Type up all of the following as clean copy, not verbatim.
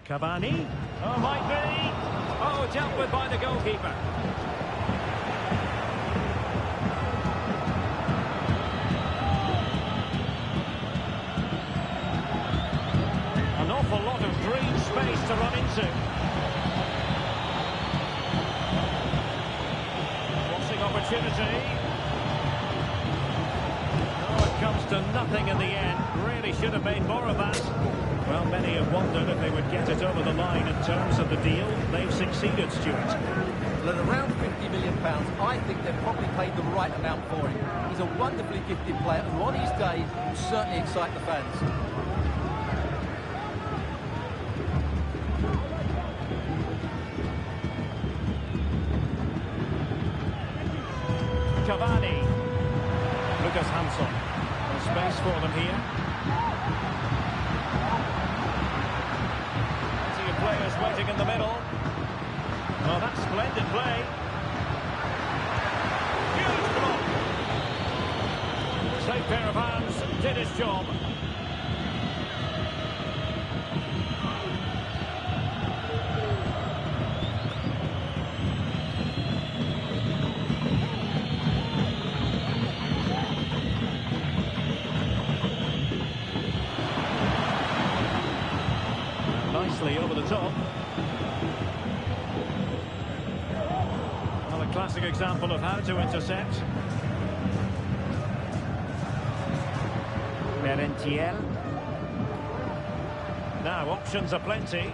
Cavani. Oh, might be. Oh, dealt with by the goalkeeper. An awful lot of green space to run into. Crossing opportunity. Oh, it comes to nothing in the end. Really should have made more of that. Well, many have wondered if they would get it over the line in terms of the deal. They've succeeded, Stuart. Well, at around £50 million, I think they've probably paid the right amount for him. He's a wonderfully gifted player who on his day will certainly excite the fans. Cavani. Lucas Hansson. No space for them here. Plenty of players waiting in the middle. Oh, that's splendid play. Huge block. Safe pair of hands, did his job. Nicely over the top. Well, a classic example of how to intercept. Merentiel. Now options are plenty.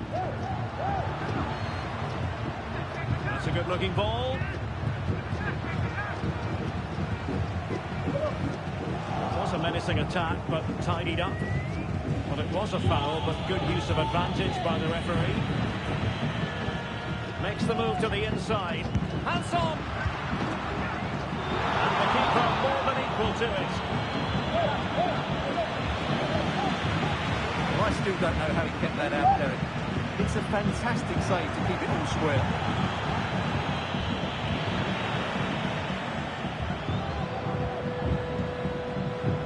That's a good looking ball. It was a menacing attack, but tidied up. Well, it was a foul, but good use of advantage by the referee. Makes the move to the inside. Hands on! And the keeper more than equal to it. Well, I still don't know how he kept that out, Derek. It's a fantastic save to keep it all square.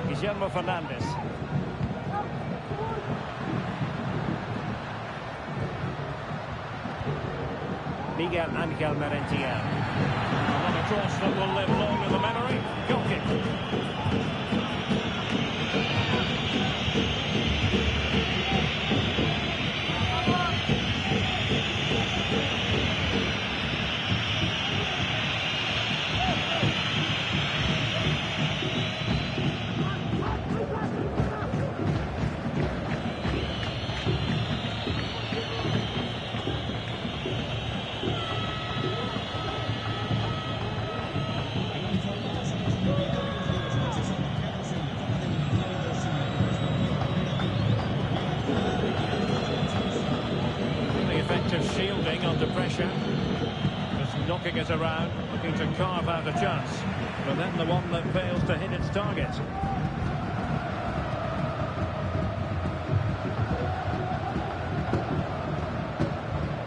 Guillermo Fernandez. Miguel Angel Merentiel. Another cross that will live long in the memory. Goal kick. Shielding under pressure, just knocking it around, looking to carve out a chance, but then the one that fails to hit its target.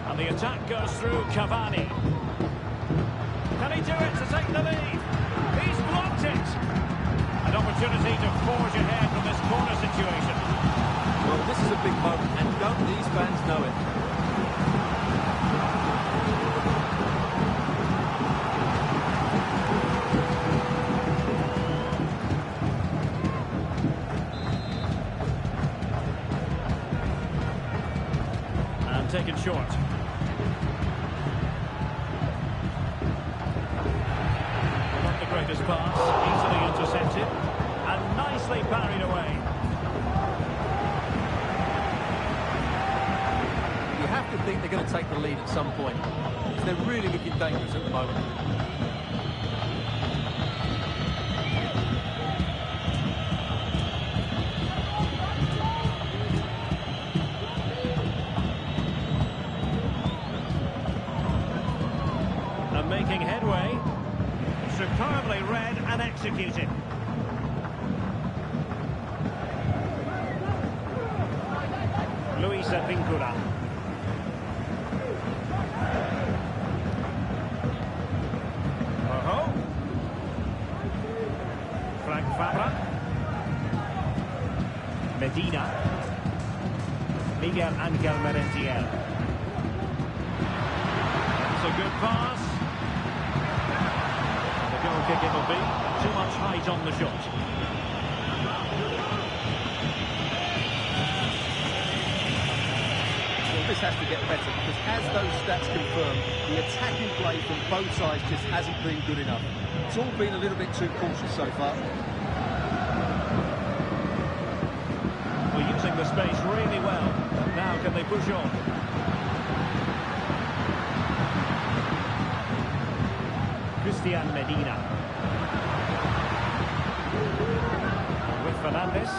And the attack goes through Cavani. Can he do it to take the lead? He's blocked it. An opportunity to forge ahead from this corner situation. Well, this is a big moment, and don't these fans know it? Taken short. Not the greatest pass, easily intercepted, and nicely parried away. You have to think they're going to take the lead at some point. They're really looking dangerous at the moment. Making headway, superbly read and executed. Luisa Vincula. Oh-ho. Frank Fabra. Medina. Miguel Angel Merentiel. That's a good pass. And the goal kick it'll be. Too much height on the shot. This has to get better because as those stats confirm, the attacking play from both sides just hasn't been good enough. It's all been a little bit too cautious so far. We're using the space really well. Now can they push on? Christian Medina. With Fernandes.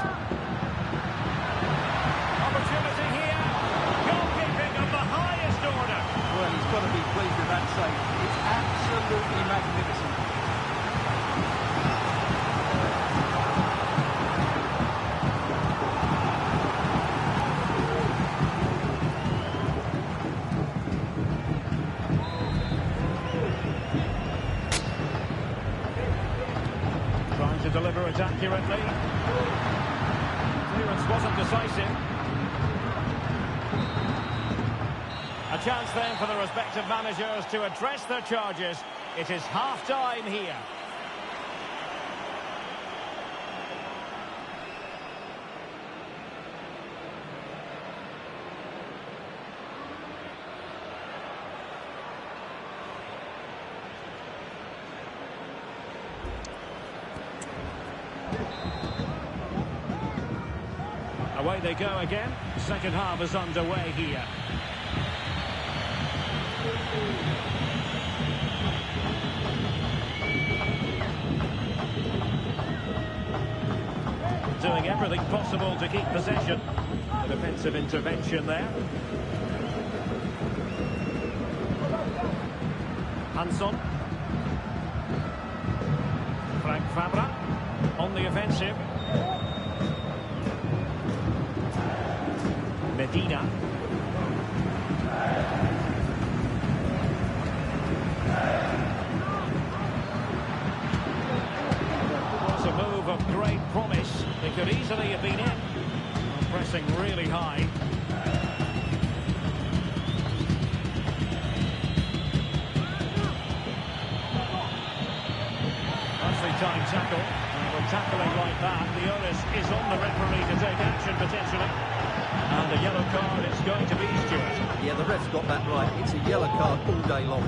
Opportunity here. Goalkeeping of the highest order. Well, he's got to be pleased with that save. It's absolutely magnificent. Trying to deliver it accurately. Clearance wasn't decisive. A chance then for the respective managers to address their charges. It is half-time here. Away they go again. Second half is underway here. Doing everything possible to keep possession. A defensive intervention there. Hanson. Frank Fabra on the offensive. Medina. Was a move of great promise. They could easily have been in. Pressing really high. Nicely timed tackle. And with tackling like that, the onus is on the referee to take action potentially. And a yellow card it's going to be, Stuart. Yeah, the ref's got that right. It's a yellow card all day long.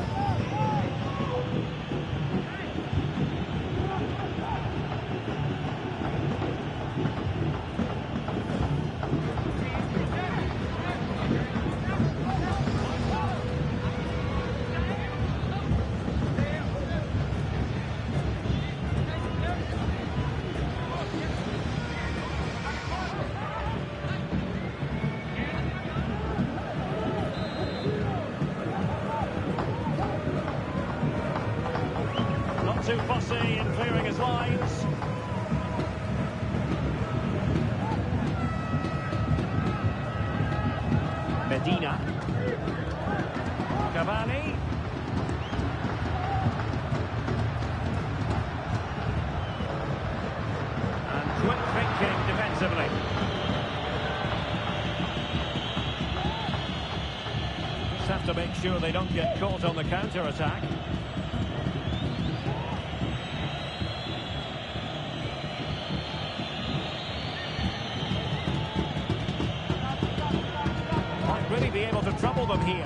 Too fussy in clearing his lines. Medina. Cavani. And quick thinking defensively. Just have to make sure they don't get caught on the counter-attack. Really be able to trouble them here.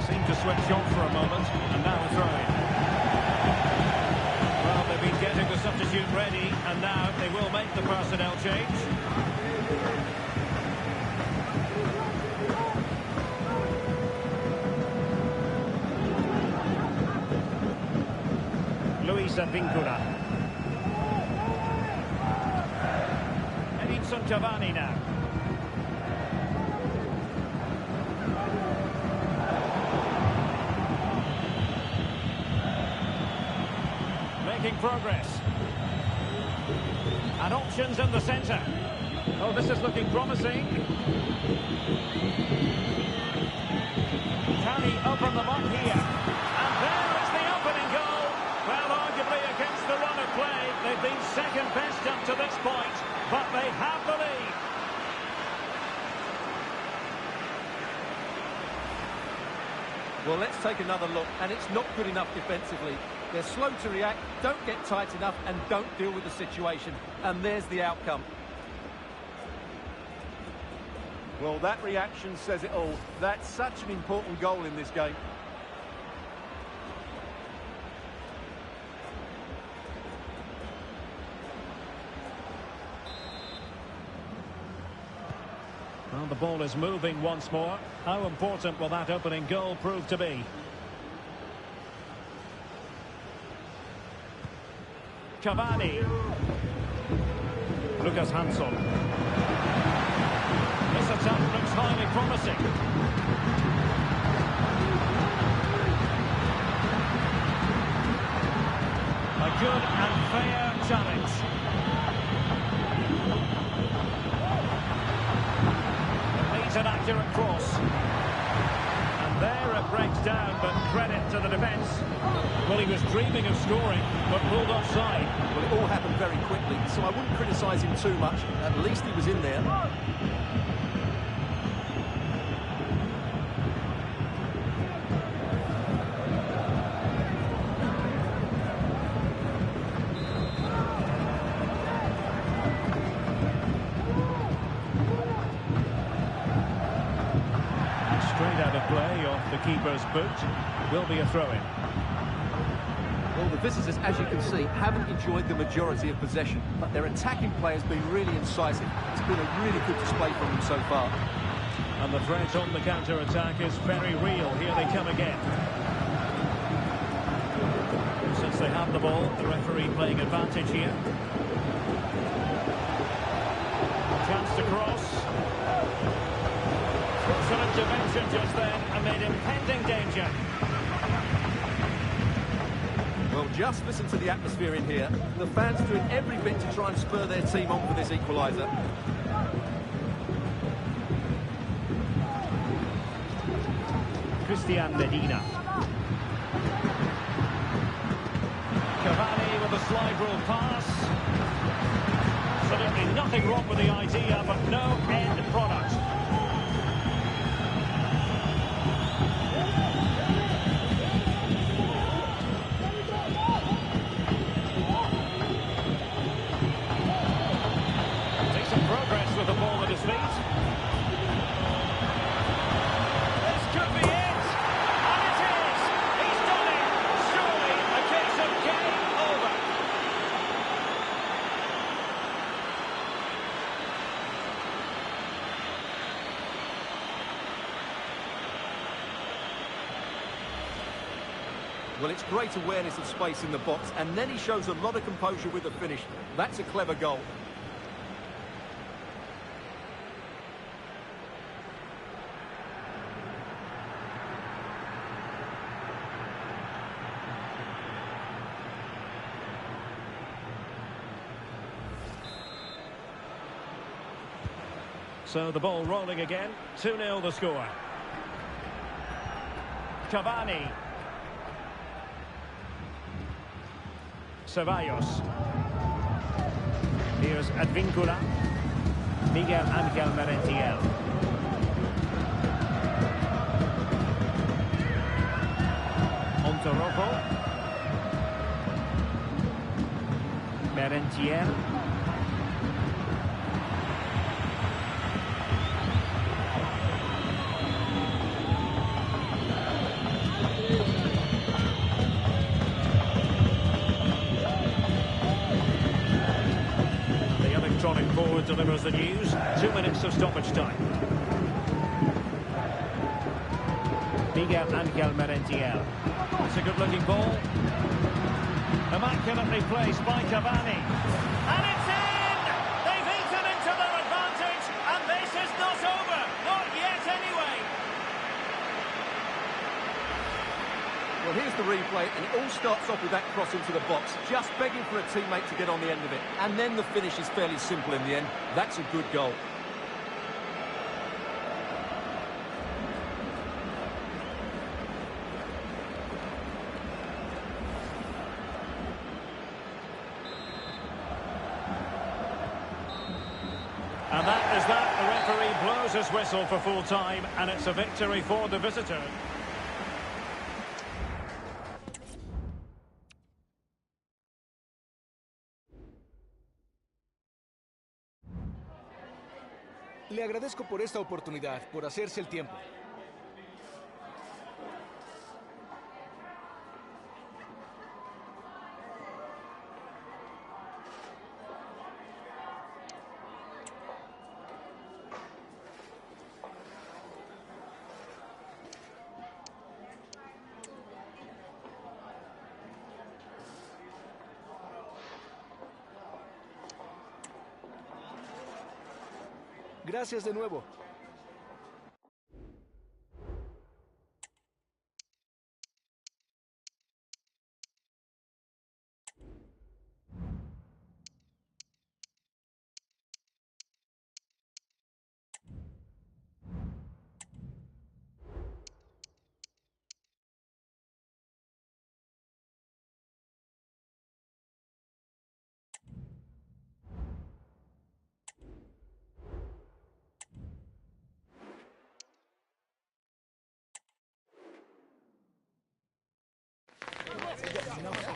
Seemed to switch off for a moment, and now a throw-in. Well, they've been getting the substitute ready, and now they will make the personnel change. Luis Advíncula. Edinson Cavani now. Making progress. And options in the centre. Oh, this is looking promising. Can he open them up here? And there is the opening goal. Well, arguably against the run of play, they've been second best up to this point, but they have the lead. Well, let's take another look, and it's not good enough defensively. They're slow to react, don't get tight enough, and don't deal with the situation. And there's the outcome. Well, that reaction says it all. That's such an important goal in this game. Well, the ball is moving once more. How important will that opening goal prove to be? Cavani. Lucas Hansson. This attack looks highly promising. A good and fair challenge. It needs an accurate cross. And there it breaks down, but credit to the defence. Well, he was dreaming of scoring, but ruled offside. Well, it all happened very quickly, so I wouldn't criticise him too much. At least he was in there. Straight out of play off the keeper's boot. Will be a throw-in. Well, the visitors, as you can see, haven't enjoyed the majority of possession, but their attacking play has been really incisive. It's been a really good display from them so far. And the threat on the counter-attack is very real. Here they come again. Since they have the ball, the referee playing advantage here. Chance to cross. Some intervention just then amid impending danger. Well, just listen to the atmosphere in here. The fans doing every bit to try and spur their team on for this equaliser. Christian Medina. Cavani with a slide rule pass. Absolutely nothing wrong with the idea, but no end product. With the ball at his feet. This could be it! And it is! He's done it! Surely a case of game over. Well, it's great awareness of space in the box, and then he shows a lot of composure with the finish. That's a clever goal. So the ball rolling again. 2-0 the score. Cavani. Ceballos. Here's Advíncula. Miguel Ángel Merentiel. Ontorojo. Merentiel. Electronic board delivers the news. 2 minutes of stoppage time. Miguel Ángel Merentiel. It's a good-looking ball. Immaculately placed by Cavani. And it's in! They've eaten into their advantage, and this is not over. Not yet, anyway. Well, here's the replay, and it all starts off with that cross into the box, just begging for a teammate to get on the end of it. And then the finish is fairly simple in the end. That's a good goal. And that is that. The referee blows his whistle for full time, and it's a victory for the visitor. Le agradezco por esta oportunidad, por hacerse el tiempo. Gracias de nuevo.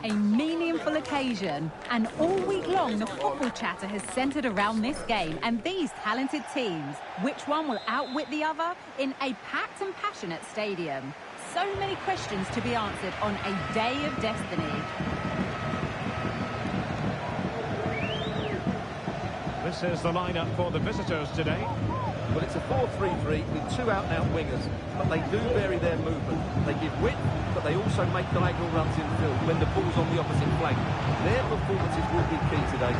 A meaningful occasion, and all week long the football chatter has centred around this game and these talented teams. Which one will outwit the other in a packed and passionate stadium? So many questions to be answered on a day of destiny. This is the lineup for the visitors today. Well, it's a 4-3-3 with two out-and-out wingers, but they do vary their movement. They give width, but they also make diagonal runs in field when the ball's on the opposite flank. Their performances will be key today.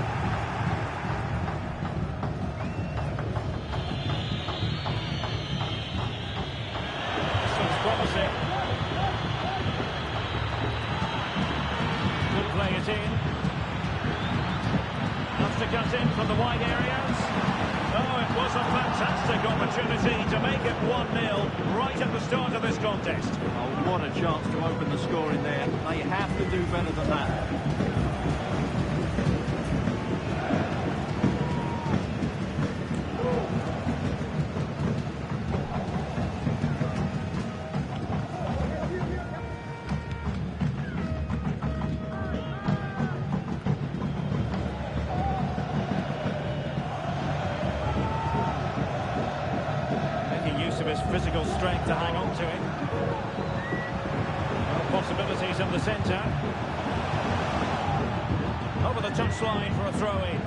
This looks promising. Good play it in. Has to cut in from the wide areas. Oh, it was a fantastic opportunity to make it 1-0 right at the start of this contest. Oh, what a chance to open the score in there. They have to do better than that. His physical strength to hang on to it. Possibilities in the centre. Over the touchline for a throw-in.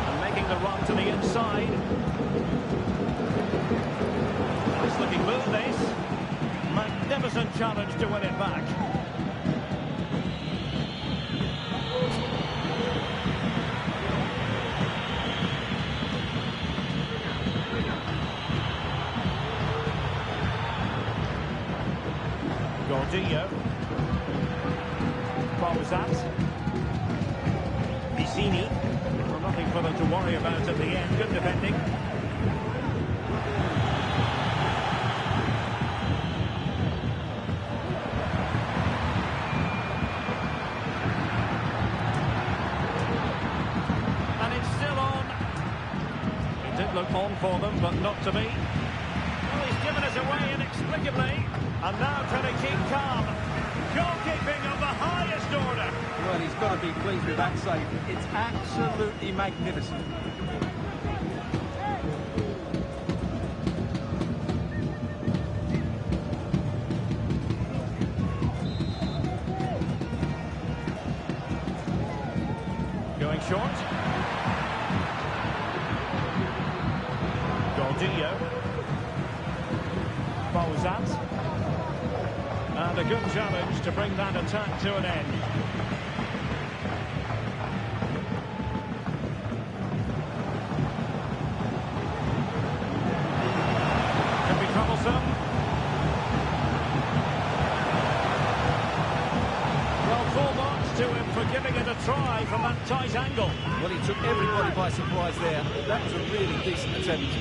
And making the run to the inside. Nice looking move, this. Magnificent challenge to win it back. Gordillo. Bozat. Vicini. Well, nothing for them to worry about at the end. Good defending. Look on for them, but not to be. Well, he's given us away inexplicably, and now trying to keep calm. Goalkeeping of the highest order. Well, he's got to be pleased with that save. It's absolutely magnificent. Going short. Gordillo. Bozat. And a good challenge to bring that attack to an end. Can be troublesome. Well, full marks to him for giving it a try from that tight angle. Well, he took everybody by surprise there. That was a really decent attempt.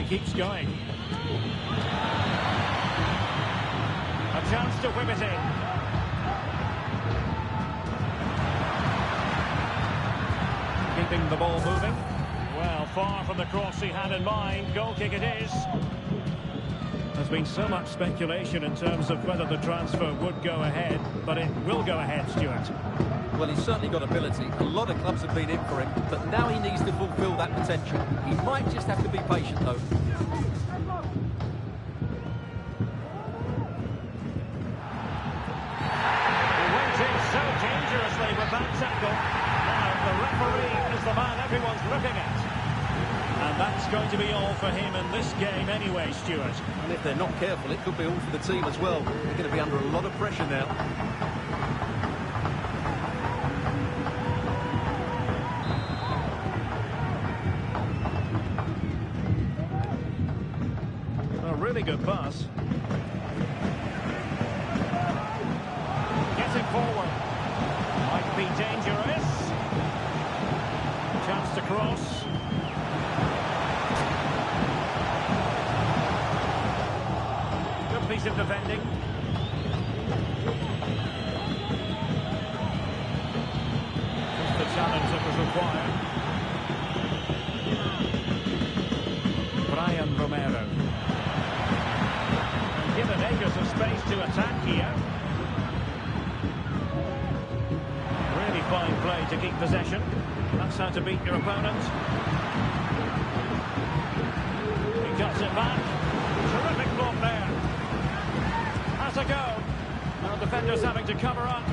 keeps going. A chance to whip it in. Keeping the ball moving. Well, far from the cross he had in mind. Goal kick it is. There's been so much speculation in terms of whether the transfer would go ahead, but it will go ahead, Stuart. Well, he's certainly got ability. A lot of clubs have been in for him, but now he needs to fulfil that potential. He might just have to be patient, though. He went in so dangerously with that tackle. Now, the referee is the man everyone's looking at. And that's going to be all for him in this game anyway, Stuart. And if they're not careful, it could be all for the team as well. They're going to be under a lot of pressure now. A really good pass. Getting forward. Might be dangerous. Chance to cross. Good piece of defending. Just the challenge that was required. Brian Romero. And given acres of space to attack here. Really fine play to keep possession. That's how to beat your opponent. He cuts it back. Terrific block there. Has a go. Now defenders having to cover up.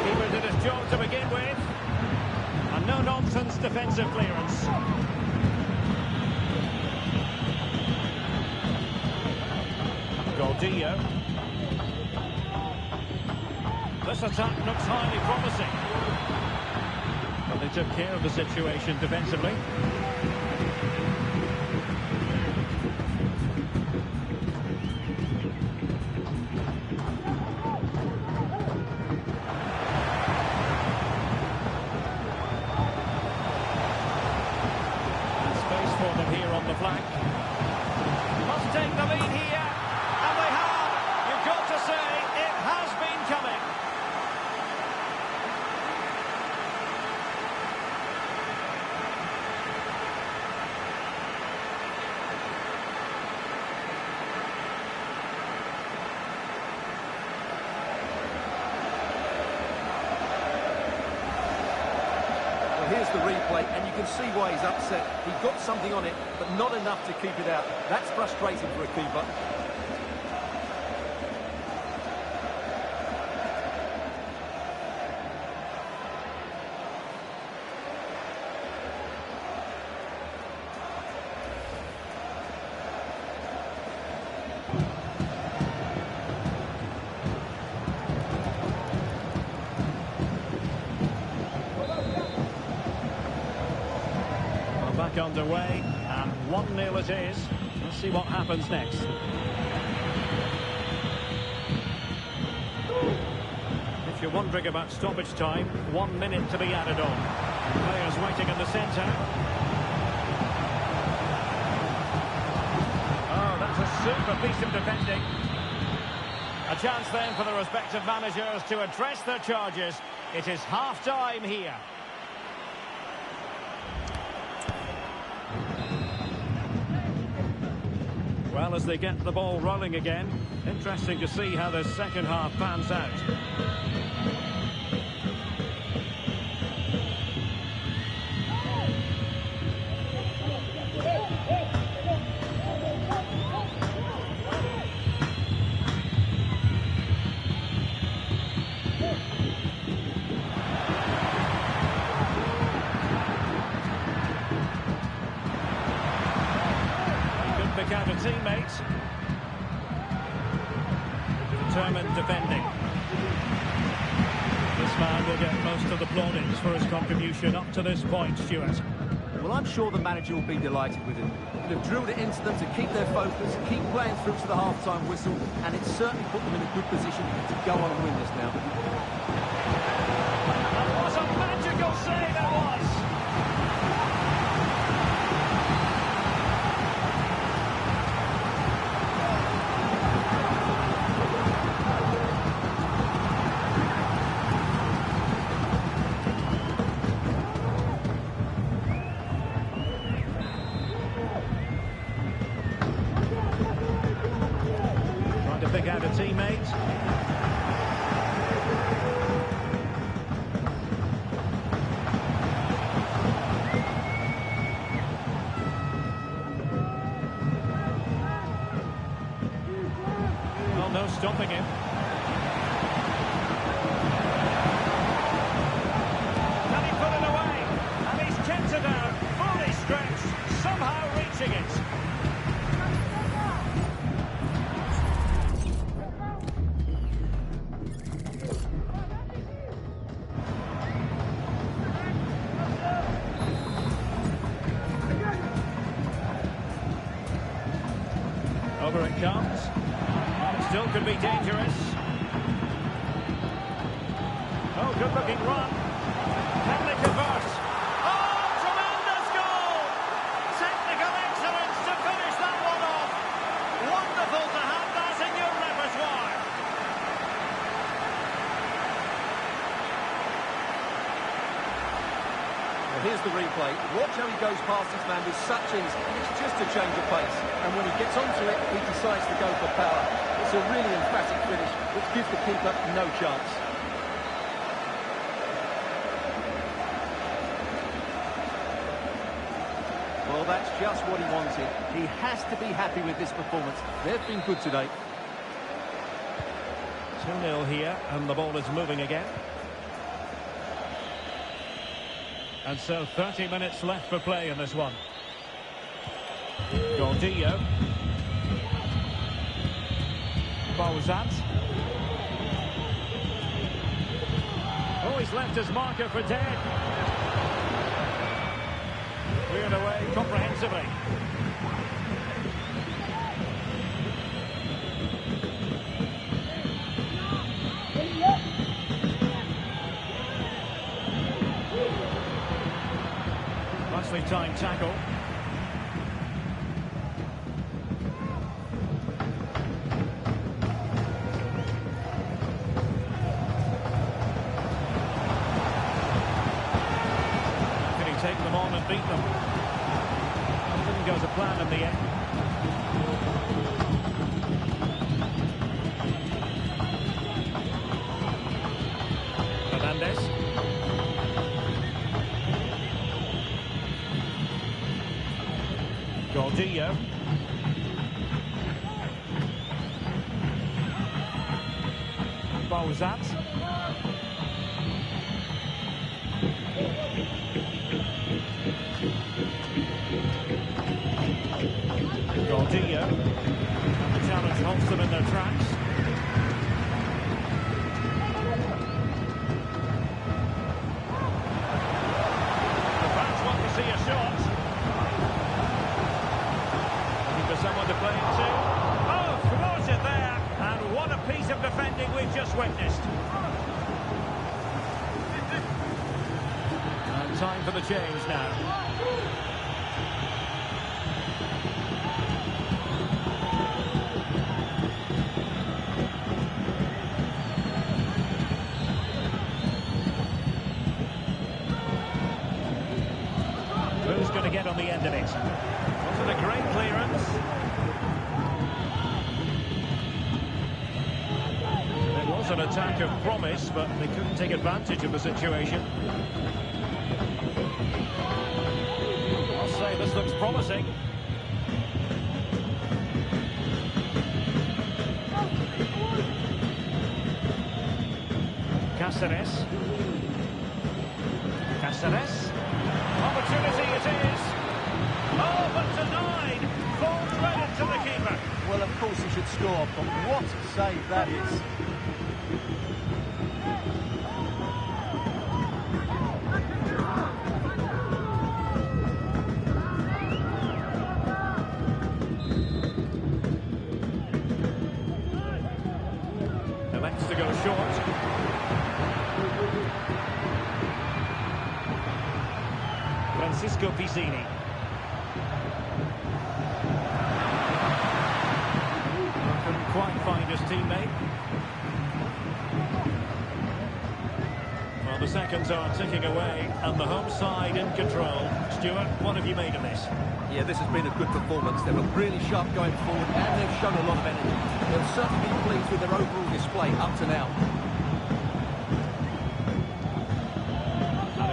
Keeper did his job to begin with. And no-nonsense defensive clearance. Gordillo. This attack looks highly promising. But they took care of the situation defensively. Space for them here on the flank. Must take the lead here. And they have. You've got to say, it has been coming. Here's the replay, and you can see why he's upset. He got something on it, but not enough to keep it out. That's frustrating for a keeper. Back underway, and 1-0 it is. Let's see what happens next. If you're wondering about stoppage time, 1 minute to be added on. Players waiting in the centre. Oh, that's a super piece of defending. A chance then for the respective managers to address their charges. It is half-time here. Well, as they get the ball rolling again, interesting to see how the second half pans out. Pick out a teammate. Determined defending. This man will get most of the plaudits for his contribution up to this point, Stuart. Well, I'm sure the manager will be delighted with him. They've drilled it into them to keep their focus, keep playing through to the half-time whistle, and it's certainly put them in a good position to go on and win this now. That was a magical save, it was! could be dangerous. Oh, good-looking run. Can they convert? Oh, tremendous goal! Technical excellence to finish that one off. Wonderful to have that in your repertoire. Well, here's the replay. Watch how he goes past his man with such ease. It's just a change of pace. And when he gets onto it, he decides to go for power. It's a really emphatic finish, which gives the keeper no chance. Well, that's just what he wanted. He has to be happy with this performance. They've been good today. 2-0 here, and the ball is moving again. And so 30 minutes left for play in this one. Gordillo. Bozat. Oh, he's left his marker for dead. Cleared away comprehensively. Nicely timed tackle. Can he take them on and beat them? Didn't go to plan in the end. Fernandez. Gordillo. Bozat. Gordillo. And the challenge halts them in their tracks. The fans want to see a shot. Looking for someone to play into. Oh, throws it there. And what a piece of defending we've just witnessed. And time for the change now. Who's going to get on the end of it? Wasn't a great clearance. It was an attack of promise, but they couldn't take advantage of the situation. I'll say this looks promising. Cáceres. Cáceres. Opportunity it is. Oh, but denied. Full credit to the keeper. Well, of course he should score, but what a save that is. Elects to go short. Francisco Pizzini. Couldn't quite find his teammate. Well, the seconds are ticking away, and the home side in control. Stuart, what have you made of this? Yeah, this has been a good performance. They were really sharp going forward, and they've shown a lot of energy. They'll certainly be pleased with their overall display up to now.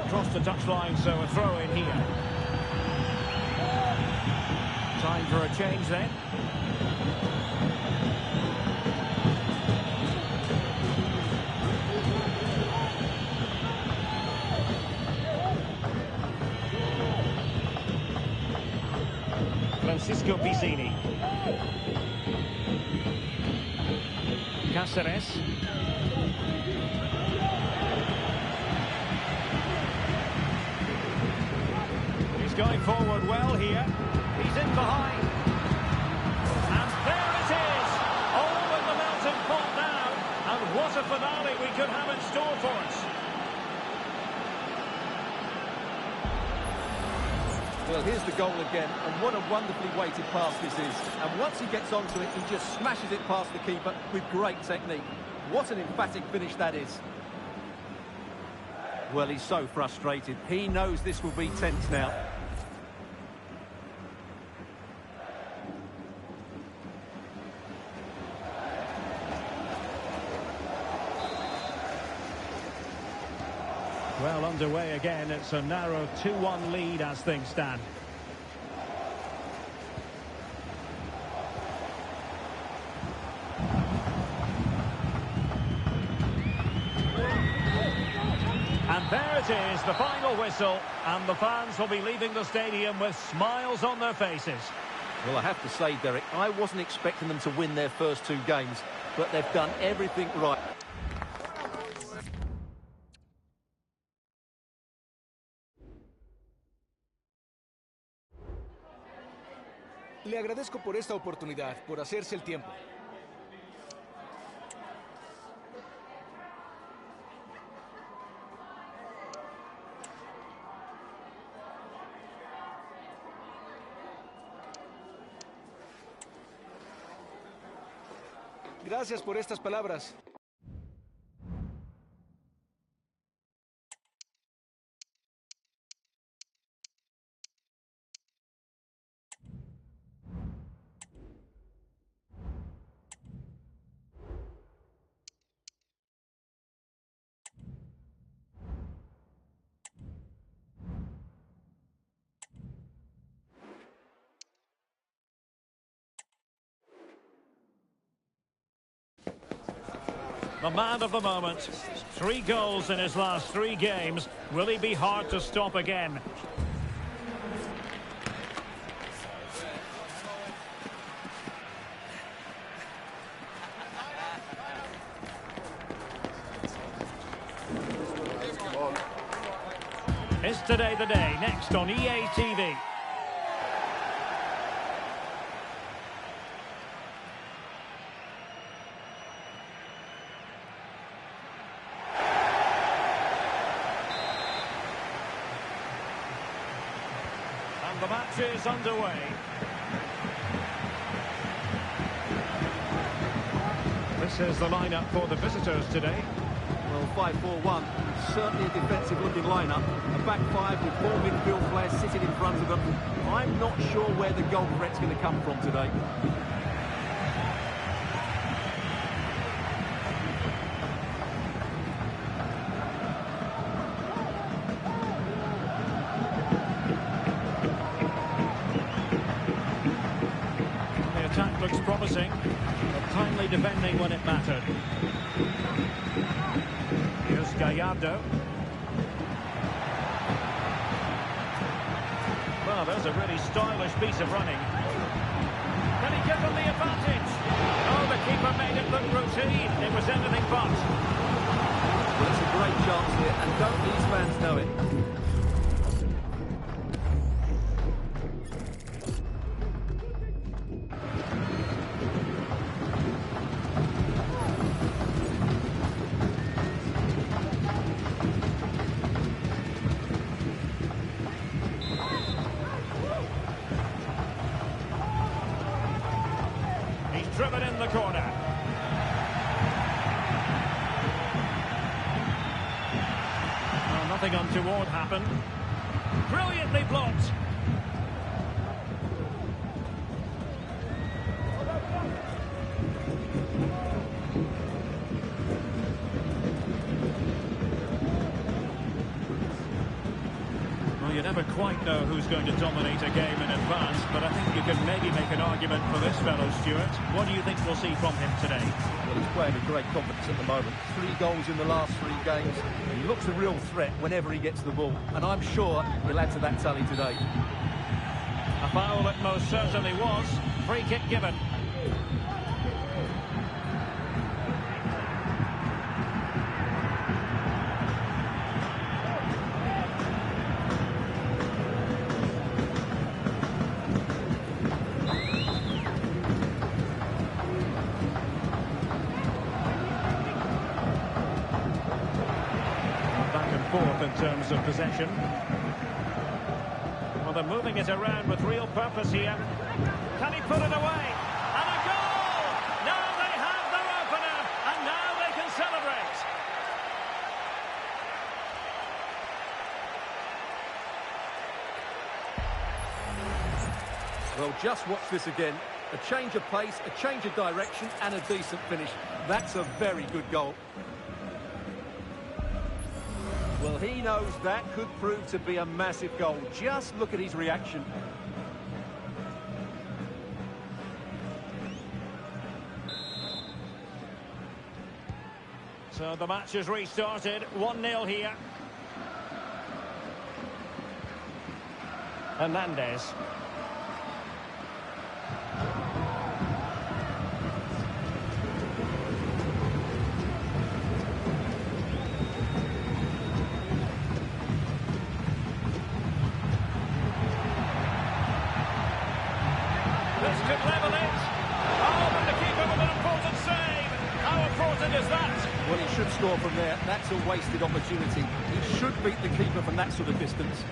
Across the touchline, so a throw in here. Time for a change then. Francisco Pizzini. Cáceres. He's going forward well here. He's in behind. And there it is. Oh, and the mountain What a finale we could have in store for us. Well, here's the goal again, and what a wonderfully weighted pass this is. And once he gets onto it, he just smashes it past the keeper with great technique. What an emphatic finish that is. Well, he's so frustrated. He knows this will be tense now. Well, underway again. It's a narrow 2-1 lead as things stand. And there it is, the final whistle, and the fans will be leaving the stadium with smiles on their faces. Well, I have to say, Derek, I wasn't expecting them to win their first two games, but they've done everything right. Le agradezco por esta oportunidad, por hacerse el tiempo. Gracias por estas palabras. The man of the moment. 3 goals in his last 3 games. Will he be hard to stop again? Is today the day? Next on EA TV. The match is underway. This is the lineup for the visitors today. Well, 5-4-1, certainly a defensive-looking lineup. A back five with 4 midfield players sitting in front of them. I'm not sure where the goal threat's going to come from today. Attack looks promising, but timely defending when it mattered. Here's Gallardo. Well, there's a really stylish piece of running. Can he give them the advantage? Oh, the keeper made it look routine. It was anything but. Well, it's a great chance here, and don't these fans know it? Driven in the corner. Well, nothing untoward happened. Brilliantly blocked. Well, you never quite know who's going to dominate a game in advance, but I think you can maybe make an argument for this fellow, Stuart. What do you think we'll see from him today? Well, he's playing with great confidence at the moment. 3 goals in the last 3 games. He looks a real threat whenever he gets the ball, and I'm sure he'll add to that tally today. A foul it most certainly was. Free kick given. fourth in terms of possession. Well, they're moving it around with real purpose here. Can he put it away? And a goal! Now they have their opener, and now they can celebrate. Well, just watch this again. A change of pace, a change of direction, and a decent finish. That's a very good goal. Well, he knows that could prove to be a massive goal. Just look at his reaction. So the match has restarted. 1-0 here. Hernandez. This could level it. Oh, but the keeper with an important save. How important is that? Well, he should score from there. That's a wasted opportunity. He should beat the keeper from that sort of distance.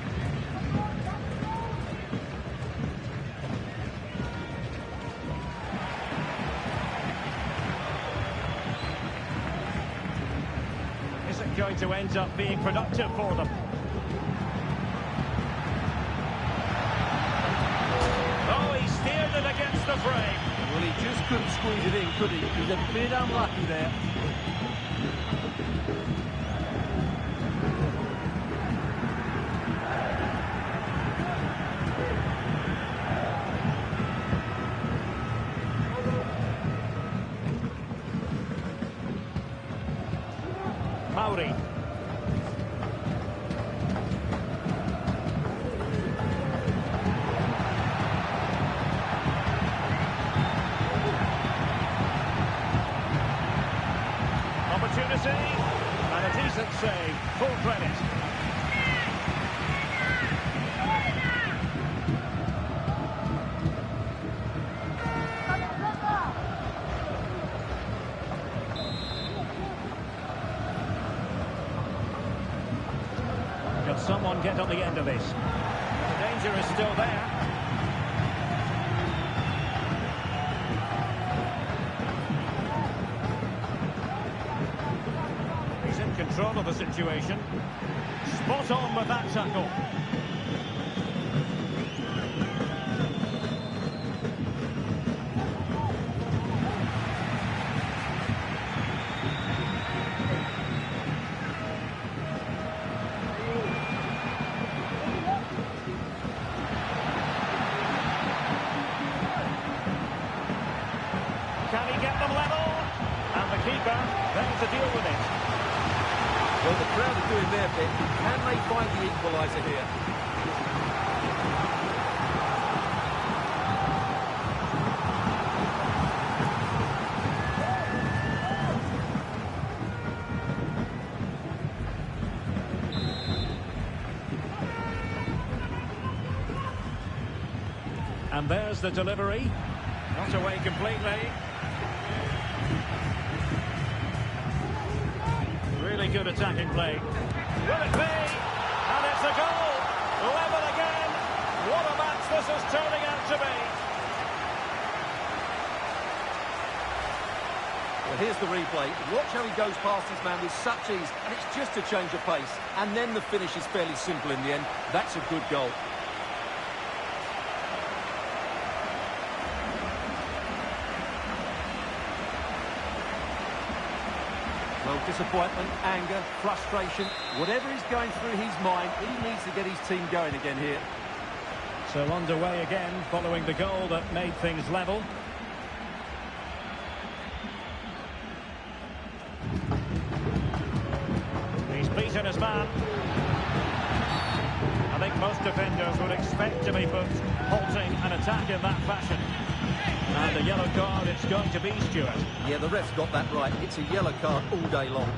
Is it going to end up being productive for them? Oh, he steered it against the frame. Well, he just couldn't squeeze it in, could he? He's a bit unlucky there. Mauri. Opportunity, and a decent save, full credit. Can someone get on the end of this? The danger is still there. He's in control of the situation. Spot on with that tackle. Can he get them level? And the keeper there to deal with it. Well, the crowd are doing their bit. Can they find the equaliser here? And there's the delivery. Not away completely. Really good attacking play. Will it be? And it's a goal. Level again. What a match this is turning out to be. Well, here's the replay. Watch how he goes past his man with such ease, and it's just a change of pace. And then the finish is fairly simple in the end. That's a good goal. Well, disappointment, anger, frustration, whatever is going through his mind, he needs to get his team going again here. So underway again following the goal that made things level. He's beaten his man. I think most defenders would expect to be put halting an attack in that fashion. And a yellow card it's going to be, Stuart. Yeah, the ref's got that right. It's a yellow card all day long.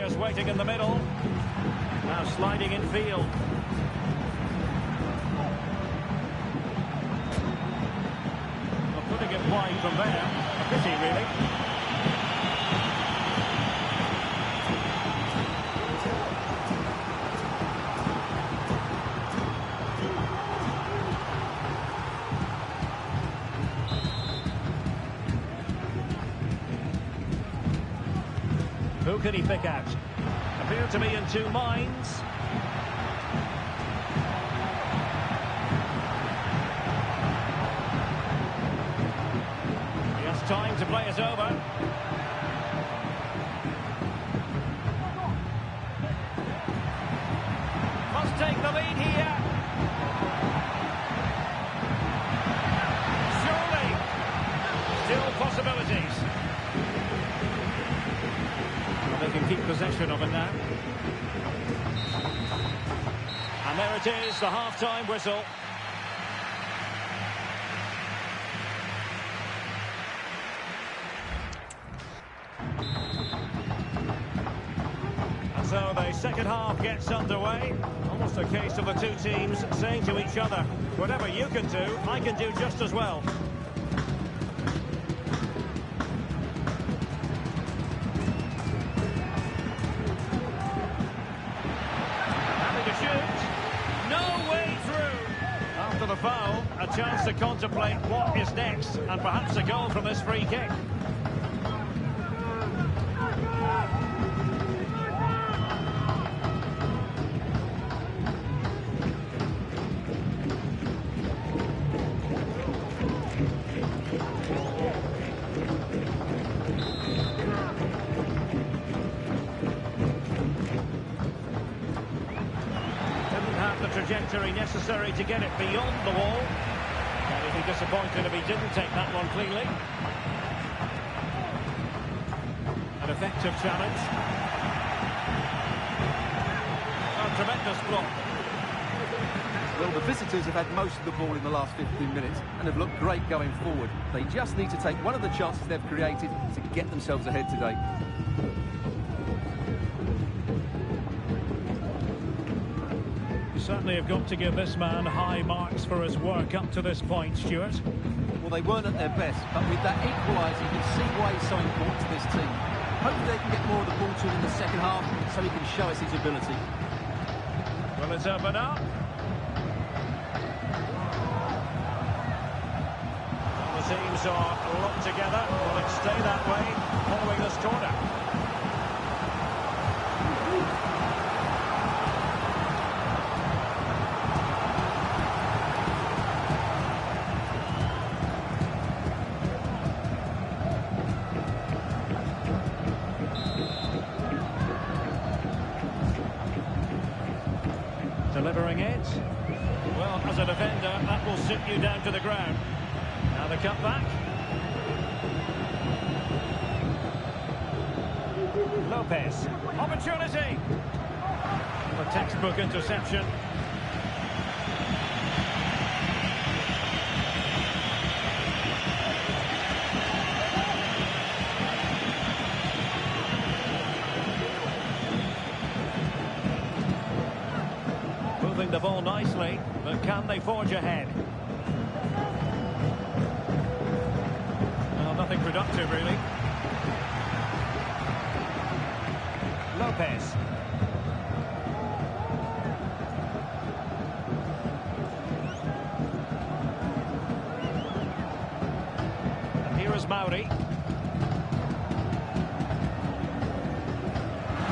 players waiting in the middle. Now sliding in field. Well, putting it wide from there. A pity, really. Who could he pick out? Appeared to be in two minds. He has time to play it over. Must take the lead here. Surely. Still possibilities. They can keep possession of it now. And there it is, the half-time whistle. And so the second half gets underway. Almost a case of the two teams saying to each other, whatever you can do, I can do just as well. After the foul, a chance to contemplate what is next, and perhaps a goal from this free kick. Trajectory necessary to get it beyond the wall. And he'd be disappointed if he didn't take that one cleanly. An effective challenge. A tremendous block. Well, the visitors have had most of the ball in the last 15 minutes and have looked great going forward. They just need to take one of the chances they've created to get themselves ahead today. Certainly have got to give this man high marks for his work up to this point, Stuart. Well, they weren't at their best, but with that equaliser, you can see why he's so important to this team. Hopefully they can get more of the ball to him in the second half so he can show us his ability. Well, it's open up. The teams are locked together. Will it stay that way following this corner? Delivering it. Well, as a defender, that will sit you down to the ground. Now the cut back. Lopez. Opportunity. A textbook interception. Moving the ball nicely, but can they forge ahead? Well, nothing productive, really. Lopez. And here is Mauri.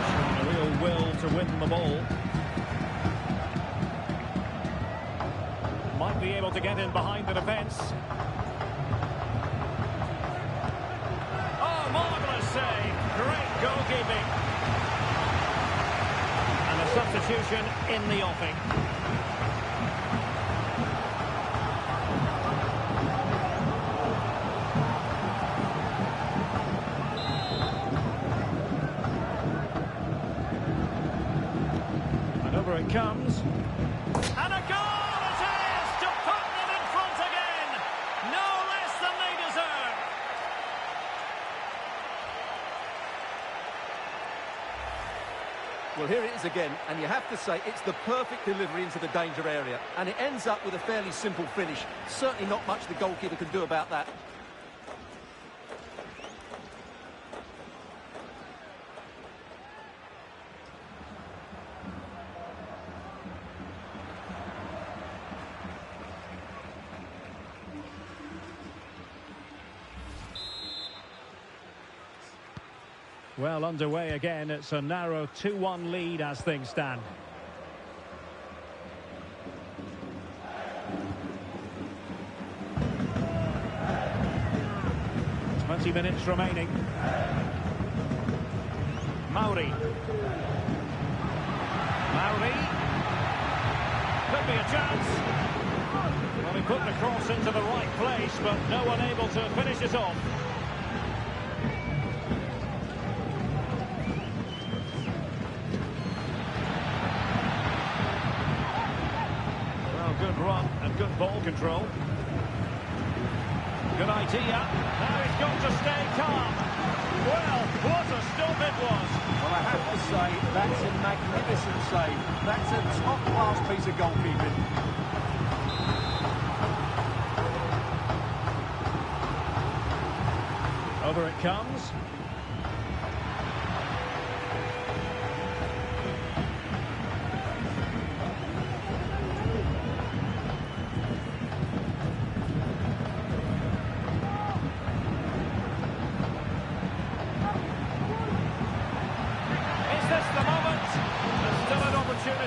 Showing a real will to win the ball. Might be able to get in behind the defence. Oh, marvellous save. Great goalkeeping. And a substitution in the offing. And over it comes. And a goal! Well, here it is again, and you have to say it's the perfect delivery into the danger area. And it ends up with a fairly simple finish. Certainly not much the goalkeeper can do about that. Well, underway again. It's a narrow 2-1 lead as things stand. Minutes remaining. Mauri. Could be a chance. Well, he put the cross into the right place, but no one able to finish it off. Well, good run and good ball control. Good idea. Now he's got to stay calm. Well, what a stop it was. Well, I have to say, that's a magnificent save. That's a top-class piece of goalkeeping. Over it comes.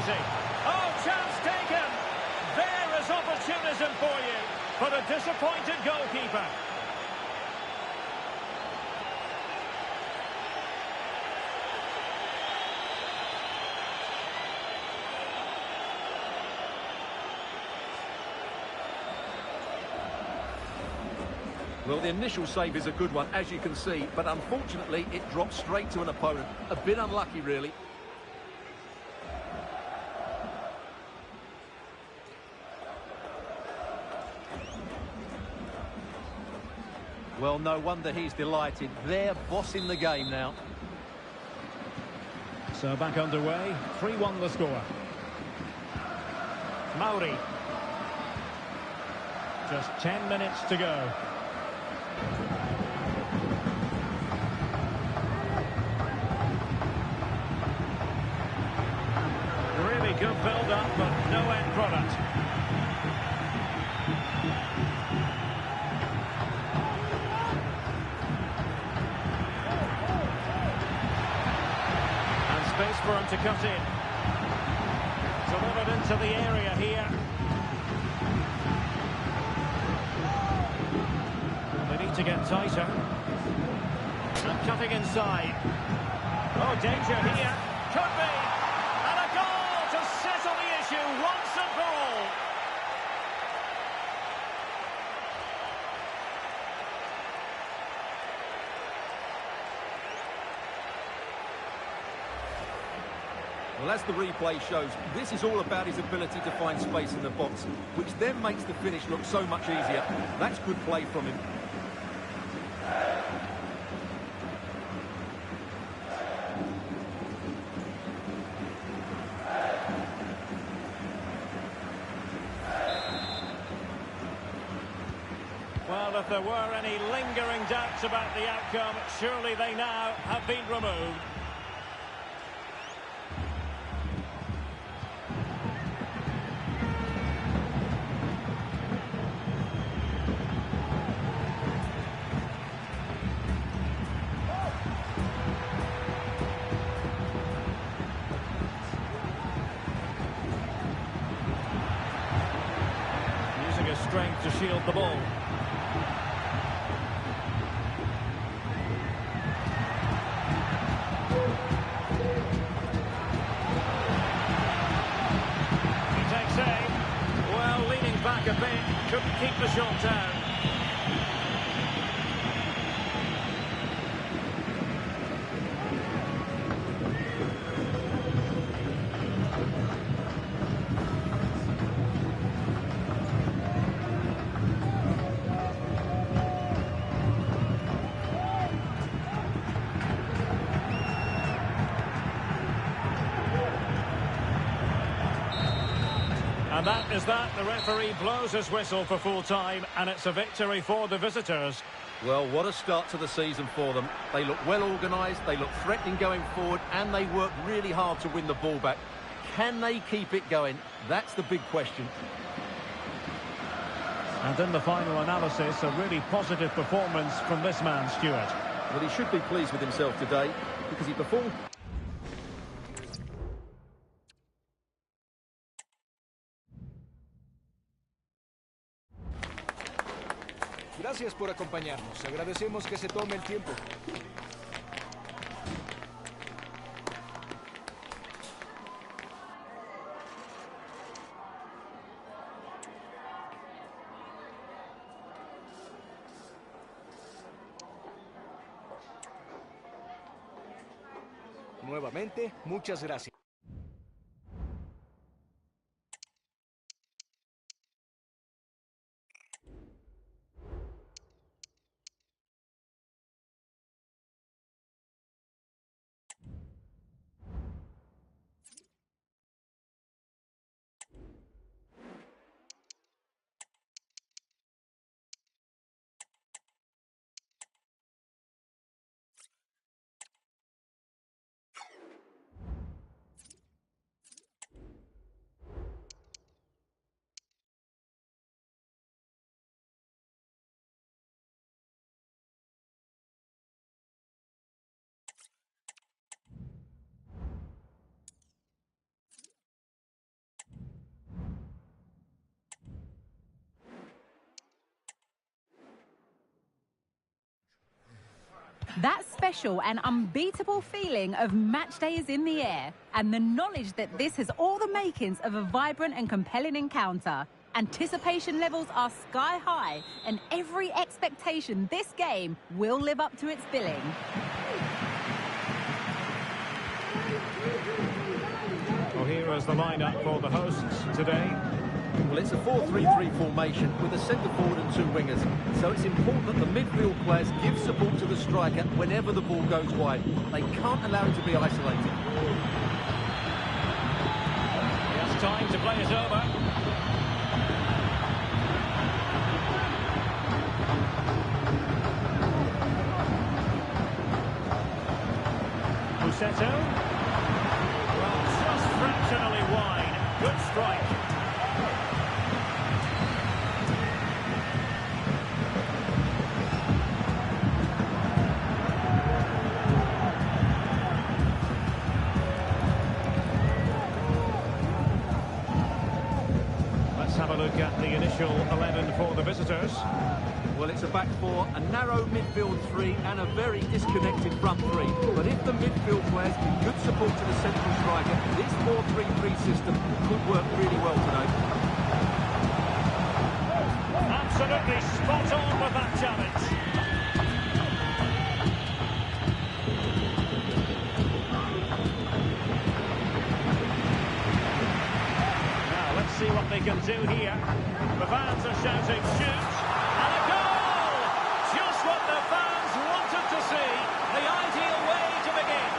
Oh, chance taken. There is opportunism for you, for the disappointed goalkeeper. Well, the initial save is a good one, as you can see, but unfortunately it dropped straight to an opponent. A bit unlucky, really. Well, no wonder he's delighted. They're bossing the game now. So back underway, 3-1 the score. Mauri. Just 10 minutes to go. Really good build-up, but no end product. Space for him to cut in. Delivered into the area here. They need to get tighter. And cutting inside. Oh, danger here. Could be. And a goal to settle the issue once and for all. Well, as the replay shows, this is all about his ability to find space in the box, which then makes the finish look so much easier. That's good play from him. Well, if there were any lingering doubts about the outcome, surely they now have been removed. Strength to shield the ball. He takes aim. Well, leaning back a bit, couldn't keep the shot down. And that is that. The referee blows his whistle for full time, and it's a victory for the visitors. Well, what a start to the season for them. They look well organised, they look threatening going forward, and they work really hard to win the ball back. Can they keep it going? That's the big question. And in the final analysis, a really positive performance from this man, Stuart. Well, he should be pleased with himself today because he performed... Gracias por acompañarnos. Agradecemos que se tome el tiempo. Nuevamente, muchas gracias. That special and unbeatable feeling of match day is in the air, and the knowledge that this has all the makings of a vibrant and compelling encounter. Anticipation levels are sky high, and every expectation this game will live up to its billing. Well, here is the lineup for the hosts today. Well, it's a 4-3-3 formation with a centre forward and two wingers. So it's important that the midfield players give support to the striker whenever the ball goes wide. They can't allow him to be isolated. He has time to play it over. Busca. Well, just fractionally wide. Good strike. Have a look at the initial 11 for the visitors. Well, it's a back four, a narrow midfield three and a very disconnected front three. But if the midfield players give good support to the central striker, this 4-3-3 system could work really well today. Absolutely spot on with that challenge. See what they can do here. The fans are shouting, shoot, and a goal! Just what the fans wanted to see. The ideal way to begin.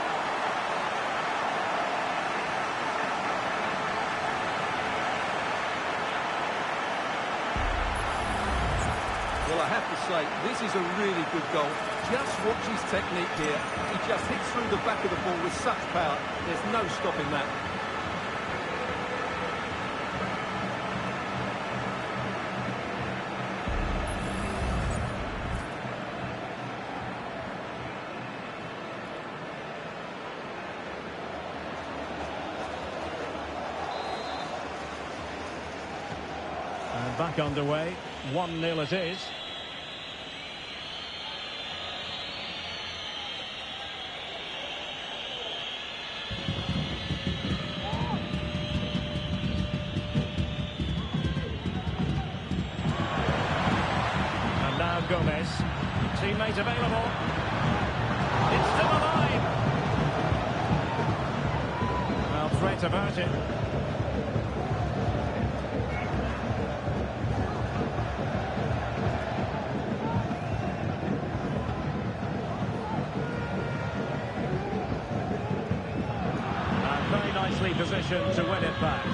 Well, I have to say, this is a really good goal. Just watch his technique here. He just hits through the back of the ball with such power. There's no stopping that. And back underway, 1-0 it is. And now Gomez, teammate available. It's still alive. Well, threat about it. Nicely positioned to win it back.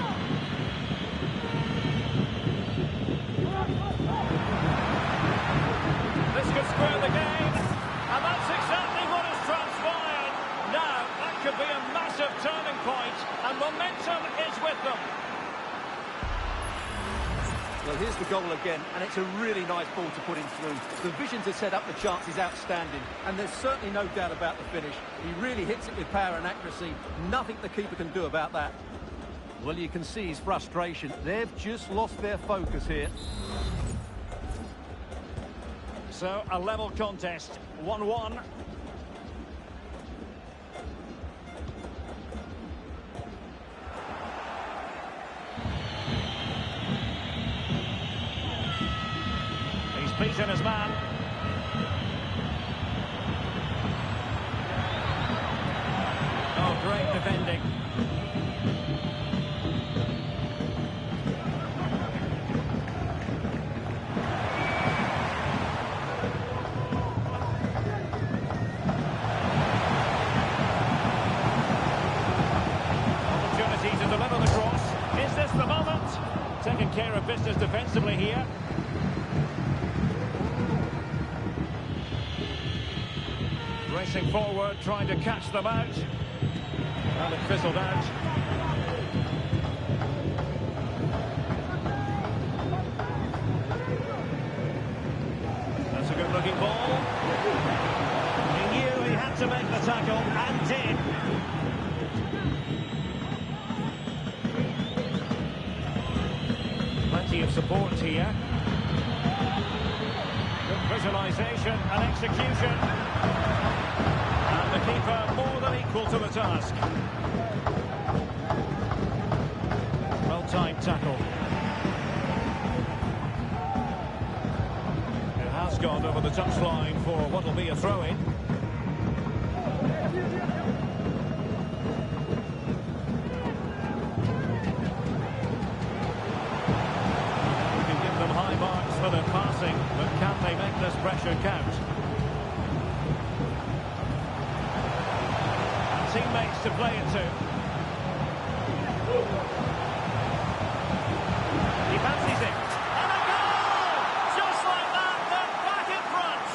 goes for goal again, and it's a really nice ball to put him through. The vision to set up the chance is outstanding, and there's certainly no doubt about the finish. He really hits it with power and accuracy. Nothing the keeper can do about that. Well, you can see his frustration. They've just lost their focus here. So, a level contest, 1-1. He's beaten his man. Oh, great defending. To deliver the cross. Is this the moment? Taking care of business defensively here. Racing forward, trying to catch them out. And it fizzled out. That's a good looking ball. He knew he had to make the tackle and did. Plenty of support here. Good visualisation and execution. And the keeper more than equal to the task. Well-timed tackle. It has gone over the touchline for what will be a throw-in. High marks for their passing, but can they make this pressure count? And teammates to play it to. He fancies it. And a goal! Just like that, they're back in front.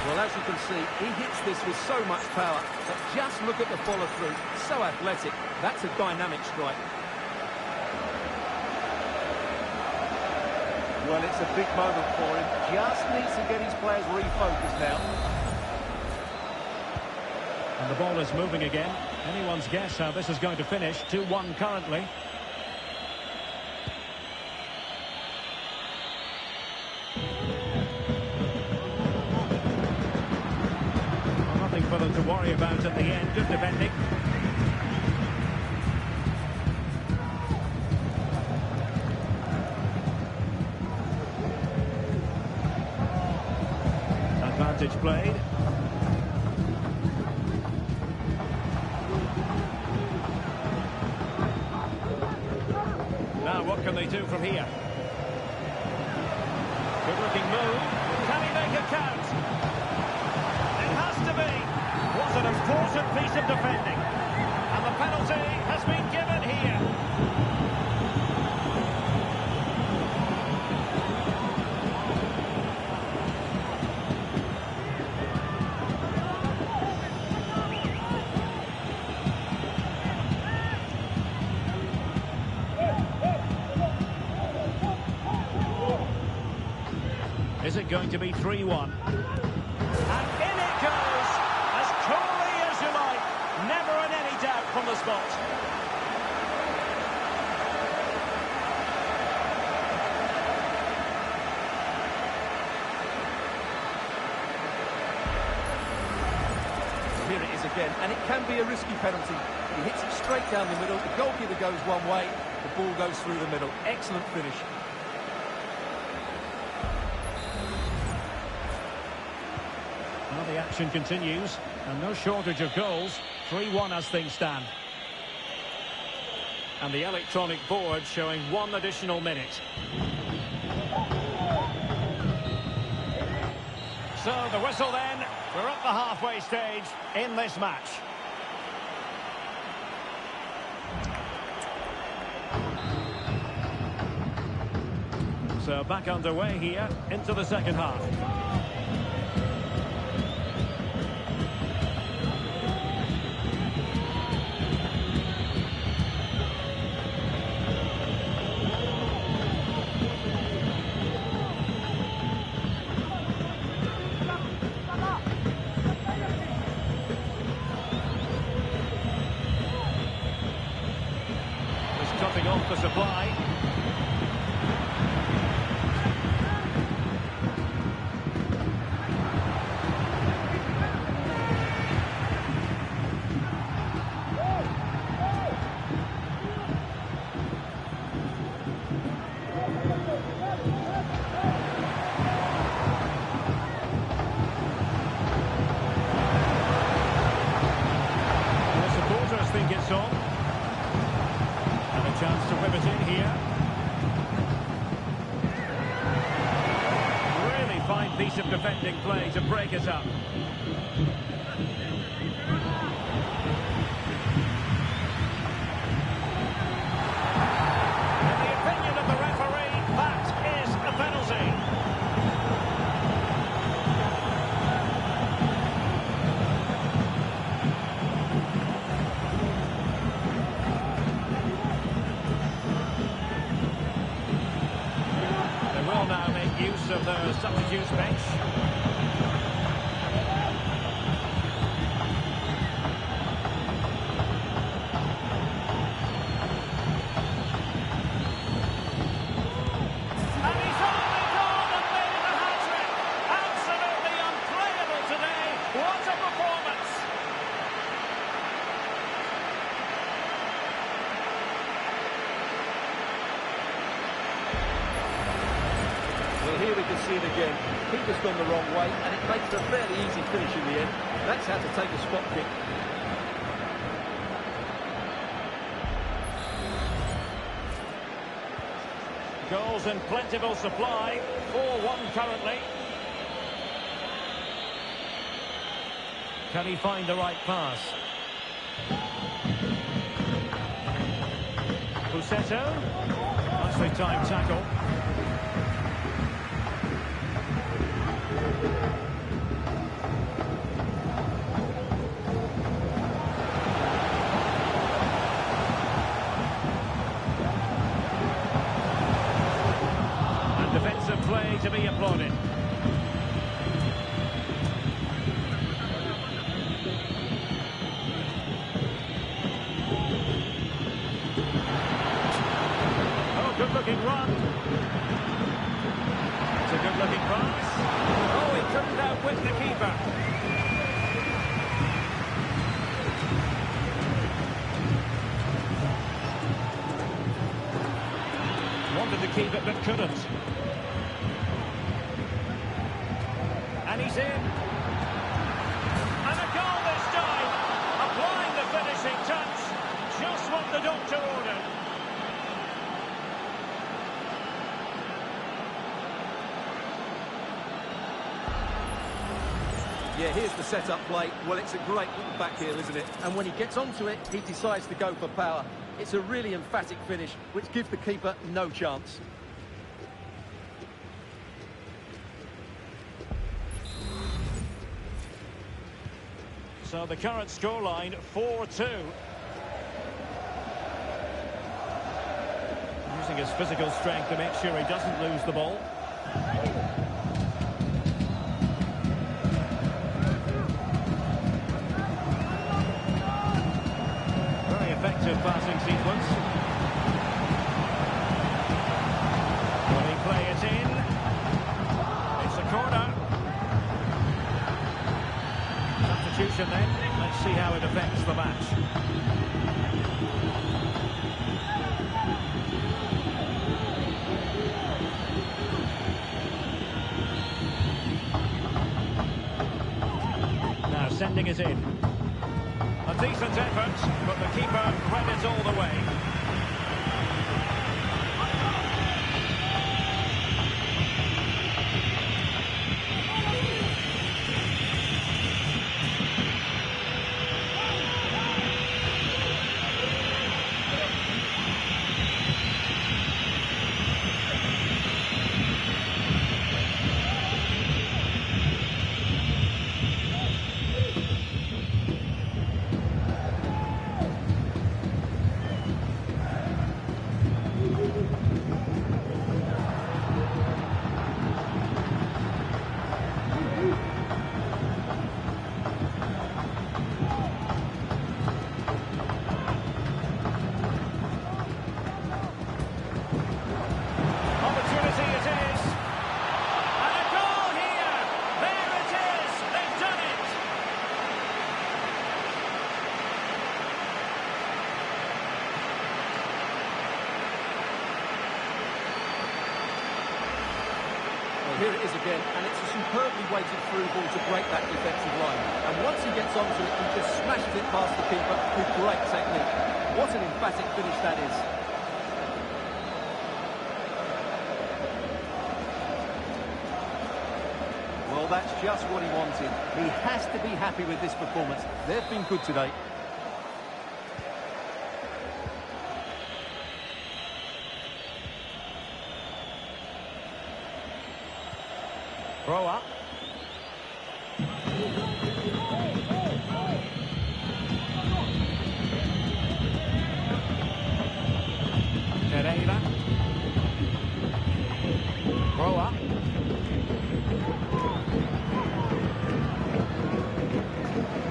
Well, as you can see, he hits this with so much power, but just look at the follow-through. So athletic. That's a dynamic strike. Well, it's a big moment for him. Just needs to get his players refocused now. And the ball is moving again. Anyone's guess how this is going to finish. 2-1 currently. Nothing for them to worry about at the end. Good defending. Advantage played. Now what can they do from here? Good looking move. Can he make it count? It has to be. What an important piece of defending. And the penalty has been given here. Is it going to be 3-1? And in it goes! As coolly as you like. Never in any doubt from the spot. Here it is again, and it can be a risky penalty. He hits it straight down the middle. The goalkeeper goes one way, the ball goes through the middle. Excellent finish. Well, the action continues, and no shortage of goals. 3-1 as things stand. And the electronic board showing 1 additional minute. So the whistle then. We're at the halfway stage in this match. So back underway here into the second half. stepping off the supply. Think it's on. And a chance to whip it in here. Really fine piece of defending play to break it up. In the opinion of the referee, that is a penalty. Now make use of the substitutes bench. And he's only gone and made it a hat-trick. Absolutely unplayable today. What a performance. Well, here we can see it again. Keeper's gone the wrong way, and it makes a fairly easy finish in the end. That's how to take a spot kick. Goals in plentiful supply. 4-1 currently. Can he find the right pass? Busca. Nicely timed tackle. Defensive play to be applauded. Oh, good-looking run. It's a good-looking pass. Oh, he couldn't outwit the keeper. Wanted to keep it, but couldn't. And he's in. And a goal this time. Applying the finishing touch. Just what the doctor ordered. Yeah, here's the set-up play. Well, it's a great little back heel, isn't it? And when he gets onto it, he decides to go for power. It's a really emphatic finish, which gives the keeper no chance. So the current scoreline, 4-2. Using his physical strength to make sure he doesn't lose the ball. Very effective passing sequence. Will he play it in? It's a corner. Substitution then. Let's see how it affects the match. Now sending it in. A decent effort, but the keeper read it all the way. Here it is again, and it's a superbly weighted through ball to break that defensive line. And once he gets onto it, he just smashes it past the keeper with great technique. What an emphatic finish that is. Well, that's just what he wanted. He has to be happy with this performance. They've been good today. Throw up. Pereira. Throw up.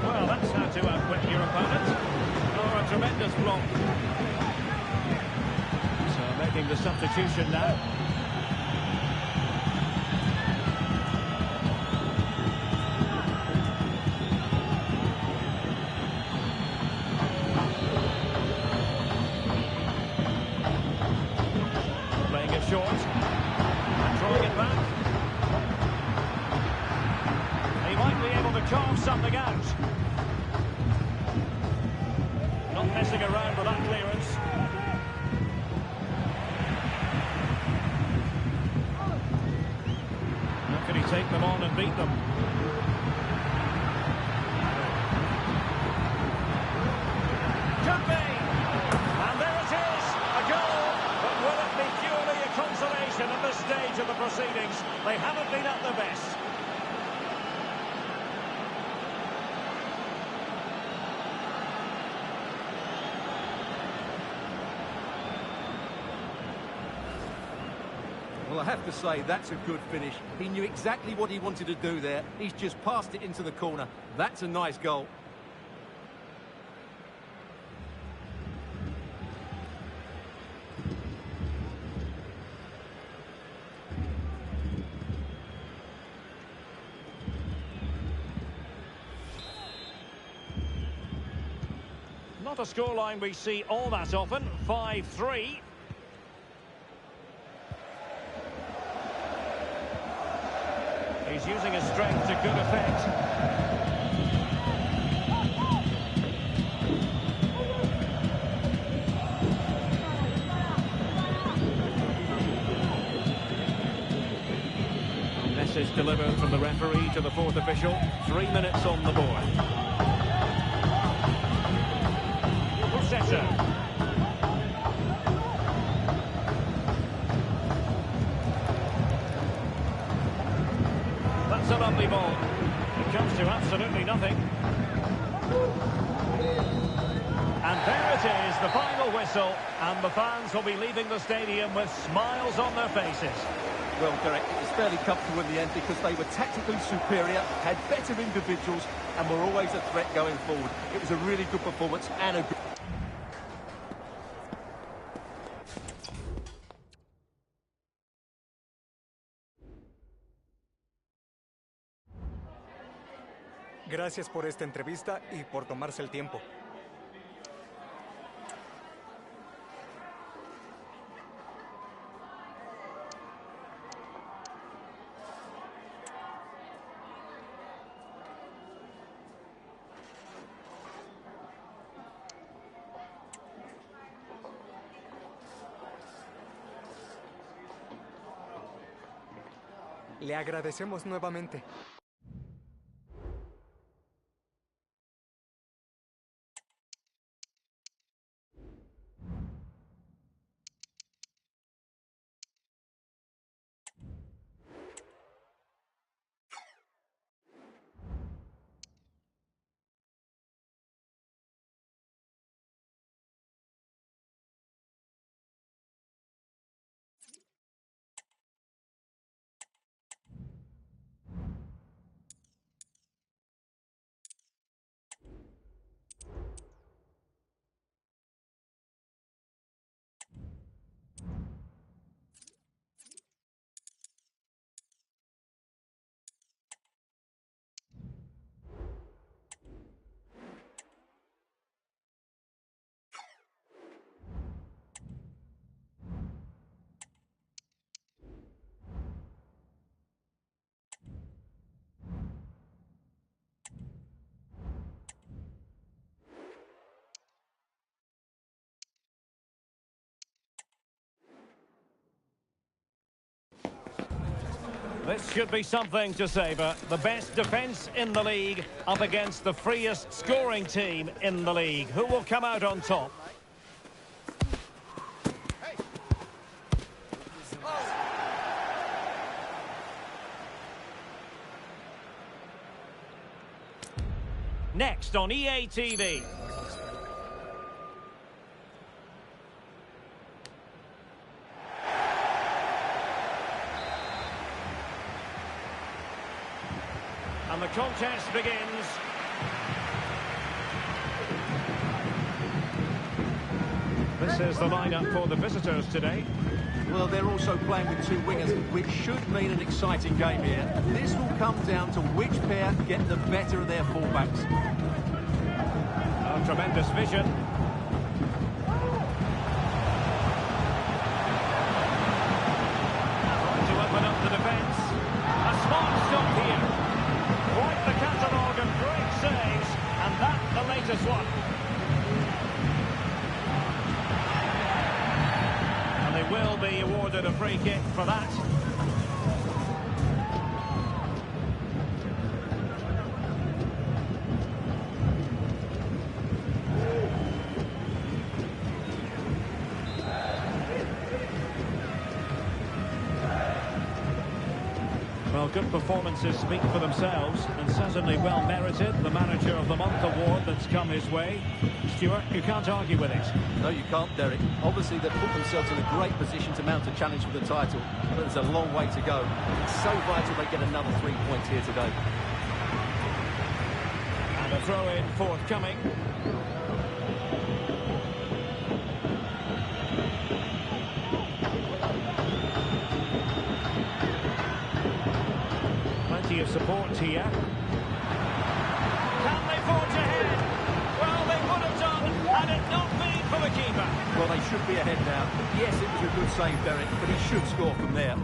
Well, that's how to outwit your opponent. Oh, a tremendous block. So making the substitution now. Short and drawing it back. He might be able to carve something out. Not messing around with that clearance. How can he take them on and beat them? Could be. And there it is, a goal. But will it be purely a consolation at this stage of the proceedings? They haven't been at their best. Well, I have to say, that's a good finish. He knew exactly what he wanted to do there. He's just passed it into the corner. That's a nice goal. Not a scoreline we see all that often. 5-3. He's using his strength to good effect. Message delivered from the referee to the fourth official. 3 minutes on the board. Busca. That's a lovely ball. It comes to absolutely nothing. And there it is, the final whistle, and the fans will be leaving the stadium with smiles on their faces. Well, Derek, it was fairly comfortable in the end because they were tactically superior, had better individuals, and were always a threat going forward. It was a really good performance and a good... Gracias por esta entrevista y por tomarse el tiempo. Le agradecemos nuevamente. This should be something to savour. The best defence in the league up against the freest scoring team in the league. Who will come out on top? Next on EA TV. And the contest begins. This is the lineup for the visitors today. Well, they're also playing with two wingers, which should mean an exciting game here. This will come down to which pair get the better of their fullbacks. Oh, tremendous vision. Trying to open up the defence. A smart stop here. Quite the catalogue of great saves, and that the latest one. And they will be awarded a free kick for that. Well, good performances speak for themselves, and certainly well merited. The Manager of the Month award that's come his way. Stuart, you can't argue with it. No, you can't, Derek. Obviously, they've put themselves in a great position to mount a challenge for the title, but there's a long way to go. It's so vital they get another 3 points here today. And a throw-in forthcoming. Plenty of support here. Can they forge ahead? Well, they would have done, had it not been for the keeper. Well, they should be ahead now. Yes, it was a good save, Derek, but he should score from there.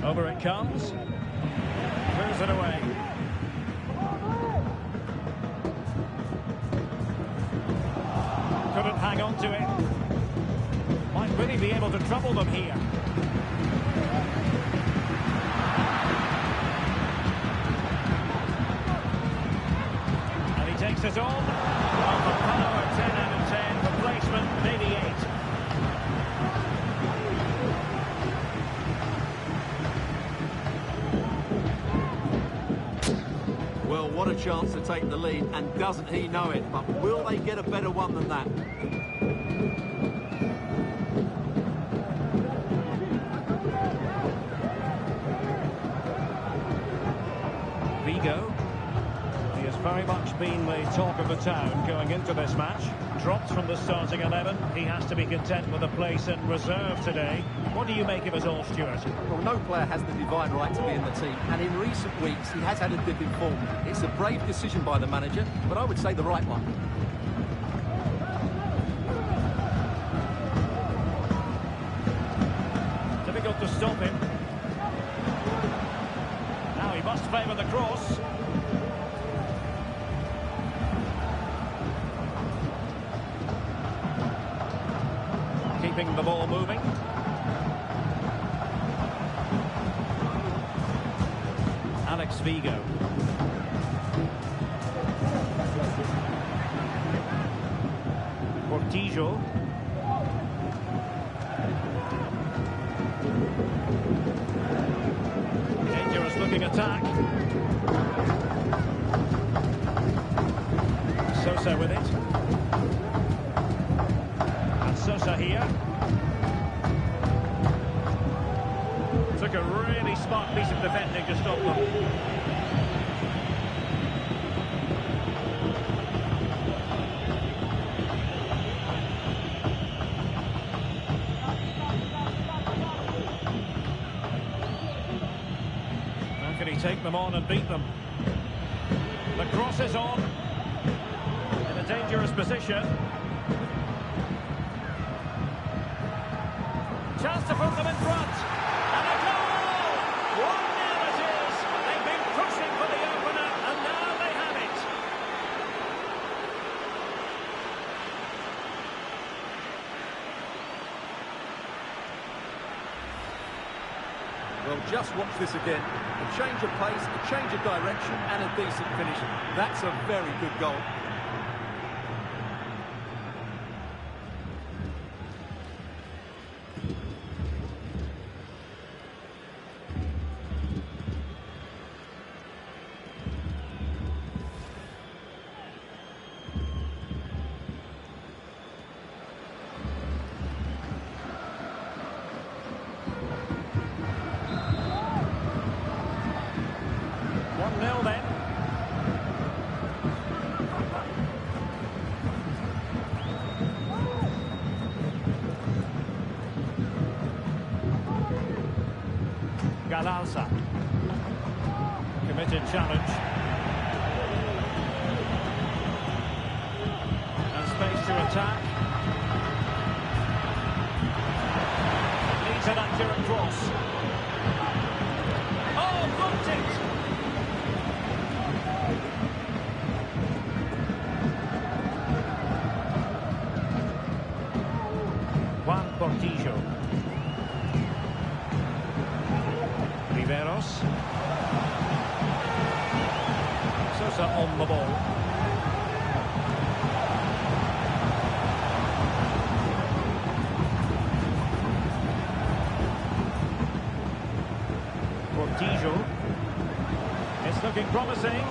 Over it comes. Clears it away. Couldn't hang on to it. Might really be able to trouble them here. And he takes it on. Well, for power, 10 out of 10. For placement, maybe 8. Well, what a chance to take the lead, and doesn't he know it? But will they get a better one than that? Vedo. He has very much been the talk of the town going into this match. Dropped from the starting 11. He has to be content with a place in reserve today. What do you make of it all, Stuart? Well, no player has the divine right to be in the team, and in recent weeks he has had a dip in form. It's a brave decision by the manager, but I would say the right one. Difficult to stop him. Now he must favour the cross. Keeping the ball moving. Vedo. Portillo. Dangerous looking attack. Sosa with it. And Sosa here. Took a really smart piece of defending to stop them. How can he take them on and beat them? The cross is on. In a dangerous position. Chance to put them in front. And a goal! 1-0 it is. They've been pushing for the opener, and now they have it. Well, just watch this again. A change of pace, a change of direction, and a decent finish. That's a very good goal. Then. Galarza. Committed challenge. And space to attack. Needs an accurate cross. Oh, blocked it! Portillo. Riveros. Sosa on the ball. Portillo. It's looking promising.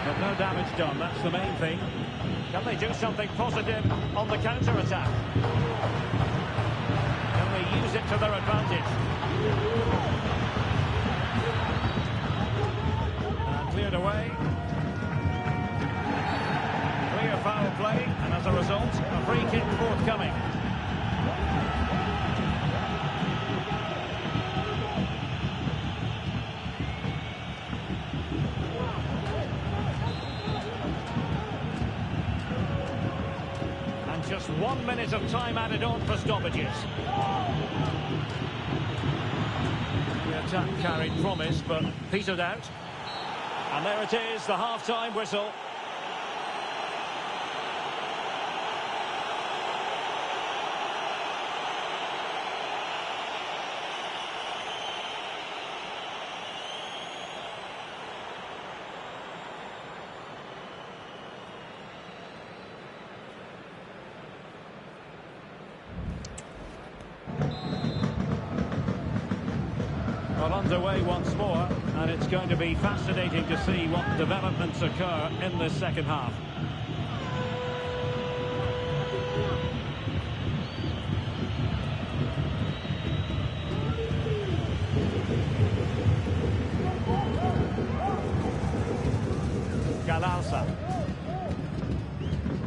But no damage done, that's the main thing. Can they do something positive on the counter-attack? Can they use it to their advantage? And cleared away. Clear foul play, and as a result, a free kick forthcoming. Just 1 minute of time added on for stoppages. The attack carried promise, but petered out. And there it is, the half-time whistle. Well, underway once more, and it's going to be fascinating to see what developments occur in this second half. Galarza.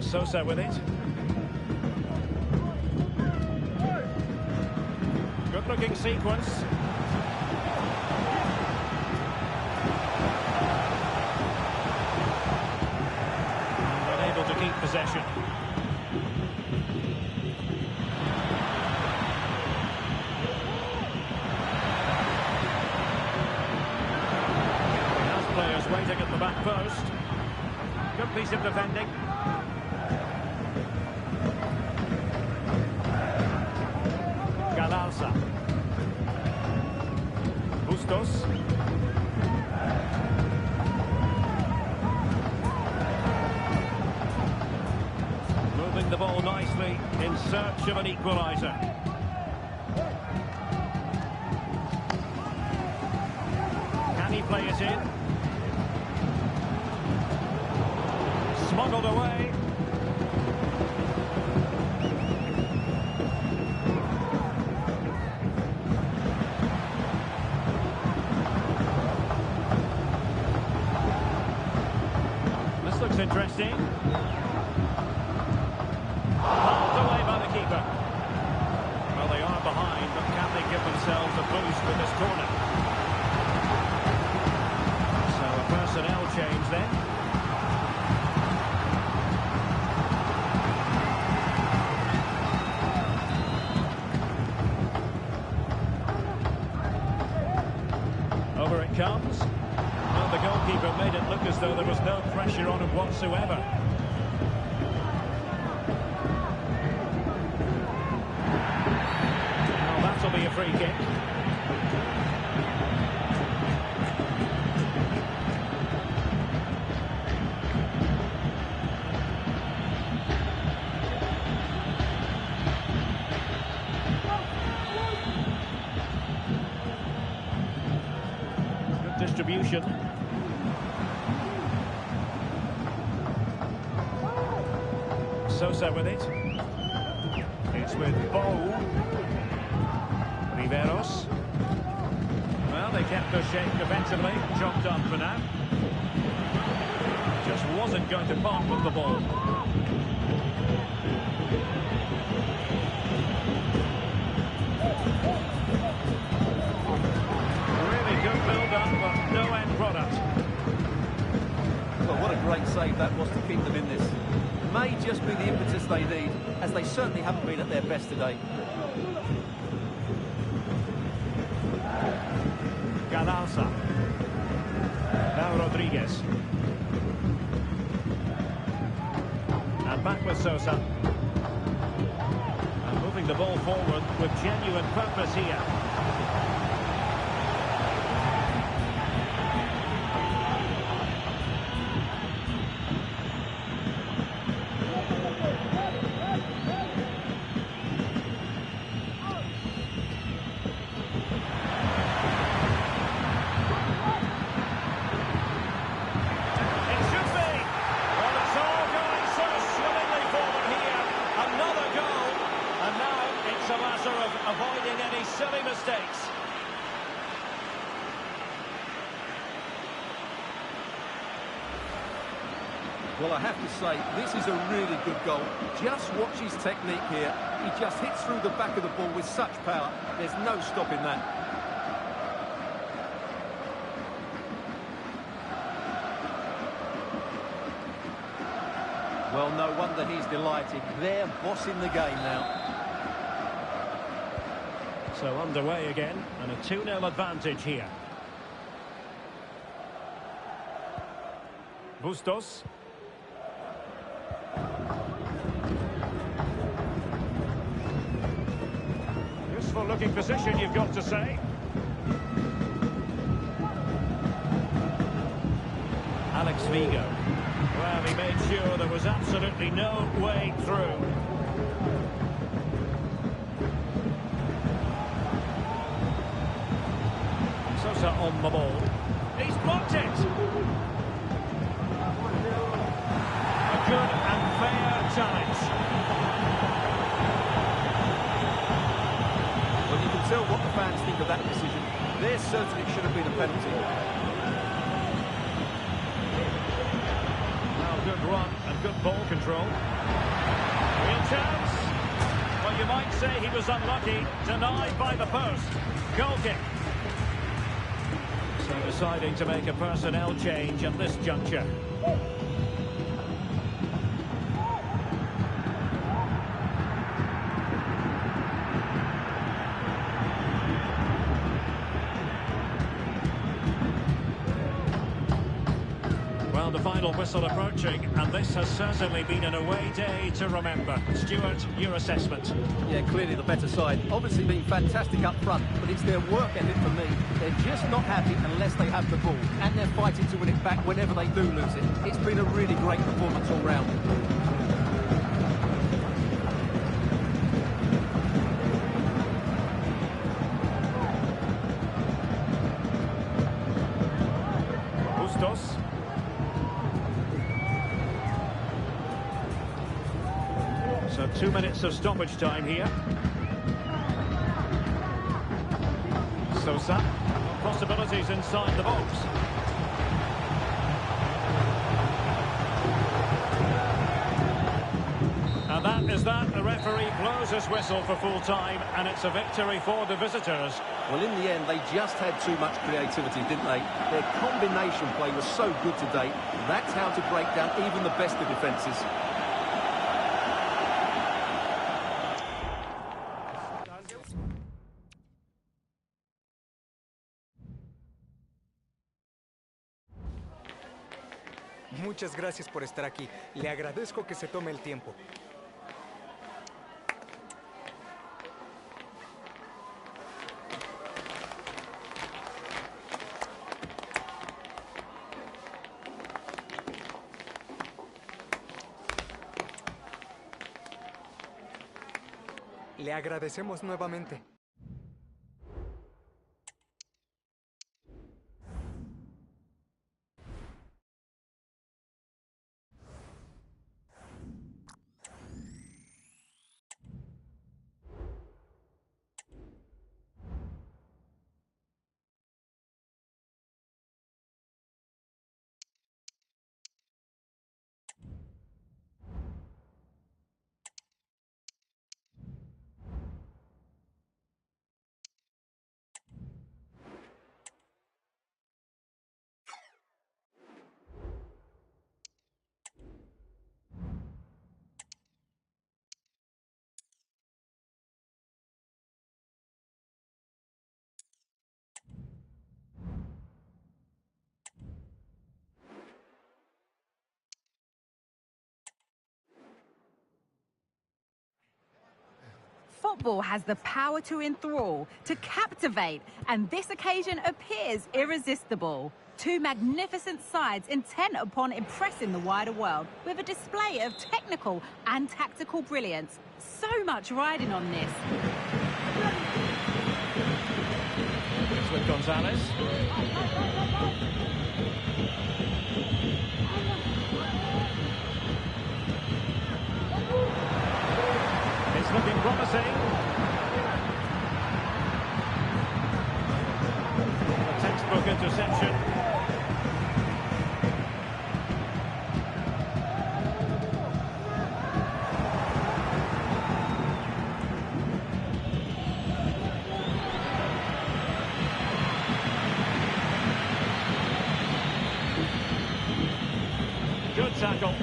Sosa with it. Good-looking sequence. To keep possession. He has players waiting at the back post. Good piece of defending. Galarza. Bustos. The ball nicely in search of an equaliser. Can he play it in? Smuggled away. This looks interesting. Away by the keeper. Well, they are behind, but can they give themselves a boost with this corner? So a personnel change Over it comes. Well, the goalkeeper made it look as though there was no pressure on him whatsoever. Well, that'll be a free kick. Distribution. Sosa with it. It's with Bo. Riveros. Well, they kept their shape defensively. Job done for now. Just wasn't going to part with the ball. Good build-up, but no end product. Well, what a great save that was to keep them in this. May just be the impetus they need, as they certainly haven't been at their best today. Galarza. Now Rodriguez. And back with Sosa. And moving the ball forward with genuine purpose here. Avoiding any silly mistakes. Well, I have to say, this is a really good goal. Just watch his technique here. He just hits through the back of the ball with such power. There's no stopping that. Well, no wonder he's delighted. They're bossing the game now. So underway again, and a 2-0 advantage here. Bustos. Useful looking position, you've got to say. Alex Vedo. Well, he made sure there was absolutely no way through. Sosa on the ball. He's blocked it. A good and fair challenge. Well, you can tell what the fans think of that decision. They're certain it should have been a penalty. Well, good run and good ball control. Real chance. Well, you might say he was unlucky. Denied by the post. Goal kick. So deciding to make a personnel change at this juncture. Well, the final whistle approaching, and this has certainly been an away day to remember. Stuart, your assessment? Yeah, clearly the better side. Obviously been fantastic up front, but it's their work ethic for me. They're just not happy unless they have the ball, and they're fighting to win it back whenever they do lose it. It's been a really great performance all round. Bustos. So 2 minutes of stoppage time here. Sosa. Possibilities inside the box. And that is that. The referee blows his whistle for full time, and it's a victory for the visitors. Well, in the end, they just had too much creativity, didn't they? Their combination play was so good today. That's how to break down even the best of defences. Muchas gracias por estar aquí. Le agradezco que se tome el tiempo. Le agradecemos nuevamente. Football has the power to enthrall, to captivate, and this occasion appears irresistible. Two magnificent sides intent upon impressing the wider world with a display of technical and tactical brilliance. So much riding on this. It's with Gonzalez. It's looking promising. A textbook interception. Good tackle.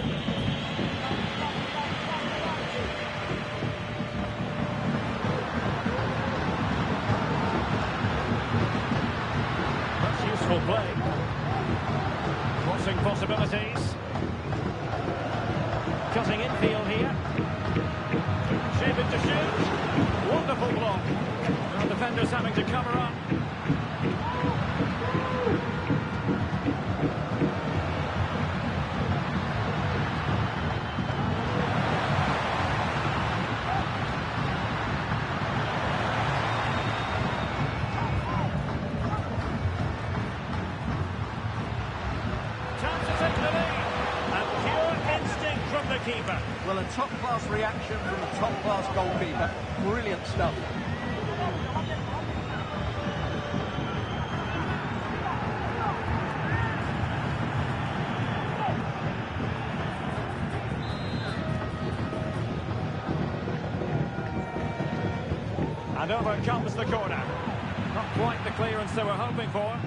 Useful play. Crossing possibilities. Cutting infield here. Shaping to shoot. Wonderful block. The defenders having to cover up. Keeper. Well, a top-class reaction from a top-class goalkeeper. Brilliant stuff. And over comes the corner. Not quite the clearance they were hoping for.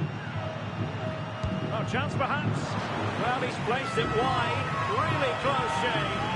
Oh, chance perhaps. Well, he's placed it wide. Really close shave.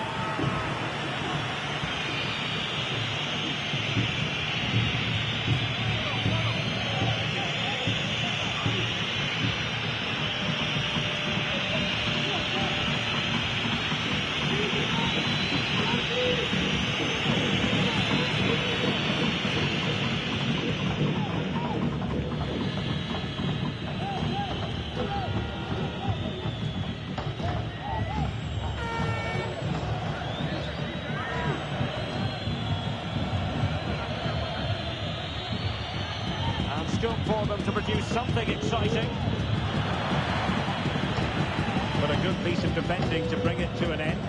Scope for them to produce something exciting. But a good piece of defending to bring it to an end.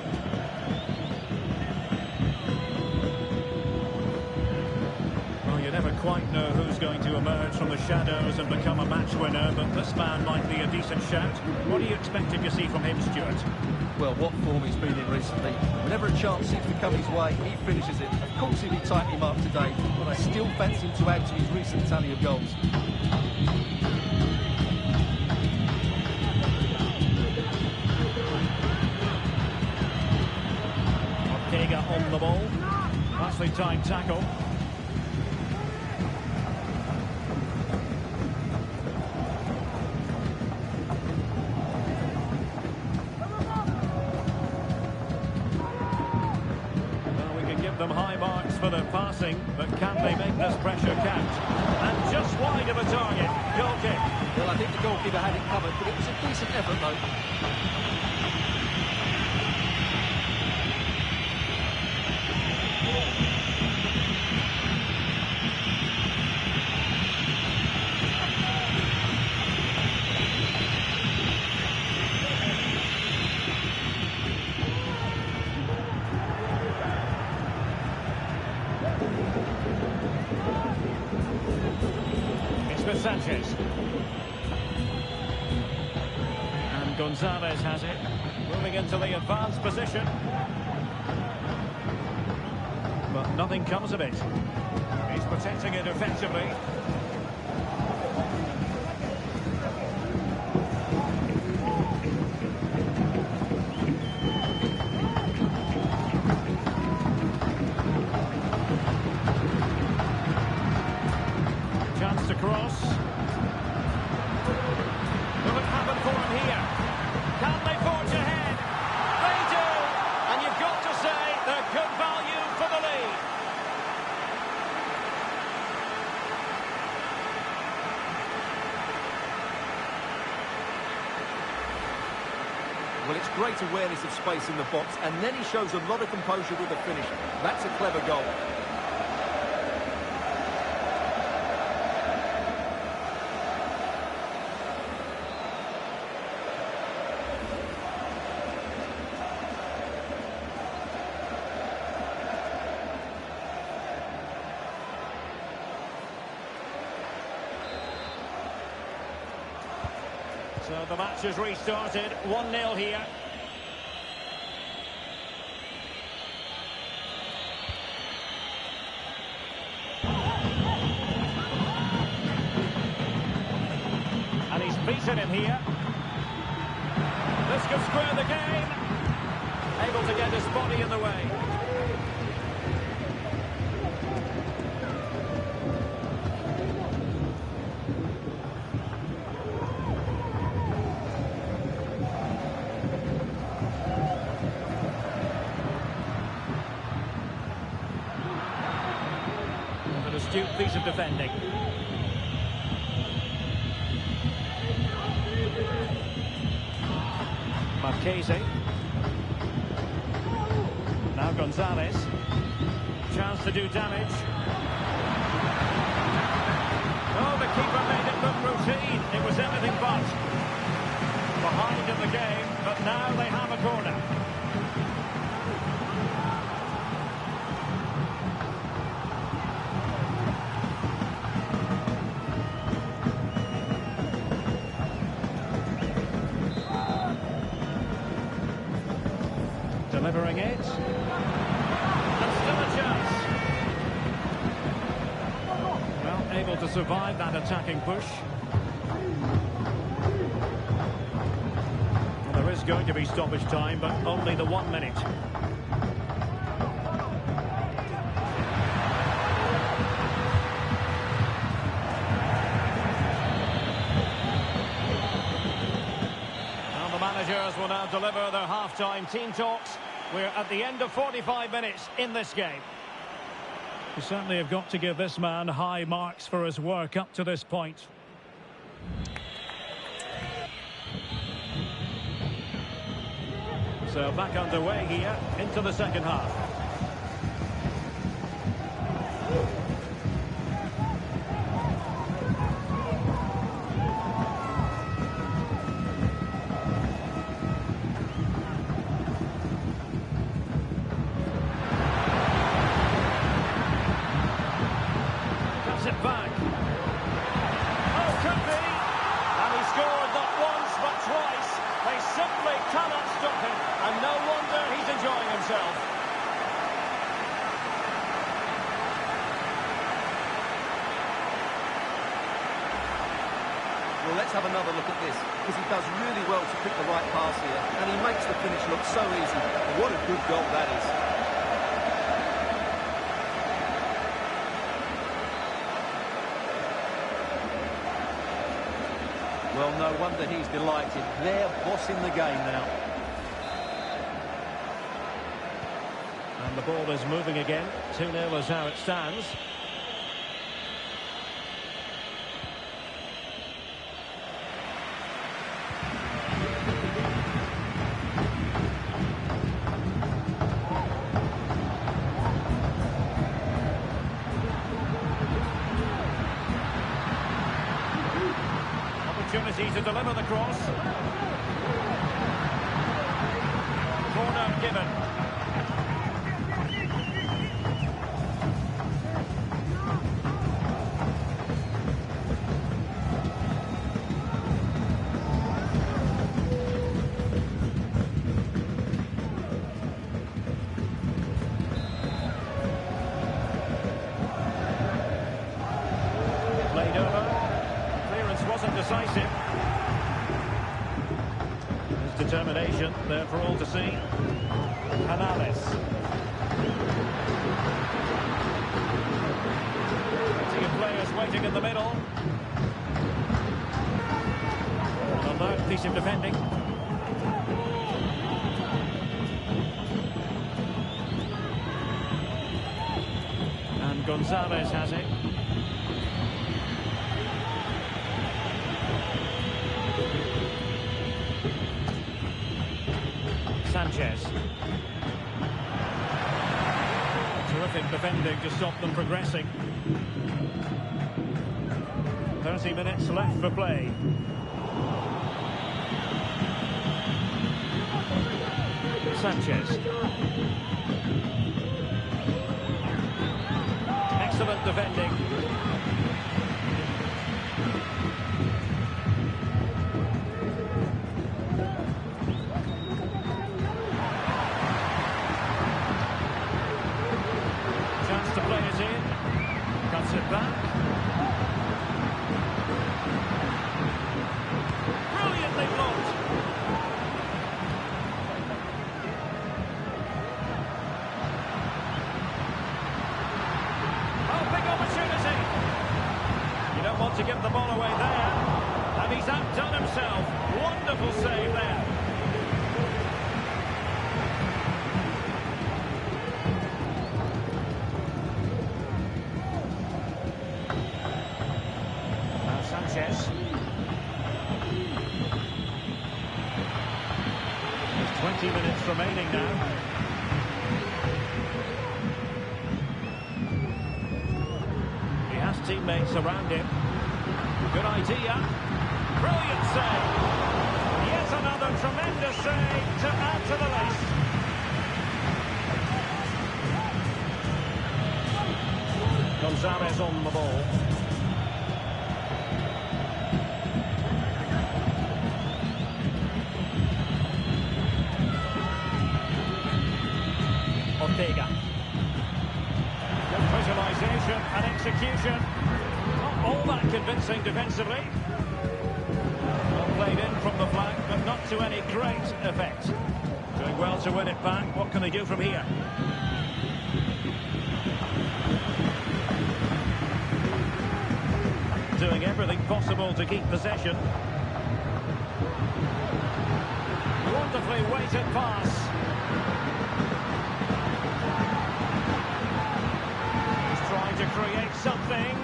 Well, you never quite know who's going to emerge from the shadows and become a match winner, but this man might be a decent shout. What do you expected to see from him, Stuart? Well, what form he's been in recently. Whenever a chance seems to come his way, he finishes it. Of course he'll be tightly marked today, but I still fancy him to add to his recent tally of goals. Ortega on the ball. Nicely timed tackle. pressing, but can they make this pressure count? And just wide of a target. Goal kick. Well, I think the goalkeeper had it covered, but it was a decent effort, though. Sanchez. And Gonzalez has it, moving into the advanced position. But nothing comes of it. He's protecting it effectively. Chance to cross. Will it happen for him here? Can they forge ahead? They do! And you've got to say they're good value for the lead. Well, it's great awareness of space in the box, and then he shows a lot of composure with the finish. That's a clever goal. So the match has restarted, 1-0 here. And he's beaten him here. This could square the game. Able to get his body in the way. Astute piece of defending. Marchese. Now Gonzalez. Chance to do damage. Oh, the keeper made it look routine. It was anything but. Behind in the game, but now they have a corner. Delivering it. And still a chance. Well, able to survive that attacking push. Well, there is going to be stoppage time, but only the 1 minute. Well, the managers will now deliver their half-time team talks. We're at the end of 45 minutes in this game. We certainly have got to give this man high marks for his work up to this point. So back underway here into the second half. It back. Oh, could be. And he scored not once but twice. They simply cannot stop him. And no wonder he's enjoying himself. Well, let's have another look at this, because he does really well to pick the right pass here, and he makes the finish look so easy. What a good goal that is. Well, no wonder he's delighted. They're bossing the game now. And And the ball is moving again. 2-0 is how it stands. Opportunity to deliver the cross. Corner given. Played over. Clearance wasn't decisive. His determination there for all to see. Canales. Plenty of players waiting in the middle. An alert piece of defending. And Gonzalez has it. Sanchez. Terrific defending to stop them progressing. 30 minutes left for play. Sanchez. Excellent defending. Chance to play it in. Cuts it back. Brilliantly blocked. Oh, big opportunity. You don't want to give the ball away there. And he's outdone himself. Wonderful save there. Sanchez. There's 20 minutes remaining now. He has teammates around him. Good idea. Brilliant save. Yet another tremendous save to add to the list. Gonzalez on the ball. Ortega. Good visualisation and execution. Not all that convincing defensively. Well played in from the flank, but not to any great effect. Doing well to win it back. What can they do from here? Doing everything possible to keep possession. Wonderfully weighted pass. To create something.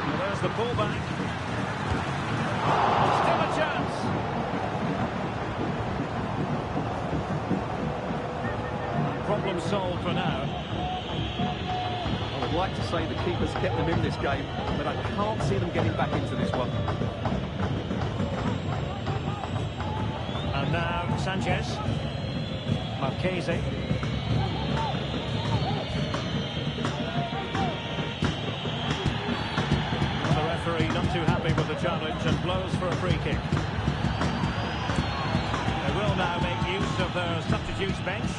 Well, there's the pullback. Still a chance. Problem solved for now. I would like to say the keeper's kept them in this game, but I can't see them getting back into this one. And now Sanchez. Marchese. Not too happy with the challenge and blows for a free kick. They will now make use of their substitutes bench.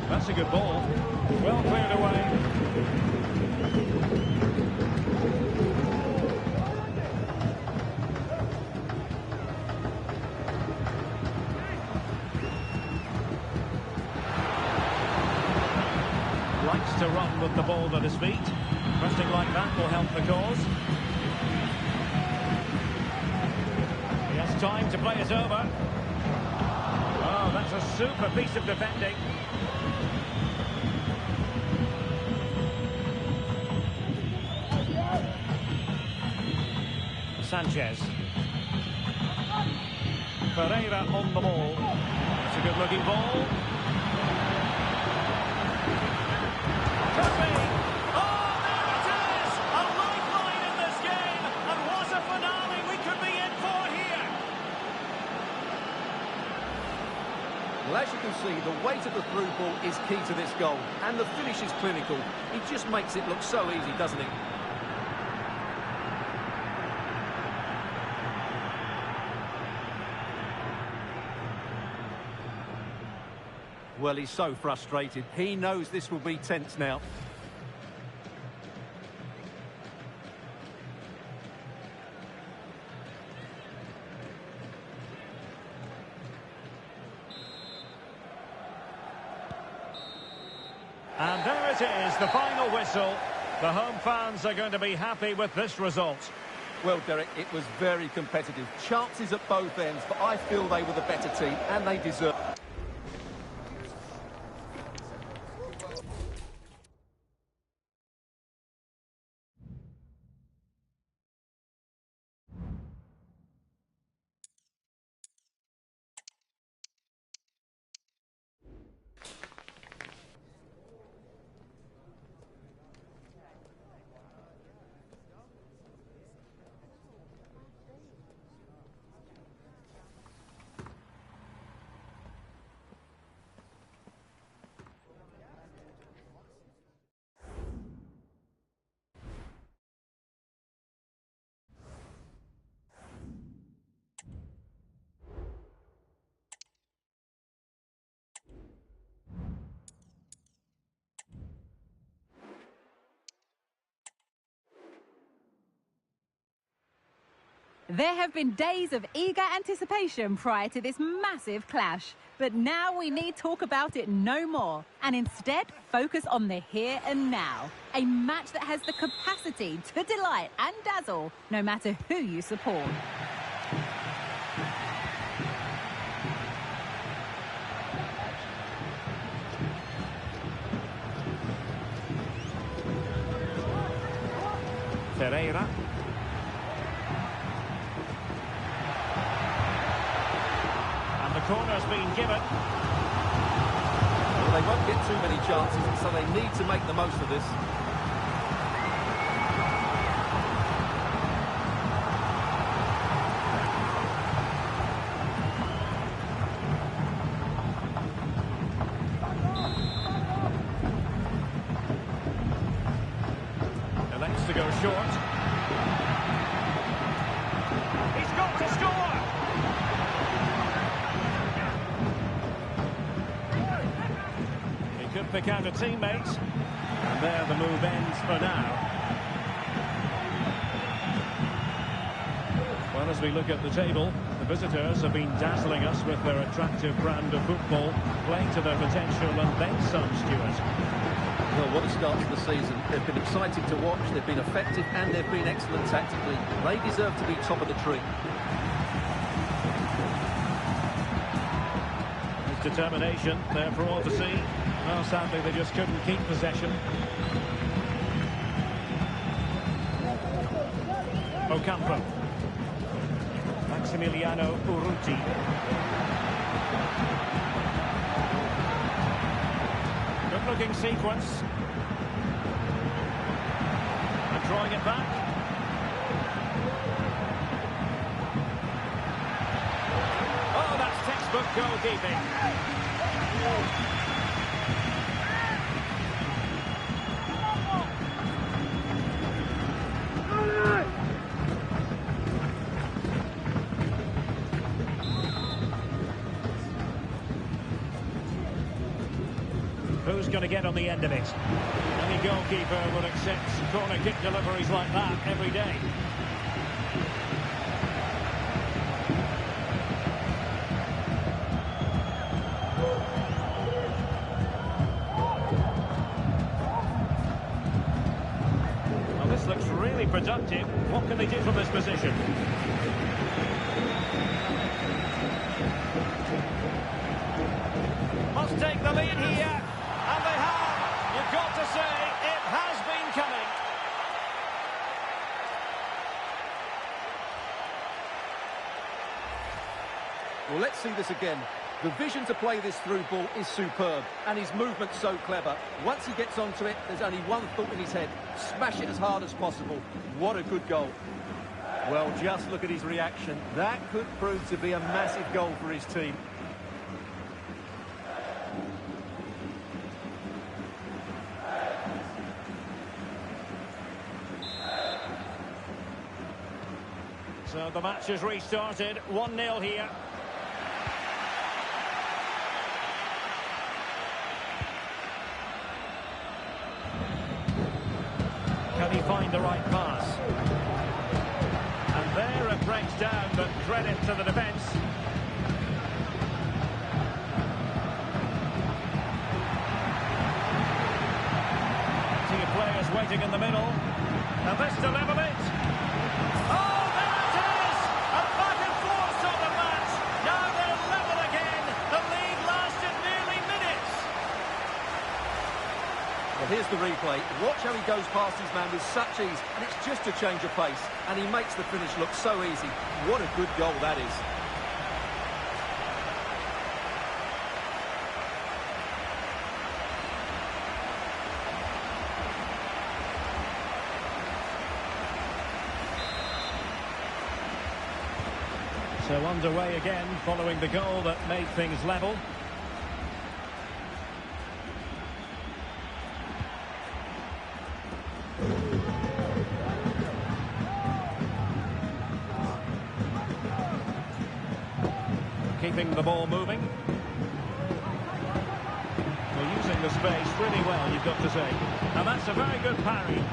That's a good ball. Well cleared away. to run with the ball at his feet. Pressing like that will help the cause. He has time to play it over. Oh, that's a super piece of defending. Sanchez. Pereira on the ball. It's a good-looking ball. Could be. Oh, there it is! A lifeline in this game. And what a finale we could be in for here. Well, as you can see, the weight of the through ball is key to this goal. And the finish is clinical. He just makes it look so easy, doesn't he? Well, he's so frustrated. He knows this will be tense now. And there it is, the final whistle. The home fans are going to be happy with this result. Well, Derek, it was very competitive. Chances at both ends, but I feel they were the better team, and they deserve. There have been days of eager anticipation prior to this massive clash. But now we need talk about it no more, and instead focus on the here and now. A match that has the capacity to delight and dazzle, no matter who you support. Pereira. And the corner's been given. Well, they won't get too many chances, so they need to make the most of this. Elects to go short. He's got to score! He could pick out a teammate. And there the move ends for now. Well, as we look at the table, the visitors have been dazzling us with their attractive brand of football, playing to their potential and then some, Stuart. Well, what a start to the season. They've been exciting to watch, they've been effective, and they've been excellent tactically. They deserve to be top of the tree. His determination there for all to see. Well, sadly, they just couldn't keep possession. Ocampo. Maximiliano Urruti. Good-looking sequence. And drawing it back. Oh, that's textbook goalkeeping. Who's going to get on the end of it? Any goalkeeper would accept corner kick deliveries like that every day. can they do from this position? Must take the lead here. And they have. You've got to say, it has been coming. Well, let's see this again. The vision to play this through ball is superb, and his movement's so clever. Once he gets onto it, there's only one thought in his head: smash it as hard as possible. What a good goal. Well, just look at his reaction. That could prove to be a massive goal for his team. So the match has restarted, 1-0 here. Can he find the right pass? And there it breaks down, but credit to the defence. Plenty of players waiting in the middle. And this to level it. Oh, there it is! A back and forth sort of match. Now they're level again. The lead lasted nearly minutes. Well, here's the replay. Watch how he goes past his man with such ease, and it's just a change of pace, and he makes the finish look so easy. What a good goal that is. So underway again, following the goal that made things level. Keeping the ball moving. They're using the space really well, you've got to say. And that's a very good parry.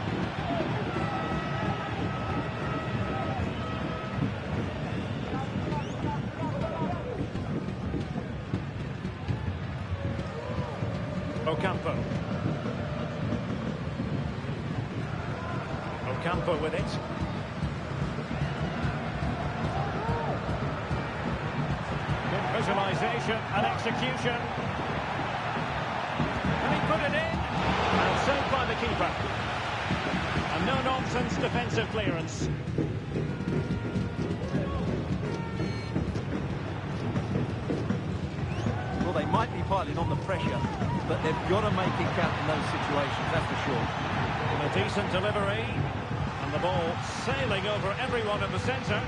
Ocampo with it. Good visualisation and execution. Can he put it in? And saved by the keeper. And no-nonsense defensive clearance. Well, they might be piling on the pressure, but they've got to make it count in those situations, that's for sure. And a decent delivery. And the ball sailing over everyone in the centre.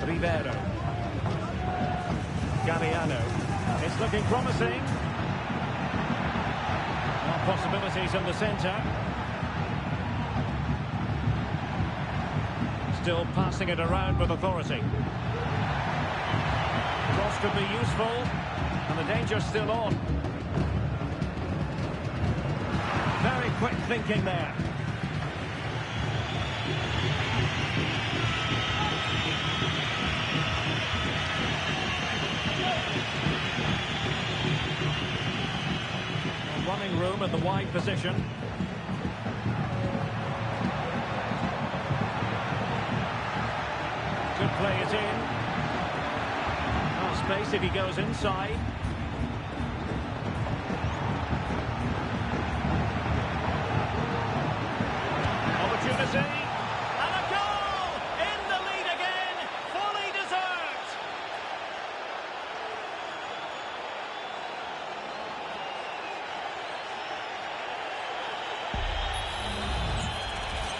Vedo. Galliano. It's looking promising. More possibilities in the centre. Still passing it around with authority. Cross could be useful. And the danger's still on. Very quick thinking there. Running room at the wide position. Could play it in. Oh, space if he goes inside. Opportunity. And a goal! In the lead again. Fully deserved.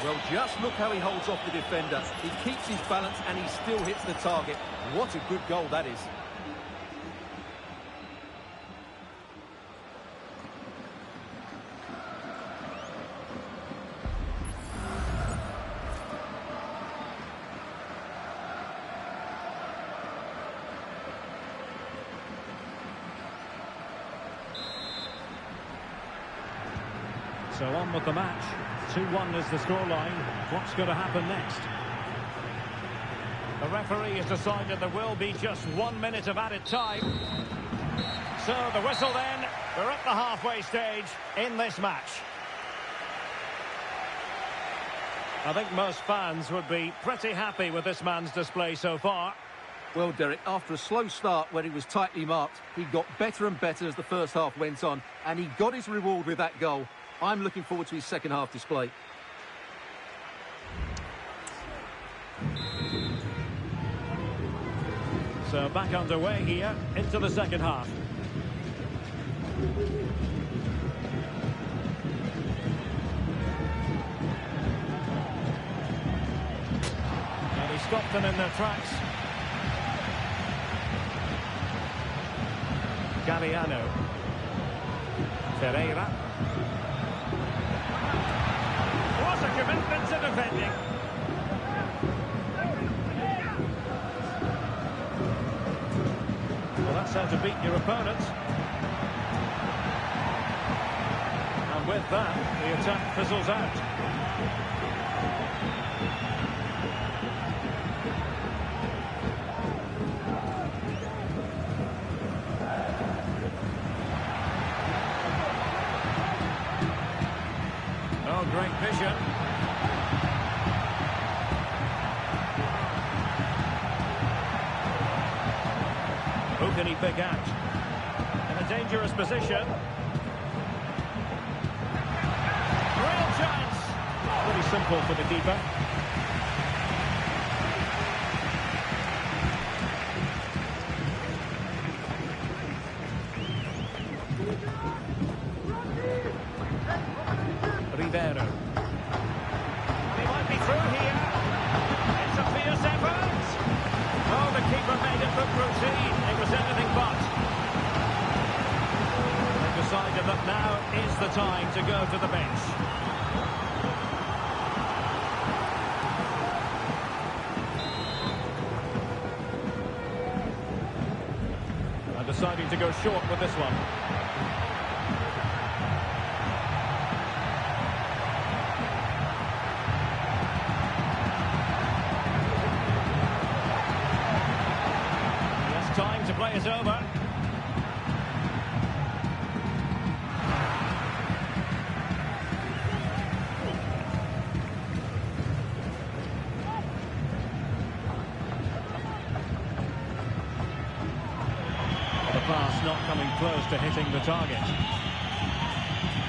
Well, just look how he holds off the defender. He keeps his balance and he still hits the target. What a good goal that is. So on with the match. 2-1 is the scoreline. What's going to happen next? The referee has decided there will be just 1 minute of added time. So the whistle then. We're at the halfway stage in this match. I think most fans would be pretty happy with this man's display so far. Well, Derek, after a slow start where he was tightly marked, he got better and better as the first half went on, and he got his reward with that goal. I'm looking forward to his second half display. So back underway here into the second half. And he stopped them in their tracks. Galliano. Ferreira. What a commitment to defending. Well, that's how to beat your opponent. And with that, the attack fizzles out. Oh, great vision. Who can he pick out? In a dangerous position. Real chance. Pretty simple for the keeper. Vedo. He might be through here. It's a fierce effort. Oh, the keeper made it look routine. It was anything but. They've decided that now is the time to go to the bench. And deciding to go short with this one. Time to play it over. The pass not coming close to hitting the target.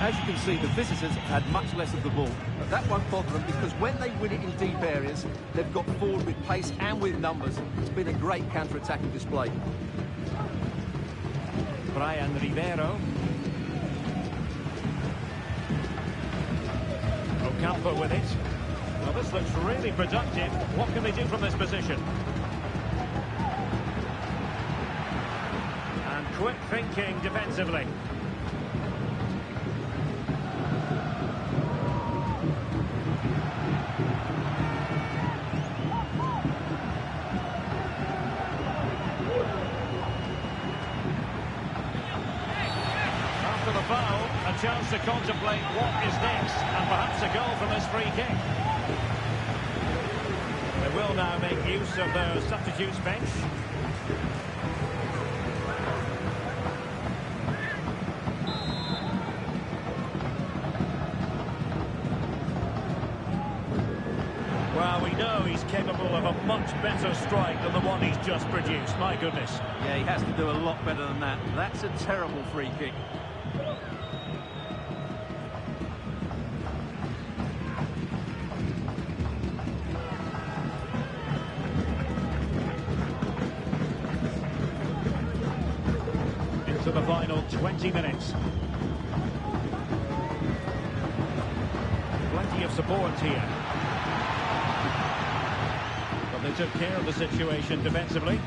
As you can see, the visitors had much less of the ball, but that won't bother them because when they win it in deep areas, they've got forward with pace and with numbers. It's been a great counter-attacking display. Brian Ribeiro. Ocampo with it. Well, this looks really productive. What can they do from this position? And quick thinking defensively. After the foul, a chance to contemplate what is next, and perhaps a goal from this free kick. They will now make use of their substitutes bench. Well, we know he's capable of a much better strike than the one he's just produced. My goodness. Yeah, he has to do a lot better than that. That's a terrible free kick. Into the final 20 minutes. Plenty of support here. But they took care of the situation defensively.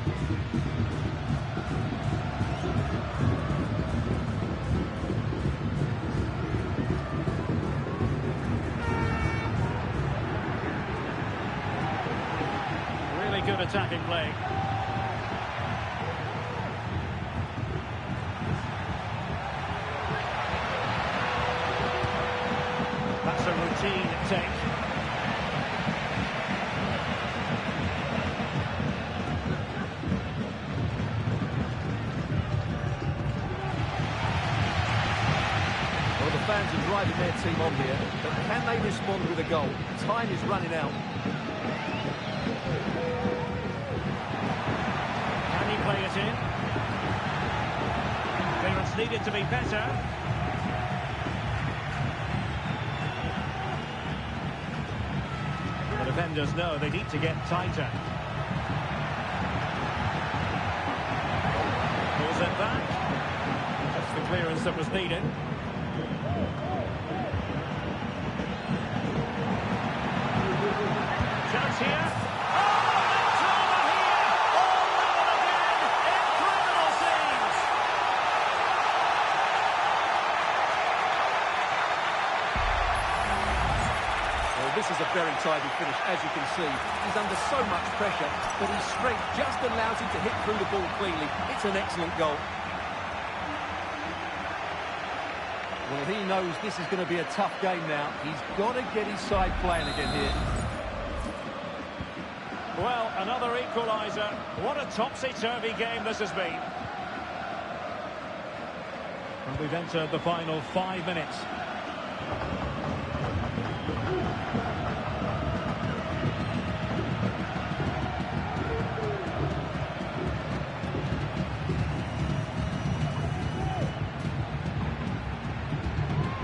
Really good attacking play. That's a routine take. Well, the fans are driving driving their team on here, but can they respond with a goal? Time is running out. Can he play it in? Clearance needed to be better. The defenders know they need to get tighter. Pulls it back. That's the clearance that was needed. Chance here. Oh, and drama here. All level again. Incredible scenes. Well, this is a very tidy finish, as you can see. He's under so much pressure, but his strength just allows him to hit through the ball cleanly. It's an excellent goal. Well, he knows this is going to be a tough game now. He's got to get his side playing again here. Well, another equaliser. What a topsy-turvy game this has been. And we've entered the final 5 minutes.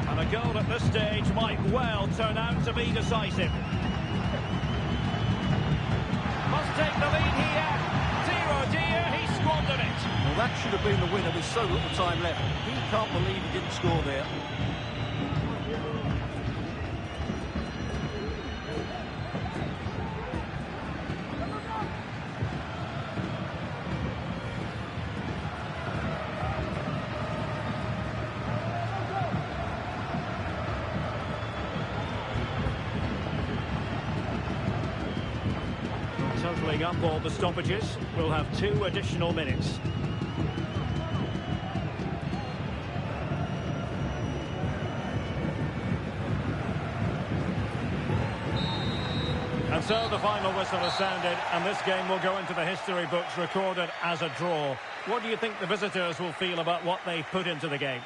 And a goal at this stage might well turn out to be decisive. Must take the lead here. Dear, oh dear, he squandered it. Well, that should have been the winner with so little time left. He can't believe he didn't score there. Totaling up all the stoppages, we'll have 2 additional minutes. And so the final whistle has sounded, and this game will go into the history books recorded as a draw. What do you think the visitors will feel about what they put into the game?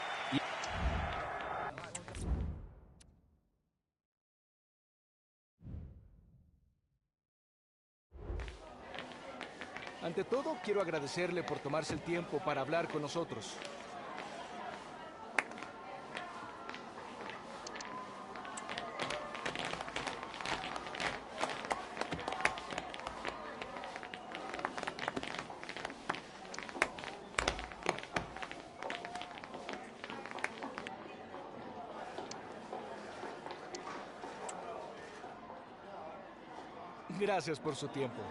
Ante todo, quiero agradecerle por tomarse el tiempo para hablar con nosotros. Gracias por su tiempo.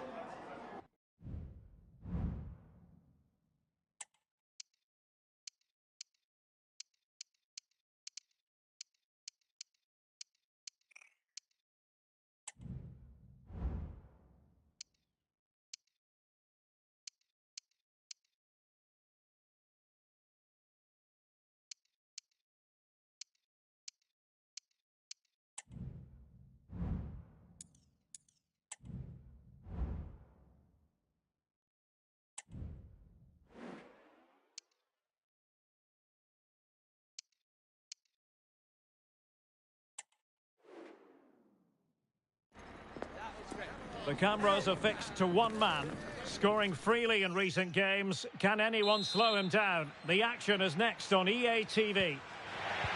The cameras are fixed to one man, scoring freely in recent games. Can anyone slow him down? The action is next on EA TV.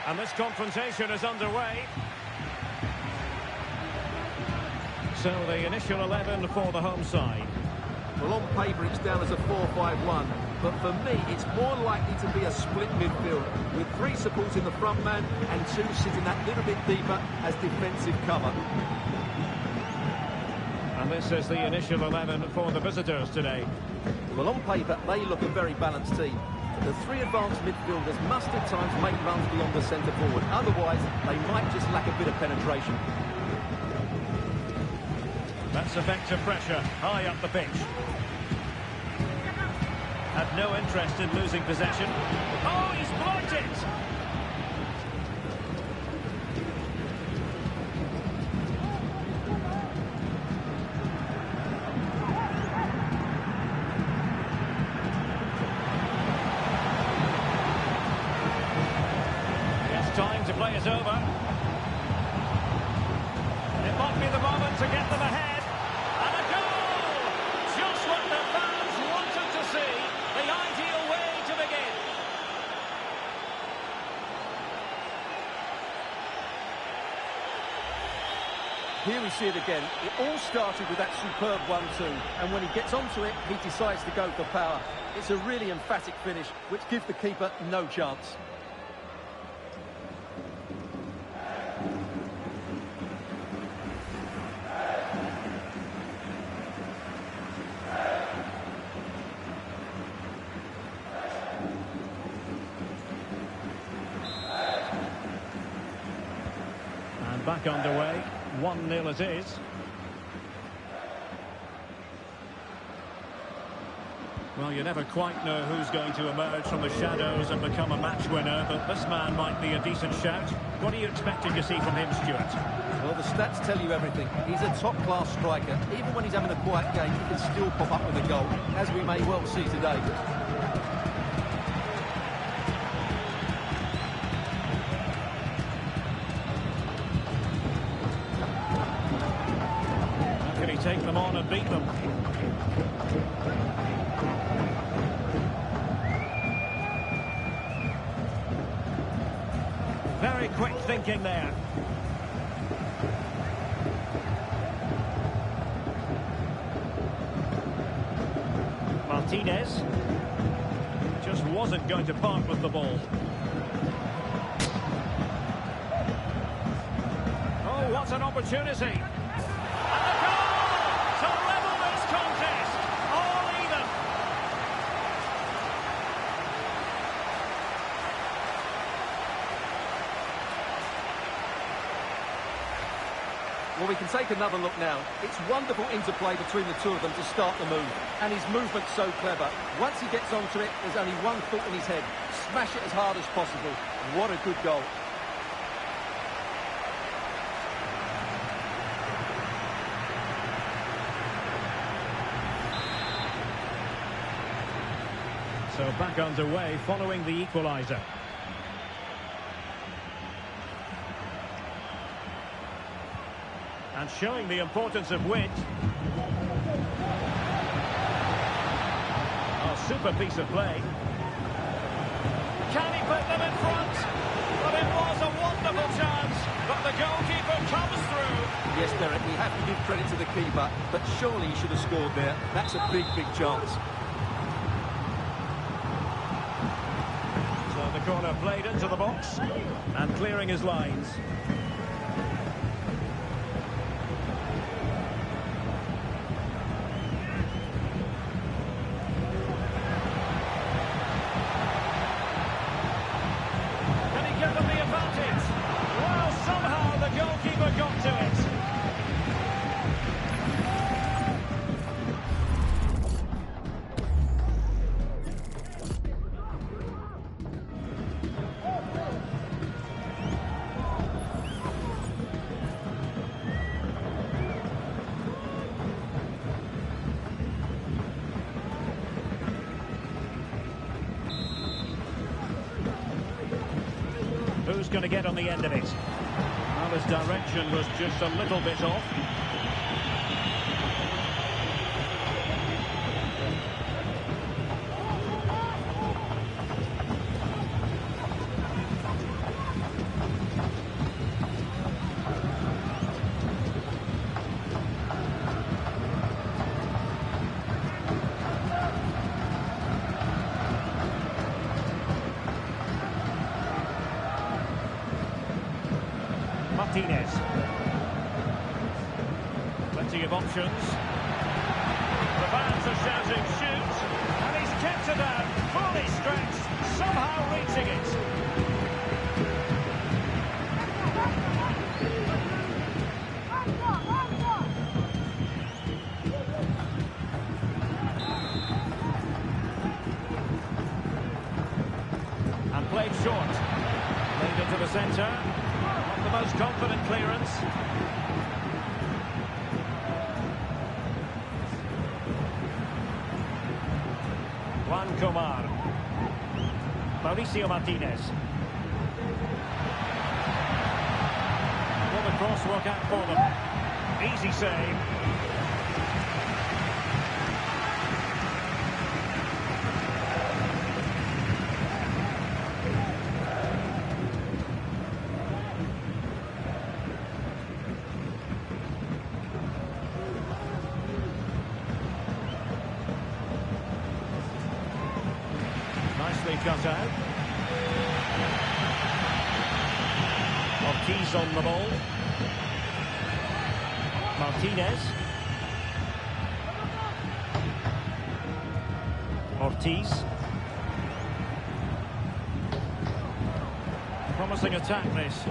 And this confrontation is underway. So the initial 11 for the home side. Well, on paper it's down as a 4-5-1, but for me it's more likely to be a split midfield with 3 supporting the front man and 2 sitting that little bit deeper as defensive cover. And this is the initial 11 for the visitors today. Well, on paper they look a very balanced team. The 3 advanced midfielders must at times make runs beyond the centre forward, otherwise they might just lack a bit of penetration. That's effective pressure, high up the pitch. Had no interest in losing possession. Oh, he's blocked it! It's time to play it over. here we see it again. It all started with that superb 1-2, and when he gets onto it, he decides to go for power. It's a really emphatic finish, which gives the keeper no chance. And back underway, 1-0 it is. Well, you never quite know who's going to emerge from the shadows and become a match winner, but this man might be a decent shout. What are you expecting to see from him, Stuart? Well, the stats tell you everything. He's a top-class striker. Even when he's having a quiet game, he can still pop up with a goal, as we may well see today. How can he take them on and beat them? Very quick thinking there. Martinez just wasn't going to part with the ball. Oh, what an opportunity. And the goal to level this contest. All even. Well, we can take another look now. It's wonderful interplay between the two of them to start the move. And his movement's so clever. Once he gets onto it, there's only one thought in his head. Smash it as hard as possible. What a good goal. So back underway following the equaliser. And showing the importance of wit. Oh, super piece of play. Can he put them in front? Well, it was a wonderful chance, but the goalkeeper comes through. Yes, Derek, we have to give credit to the keeper, but surely he should have scored there. That's a big, big chance. So the corner played into the box and clearing his lines. Got to it. Who's going to get on the end of it? Well, his direction was just a little bit off. Martinez. Plenty of options. The fans are shouting shoot, and he's kept it out, fully stretched, somehow reaching it. And played short. Played into the centre. The most confident clearance. Juan Comar. Mauricio Martinez. Will the cross work out for them? Easy save. cut out. Ortiz on the ball. Martinez. Ortiz. Promising attack this.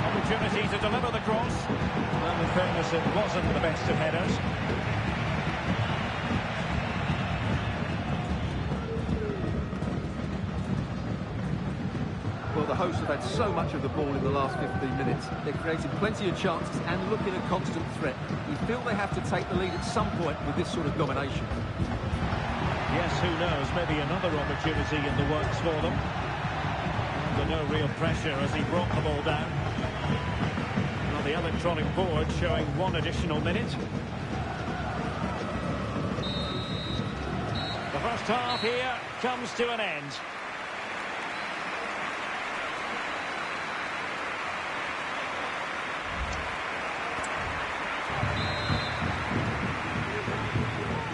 Opportunity to deliver the cross. Well, in fairness, it wasn't the best of headers. Well, the hosts have had so much of the ball in the last 15 minutes. They've created plenty of chances and looking a constant threat. You feel they have to take the lead at some point with this sort of domination. Yes, who knows, maybe another opportunity in the works for them. Under no real pressure as he brought the ball down. Well, the electronic board showing 1 additional minute. The first half here comes to an end.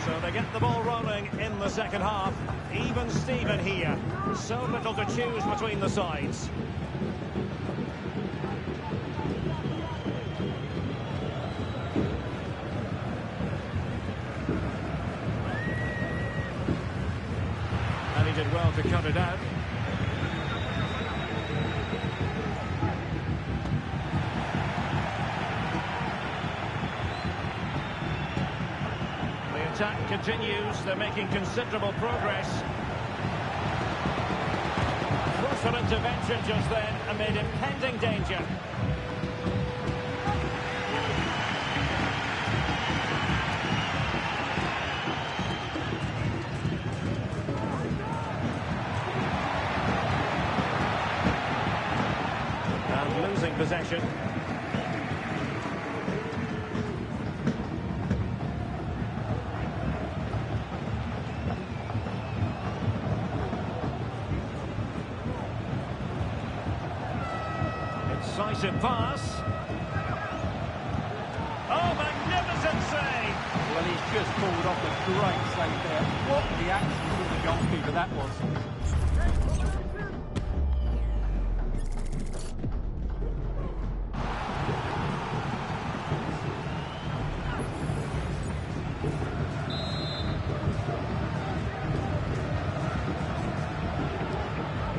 So they get the ball rolling in the second half. Even Steven here. So little to choose between the sides. And he did well to cut it out. Attack continues, they're making considerable progress. Crucial intervention just then amid impending danger. And losing possession. Decisive pass. Oh, magnificent save! Well, he's just pulled off a great save there. What the action from the goalkeeper that was.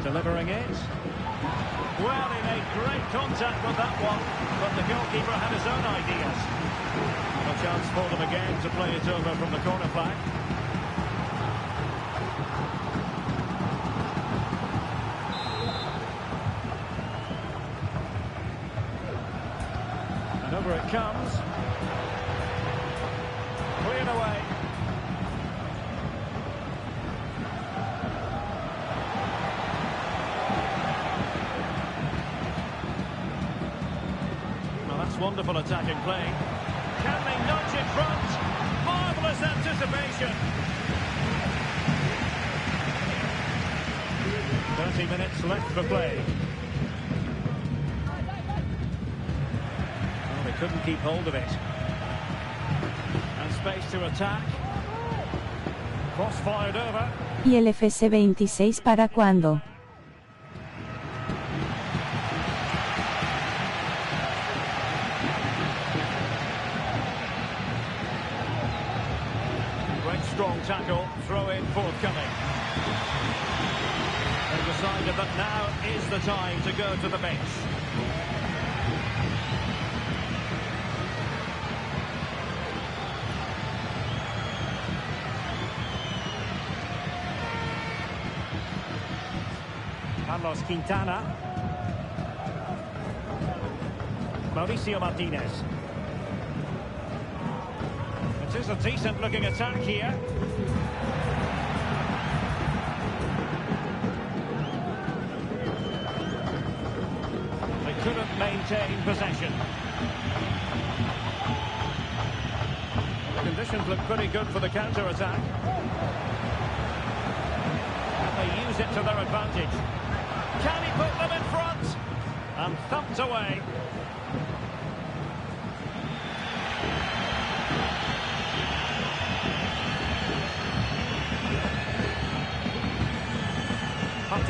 Delivering it. Well, he made great contact with that one, but the goalkeeper had his own ideas. A chance for them again to play it over from the corner flag. And over it comes. Cleared away. Wonderful attacking play. Can they nudge in front? Marvellous anticipation. 30 minutes left for play. Well, they couldn't keep hold of it. And space to attack. Cross fired over. ¿Y el FC26 para cuándo? Strong tackle, throw in forthcoming. They've decided that now is the time to go to the bench. Carlos Quintana. Mauricio Martinez. It is a decent-looking attack here. They couldn't maintain possession. The conditions look pretty good for the counter-attack. And they use it to their advantage. Can he put them in front? And thumped away.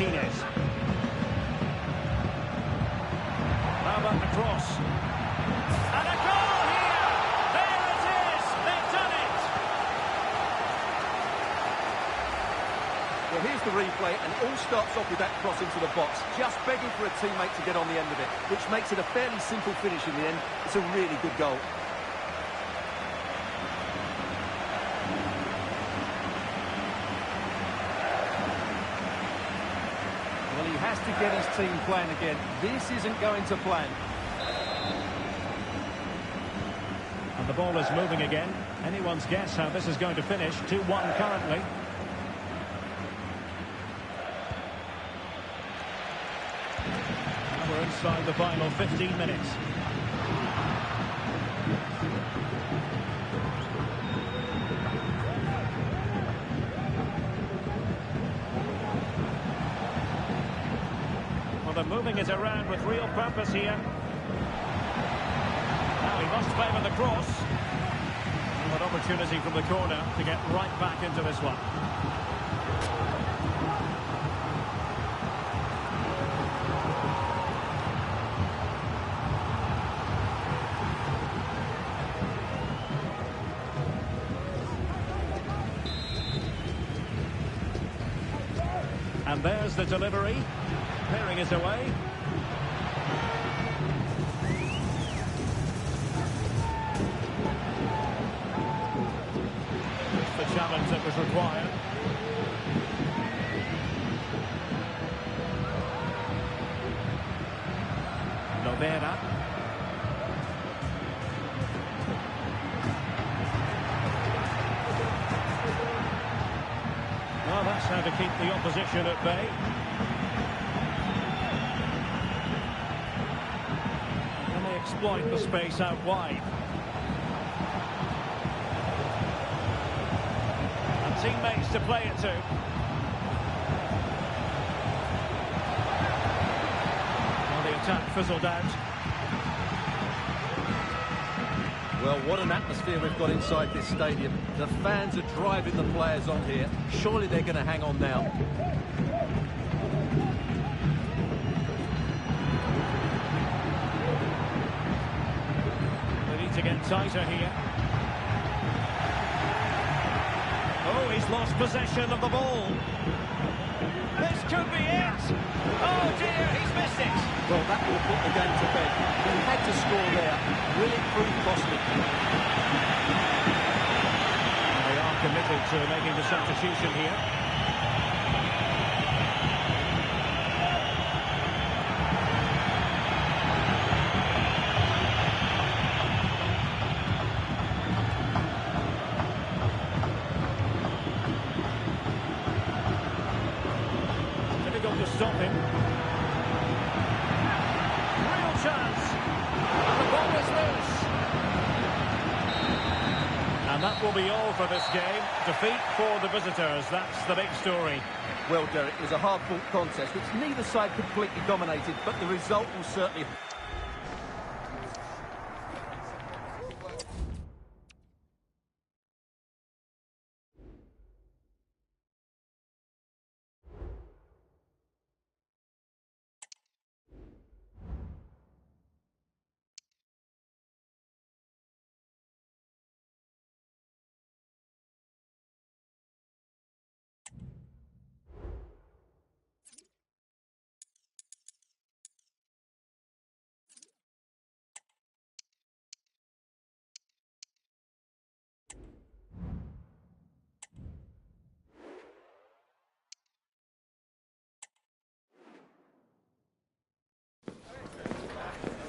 Martinez. How about the cross? And a goal here! There it is! They've done it! Well, here's the replay, and it all starts off with that cross into the box, just begging for a teammate to get on the end of it, which makes it a fairly simple finish in the end. It's a really good goal. Well, he has to get his team playing again. This isn't going to plan. And the ball is moving again. Anyone's guess how this is going to finish. 2-1 currently. We're inside the final 15 minutes. Well, they're moving it around with real purpose here. Now he must favour the cross. And an opportunity from the corner to get right back into this one. And there's the delivery, clearing it away. It's the challenge that was required. Lovera. Well, that's how to keep the opposition at bay. And they exploit the space out wide. And teammates to play it to. Well, the attack fizzled out. Well, what an atmosphere we've got inside this stadium. The fans are driving the players on here. Surely they're going to hang on now. They need to get tighter here. Oh, he's lost possession of the ball. This could be it. Oh dear, he's missed it. Well, that will put the game to bed. He had to score there. Will it prove costly? They are committed to making the substitution here. Difficult to stop him. Real chance. And the ball is loose. And that will be all for this game. Defeat for the visitors. That's the big story. Well, Derek, it was a hard-fought contest, which neither side completely dominated, but the result will certainly...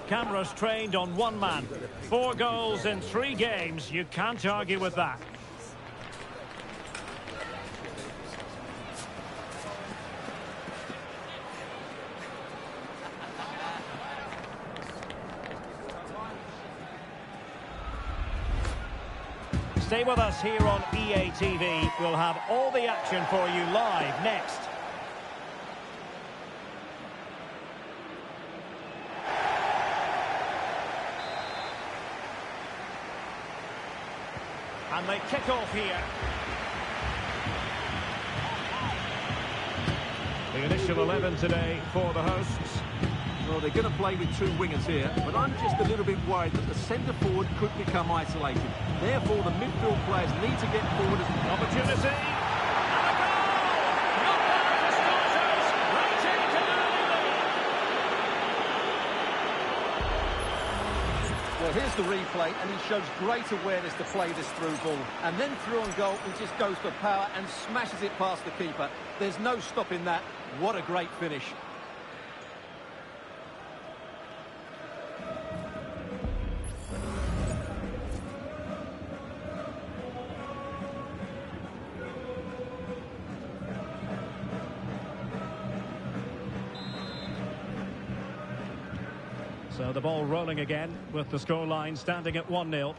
Cameras trained on one man. 4 goals in 3 games. You can't argue with that. Stay with us here on EA TV. We'll have all the action for you live next. And they kick off here. The initial 11 today for the hosts. Well, they're going to play with two wingers here, but I'm just a little bit worried that the centre forward could become isolated. Therefore, the midfield players need to get forward as Opportunity. And a goal! Not one of the starters. Rating to early lead. Well, here's the replay, and he shows great awareness to play this through ball. And then through on goal, he just goes for power and smashes it past the keeper. There's no stopping that. What a great finish. So the ball rolling again with the scoreline standing at 1-0.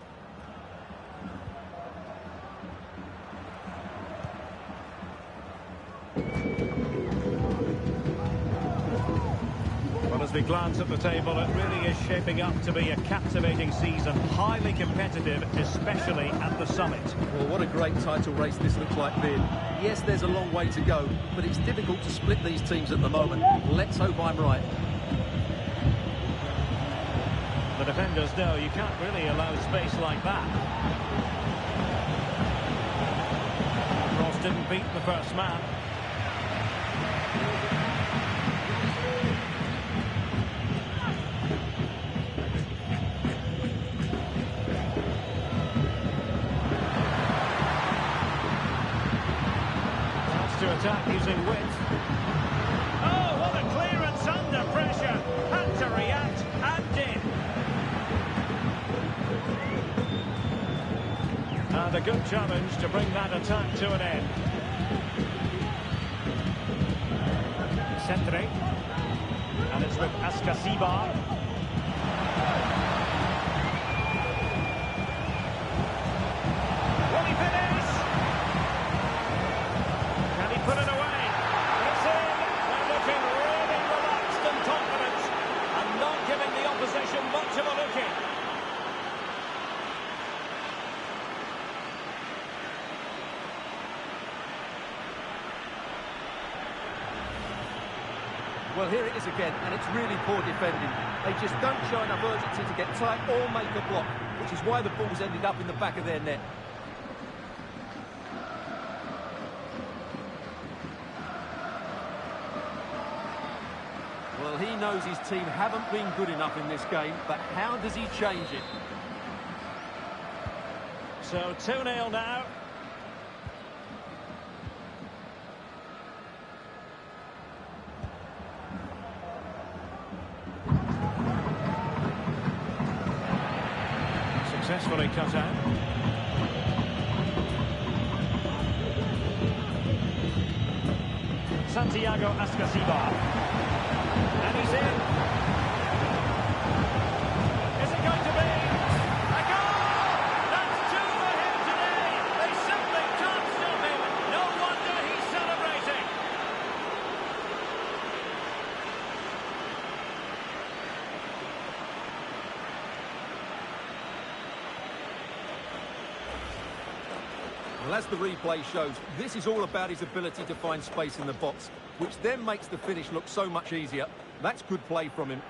Well, as we glance at the table, it really is shaping up to be a captivating season, highly competitive, especially at the summit. Well, what a great title race this looks like, Vid. Yes, there's a long way to go, but it's difficult to split these teams at the moment. Let's hope I'm right. The defenders know you can't really allow space like that. Cross didn't beat the first man. Chance to attack using width. Oh, what a clearance under pressure. Had to react and did. And a good challenge to bring that attack to an end. Centre. And it's with Ascasibar. Will he finish? Can he put it away? It's in. They're looking really relaxed and confident. And not giving the opposition much of a look in. Well, here it is again, and it's really poor defending. They just don't show enough urgency to get tight or make a block, which is why the ball's ended up in the back of their net. Well, he knows his team haven't been good enough in this game, but how does he change it? So 2-0 now. Successfully cut out. Santiago Ascasibar. And he's in. Is it going to be a goal? That's two for him today. They simply can't stop him. No wonder he's celebrating. Well, as the replay shows, this is all about his ability to find space in the box, which then makes the finish look so much easier. That's good play from him.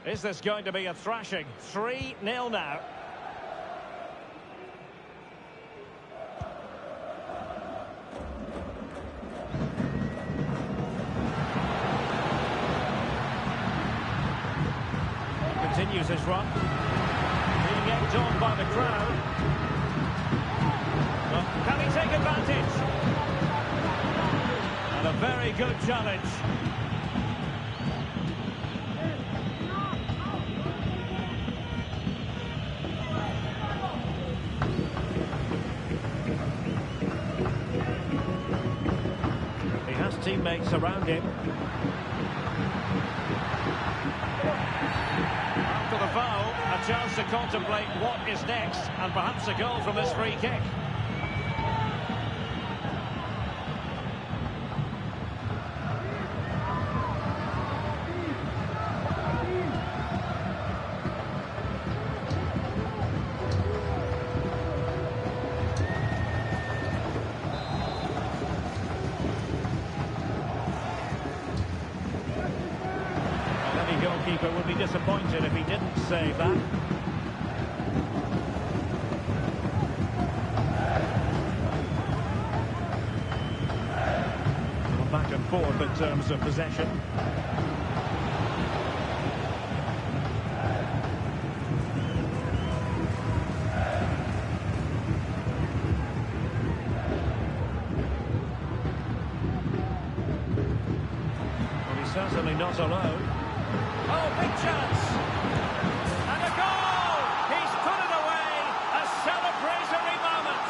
Is this going to be a thrashing? 3-0 now. Continues his run. Being egged on by the crowd. Well, can he take advantage? And a very good challenge. He has teammates around him. After the foul, a chance to contemplate what is next, and perhaps a goal from this free kick. keeper would be disappointed if he didn't save that. Back and forth in terms of possession. Well, he's certainly not alone. Oh, big chance! And a goal! He's put it away! A celebratory moment!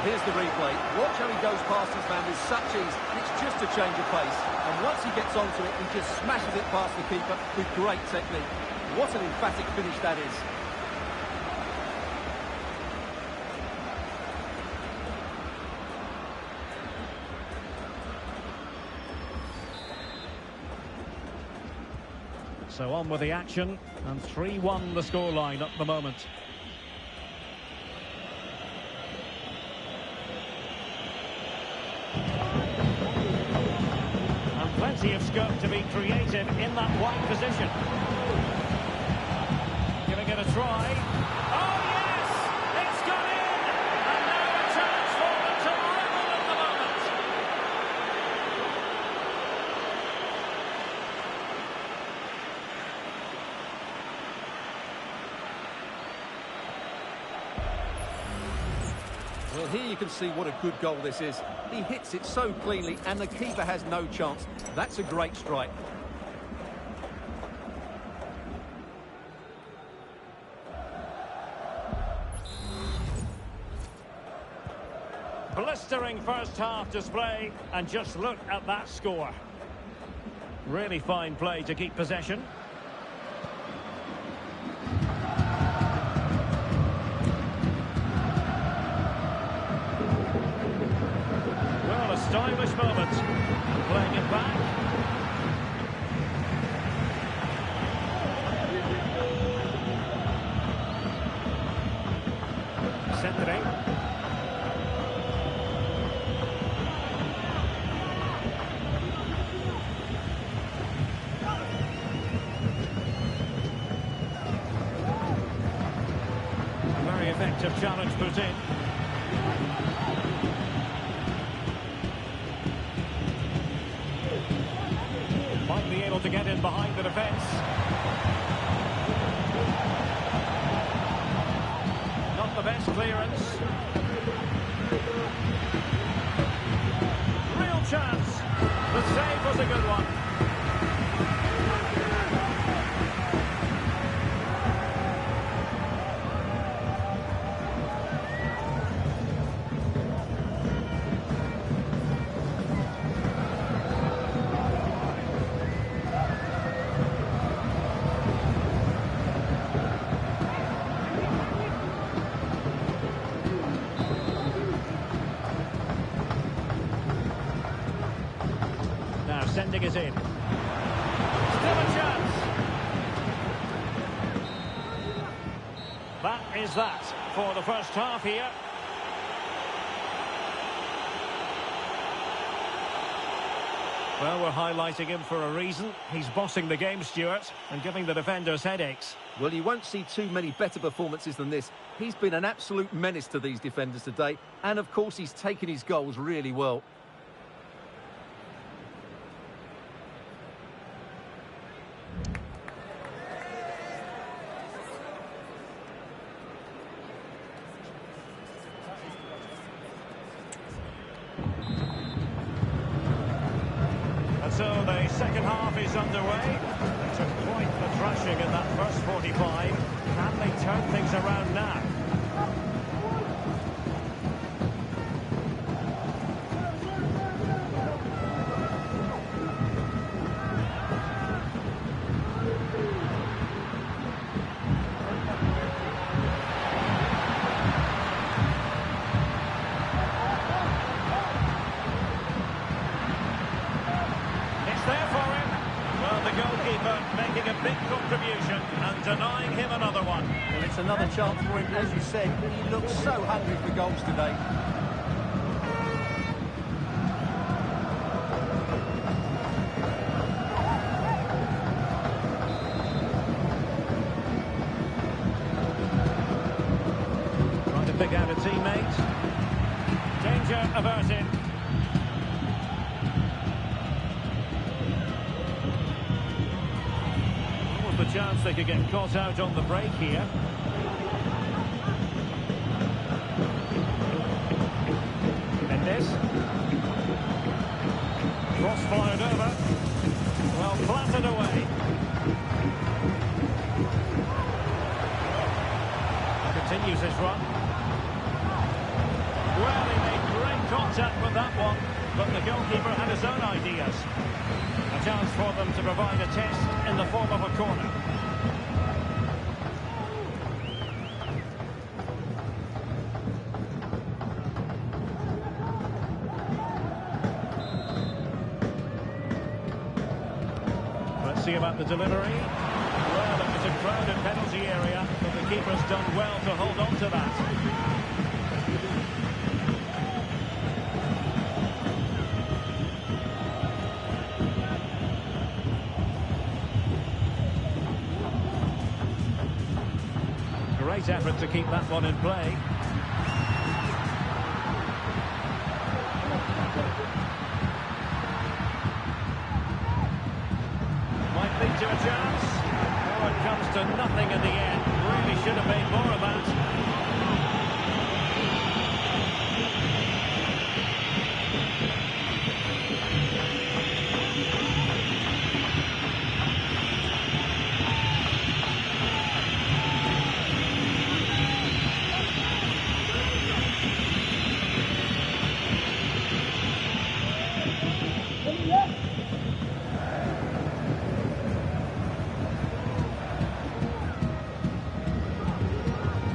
Here's the replay. Watch how he goes past his man with such ease. It's just a change of pace. And once he gets onto it, he just smashes it past the keeper with great technique. What an emphatic finish that is. So on with the action, and 3-1 the scoreline at the moment. Plenty of scope to be creative in that wide position. Giving it a try. Oh, yes! It's gone in! And now a chance for them to level at the moment. Well, here you can see what a good goal this is. He hits it so cleanly and the keeper has no chance. That's a great strike. Blistering first half display, and just look at that score. Really fine play to keep possession. Well, a stylish moment. Playing it back. Centering. Very effective challenge put in. Might be able to get in behind the defence. Not the best clearance. Real chance. The save was a good one. Sending it in. Still a chance. That is that for the first half here. Well, we're highlighting him for a reason. He's bossing the game, Stuart, and giving the defenders headaches. Well, you won't see too many better performances than this. He's been an absolute menace to these defenders today, and of course he's taken his goals really well. So the second half is underway. They took quite the thrashing in that first 45. Can they turn things around now? Well, it's another chance for him. As you said, he looks so hungry for goals today. Trying to pick out a teammate. Danger averted. The chance they could get caught out on the break here. Mendes. Cross fired over. Well, planted away. Continues his run. Well, he made great contact with that one, but the goalkeeper had his own ideas. A chance for them to provide a test in the form of a corner. Let's see about the delivery. Well, it was a crowded penalty area, but the keeper's done well to hold on to that. Great effort to keep that one in play. Might lead to a chance. Oh, it comes to nothing in the end. Really should have made more of that.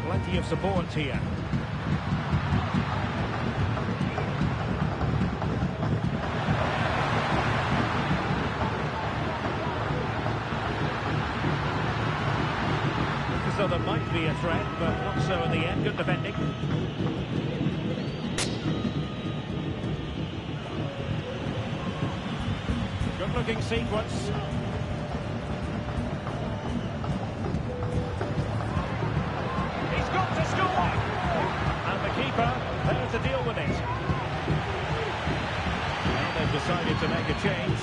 Plenty of support here. So there might be a threat, but not so in the end. Good defending. Good looking sequence. To score! And the keeper there to deal with it. And they've decided to make a change.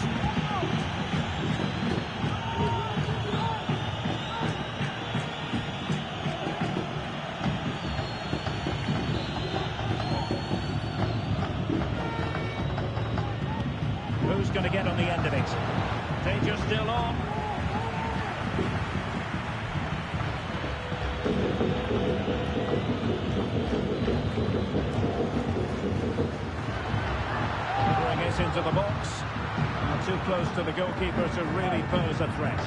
Who's going to get on the end of it? Danger still on. Bring it into the box. Not too close to the goalkeeper to really pose a threat.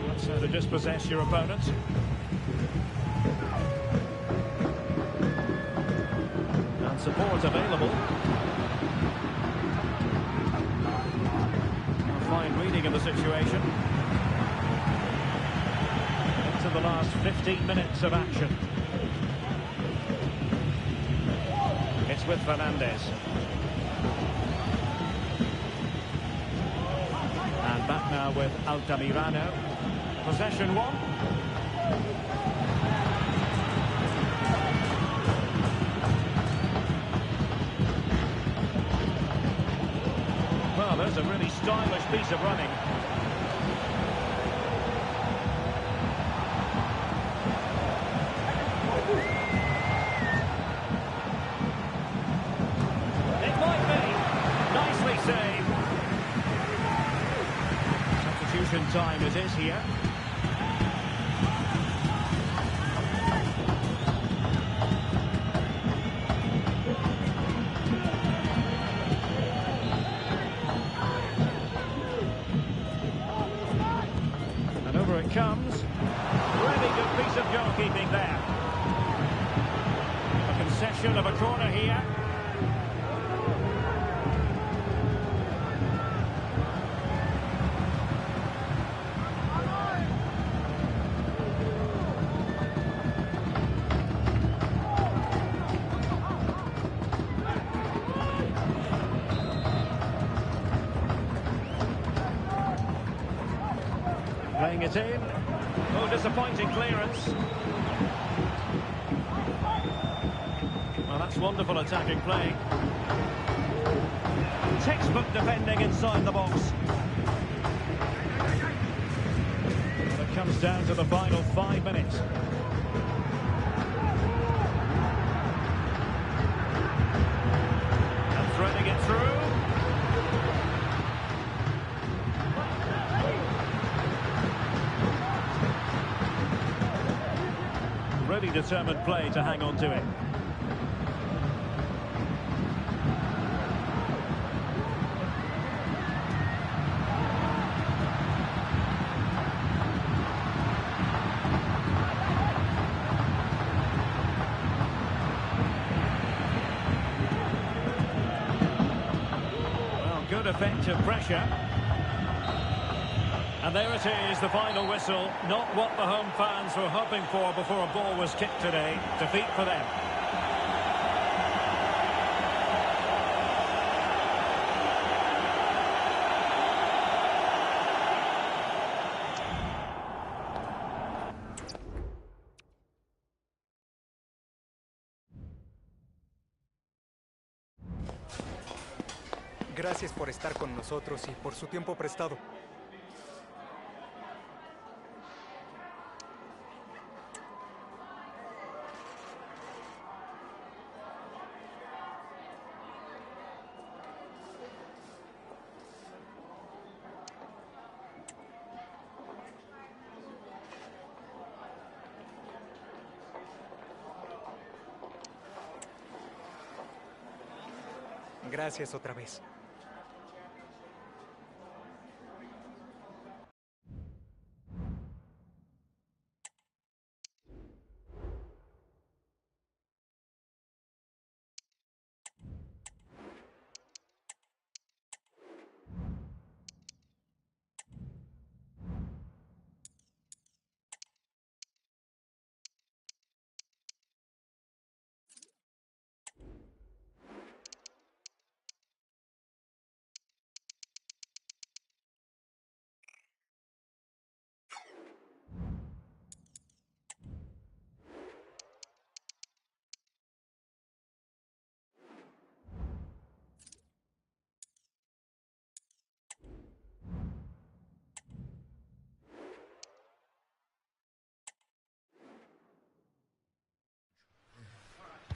That's how to dispossess your opponent. Support available. A fine reading of the situation. Into the last 15 minutes of action. It's with Fernandez. And back now with Altamirano. Possession one. Well, there's a really stylish piece of running. It might be. Nicely saved. Substitution time it is here. It comes. possession of a corner here. Playing it in. Oh, disappointing clearance. Well, that's wonderful attacking play. Textbook defending inside the box. Well, it comes down to the final 5 minutes. And threading it through. Really determined play to hang on to it. Well, good effective pressure. And there it is, the final whistle. Not what the home fans were hoping for before a ball was kicked today. Defeat for them. Gracias por estar con nosotros y por su tiempo prestado. Gracias otra vez.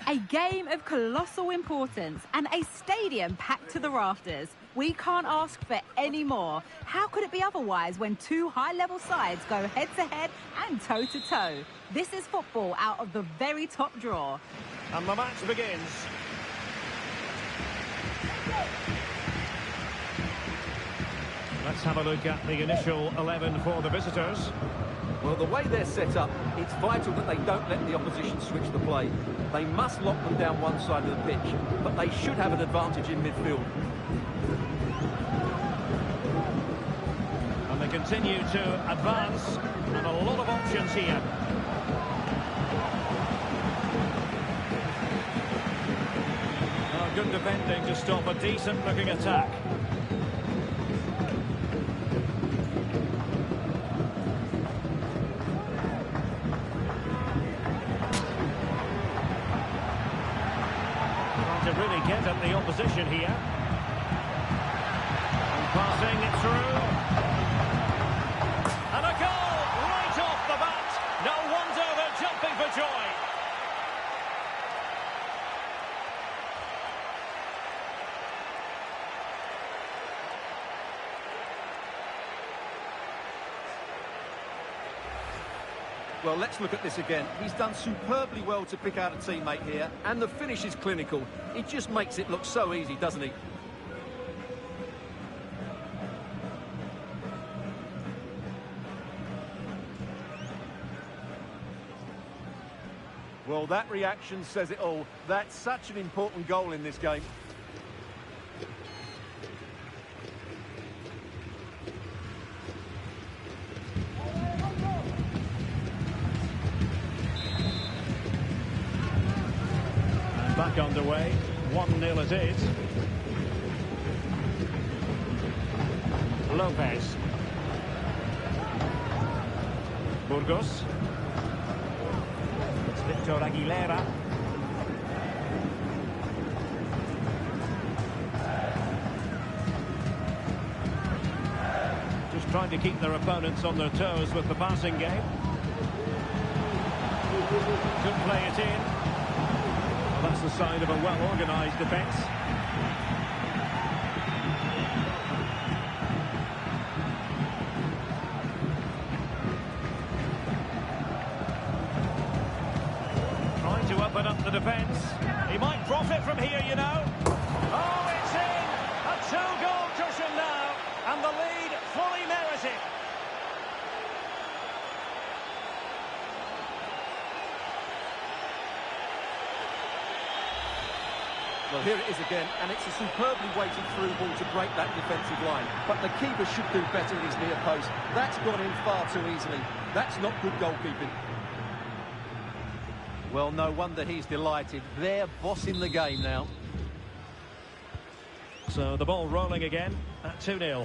A game of colossal importance and a stadium packed to the rafters. We can't ask for any more. How could it be otherwise when two high-level sides go head-to-head and toe-to-toe? This is football out of the very top drawer. And the match begins. Let's have a look at the initial 11 for the visitors. Well, the way they're set up, it's vital that they don't let the opposition switch the play. They must lock them down one side of the pitch, but they should have an advantage in midfield. And they continue to advance, and a lot of options here. Oh, good defending to stop a decent-looking attack. To really get at the opposition here. And passing it through. And a goal right off the bat. No wonder they're jumping for joy. Well, let's look at this again. He's done superbly well to pick out a teammate here, and the finish is clinical. He just makes it look so easy, doesn't he? Well, that reaction says it all. That's such an important goal in this game. And back underway. 1-0 it is. Lopez. Burgos. It's Victor Aguilera. Just trying to keep their opponents on their toes with the passing game. Could play it in. Well, that's the sign of a well-organised defence. To open up the defence. He might profit from here, you know. Oh, it's in! A two-goal cushion now, and the lead fully merited. Well, here it is again, and it's a superbly weighted through ball to break that defensive line. But the keeper should do better in his near post. That's gone in far too easily. That's not good goalkeeping. Well, no wonder he's delighted. They're bossing the game now. So the ball rolling again at 2-0.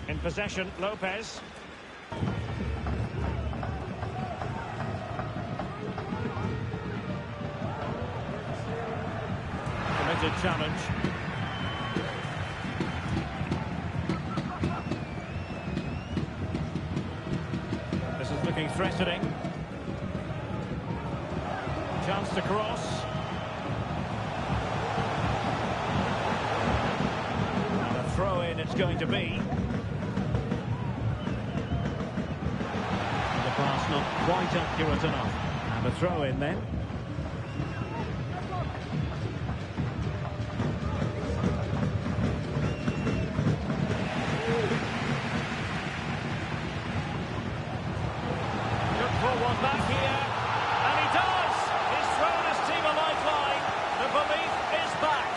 In possession, Lopez. Committed challenge. Looking threatening. Chance to cross. And a throw-in it's going to be. And the pass not quite accurate enough. And a throw-in then. Back here, and he does! He's thrown his team a lifeline. The belief is back.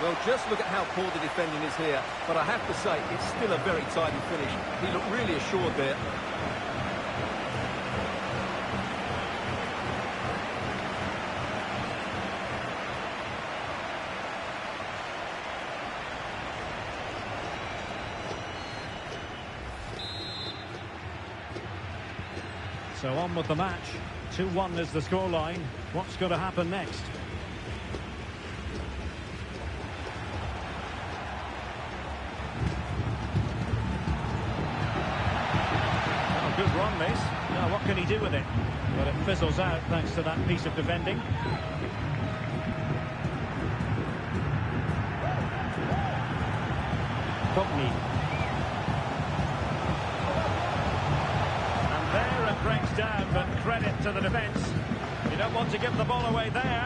Well, just look at how poor the defending is here. But I have to say, it's still a very tidy finish. He looked really assured there. So on with the match. 2-1 is the scoreline. What's going to happen next? Oh, good run, this. Now, what can he do with it? But it fizzles out thanks to that piece of defending. Cockney. Breaks down, but credit to the defence. You don't want to give the ball away there.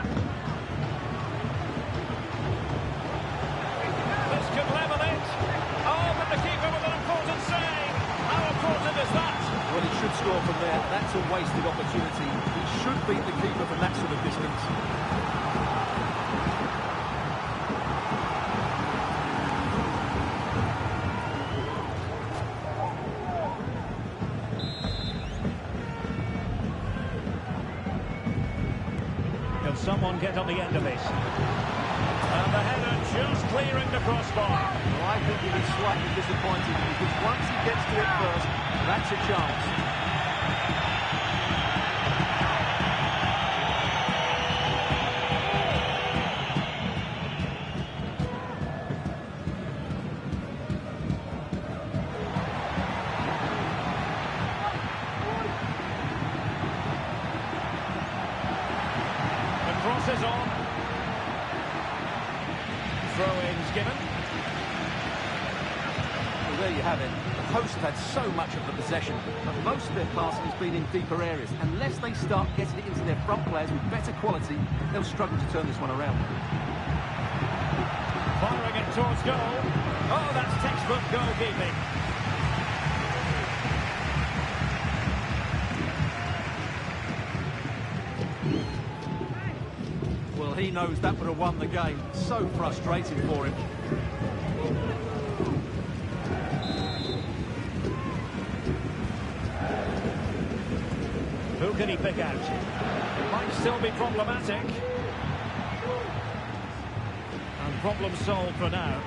This could level it. Oh, but the keeper with an important save. How important is that? Well, he should score from there. That's a wasted opportunity. He should beat the keeper from that sort of distance. Someone get on the end of this. And the header just clearing the crossbar. Well, I think he'll be slightly disappointed because once he gets to it first, that's a chance. Crosses on. Throw-ins given. Well, there you have it. The hosts had so much of the possession, but most of their passing has been in deeper areas. Unless they start getting it into their front players with better quality, they'll struggle to turn this one around. Firing it towards goal. Oh, that's textbook goalkeeping. Well, he knows that would have won the game. So frustrating for him. Who can he pick out? It might still be problematic. And problem solved for now.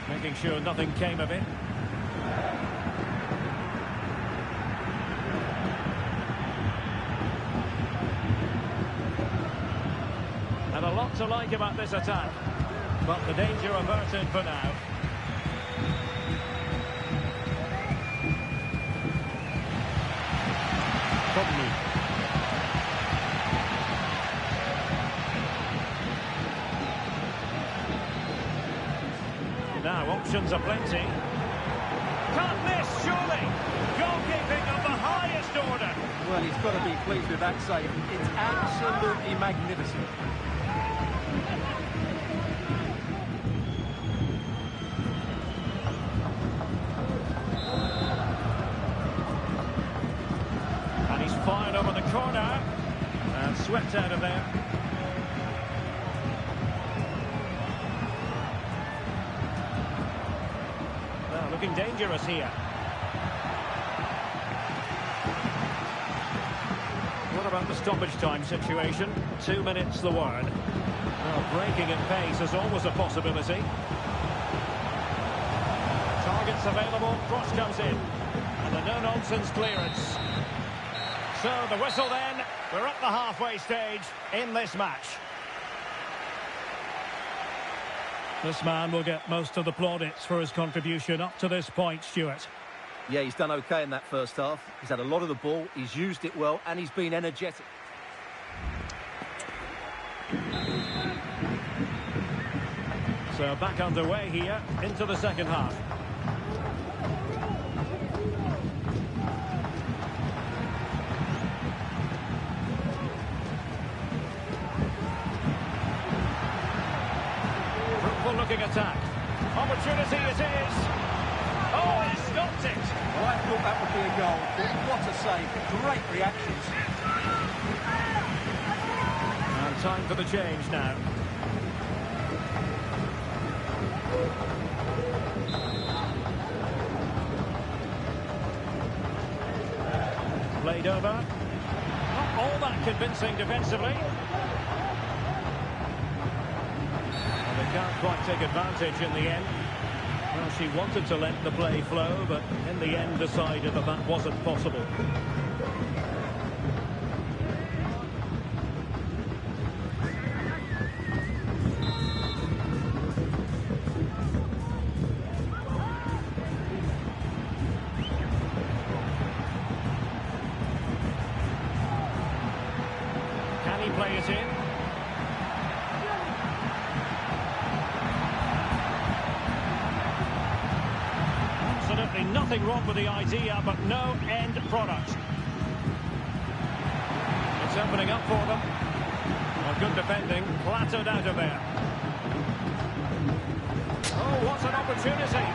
Making sure nothing came of it. And a lot to like about this attack. But the danger averted for now. Now options are plenty. Can't miss, surely. Goalkeeping of the highest order. Well, he's got to be pleased with that save. It's absolutely magnificent. And he's fired over the corner. And swept out of there. Well, looking dangerous here. What about the stoppage time situation? 2 minutes the word. Well, breaking at pace is always a possibility. Targets available, cross comes in. And a no-nonsense clearance. So the whistle then, we're at the halfway stage in this match. This man will get most of the plaudits for his contribution up to this point, Stuart. Yeah, he's done okay in that first half. He's had a lot of the ball, he's used it well, and he's been energetic. So back underway here into the second half. Fruitful looking attack. Opportunity it is. Oh, he stopped it. Well, I thought that would be a goal. What a save. Great reactions. And time for the change now. Played over. Not all that convincing defensively. And they can't quite take advantage in the end. Well, she wanted to let the play flow, but in the end decided that that wasn't possible. Can he play it in? Absolutely nothing wrong with the idea, but no end product. It's opening up for them. Well, good defending, flattered out of there. Oh, what an opportunity.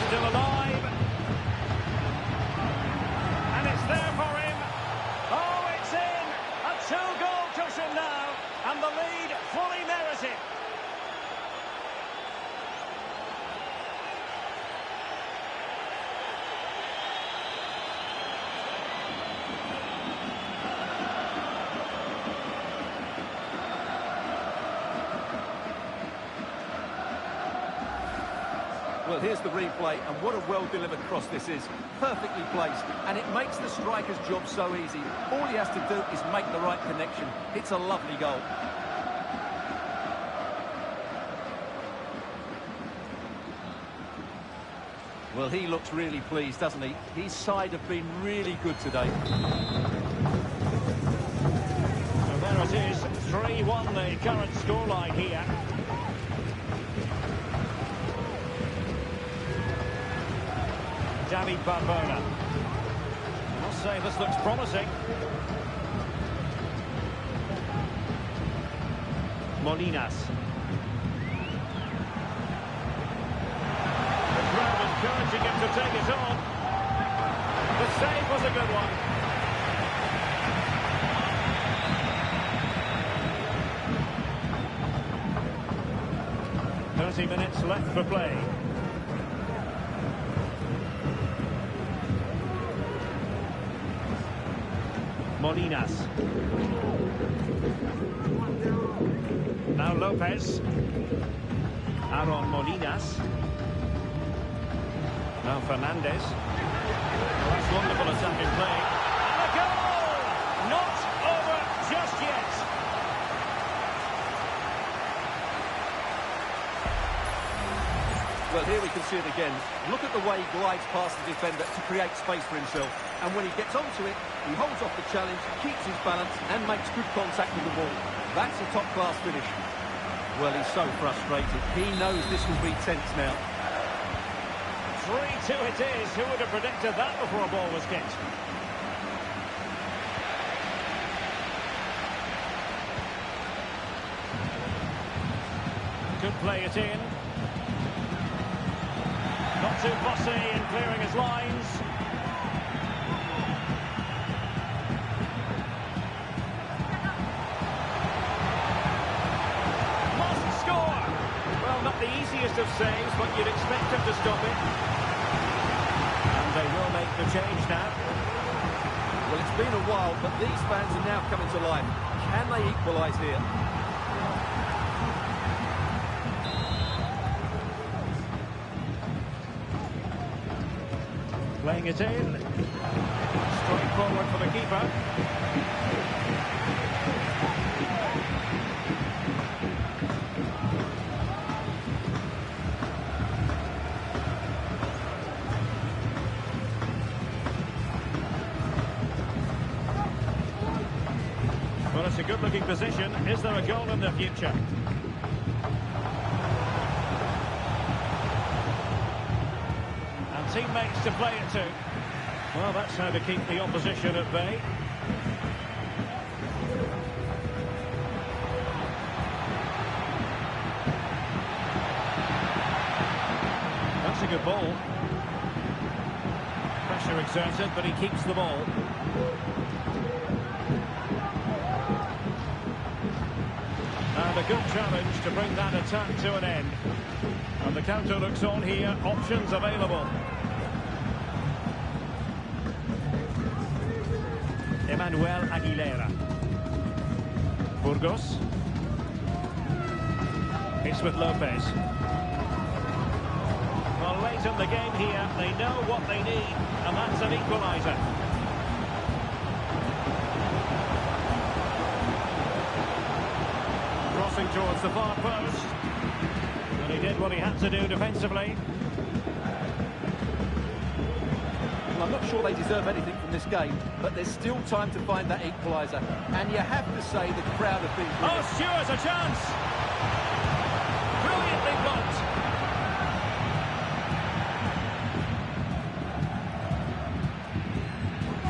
Still alive. And it's there for him. Oh, it's in. A 2-goal cushion now. And the lead fully merited. Well, here's the replay, and what a well-delivered cross this is. Perfectly placed, and it makes the striker's job so easy. All he has to do is make the right connection. It's a lovely goal. Well, he looks really pleased, doesn't he? His side have been really good today. So there it is, 3-1 the current scoreline here. David Barbona. I must say this looks promising. Molinas. forcing him to take it on. The save was a good one. 30 minutes left for play. Molinas. Now Lopez. Aaron Molinas. Now Fernandez. Well, that's wonderful attacking play. And a goal! Not over just yet. Well, here we can see it again. Look at the way he glides past the defender to create space for himself. And when he gets onto it, he holds off the challenge, keeps his balance, and makes good contact with the ball. That's a top-class finish. Well, he's so frustrated. He knows this will be tense now. 3-2 it is. Who would have predicted that before a ball was kicked? Could play it in. Not too bossy in clearing his lines. Must score! Well, not the easiest of saves, but you'd expect him to stop it. And they will make the change now. Well, it's been a while, but these fans are now coming to life. Can they equalise here? Playing it in. Straight forward for the keeper. Well, it's a good-looking position. Is there a goal in the future? Teammates to play it to. Well, that's how to keep the opposition at bay. That's a good ball. Pressure exerted, but he keeps the ball. And a good challenge to bring that attack to an end. And the counter looks on here. Options available. Emmanuel Aguilera. Burgos. It's with Lopez. Well, late in the game here, they know what they need, and that's an equaliser. Crossing towards the far post. And he did what he had to do defensively. I'm not sure they deserve anything from this game, but there's still time to find that equaliser. And you have to say the crowd have been brilliant. Oh, Stewart's a chance! Brilliantly blocked.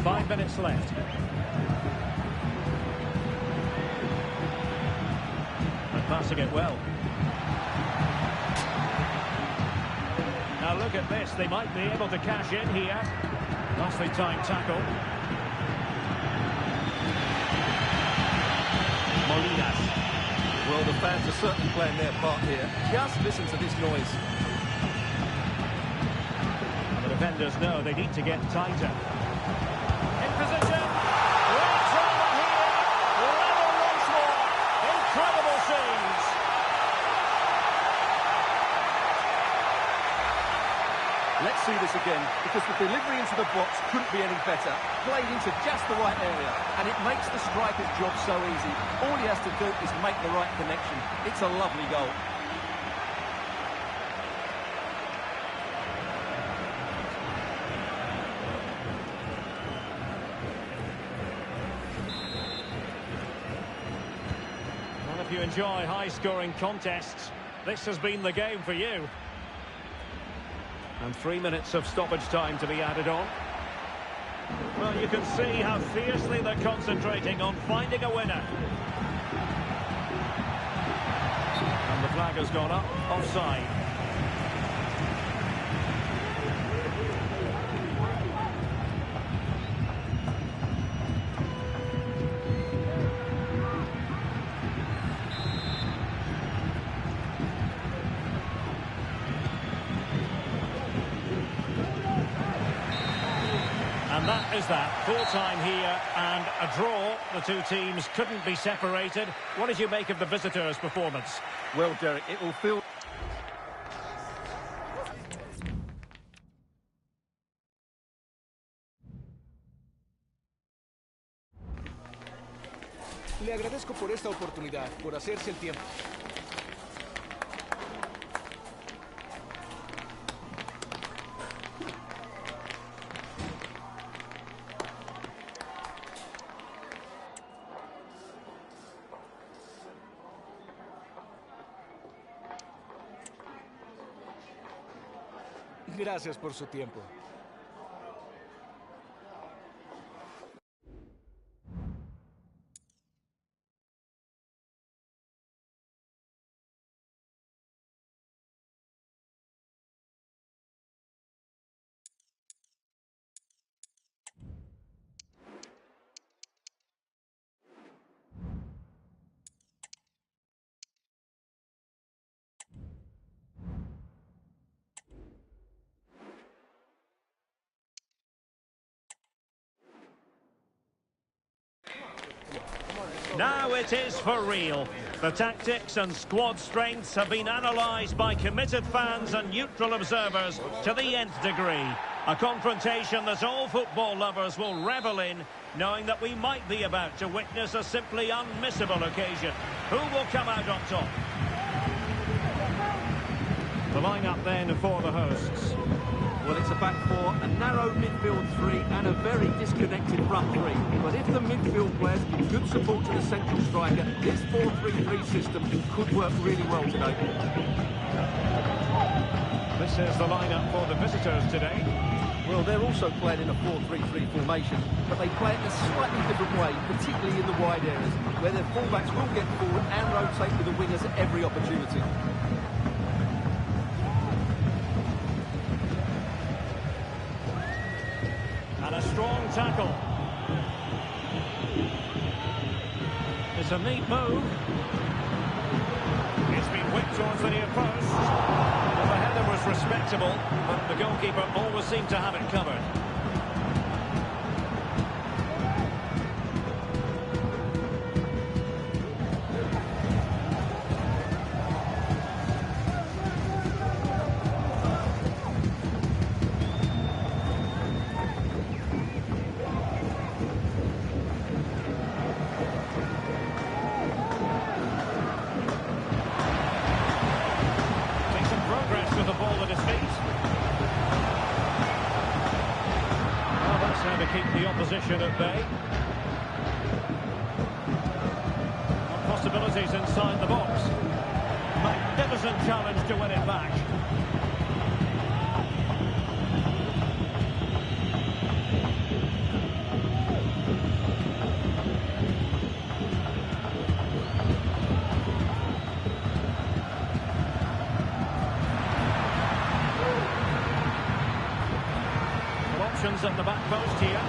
Five minutes left. And passing it well. Now look at this, they might be able to cash in here. Nicely timed tackle. Molinas. Well, the fans are certainly playing their part here. Just listen to this noise. And the defenders know they need to get tighter. In position. Great drama here. Level once more. Incredible scenes. Let's see this again, because the delivery into the box couldn't be any better. Played into just the right area, and it makes the striker's job so easy. All he has to do is make the right connection. It's a lovely goal. Well, if you enjoy high-scoring contests, this has been the game for you. And 3 minutes of stoppage time to be added on. Well, you can see how fiercely they're concentrating on finding a winner. And the flag has gone up, offside. And that is that. Full time here and a draw. The two teams couldn't be separated. What did you make of the visitors' performance? Well, Derek, it will feel... Le agradezco por esta oportunidad, por hacerse el tiempo. Gracias por su tiempo. Now it is for real. The tactics and squad strengths have been analysed by committed fans and neutral observers to the nth degree. A confrontation that all football lovers will revel in, knowing that we might be about to witness a simply unmissable occasion. Who will come out on top? The lineup then for the hosts. Well, it's a back four, a narrow midfield three and a very disconnected front three. But if the midfield players give good support to the central striker, this 4-3-3 system could work really well today. This is the lineup for the visitors today. Well, they're also playing in a 4-3-3 formation, but they play it in a slightly different way, particularly in the wide areas, where their fullbacks will get forward and rotate with the wingers at every opportunity. And a strong tackle. It's a neat move. It's been whipped towards the near post. Well, the header was respectable, but the goalkeeper always seemed to have it covered. Opposition at bay. Possibilities inside the box. Magnificent challenge to win it back. Well, options at the back post here.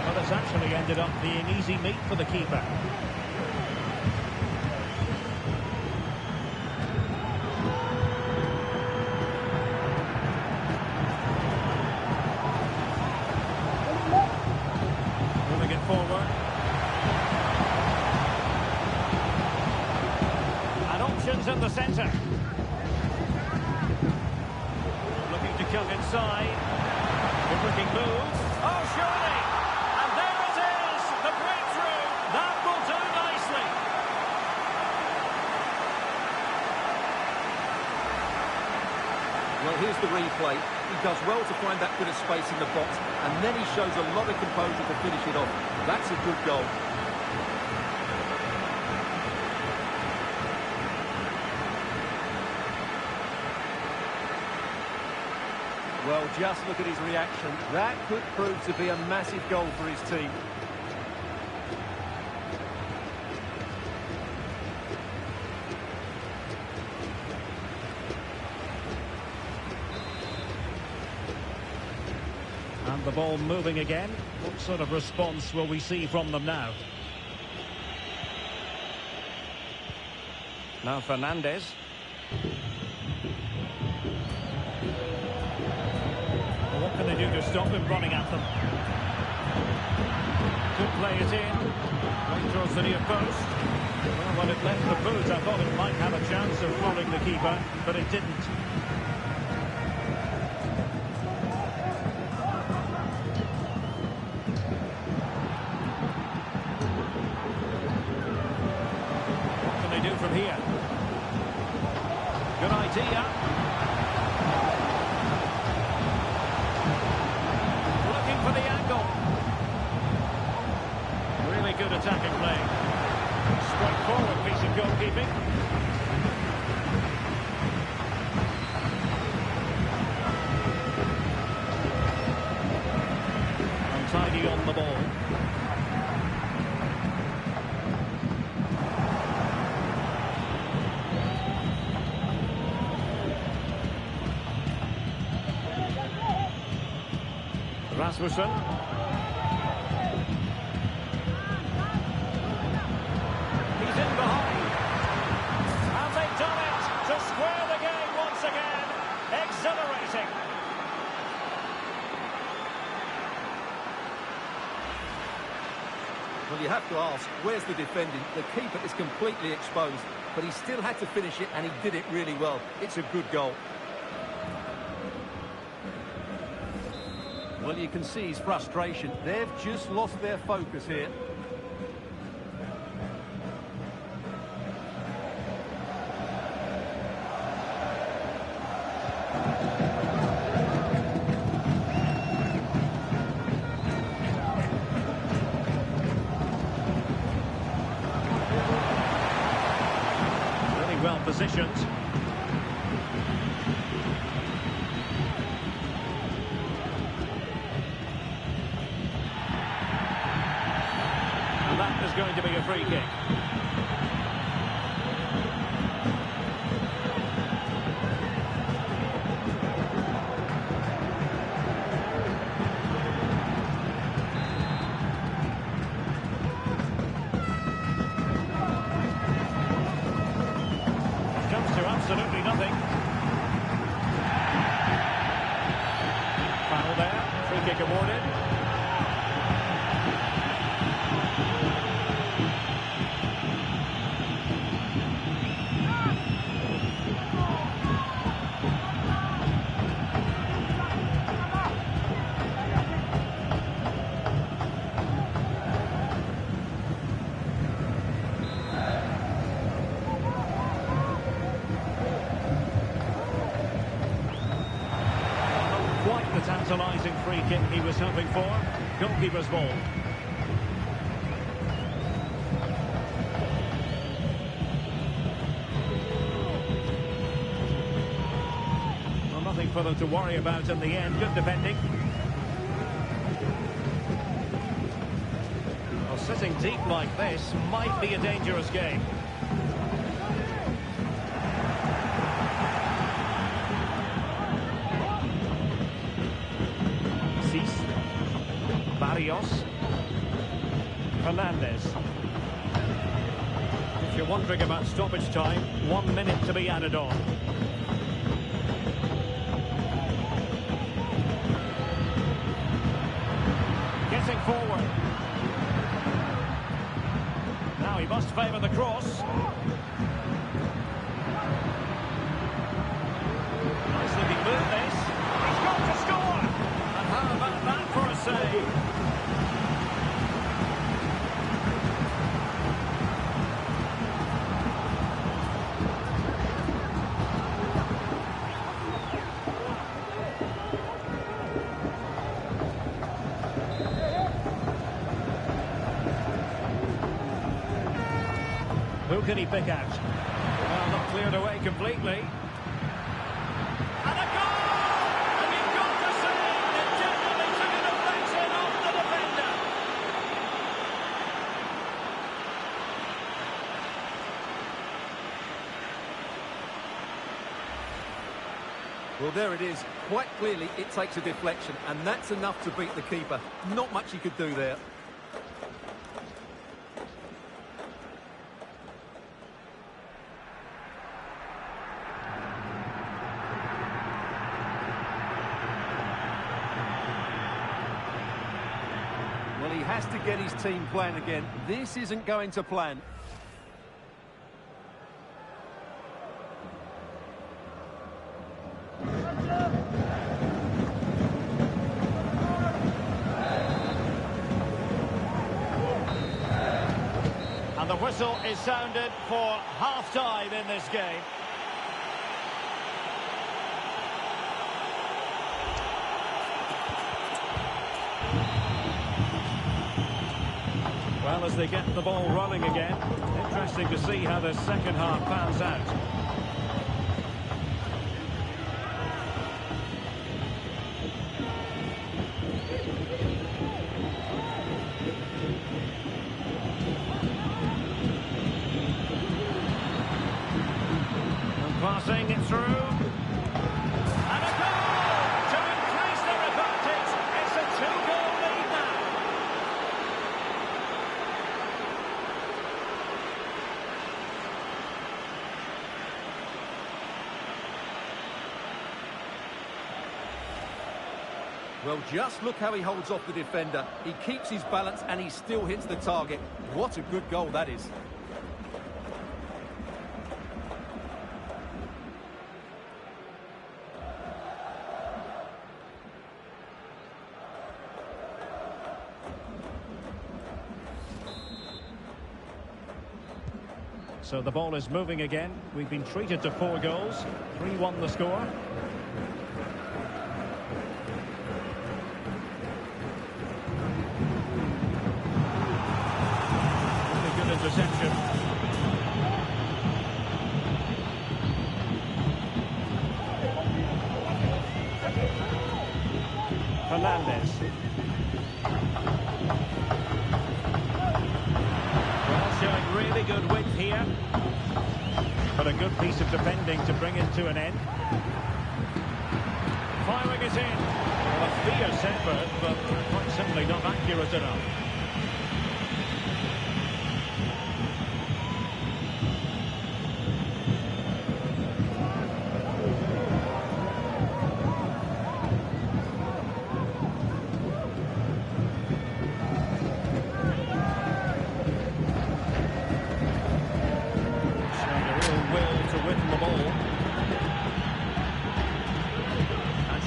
But it's actually ended up being easy meat for the keeper. Moving it forward. And options in the centre. Looking to come inside. Good looking move. Oh, surely! Well, here's the replay. He does well to find that bit of space in the box, and then he shows a lot of composure to finish it off. That's a good goal. Well, just look at his reaction. That could prove to be a massive goal for his team. And the ball moving again. What sort of response will we see from them now? Now Fernandez. What can they do to stop him running at them? Could play it in. Right towards the near post. Well, when it left the boot, I thought it might have a chance of fooling the keeper, but it didn't. What can they do from here? Good idea. Looking for the angle. Really good attacking play. Straightforward piece of goalkeeping. Untidy on the ball. Rasmussen. He's in behind. And they've done it to square the game once again. Exhilarating. Well, you have to ask, where's the defending? The keeper is completely exposed, but he still had to finish it, and he did it really well. It's a good goal. Well, you can see his frustration. They've just lost their focus here. Really well positioned. That is going to be a free kick. Comes to absolutely nothing. Foul there. Free kick awarded. Quite the tantalising free kick he was hoping for. Goalkeeper's ball. Well, nothing for them to worry about in the end. Good defending. Well, sitting deep like this might be a dangerous game. Barrios. Fernandez. If you're wondering about stoppage time, 1 minute to be added on. Getting forward. Now he must favour the cross. Nice looking move this. He's got to score! And how about that for a save? Who can he pick out? Well, not cleared away completely. And a goal! And you've got to say, it definitely took a deflection off the defender. Well, there it is. Quite clearly, it takes a deflection, and that's enough to beat the keeper. Not much he could do there. Well, He has to get his team playing again. This isn't going to plan. And the whistle is sounded for half-time in this game. Well, as they get the ball running again, interesting to see how the second half pans out. Passing it through. And a goal to increase their advantage. It's a two-goal lead now. Well, just look how he holds off the defender. He keeps his balance and he still hits the target. What a good goal that is. So the ball is moving again. We've been treated to 4 goals. 3-1 the score. Really good interception. Fernandez. Showing really good width here, but a good piece of defending to bring it to an end. Firing it in. Well, a fierce effort, but quite simply not accurate enough.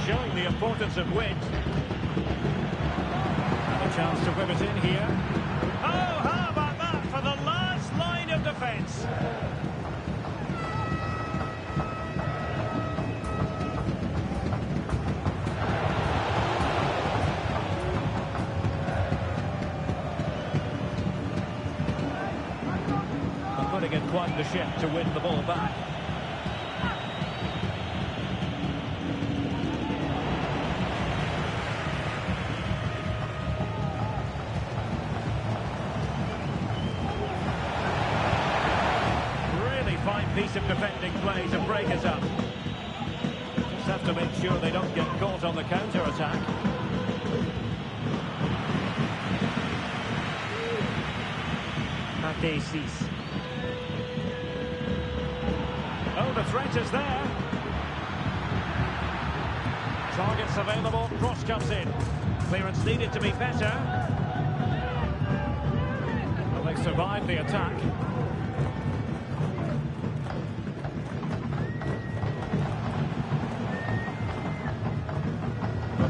Showing the importance of width. And a chance to whip it in here. Oh, how about that for the last line of defence? But putting in quite the shift to win the ball back. Piece of defending play to break us up. Just have to make sure they don't get caught on the counter-attack. Oh, the threat is there. Targets available, cross comes in. Clearance needed to be better. Well, they survived the attack.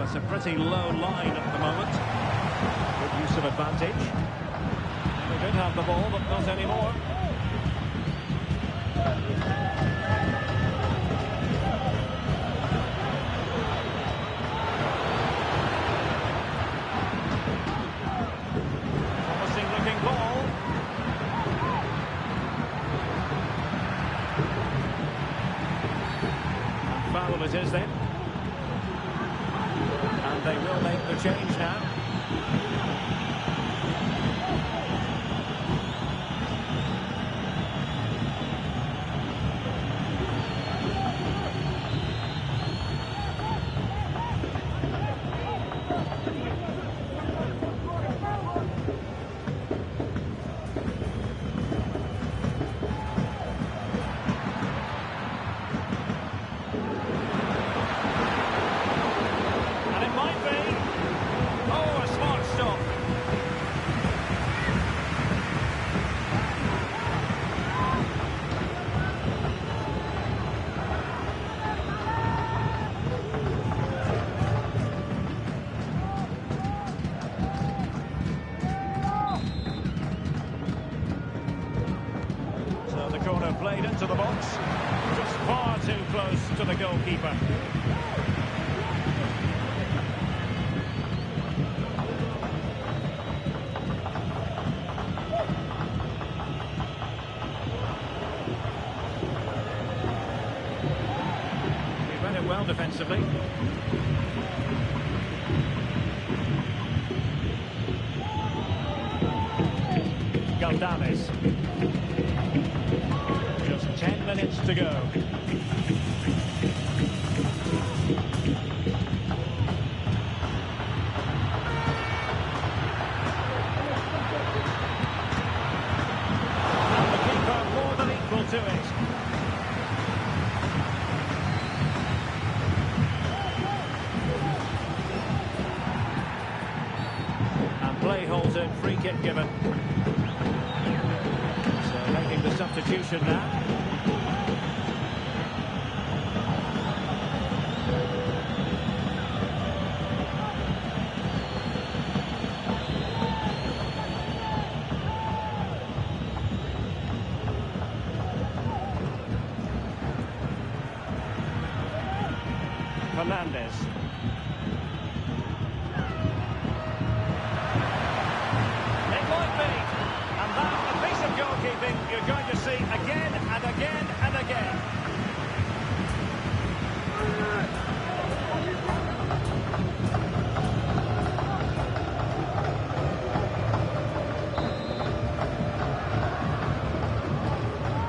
It's a pretty low line at the moment. Good use of advantage. They did have the ball, but not anymore. Promising looking ball. And foul it is then. And they will make the change now. quickly. Galdames. Just 10 minutes to go. And the keeper more than equal to it. And play halted, free kick given. So making the substitution now. Fernandez. It might be. And that's a piece of goalkeeping you're going to see again and again and again.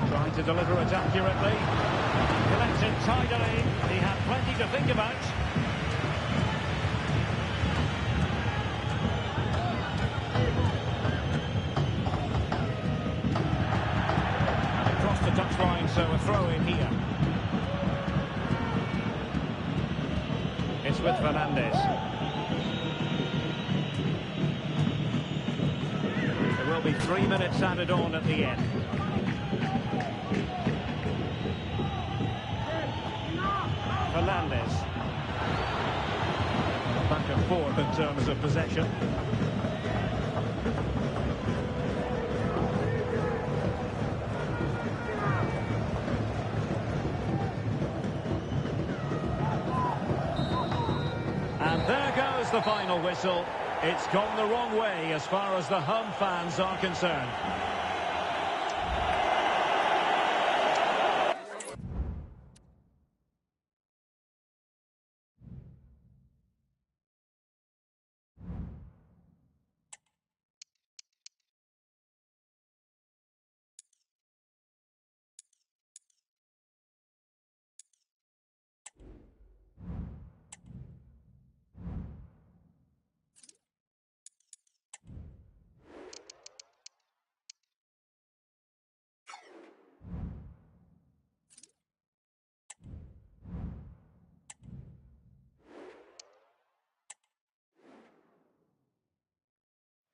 Trying to deliver it accurately. Collects it tidily. He had plenty to think about. And across the touchline, so a throw in here. It's with Fernandez. There will be 3 minutes added on at the end. Fernandez. Back and forth in terms of possession. And there goes the final whistle. It's gone the wrong way as far as the home fans are concerned.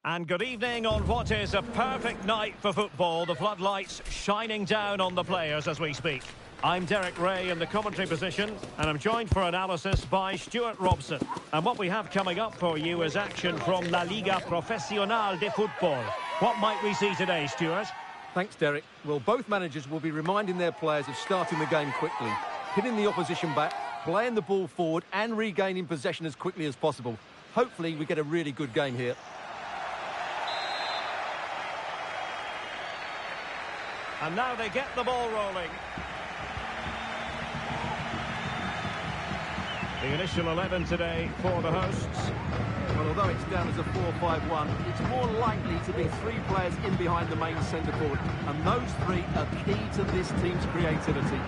And good evening on what is a perfect night for football. The floodlights shining down on the players as we speak. I'm Derek Ray in the commentary position, and I'm joined for analysis by Stuart Robson. And what we have coming up for you is action from La Liga Profesional de Football. What might we see today, Stuart? Thanks, Derek. Well, both managers will be reminding their players of starting the game quickly, hitting the opposition back, playing the ball forward and regaining possession as quickly as possible. Hopefully we get a really good game here. And now they get the ball rolling. The initial 11 today for the hosts. Well, although it's down as a 4-5-1, it's more likely to be 3 players in behind the main centre forward. And those 3 are key to this team's creativity.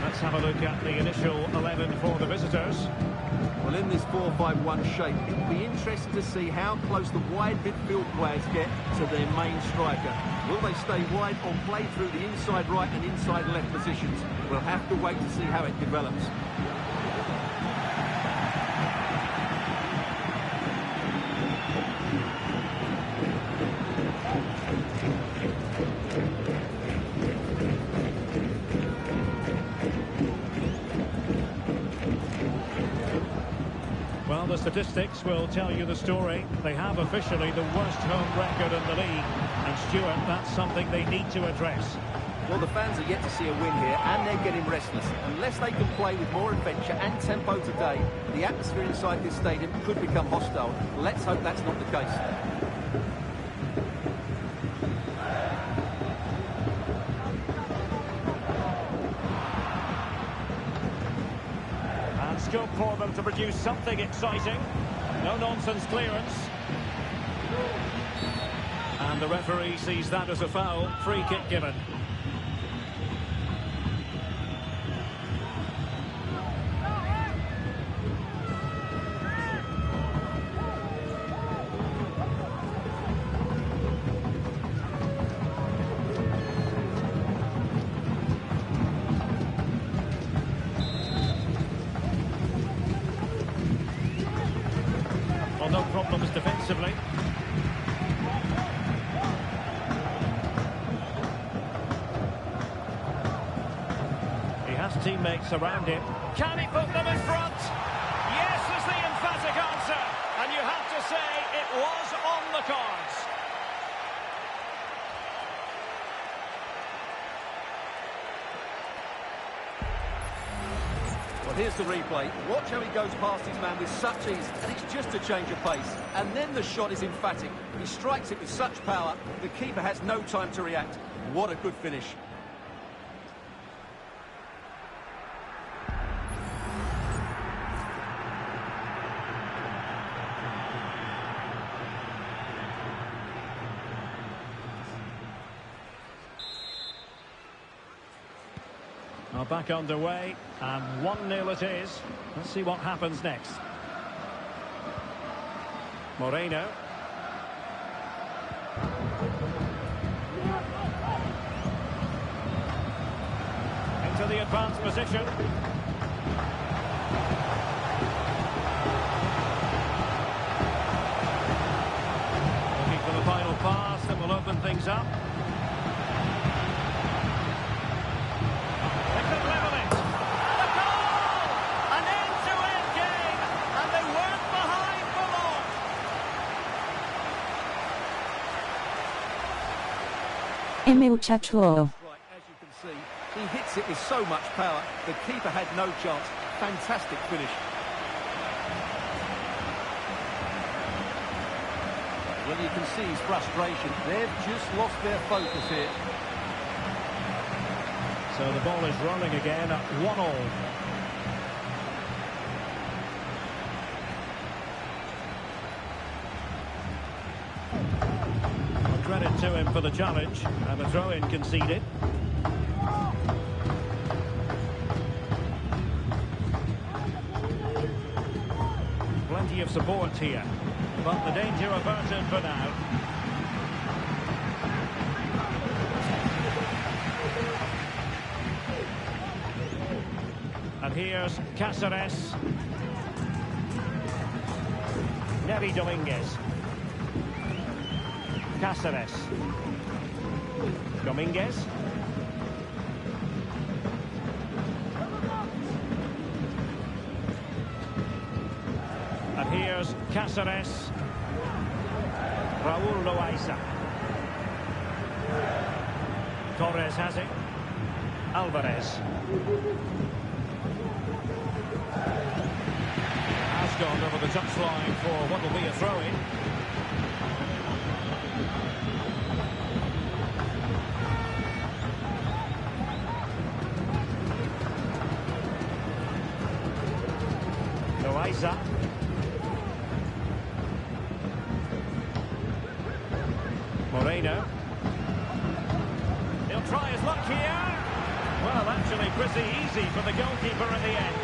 Let's have a look at the initial 11 for the visitors. Well, in this 4-5-1 shape, it will be interesting to see how close the wide midfield players get to their main striker. Will they stay wide or play through the inside right and inside left positions? We'll have to wait to see how it develops. Well, the statistics will tell you the story. They have officially the worst home record in the league. And Stuart, that's something they need to address. Well, the fans are yet to see a win here, and they're getting restless. Unless they can play with more adventure and tempo today, the atmosphere inside this stadium could become hostile. Let's hope that's not the case. scope for them to produce something exciting. No-nonsense clearance. And the referee sees that as a foul. Free kick given. Well, no problems defensively. Teammates around him. Can he put them in front? Yes is the emphatic answer. And you have to say it was on the cards. Well, here's the replay. Watch how he goes past his man with such ease, and it's just a change of pace. And then the shot is emphatic. He strikes it with such power, the keeper has no time to react. What a good finish. Well, back underway, and 1-0 it is. Let's see what happens next. Moreno. Into the advanced position. Looking for the final pass that will open things up. Muchacho. As you can see, he hits it with so much power, the keeper had no chance. Fantastic finish. Well, you can see his frustration. They've just lost their focus here. So the ball is rolling again at 1-1. Credit to him for the challenge, and a throw-in conceded. Plenty of support here, but the danger averted for now. And here's Cáceres. Nery Dominguez. Cáceres. Dominguez. And here's Cáceres. Raúl Loaiza. Torres has it. Alvarez. Has gone over the touchline for what will be a throw-in. Loaiza. Moreno. He'll try his luck here. Well, actually pretty easy for the goalkeeper in the end.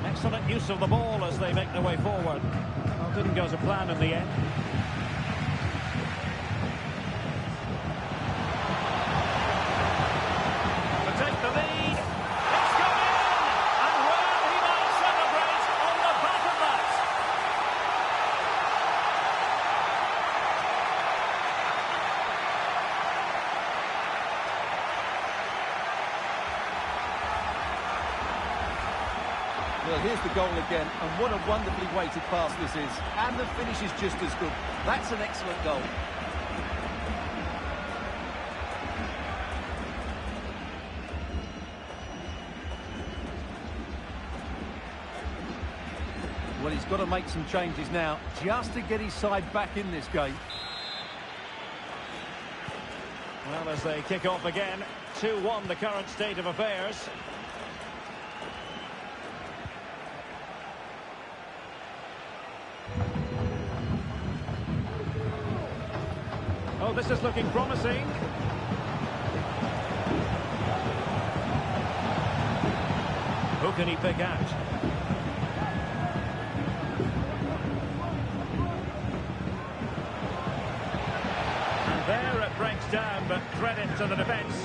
Excellent use of the ball as they make their way forward. Well, didn't go to plan in the end. To take the lead. It's gone in! And well, he might celebrate on the back of that. Well, here's the goal again, and what a wonderfully weighted pass this is. And the finish is just as good. That's an excellent goal. Well, he's got to make some changes now, just to get his side back in this game. Well, as they kick off again, 2-1 the current state of affairs. Oh, this is looking promising. Who can he pick out? And there it breaks down, but credit to the defence.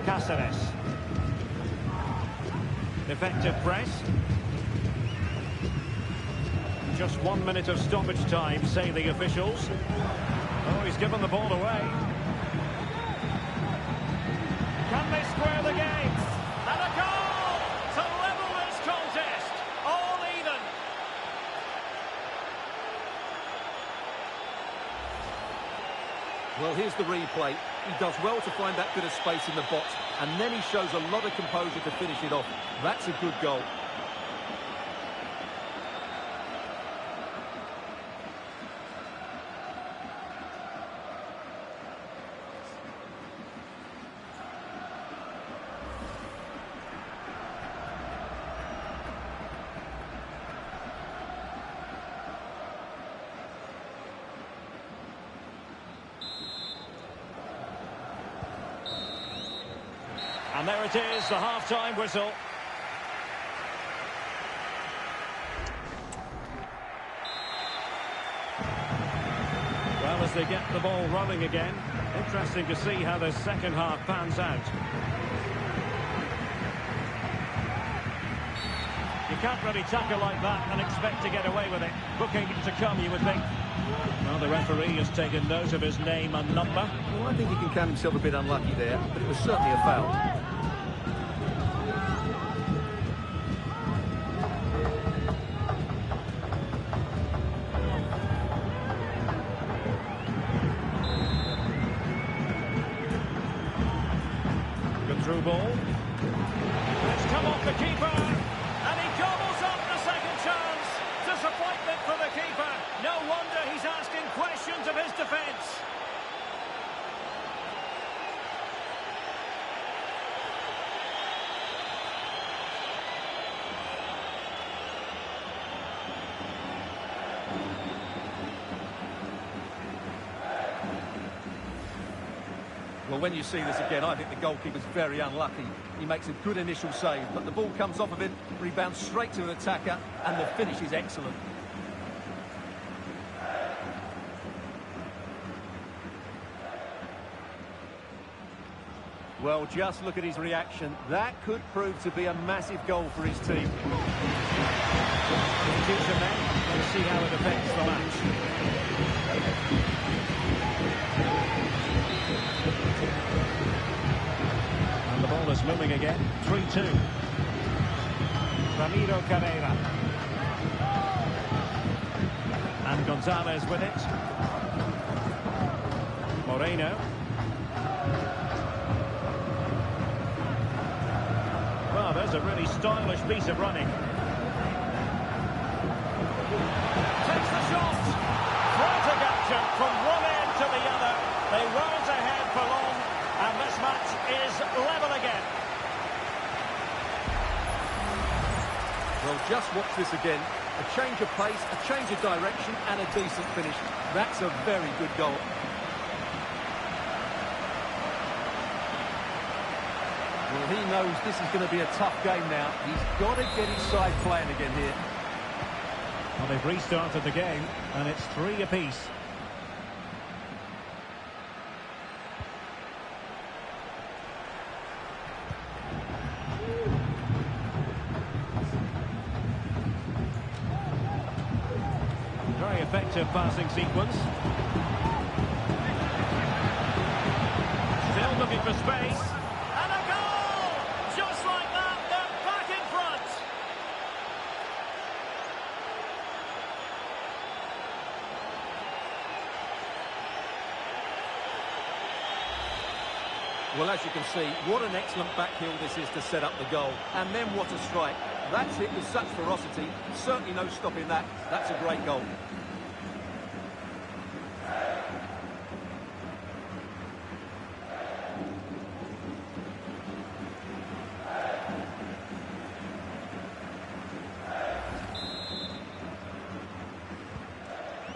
Cáceres. Effective press. Just 1 minute of stoppage time, say the officials. Oh, he's given the ball away. Can they square the game? And a goal to level this contest. All even. Well, here's the replay. He does well to find that bit of space in the box, and then he shows a lot of composure to finish it off. That's a good goal. And there it is, the half-time whistle. Well, as they get the ball rolling again, interesting to see how the second half pans out. You can't really tackle like that and expect to get away with it. Booking to come, you would think. Well, the referee has taken note of his name and number. Well, I think he can count himself a bit unlucky there, but it was certainly a foul. Through ball. It's come off the keeper, and he gobbles up the second chance. Disappointment for the keeper. No wonder he's asking questions of his defence. Well, when you see this again, I think the goalkeeper's very unlucky. He makes a good initial save, but the ball comes off of him, rebounds straight to an attacker, and the finish is excellent. Well, just look at his reaction. That could prove to be a massive goal for his team. Future men, we'll see how it affects the match. And the ball is moving again. 3-2. Ramiro Carrera. And Gonzalez with it. Moreno. Well, there's a really stylish piece of running. Takes the shot. Frantic action from one end to the other. They weren't ahead for long, and this match is level again. Well, just watch this again. A change of pace, a change of direction, and a decent finish. That's a very good goal. Well, he knows this is going to be a tough game now. He's got to get his side playing again here. Well, they've restarted the game, and it's 3 apiece. Very effective passing sequence. Still looking for space. And a goal! Just like that, they're back in front. Well, as you can see, what an excellent backheel this is to set up the goal. And then what a strike. That's hit with such ferocity. Certainly no stopping that. That's a great goal.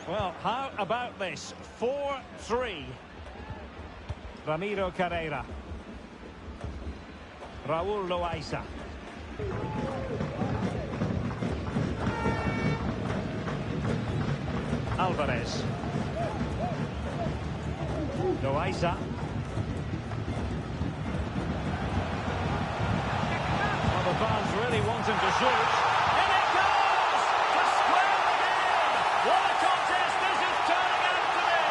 Well, how about this? 4-3. Ramiro Carrera. Raúl Loaiza. Alvarez. Loaiza. Well, the fans really want him to shoot. In it goes! To square the game! What a contest this is turning out to be!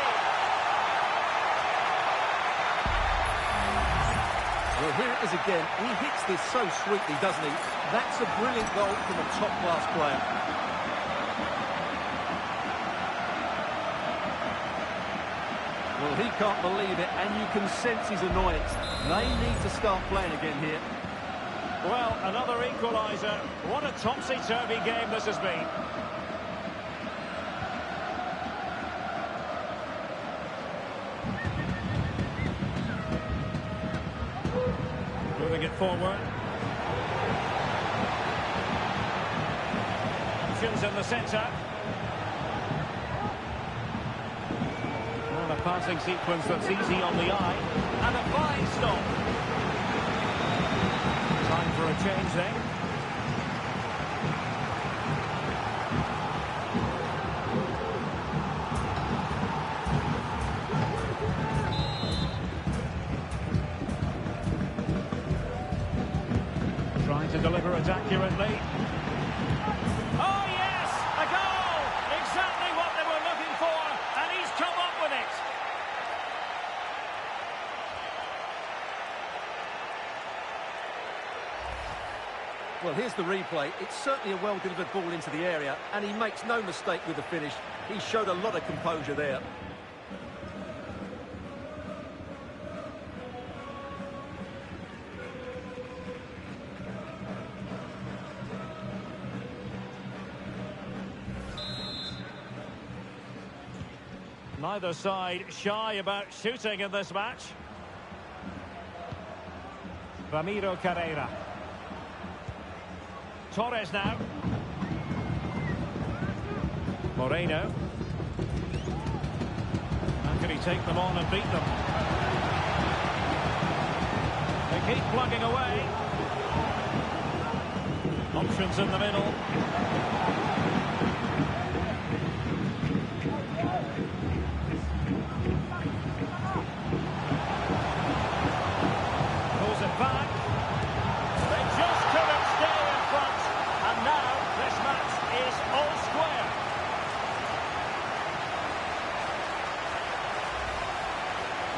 Well, here it is again. He hits this so sweetly, doesn't he? That's a brilliant goal from a top-class player. Well, he can't believe it, and you can sense his annoyance. They need to start playing again here. Well, another equaliser. What a topsy-turvy game this has been. Moving it forward. Options in the centre. Well, a passing sequence that's easy on the eye. And a fine stop. Time for a change then. Trying to deliver it accurately. Oh yes! A goal! Exactly what they were looking for, and he's come up with it. Well, here's the replay. It's certainly a well-delivered ball into the area, and he makes no mistake with the finish. He showed a lot of composure there. Neither side shy about shooting in this match. Ramiro Carrera. Torres now. Moreno. How can he take them on and beat them? They keep plugging away. Options in the middle. Pulls it back. They just couldn't stay in front. And now this match is all square.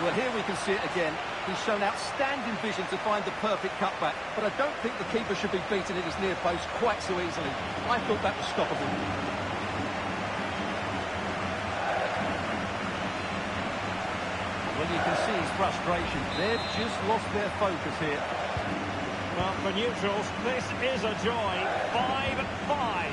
Well, here we can see it again. He's shown outstanding vision to find the perfect cutback, but I don't think the keeper should be beaten at his near post quite so easily. I thought that was stoppable. Well, you can see his frustration. They've just lost their focus here. Well, for neutrals, this is a joy. 5-5.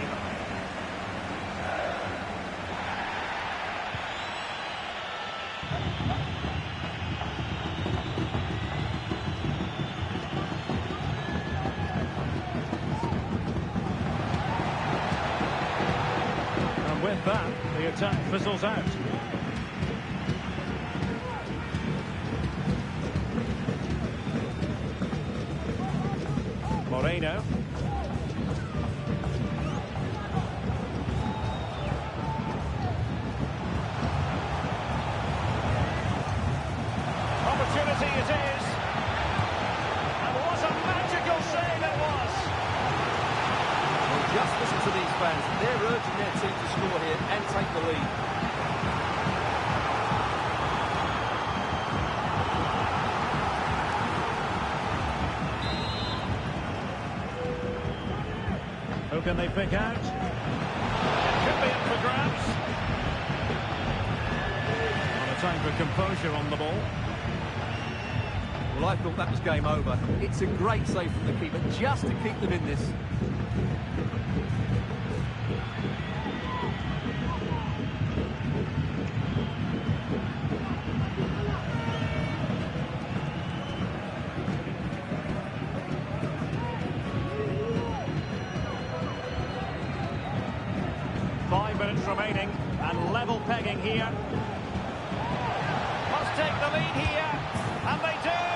And with that, the attack fizzles out. Moreno. Opportunity it is. And what a magical save it was. Well, just listen to these fans. They're urging their team to score here and take the lead. Who can they pick out? It could be up for grabs. Not a time for composure on the ball. Well, I thought that was game over. It's a great save from the keeper, just to keep them in this. 5 minutes remaining, and level pegging here. Must take the lead here, and they do!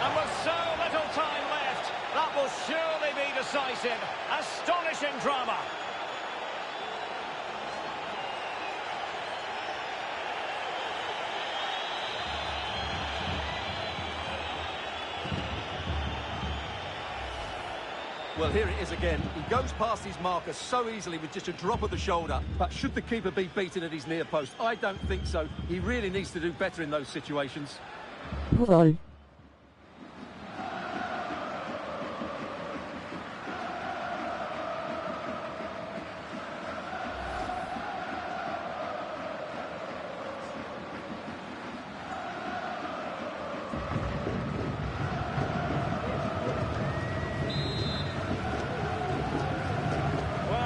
And with so little time left, that will surely be decisive. Astonishing drama. Well, here it is again. He goes past his marker so easily with just a drop of the shoulder. But should the keeper be beaten at his near post? I don't think so. He really needs to do better in those situations. Goal.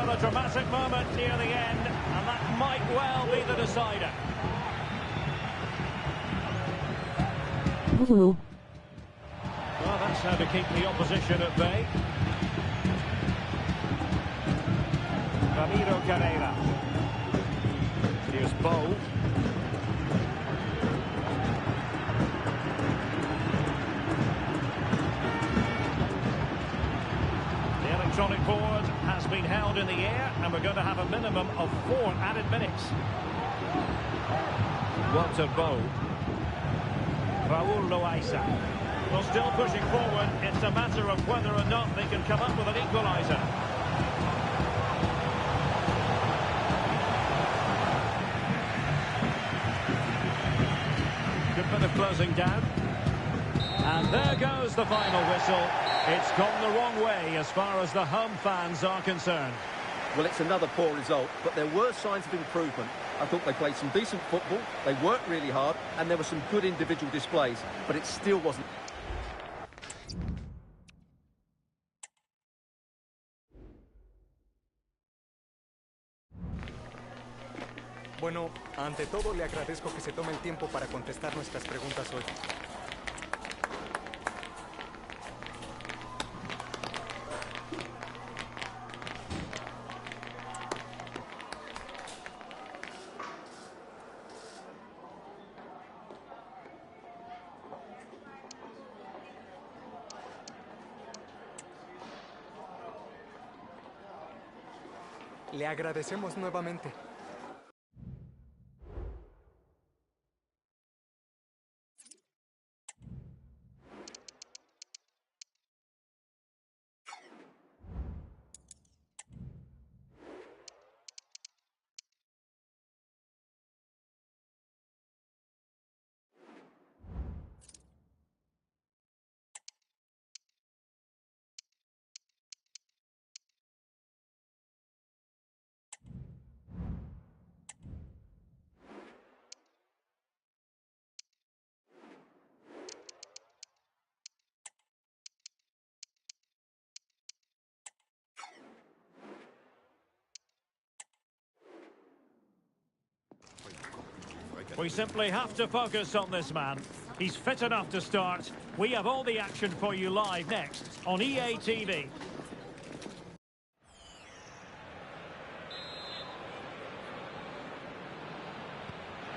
A dramatic moment near the end, and that might well be the decider. Ooh. Well, that's how to keep the opposition at bay. Ramiro Carrera. Here's Bo. The electronic board has been held in the air, and we're going to have a minimum of 4 added minutes. Walter Bo. Raul Loaiza. Well, still pushing forward. It's a matter of whether or not they can come up with an equaliser. Good bit of closing down. And there goes the final whistle. It's gone the wrong way as far as the home fans are concerned. Well, it's another poor result, but there were signs of improvement. I thought they played some decent football, they worked really hard, and there were some good individual displays, but it still wasn't. Bueno, ante todo le agradezco que se tome el tiempo para contestar nuestras preguntas hoy. Le agradecemos nuevamente. We simply have to focus on this man. He's fit enough to start. We have all the action for you live next on EA TV.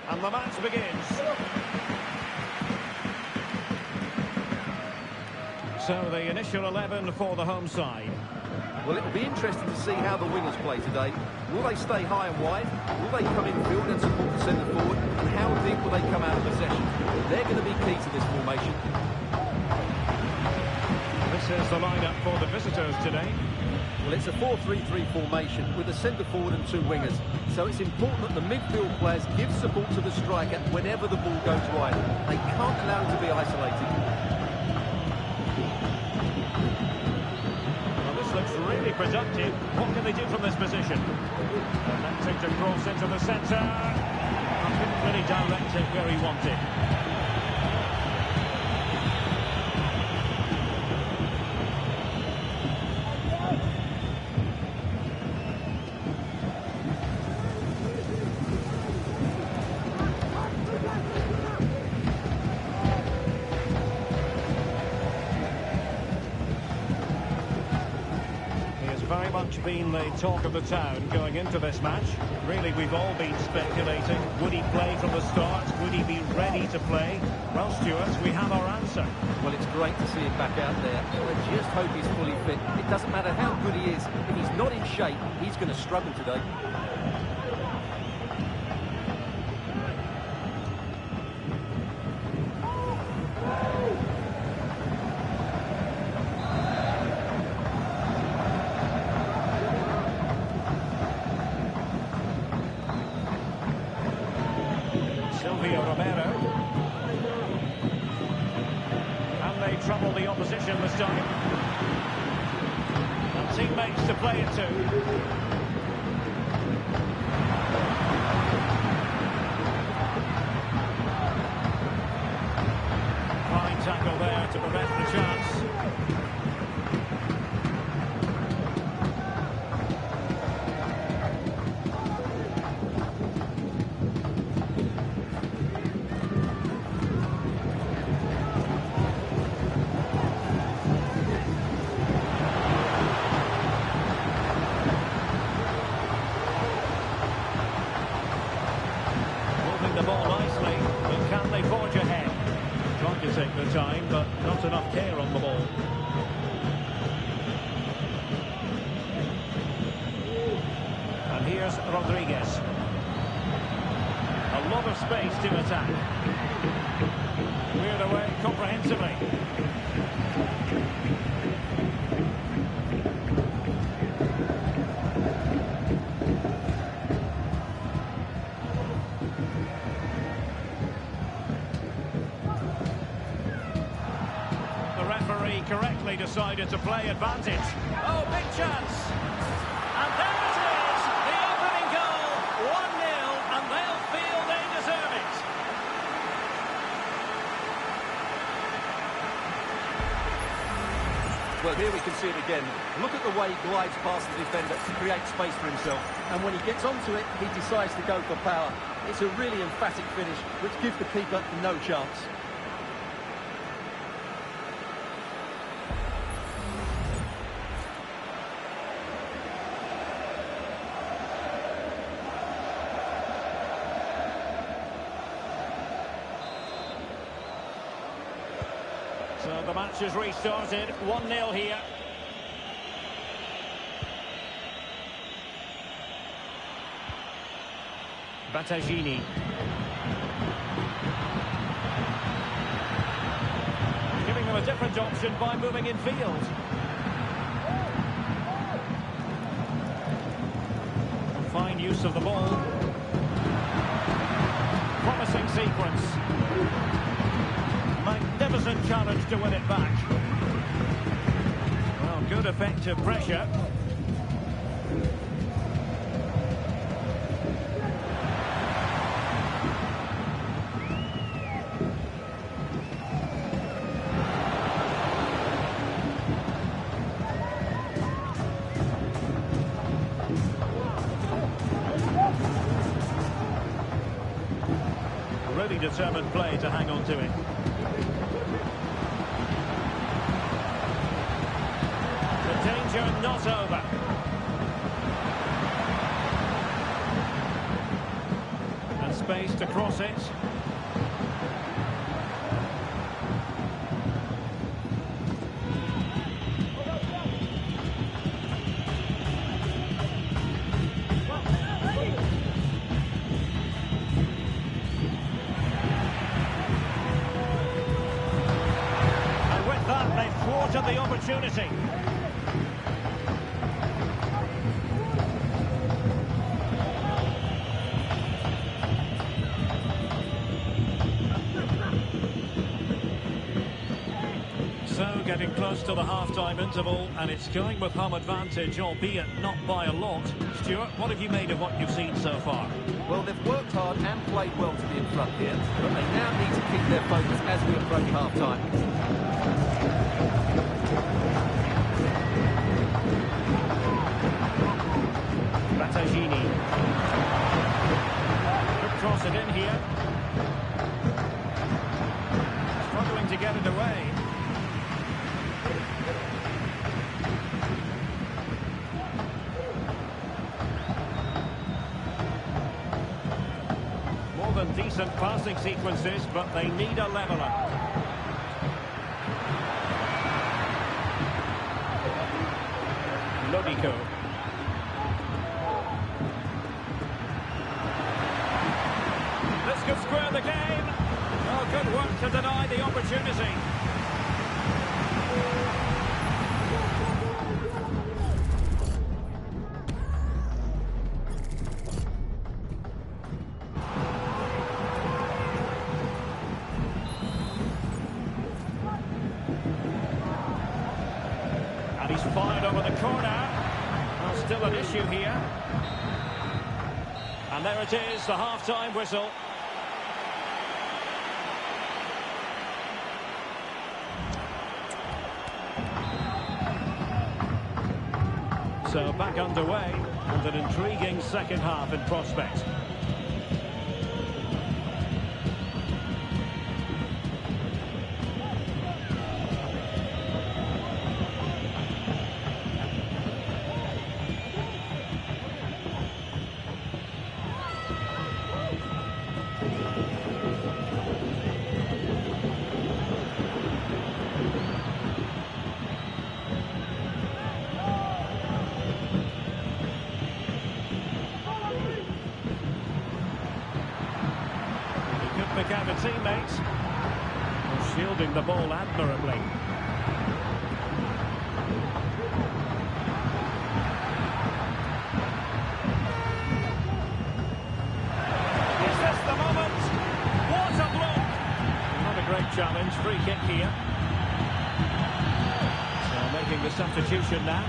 And the match begins. So the initial 11 for the home side. Well, it'll be interesting to see how the wingers play today. Will they stay high and wide? Will they come in field and support the centre forward? And how deep will they come out of possession? They're going to be key to this formation. This is the lineup for the visitors today. Well, it's a 4-3-3 formation with a centre forward and 2 wingers. So it's important that the midfield players give support to the striker whenever the ball goes wide. They can't allow him to be isolated. Looks really productive. What can they do from this position? Attempting to cross into the centre. Couldn't really direct it where he wanted. much been the talk of the town going into this match. Really, we've all been speculating. Would he play from the start? Would he be ready to play? Well, Stuart, we have our answer. Well, it's great to see him back out there. I just hope he's fully fit. It doesn't matter how good he is. If he's not in shape, he's going to struggle today. Trouble the opposition this time. And teammates to play it to. Fine tackle there to prevent the chance. The ball nicely, but can they forge ahead? Trying to take the time, but not enough care on the ball. And here's Rodriguez. A lot of space to attack. Cleared away comprehensively. Correctly decided to play advantage. Oh, big chance. And there it is, the opening goal. 1-0, and they'll feel they deserve it. Well, here we can see it again. Look at the way he glides past the defender to create space for himself. And when he gets onto it, he decides to go for power. It's a really emphatic finish, which gives the keeper no chance. So the match has restarted, 1-0 here. Battaglini. Giving them a different option by moving in field. Fine use of the ball. Promising sequence. Magnificent challenge to win it back. Well, good effective pressure. Really determined play to hang on to it. Danger not over. And space to cross it. And with that, they've thwarted the opportunity. So getting close to the half-time interval, and it's going with home advantage, albeit not by a lot. Stuart, what have you made of what you've seen so far? Well, they've worked hard and played well to be in front here, but they now need to keep their focus as we approach half-time. Battaglini. Could cross it in here. Struggling to get it away. decent passing sequences, but they need a leveller. Lodico. This could square the game. Oh, good work to deny the opportunity. And he's fired over the corner. Well, still an issue here. And there it is, the half-time whistle. So back underway, and an intriguing second half in prospect. Pick out a teammate. Shielding the ball admirably. Is this the moment? What a block! Not a great challenge. Free kick here. So making the substitution now.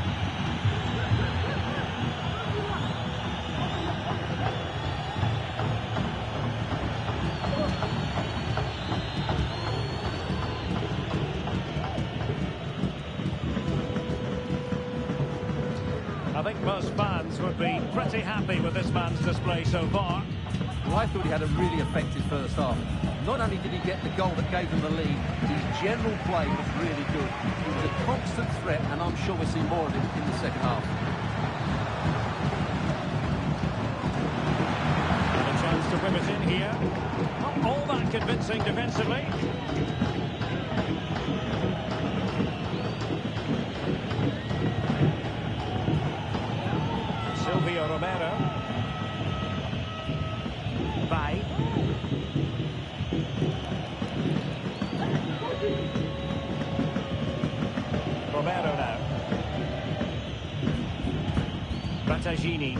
I think most fans would be pretty happy with this man's display so far. Well, I thought he had a really effective first half. Not only did he get the goal that gave them the lead, his general play was really good. He was a constant threat, and I'm sure we'll see more of him in the second half. And a chance to whip it in here. Not all that convincing defensively. Romero. Vai. Romero now. Battaglini.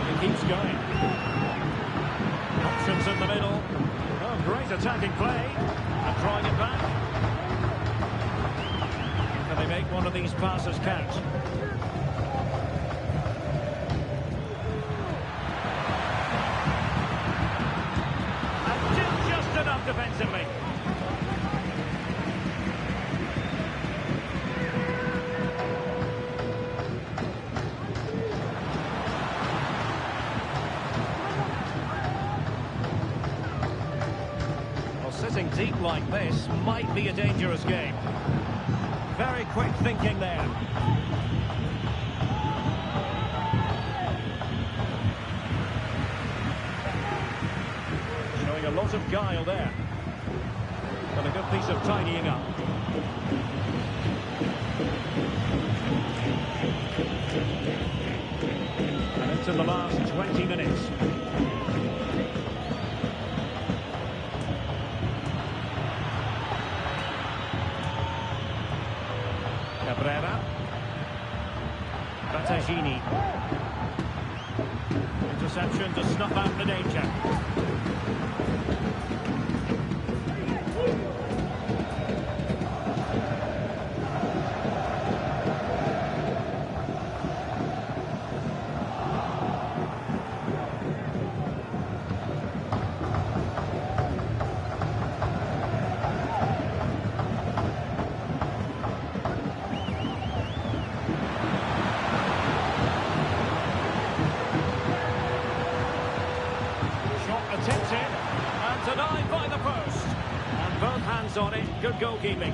He keeps going. Options in the middle. Oh, great attacking play. And drawing it back. Can they make one of these passes count? And did just enough defensively. Well, sitting deep like this might be a dangerous game. Very quick thinking there. Showing a lot of guile there. And a good piece of tidying up. And into the last 20 minutes. Battaglini. Interception to snuff out the danger. Attempted and denied by the post. And both hands on it. Good goalkeeping.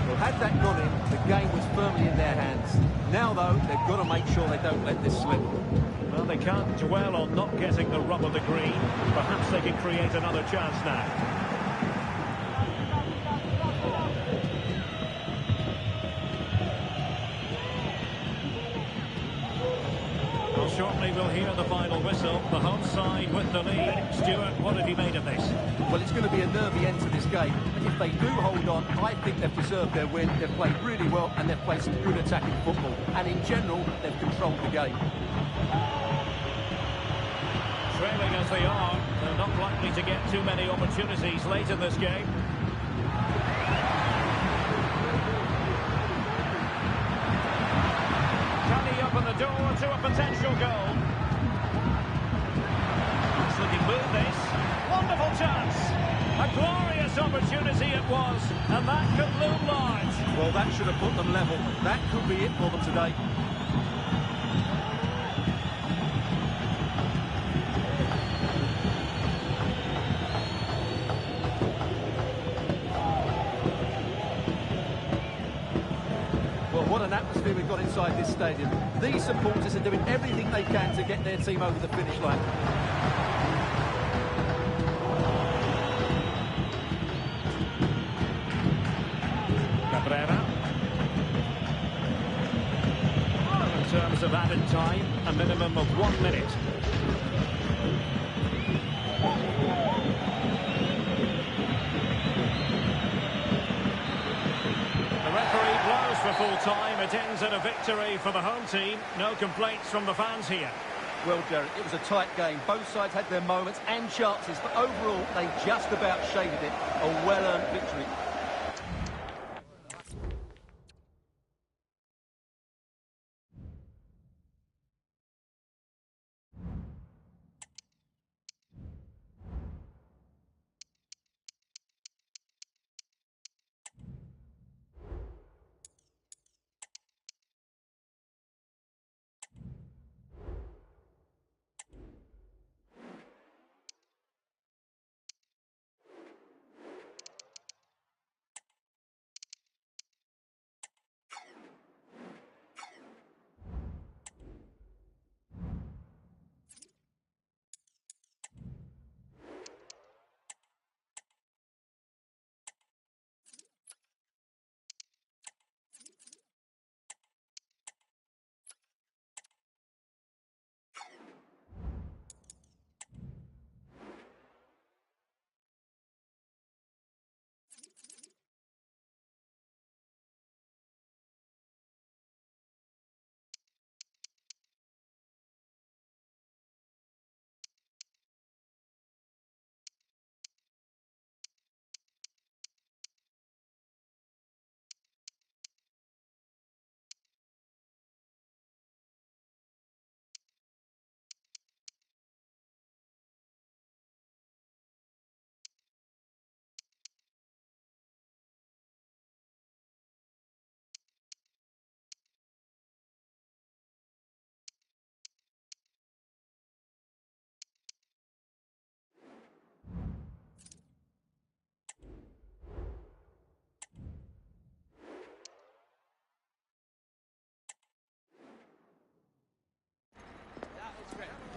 Well, had that gone in, the game was firmly in their hands. Now, though, they've got to make sure they don't let this slip. Well, they can't dwell on not getting the rub of the green. Perhaps they can create another chance now. Well, shortly we'll hear the final whistle. The home side with the lead. Stuart, what have you made of this? Well, it's going to be a nervy end to this game. If they do hold on, I think they've deserved their win. They've played really well and they've played some good attacking football. And in general, they've controlled the game. Trailing as they are, they're not likely to get too many opportunities late in this game. Can he open the door to a potential goal? It's looking good, this. Wonderful chance. A glorious opportunity it was, and that could loom large. Well, that should have put them level. That could be it for them today. What an atmosphere we've got inside this stadium. These supporters are doing everything they can to get their team over the finish line. Cabrera. In terms of added time, a minimum of 1 minute. For full time, it ends in a victory for the home team. No complaints from the fans here. Well, Derek, it was a tight game. Both sides had their moments and chances, but overall, they just about shaded it. A well-earned victory.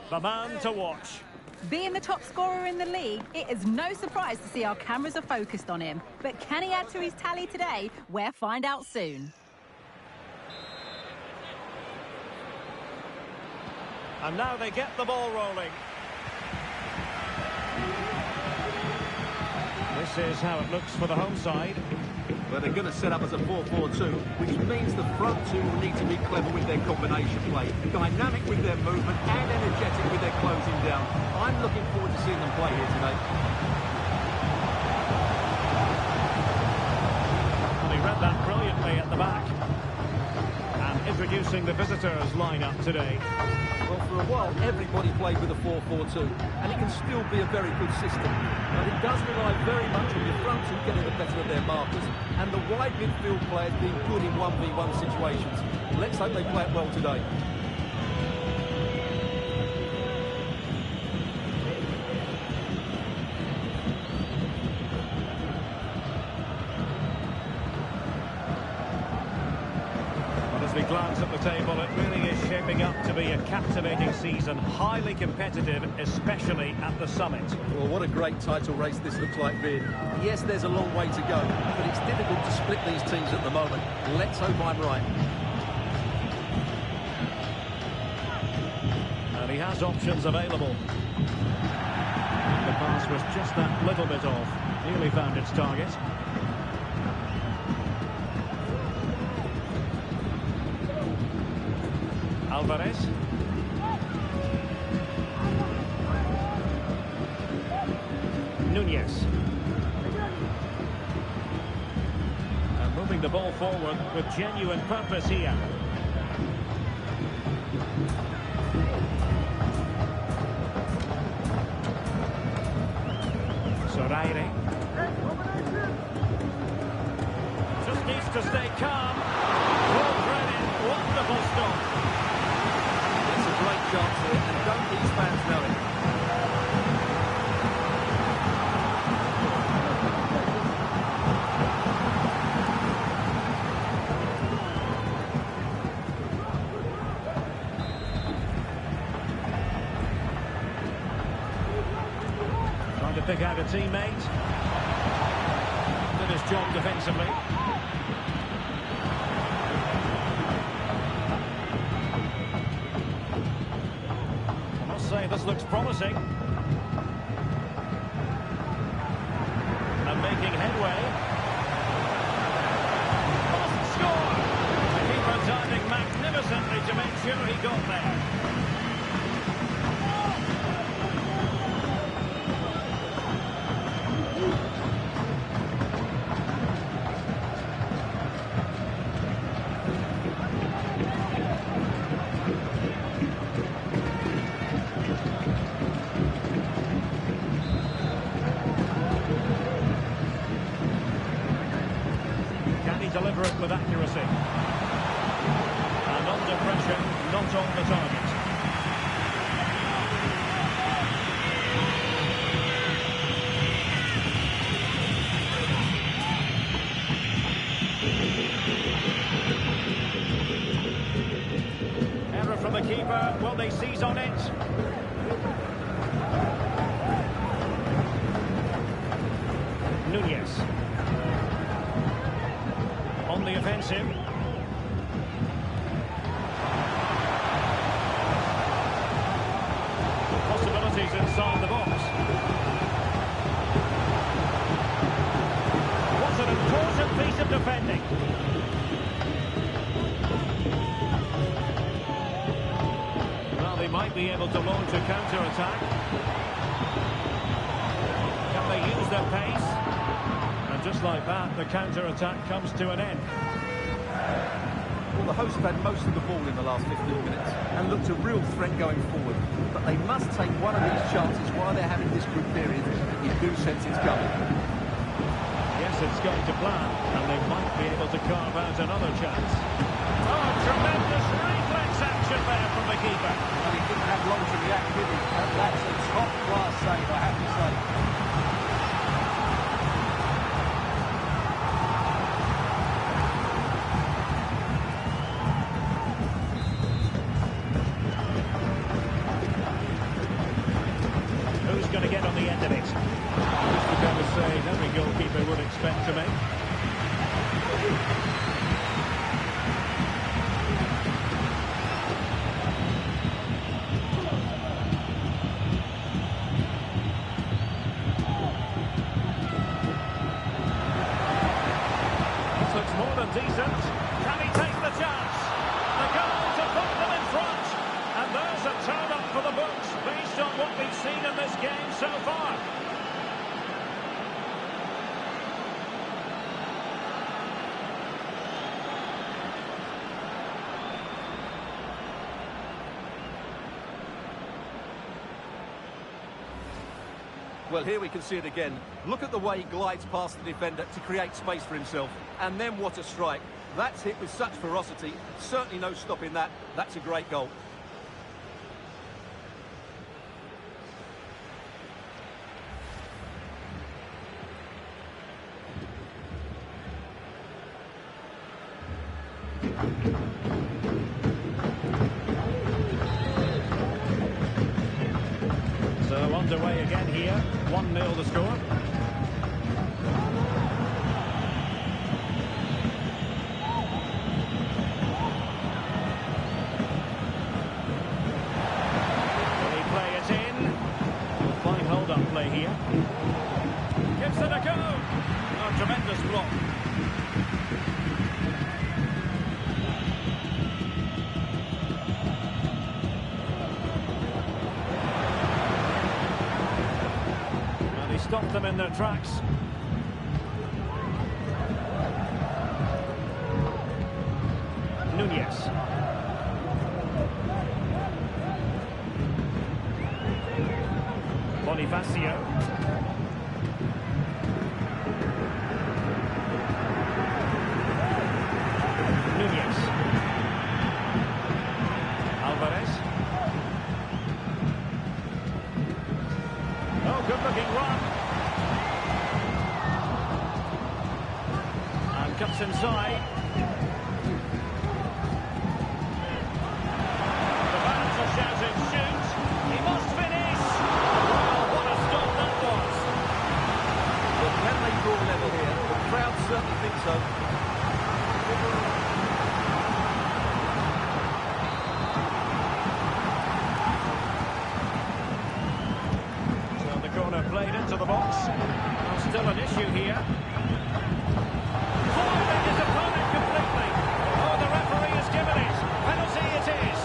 The man to watch. Being the top scorer in the league, it is no surprise to see our cameras are focused on him. But can he add to his tally today? We'll find out soon. And now they get the ball rolling. This is how it looks for the home side. Well, they're going to set up as a 4-4-2, which means the front two will need to be clever with their combination play, dynamic with their movement and energetic with their closing down. I'm looking forward to seeing them play here today. And he read that brilliantly at the back. And introducing the visitors lineup today. Well, for a while, everybody played with a 4-4-2, and it can still be a very good system. But it does rely very much on your front two getting the better of their markers, and the wide midfield players being good in 1v1 situations. Let's hope they play it well today. glance at the table, it really is shaping up to be a captivating season, highly competitive, especially at the summit. Well, what a great title race this looks like, Vid. Yes, there's a long way to go, but it's difficult to split these teams at the moment. Let's hope I'm right. And he has options available. The pass was just that little bit off. Nearly found its target. Alvarez. Nunez. And moving the ball forward with genuine purpose here. Soraire. Just needs to stay calm. Well thread in. Wonderful stop. It's a great chance here, and don't these fans know it? Trying to pick out a teammate. Did his job defensively. I must say this looks promising. And making headway. Must score! The keeper timing magnificently to make sure he got there. Deliver it with accuracy. And under pressure, not on the target. Error from the keeper. Will they seize on it? Nunez. On the offensive. Possibilities inside the box. What an important piece of defending. Well, they might be able to launch a counter-attack. Can they use their pace? And just like that, the counter-attack comes to an end. Well, the hosts have had most of the ball in the last 15 minutes and looked a real threat going forward. But they must take one of these chances while they're having this good period. You do sense it's coming. Yes, it's going to plan, and they might be able to carve out another chance. Oh, tremendous reflex action there from the keeper. And he didn't have long to react, did he? That's a top-class save, I have to say. Who's going to get on the end of it? Just the kind of save every goalkeeper would expect to make. This looks more than decent. Can he take the chance? The goal to put them in front. And there's a turn-up for the books based on what we've seen in this game so far. Well, here we can see it again. Look at the way he glides past the defender to create space for himself. And then what a strike. That's hit with such ferocity. Certainly no stopping that. That's a great goal. So underway again here, 1-0 the score. Will he play it in? He'll find hold-on play here. Gives it a go. Oh, tremendous block. Stop them in their tracks. Nunez. Bonifacio. Nunez. Alvarez. Oh, good-looking run. Cuts inside. The fans are shouting, shoot! He must finish! Well, what a stop that was! Well, can they draw level here? The crowd certainly think so. So the corner played into the box. Well, still an issue here. His opponent completely. Oh, the referee has given it. Penalty it is.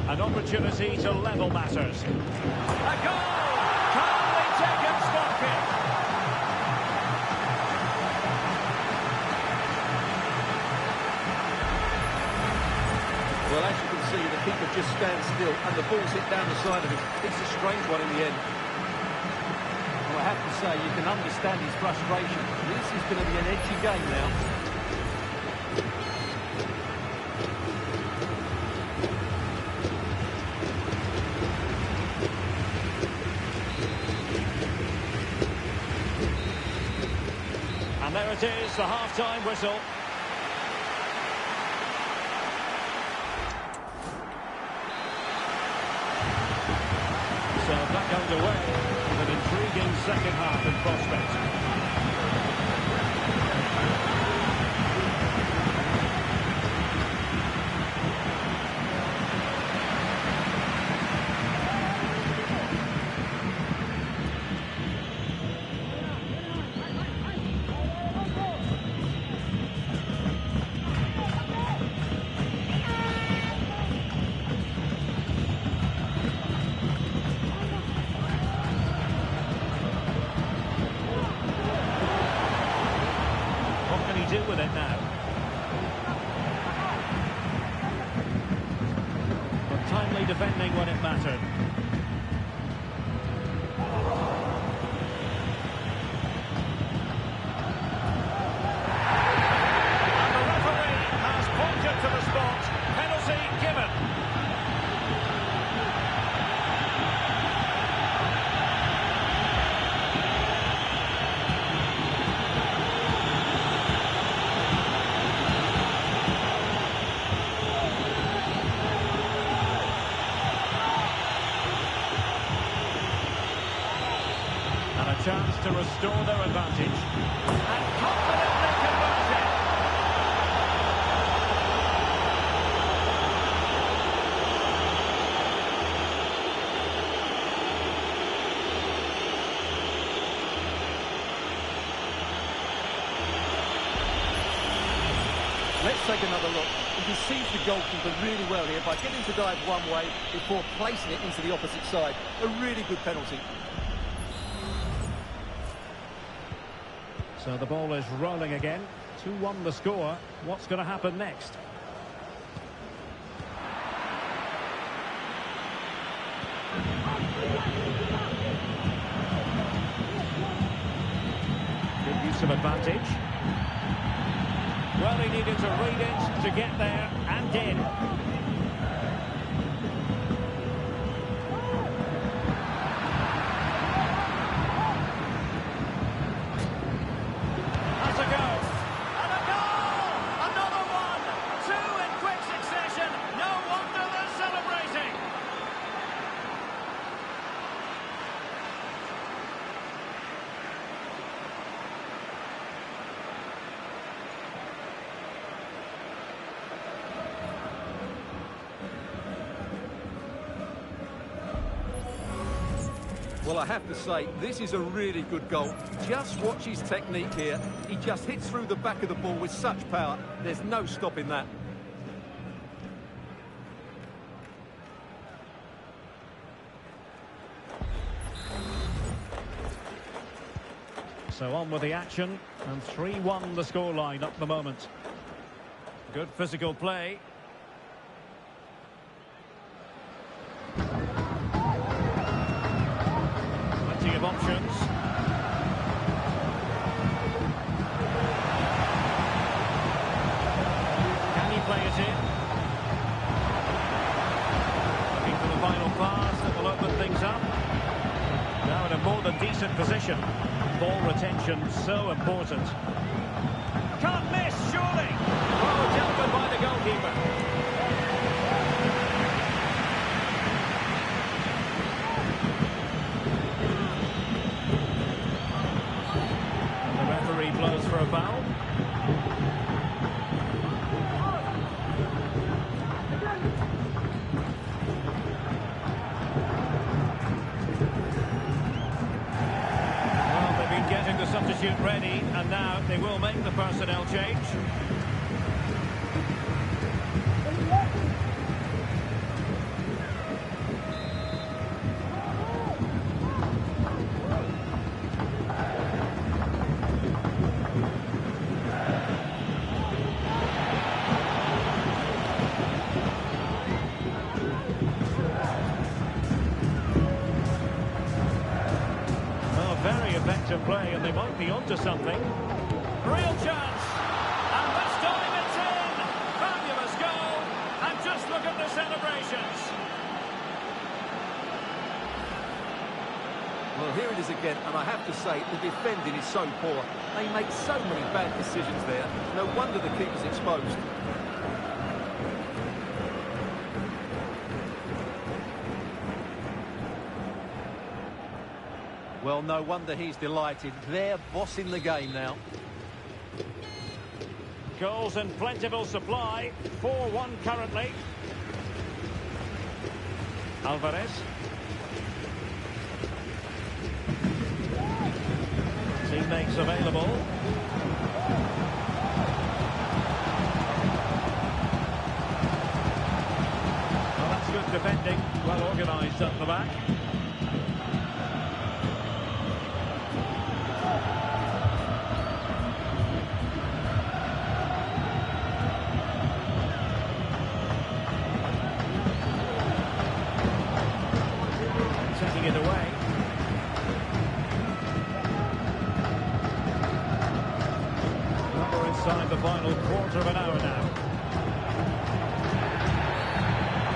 An opportunity to level matters. A goal! Calmly taken, spot kick. Well, as you can see, the keeper just stands still and the ball's hit down the side of it. It's a strange one in the end. Well, I have to say, you can understand his frustration. This is going to be an edgy game now. And there it is, the half-time whistle. So back underway with an intriguing second half in prospect. Do with it now. But timely defending when it mattered. And the referee has pointed to the spot. Penalty given. Chance to restore their advantage and confidently converted. Let's take another look. He deceives the goalkeeper really well here by getting to dive one way before placing it into the opposite side. A really good penalty. So the ball is rolling again. 2-1 the score. What's going to happen next? Good use some advantage. Well, he needed to read it to get there, and did. That's a go. And a goal! Another one! Two in quick succession. No wonder they're celebrating. Well, I have to say, this is a really good goal. Just watch his technique here. He just hits through the back of the ball with such power. There's no stopping that. So on with the action, and 3-1 the scoreline at the moment. Good physical play. Plenty of options. Can he play it in? Looking for the final pass that will open things up. Now in a more than decent position. Ball retention so important. Can't miss, surely. Oh, dealt with by the goalkeeper. And the referee blows for a foul. Getting the substitute ready, and now they will make the personnel change. Very effective play, and they might be onto something. Real chance, and this time it's in. Fabulous goal, and just look at the celebrations. Well, here it is again, and I have to say, the defending is so poor. They make so many bad decisions there. No wonder the keeper's exposed. Well, no wonder he's delighted. They're bossing the game now. Goals in plentiful supply. 4-1 currently. Alvarez. Teammates available. Well, that's good defending. Well organised at the back. Taking it away. Well, we're inside the final quarter of an hour now.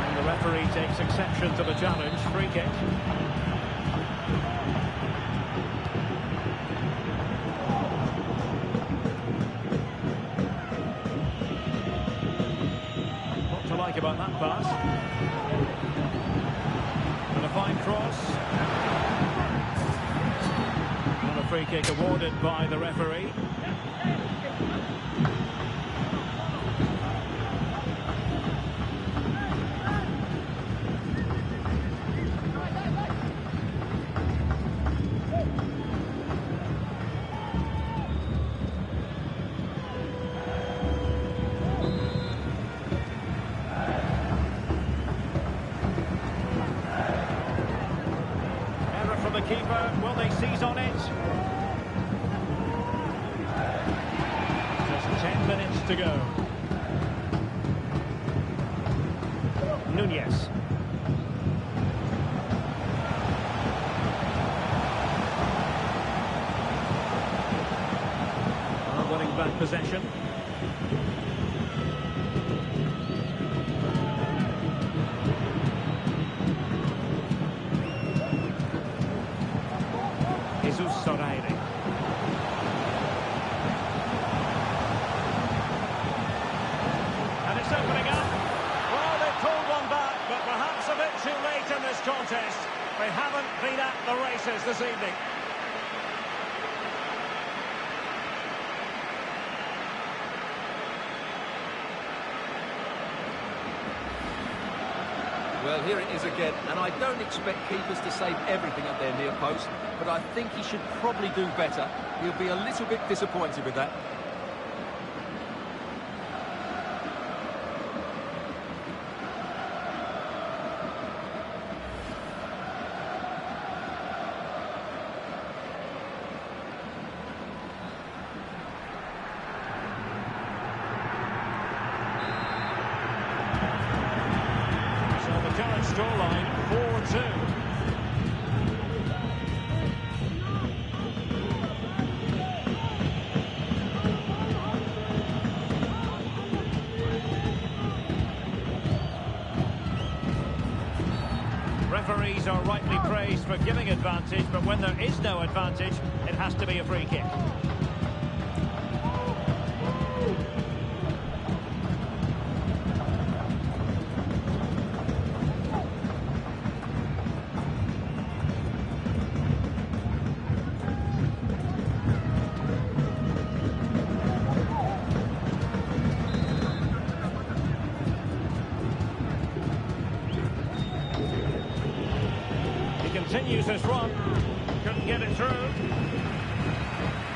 And the referee takes exception to the challenge. Free kick. What to like about that pass? And a fine cross. And a free kick awarded by the referee. The keeper, will they seize on it? Just 10 minutes to go. Nunez. possession. And it's opening up. Well, they pulled one back, but perhaps a bit too late in this contest. They haven't been at the races this evening. Well, here it is again, and I don't expect keepers to save everything at their near post, but I think he should probably do better. He'll be a little bit disappointed with that. Current scoreline 4-2. Referees are rightly praised for giving advantage, but when there is no advantage, it has to be a free kick. Continues his run, couldn't get it through,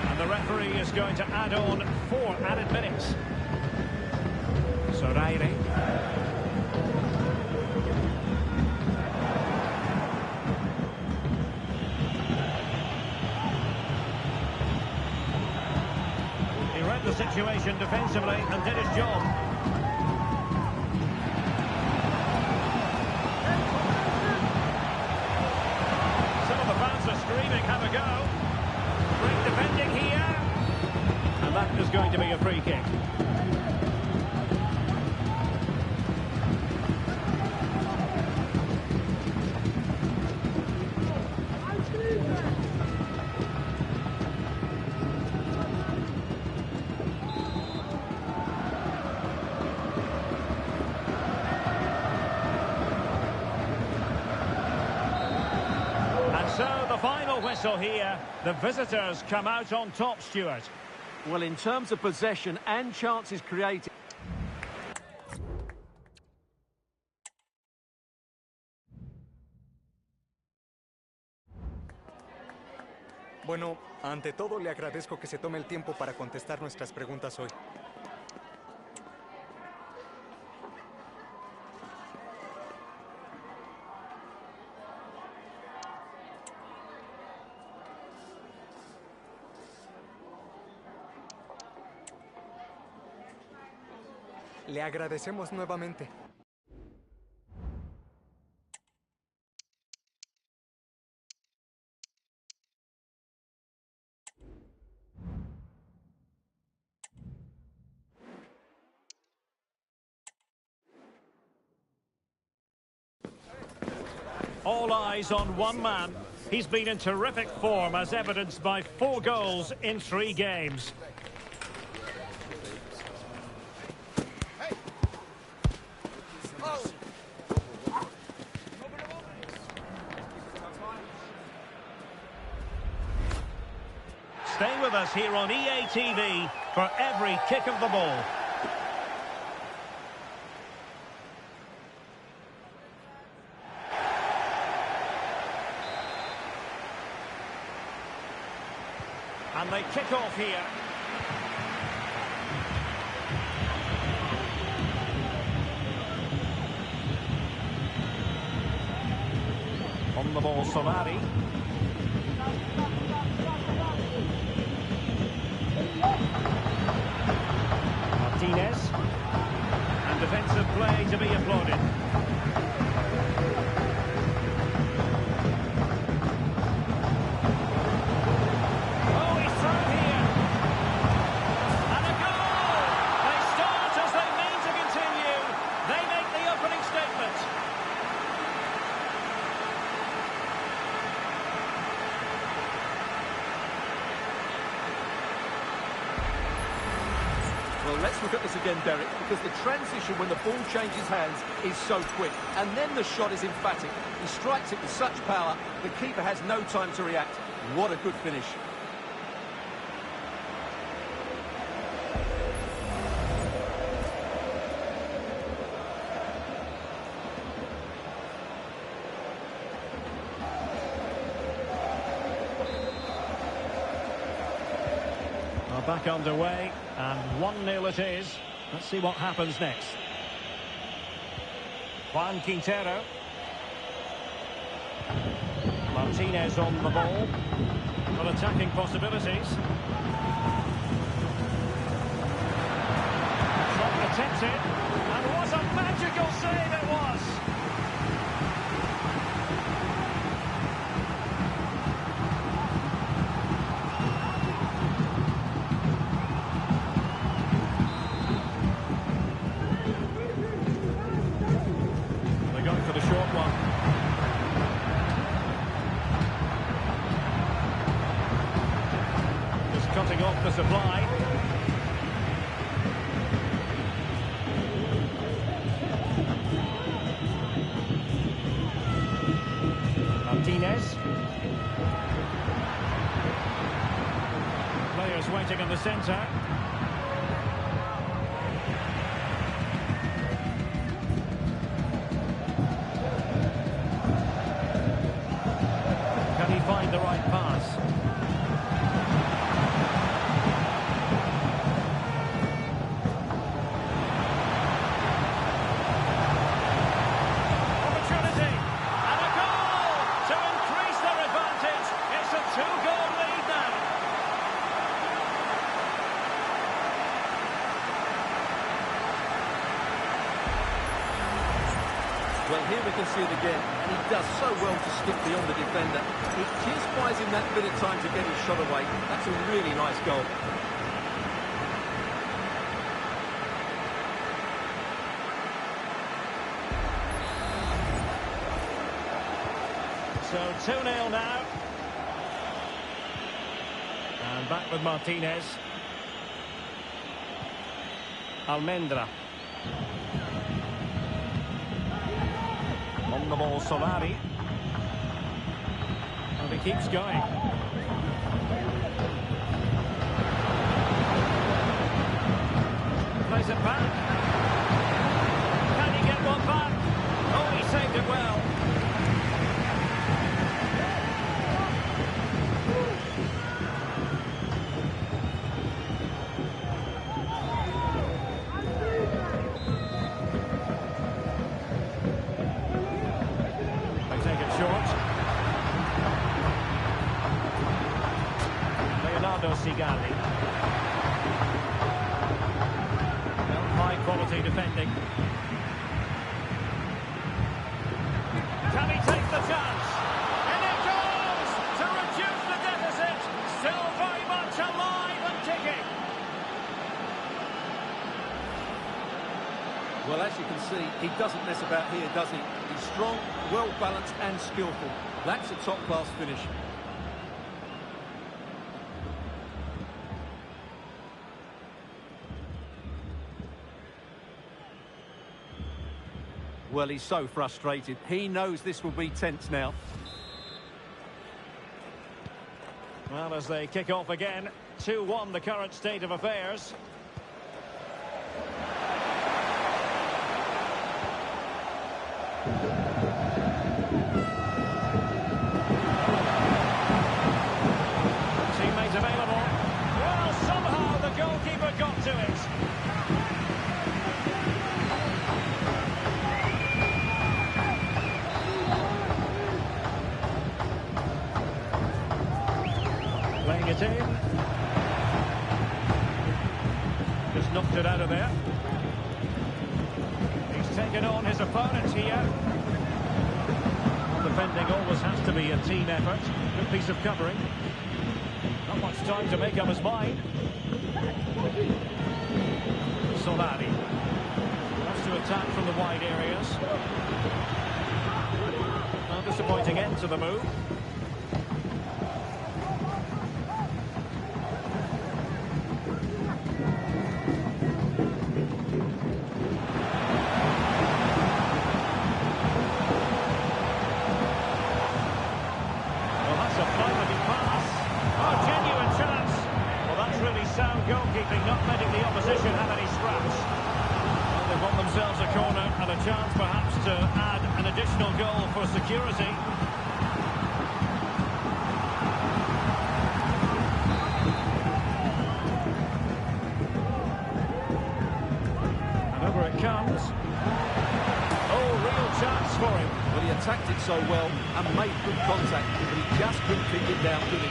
and the referee is going to add on 4 added minutes. Soraire. He read the situation defensively and did his job. Screaming, have a go. Great defending here. And that is going to be a free kick. So the final whistle here. The visitors come out on top, Stuart. Well, in terms of possession and chances created... Bueno, ante todo le agradezco que se tome el tiempo para contestar nuestras preguntas hoy. Le agradecemos nuevamente. All eyes on one man. He's been in terrific form, as evidenced by 4 goals in 3 games. Stay with us here on EA TV for every kick of the ball. And they kick off here. On the ball, Solari. Martinez. And defensive play to be applauded. Oh, he's through here. And a Well, let's look at this again, Derek, because the transition when the ball changes hands is so quick. And then the shot is emphatic. He strikes it with such power, the keeper has no time to react. What a good finish. Back underway, and 1-0 it is. Let's see what happens next. Juan Quintero. Martinez on the ball. Well, attacking possibilities. Shot protected, and what a magical save it was! For the short one. Just cutting off the supply. Martinez. Players waiting in the centre. Find the right pass. Opportunity and a goal to increase their advantage. It's a 2-goal lead now. Well, here we can see it again, and he does so well to skip beyond the defender. It just buys him that bit of time to get his shot away. That's a really nice goal. So 2-0 now. And back with Martinez. Almendra. On the ball, Solari. And he keeps going. Plays it back. Can he get one back? Oh, he saved it well. Sigali. High quality defending. Can he take the chance? And it goes to reduce the deficit. Still very much alive and ticking. Well, as you can see, he doesn't mess about here, does he? He's strong, well-balanced and skillful. That's a top-class finish. Well, he's so frustrated. He knows this will be tense now. Well, as they kick off again, 2-1 the current state of affairs. Teammate available. Well, somehow the goalkeeper got to it. Playing it in. Just knocked it out of there. He's taken on his opponent here. Defending always has to be a team effort. Good piece of covering. Not much time to make up his mind. Solari wants to attack from the wide areas. A disappointing end to the move. security. And over it comes. Oh, real chance for him. Well, he attacked it so well and made good contact, but he just couldn't keep it down, could he?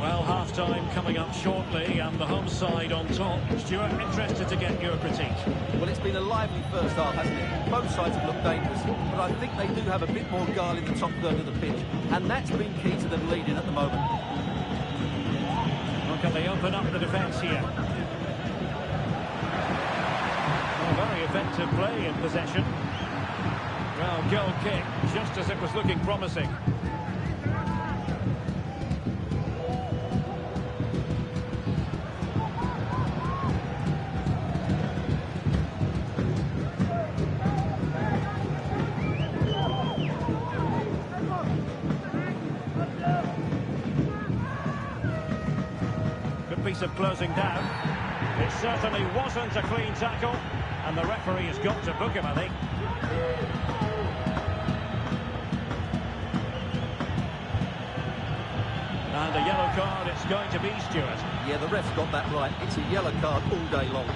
Well, half-time coming up shortly and the home side on top. Stuart, interested to get your critique. Well, it's been a lively first half, hasn't it? Both sides have looked dangerous, but I think they do have a bit more guile in the top third of the pitch, and that's been key to them leading at the moment. Well, can they open up the defence here? Well, very effective play in possession. Well, goal kick, just as it was looking promising. Piece of closing down. It certainly wasn't a clean tackle, and the referee has got to book him, I think. And a yellow card it's going to be, Stuart. Yeah, the ref's got that right. It's a yellow card all day long.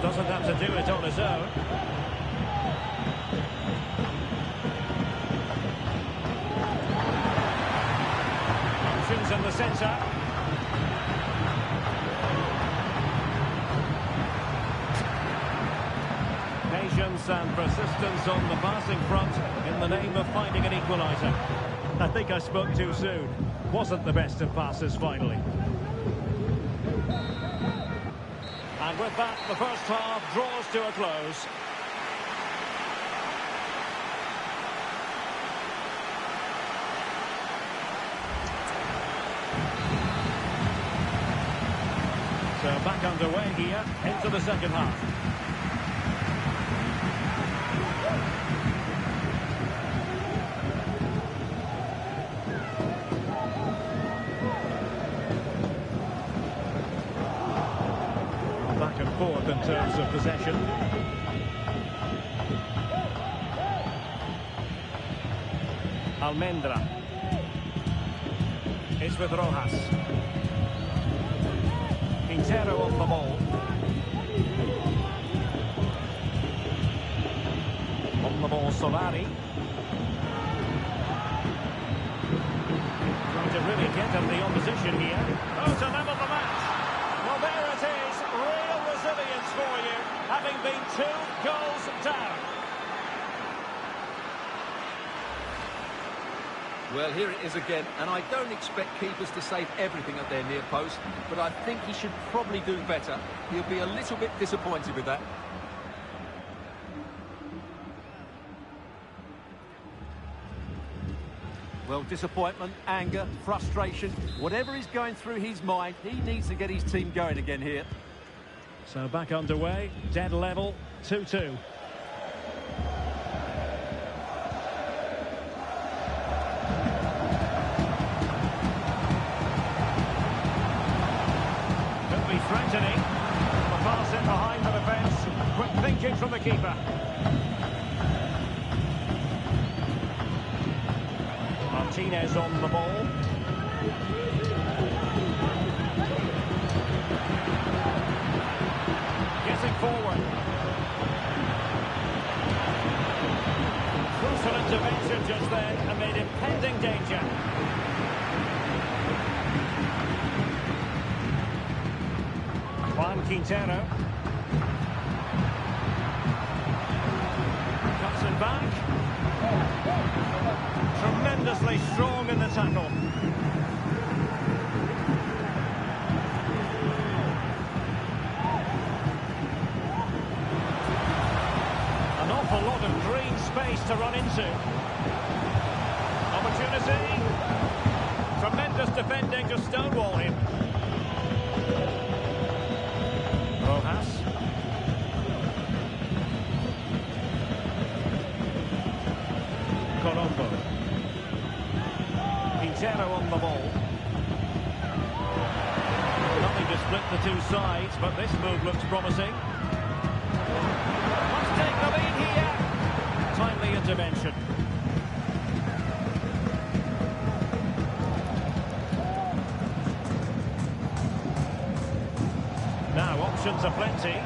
Doesn't have to do it on his own. Options in the centre. Patience and persistence on the passing front in the name of finding an equaliser. I think I spoke too soon. Wasn't the best of passes finally. And with that, the first half draws to a close. So back underway here into the second half. Forth in terms of possession. Almendra. It's with Rojas. Quintero on the ball. On the ball, Solari. Trying to really get at the opposition here. Oh, to level the match. Well, there it is. Real resilience for you, having been 2 goals down. Well, here it is again, and I don't expect keepers to save everything at their near post, but I think he should probably do better. He'll be a little bit disappointed with that. Well, disappointment, anger, frustration, whatever is going through his mind, he needs to get his team going again here. So back underway, dead level, 2-2. Could be threatening. The pass in behind the defence. Quick thinking from the keeper. Martinez on the ball. Getting forward. Crucial intervention just then amid impending danger. Juan Quintero. Cuts it back. Tremendously strong strong in the tackle. An awful lot of green space to run into. Opportunity. Tremendous defending to stonewall him. Rojas. Colombo. Quintero on the ball. Nothing to split the two sides, but this move looks promising. Must take the lead here. Timely intervention. Now options are plenty.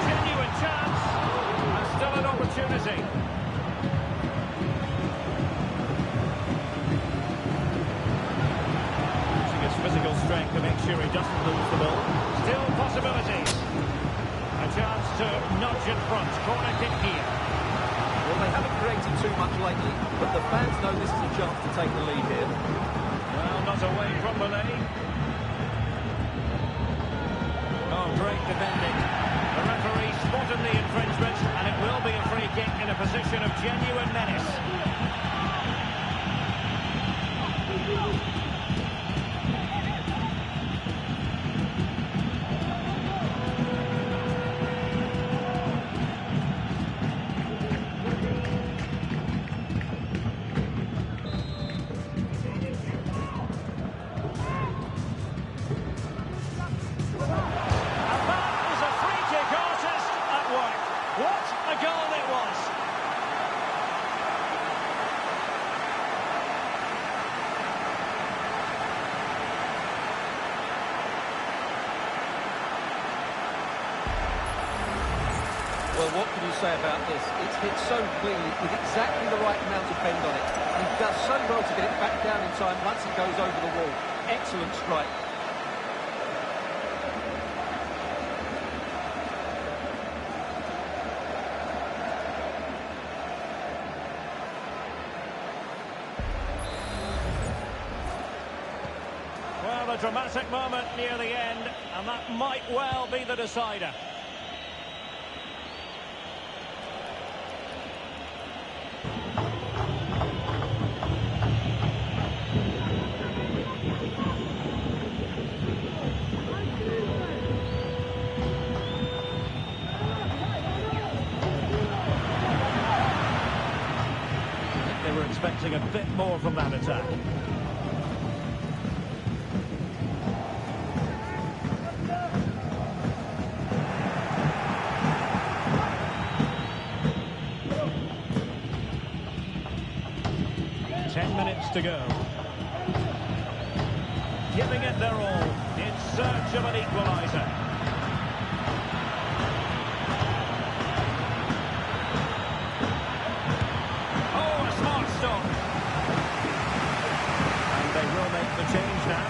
Genuine chance. And still an opportunity. Using his physical strength to make sure he doesn't lose the ball. Still possibilities. A chance to nudge in front. Corner kick here. Well, they haven't created too much lately, but the fans know this is a chance to take the lead here. Well, not away from the lead. Oh, great defending. The referee spotted the infringement, and it will be a free kick in a position of genuine menace. What a goal it was! Well, what can you say about this? It's hit so cleanly with exactly the right amount of bend on it. And he does so well to get it back down in time once it goes over the wall. Excellent strike. Well, a dramatic moment near the end, and that might well be the decider. They were expecting a bit more from that attack. To go. Giving it their all in search of an equaliser. Oh, a smart stop. And they will make the change now.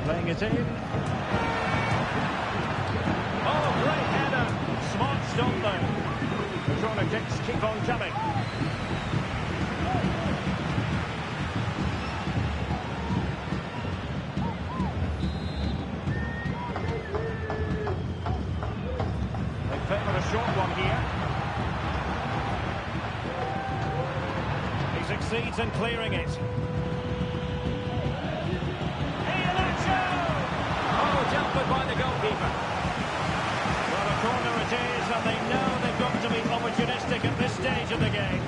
Playing it in. Oh, great header. Smart stop though. The corner kicks keep on coming. They favour a short one here. He succeeds in clearing it. By the goalkeeper. Well, a corner it is, and they know they've got to be opportunistic at this stage of the game.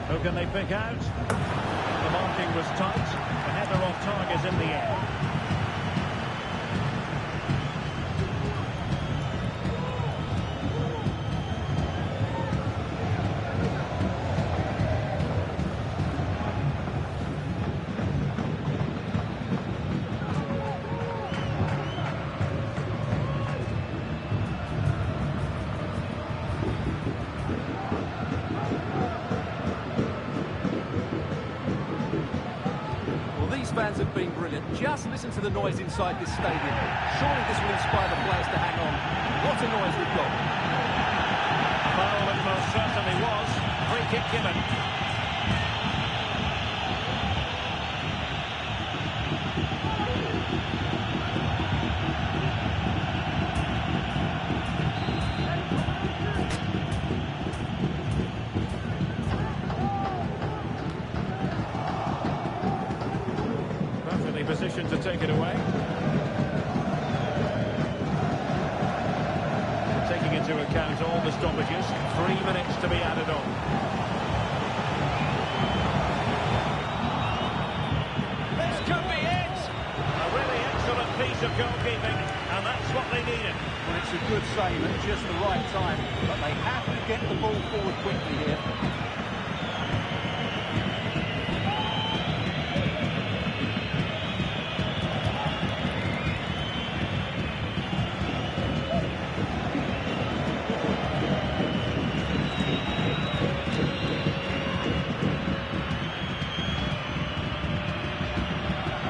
Who can they pick out? The marking was tight. The header off target in the air. fans have been brilliant. Just listen to the noise inside this stadium. Surely this will inspire the players to hang on. What a noise we've got. Foul it most certainly was. Free kick given. Perfectly positioned to take it away. Taking into account all the stoppages, 3 minutes to be added on. This could be it! A really excellent piece of goalkeeping, and that's what they needed. Well, it's a good save at just the right time, but they have to get the ball forward quickly here.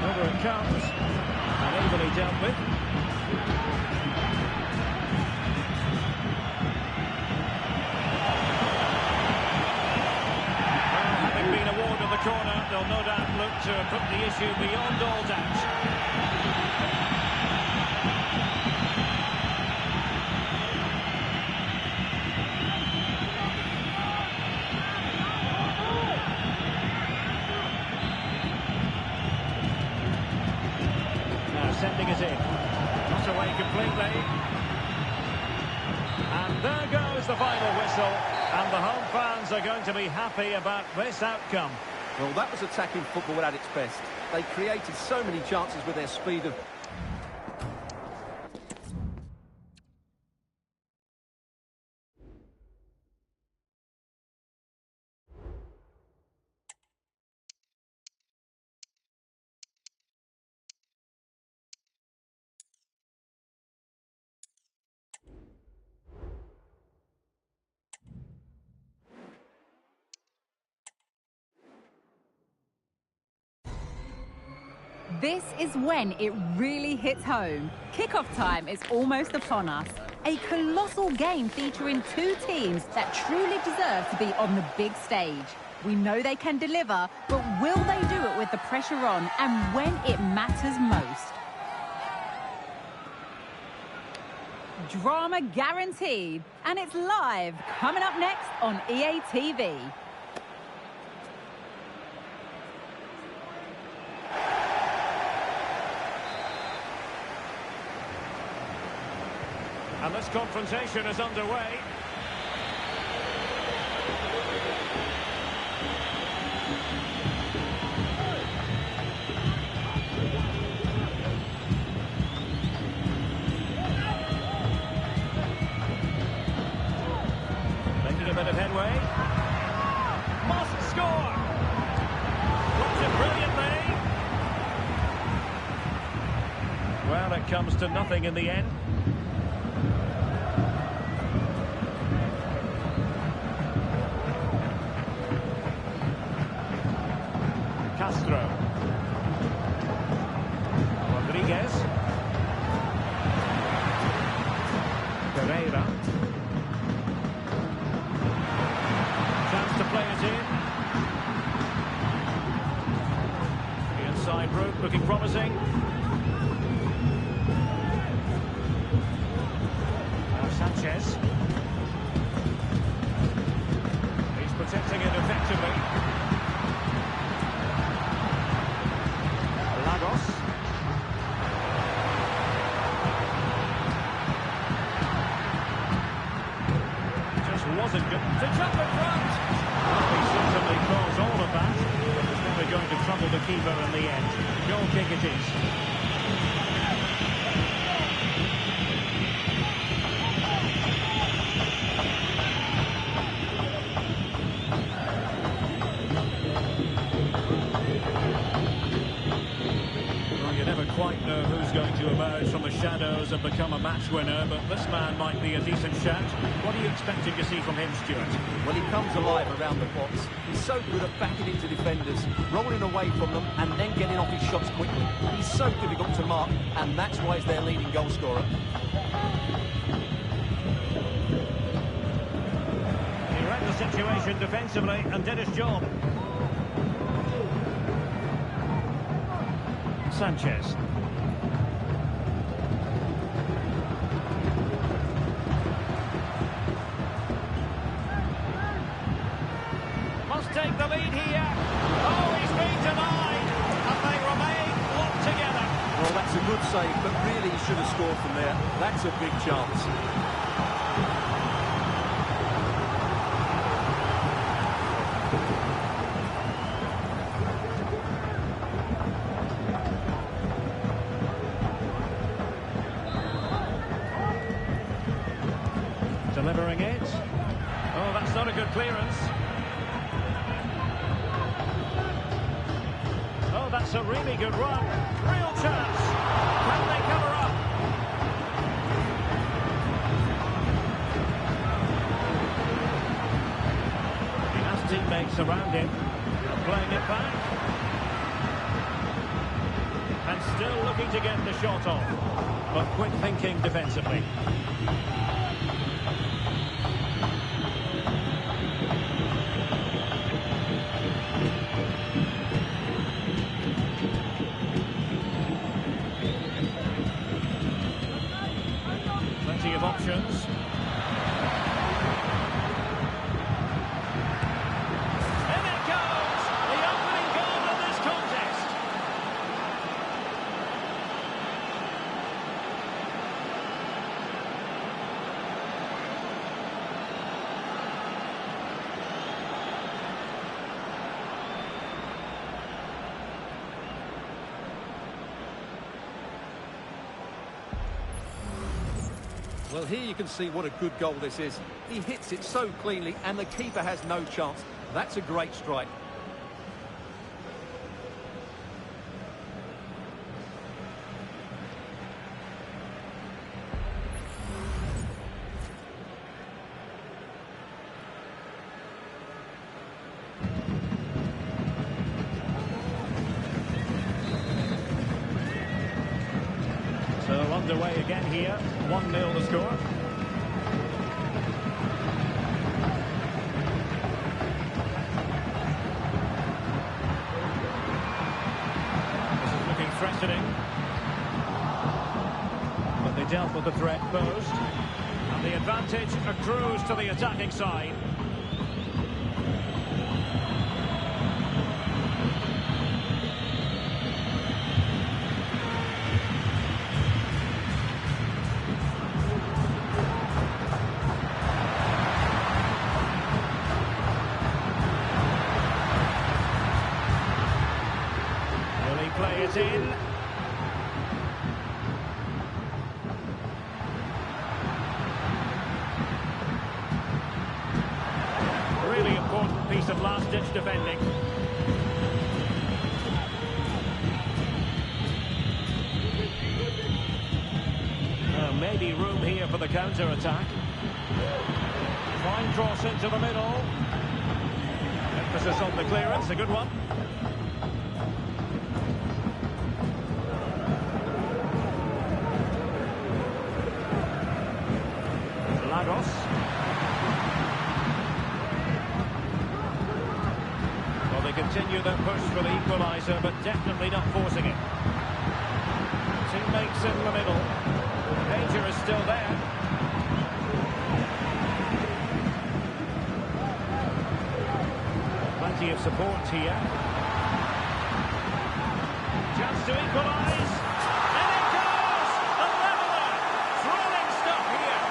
Over it comes, and easily dealt with. Well, having been awarded the corner, they'll no doubt look to put the issue beyond all doubt. Now sending it in. Not away completely. And there goes the final whistle. And the home fans are going to be happy about this outcome. Well, that was attacking football at its best. They created so many chances with their speed of... This is when it really hits home. Kickoff time is almost upon us. A colossal game featuring two teams that truly deserve to be on the big stage. We know they can deliver, but will they do it with the pressure on and when it matters most? Drama guaranteed, and it's live, coming up next on EA TV. And this confrontation is underway. Making a bit of headway. Must score! Blocked it brilliantly. Well, it comes to nothing in the end. Castro. Rodriguez. Pereira. Chance to play it in. The inside route looking promising. Now Sanchez. He's protecting it effectively. Wasn't good to jump in front. Well, he certainly caused all of that, but was never going to trouble the keeper in the end. Goal kick it is. Well, you never quite know who's going to to emerge from the shadows and become a match winner, but this man might be a decent shout. What are you expecting to see from him, Stuart? Well, he comes alive around the box. He's so good at backing into defenders, rolling away from them, and then getting off his shots quickly. He's so difficult to mark, and that's why he's their leading goal scorer. He read the situation defensively and did his job. Sanchez. Must take the lead here. Oh, he's been denied. And they remain locked together. Well, that's a good save, but really he should have scored from there. That's a big chance. Delivering it. Oh, that's not a good clearance. Oh, that's a really good run. Real chance. Can they cover up? He has teammates around him. Playing it back. And still looking to get the shot off. But quick thinking defensively. Plenty of options. And it goes! The opening goal of this contest. Well, here you can see what a good goal this is. He hits it so cleanly, and the keeper has no chance. That's a great strike. So underway again here, 1-0 the score. This is looking threatening. But they dealt with the threat posed. And the advantage accrues to the attacking side. Play it in. Really important piece of last-ditch defending. Maybe room here for the counter-attack. Fine cross into the middle. Emphasis on the clearance, a good one. Well, they continue their push for the equaliser, but definitely not forcing it. Teammates in the middle. Danger is still there. Plenty of support here. Chance to equalise. And it goes! A leveller! Thrilling stuff here.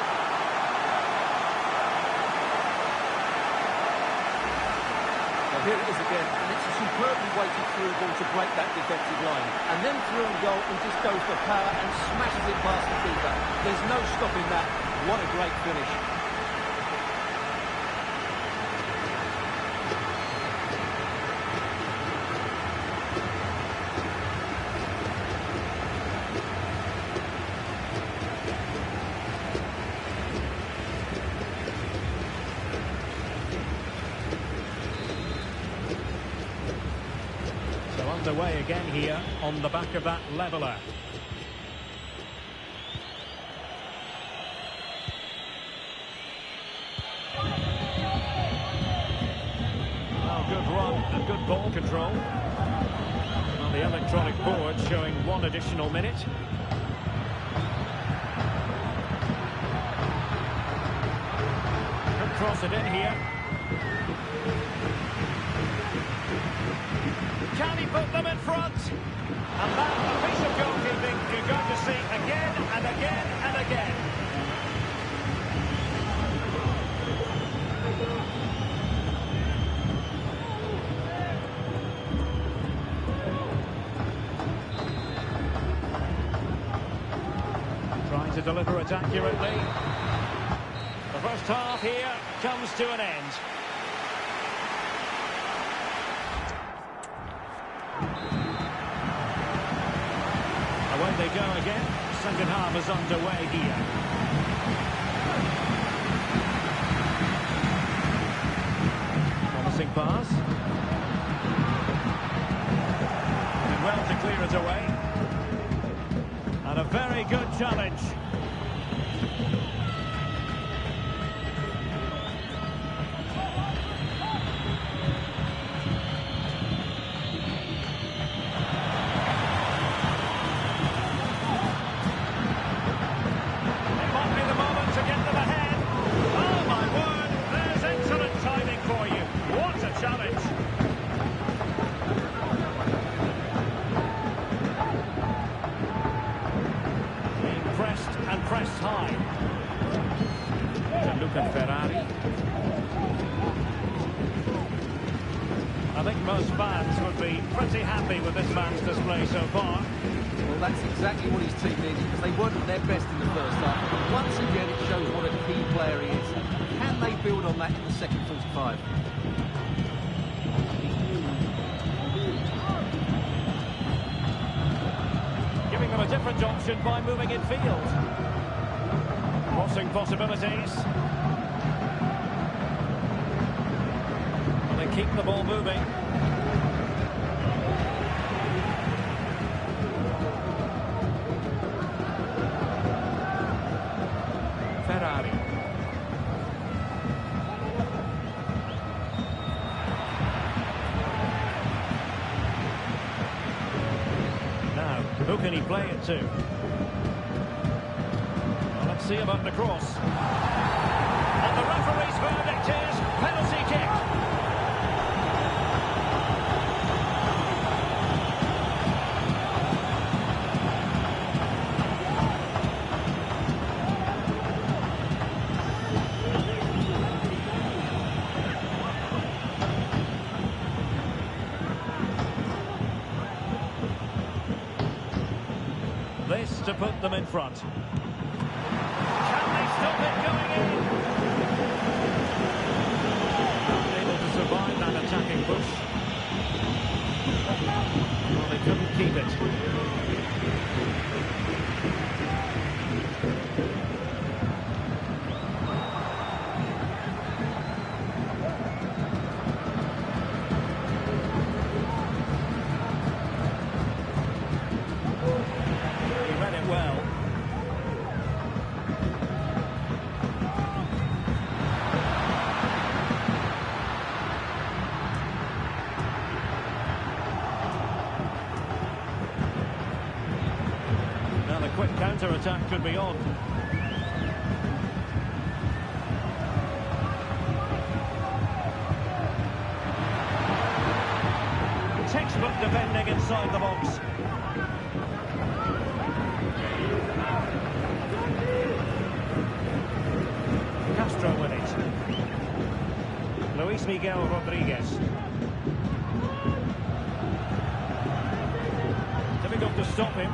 Here it is again, and it's a superbly weighted through ball to break that defensive line. And then through and goal, he just goes for power and smashes it past the keeper. There's no stopping that. What a great finish. underway again here on the back of that leveller. Oh, good run and good ball control. On the electronic board showing 1 additional minute. Could cross it in here. Can he put them in front? And that, a piece of goalkeeping you're going to see again and again and again. Trying to deliver it accurately. The first half here comes to an end. Away they go again. Second half is underway here. Promising pass. And well to clear it away. And a very good challenge. Pressed high. I think most fans would be pretty happy with this man's display so far. Well, that's exactly what his team needed, because they weren't at their best in the first half. Once again, it shows what a key player he is. Can they build on that in the second 45? Giving them a different option by moving in field. Crossing possibilities. Well, they keep the ball moving. Ferrari. Now, who can he play it to? Well, let's see about the cross. And the referee's verdict is penalty kick. This to put them in front. Can they stop it going in? Able to survive that attacking push. Well, they couldn't keep it. Well. Now the quick counter-attack could be on. Textbook defending inside the box. Castro with it. Luis Miguel Rodriguez. Difficult to stop him.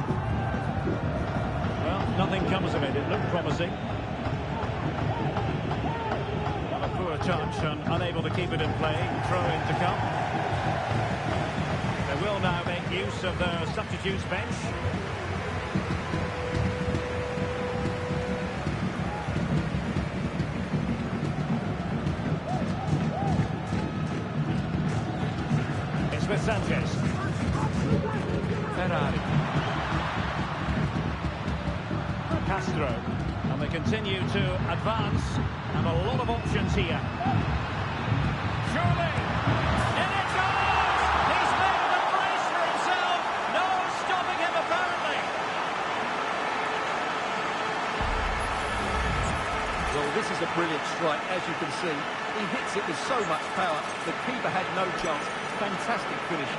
Well, nothing comes of it. It looked promising. Well, a poor touch and unable to keep it in play. Throw in to come. They will now make use of their substitutes bench. Sanchez. Ferrari. Castro. And they continue to advance. And a lot of options here. Surely. In it goes! He's made a brace for himself. No stopping him, apparently. Well, this is a brilliant strike, as you can see. He hits it with so much power. The keeper had no chance. Fantastic finish.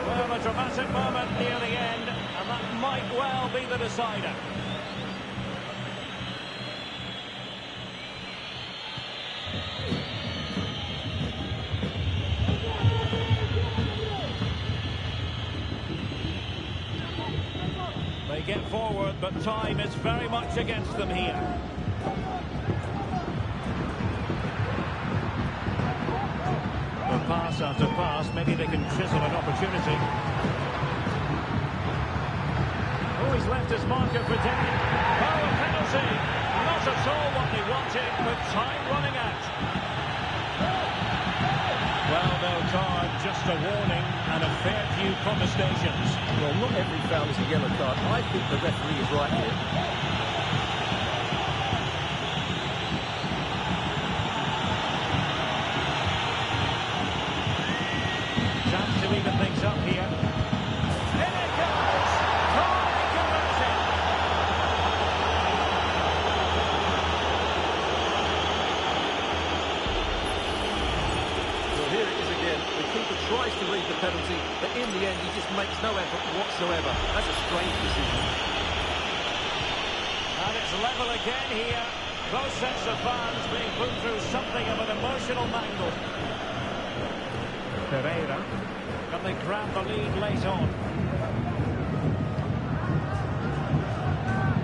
Well, a dramatic moment near the end, and that might well be the decider. They get forward, but time is very much against them here. Well, pass after pass, maybe they can chisel an opportunity. Oh, he's left his marker for dead. Oh, a penalty. Not at all what they wanted, but time running out. Well, no card, just a warning and a fair few protestations. Well, not every foul is a yellow card. I think the referee is right here. Chance to even things up here. In it goes! Totally converted! Well, here it is again. The keeper tries to read the penalty, but in the end, he just makes no effort whatsoever. That's a strange decision. And it's level again here. Both sets of fans being put through something of an emotional mangle. Pereira. Can they grab the lead late on?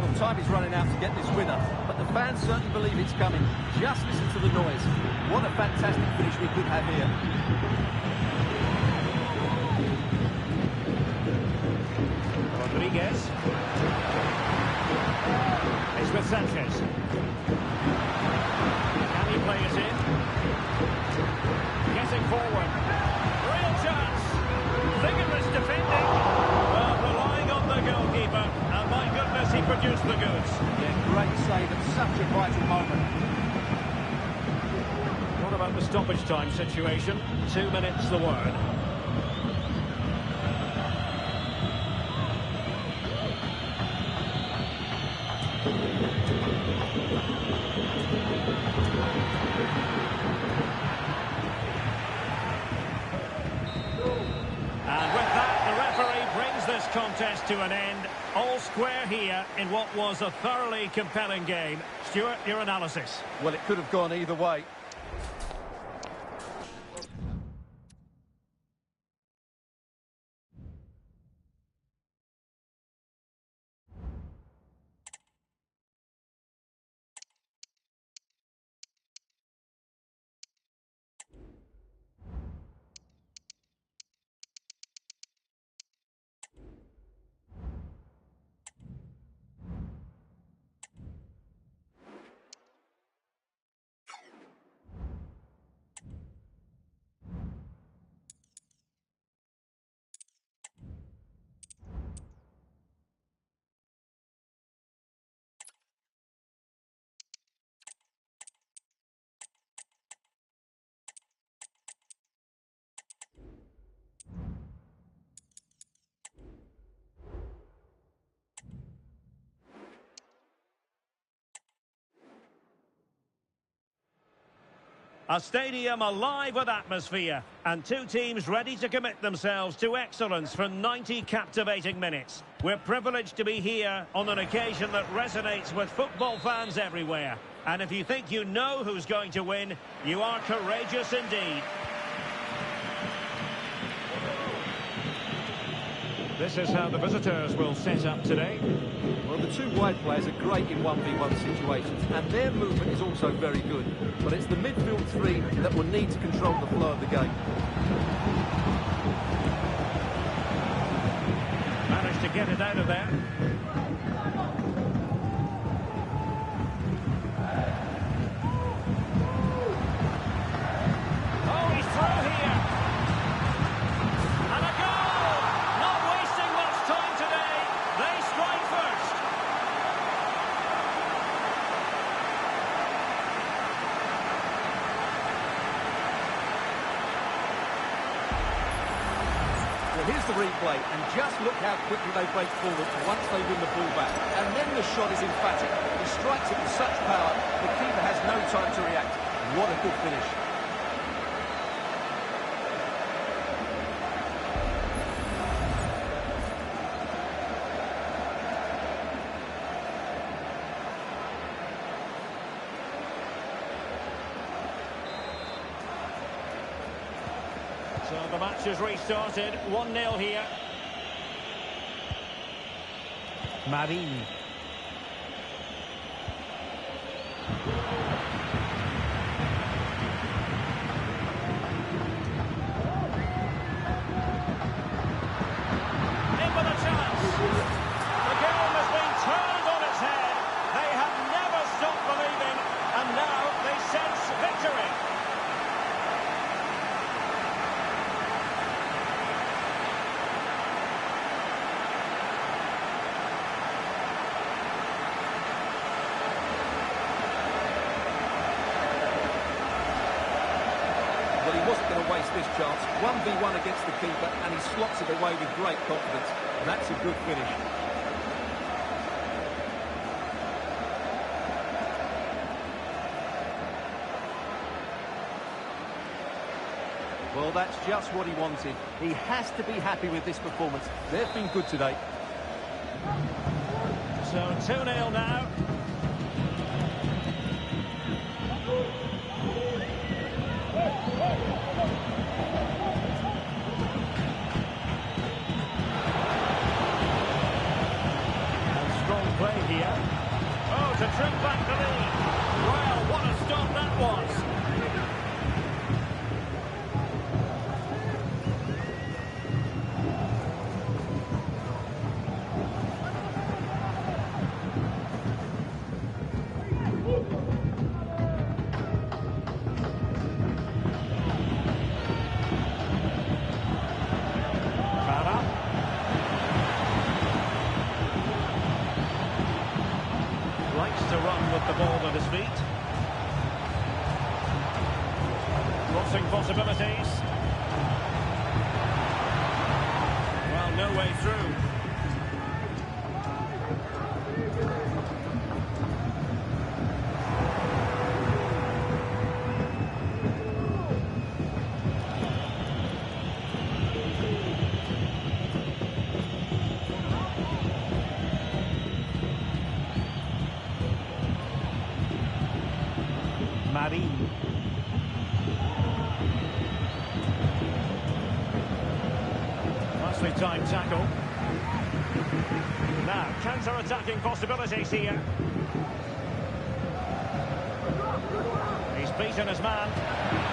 Well, time is running out to get this winner, but the fans certainly believe it's coming. Just listen to the noise. What a fantastic finish we could have here. Rodriguez. It's with Sanchez. Can he play it in? Getting forward. Real chance. Vigorous defending. Well, relying on the goalkeeper. And my goodness, he produced the goods. Yeah, great save at such a vital moment. What about the stoppage time situation? 2 minutes the word. And with that, the referee brings this contest to an end. All square here in what was a thoroughly compelling game. Stuart, your analysis. Well, it could have gone either way. A stadium alive with atmosphere, and two teams ready to commit themselves to excellence for 90 captivating minutes. We're privileged to be here on an occasion that resonates with football fans everywhere. And if you think you know who's going to win, you are courageous indeed. This is how the visitors will set up today. Well, the two wide players are great in 1v1 situations, and their movement is also very good. But it's the midfield three that will need to control the flow of the game. Managed to get it out of there. So here's the replay, and just look how quickly they break forward once they win the ball back. And then the shot is emphatic. He strikes it with such power, the keeper has no time to react. What a good finish. So the match has restarted, 1-0 here. Marin. In with a chance. The game has been turned on its head. They have never stopped believing, and now they sense victory. Well, he wasn't going to waste this chance. 1v1 against the keeper, and he slots it away with great confidence. That's a good finish. Well, that's just what he wanted. He has to be happy with this performance. They've been good today. So 2-0 now. And strong play here. Oh, to trim back the lead. Well, what a stop that was. Likes to run with the ball at his feet. Crossing possibilities. Well, no way through. Marin. Nicely timed tackle. Now, counter-attacking possibilities here. He's beaten his man.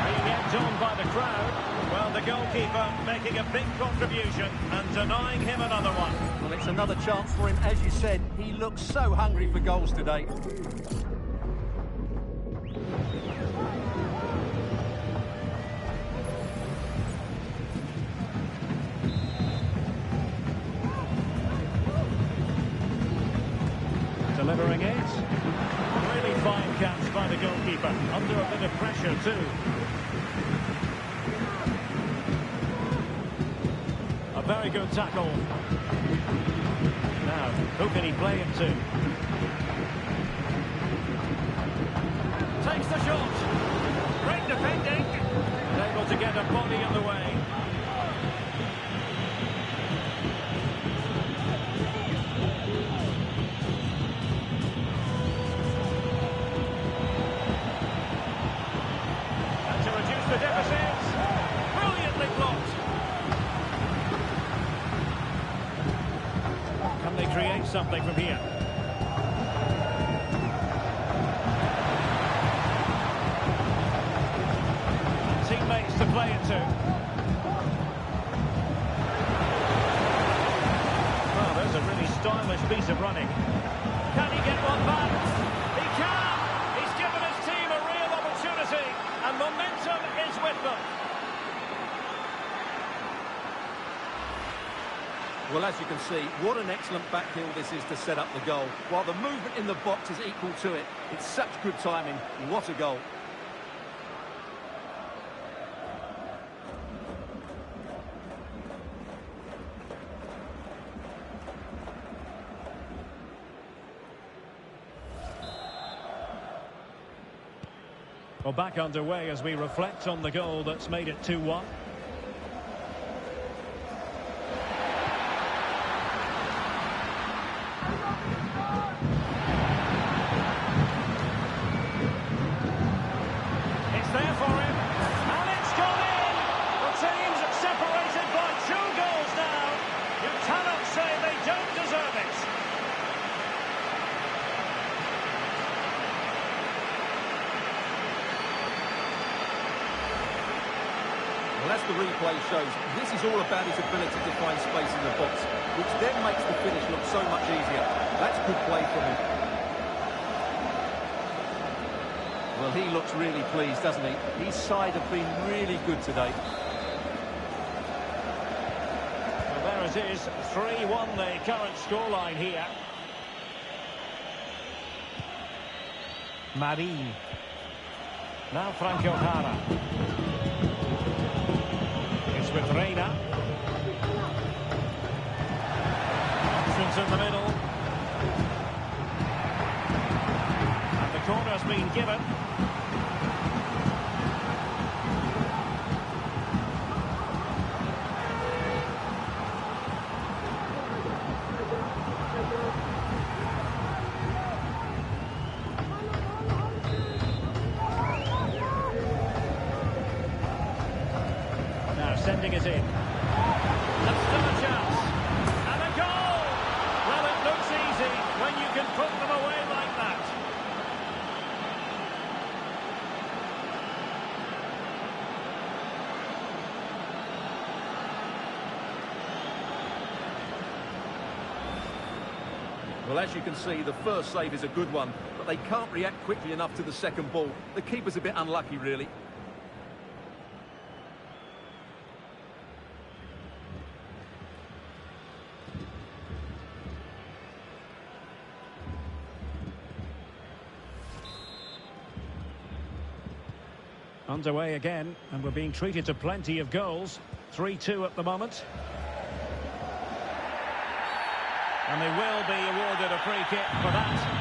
Being egged on by the crowd. Well, the goalkeeper making a big contribution and denying him another one. Well, it's another chance for him. As you said, he looks so hungry for goals today. Delivering it. Really fine catch by the goalkeeper. Under a bit of pressure too. A very good tackle. Now, who can he play it to? Takes the shot. Great defending. And able to get a body in the way. The deficit, brilliantly blocked. Can they create something from here? Teammates to play it to. Well, there's a really stylish piece of running. Can he get one back? He can! He's given his team a real opportunity, and momentum is with them. Well, as you can see, what an excellent backheel this is to set up the goal. While the movement in the box is equal to it, it's such good timing. What a goal. Well, back underway as we reflect on the goal that's made it 2-1. It's there for him, and it's gone in! The team's separated by 2 goals now. You cannot say they don't deserve it. Well, as the replay shows, this is all about his ability to find space in the box, which then makes the finish look so much easier. That's good play from him. Well, he looks really pleased, doesn't he? His side have been really good today. Well, there it is, 3-1 the current scoreline here. Marin. Now Franco Jara. It's with Reina. Options in the middle. And the corner's been given. Sending it in. That's still a chance. And a goal! Well, it looks easy when you can put them away like that. Well, as you can see, the first save is a good one, but they can't react quickly enough to the second ball. The keeper's a bit unlucky, really. Underway again, and we're being treated to plenty of goals. 3-2 at the moment. And they will be awarded a free kick for that.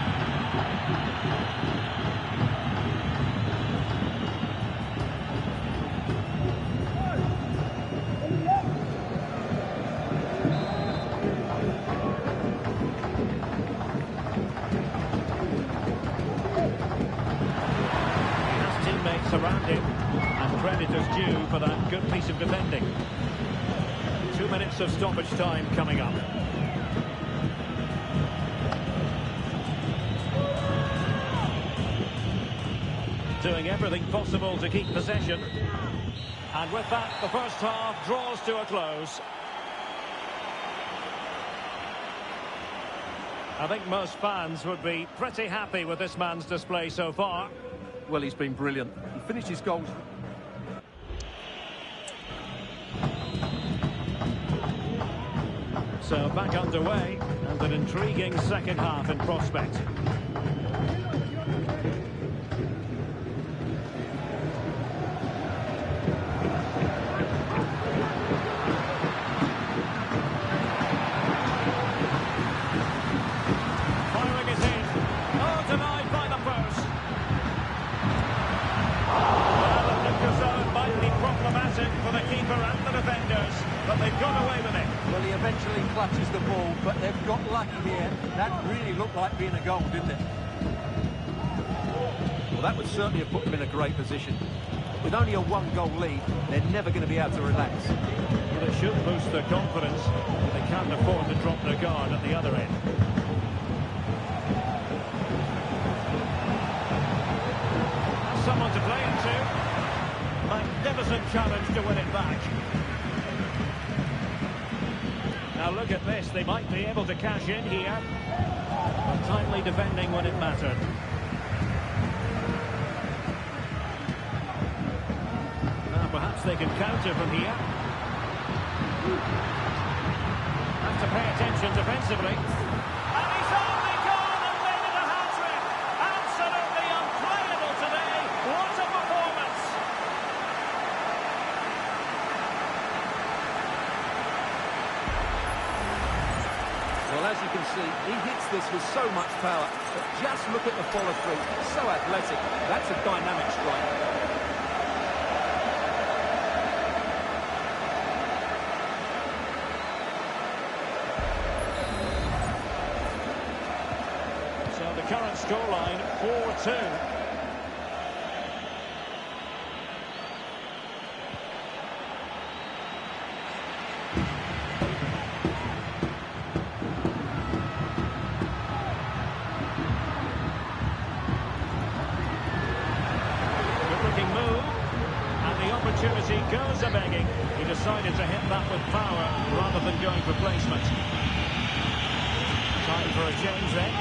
Around him, and credit is due for that good piece of defending. 2 minutes of stoppage time coming up. Doing everything possible to keep possession, and with that the first half draws to a close. I think most fans would be pretty happy with this man's display so far. Well, he's been brilliant. He finished his goals. So back underway, and an intriguing second half in prospect. Firing it in. Oh, denied by the post. It might be problematic for the keeper and the defenders, but they've got away with it. Well, he eventually clutches the ball, but they've got lucky here. That really looked like being a goal, didn't it? Well, that would certainly have put them in a great position. With only a 1-goal lead, they're never going to be able to relax. Well, it should boost their confidence, but they can't afford to drop their guard at the other end. Someone to play into. Magnificent challenge to win it back. Now look at this, they might be able to cash in here. But timely defending when it mattered. Now perhaps they can counter from here. Have to pay attention defensively. And he's only gone and made it a hat-trick. Absolutely unplayable today. What a performance. Well, as you can see, he hits this with so much power. But just look at the follow-through. So athletic. That's a dynamic strike. So the current scoreline, 4-2. Opportunity goes a-begging. He decided to hit that with power rather than going for placement. Time for a change then.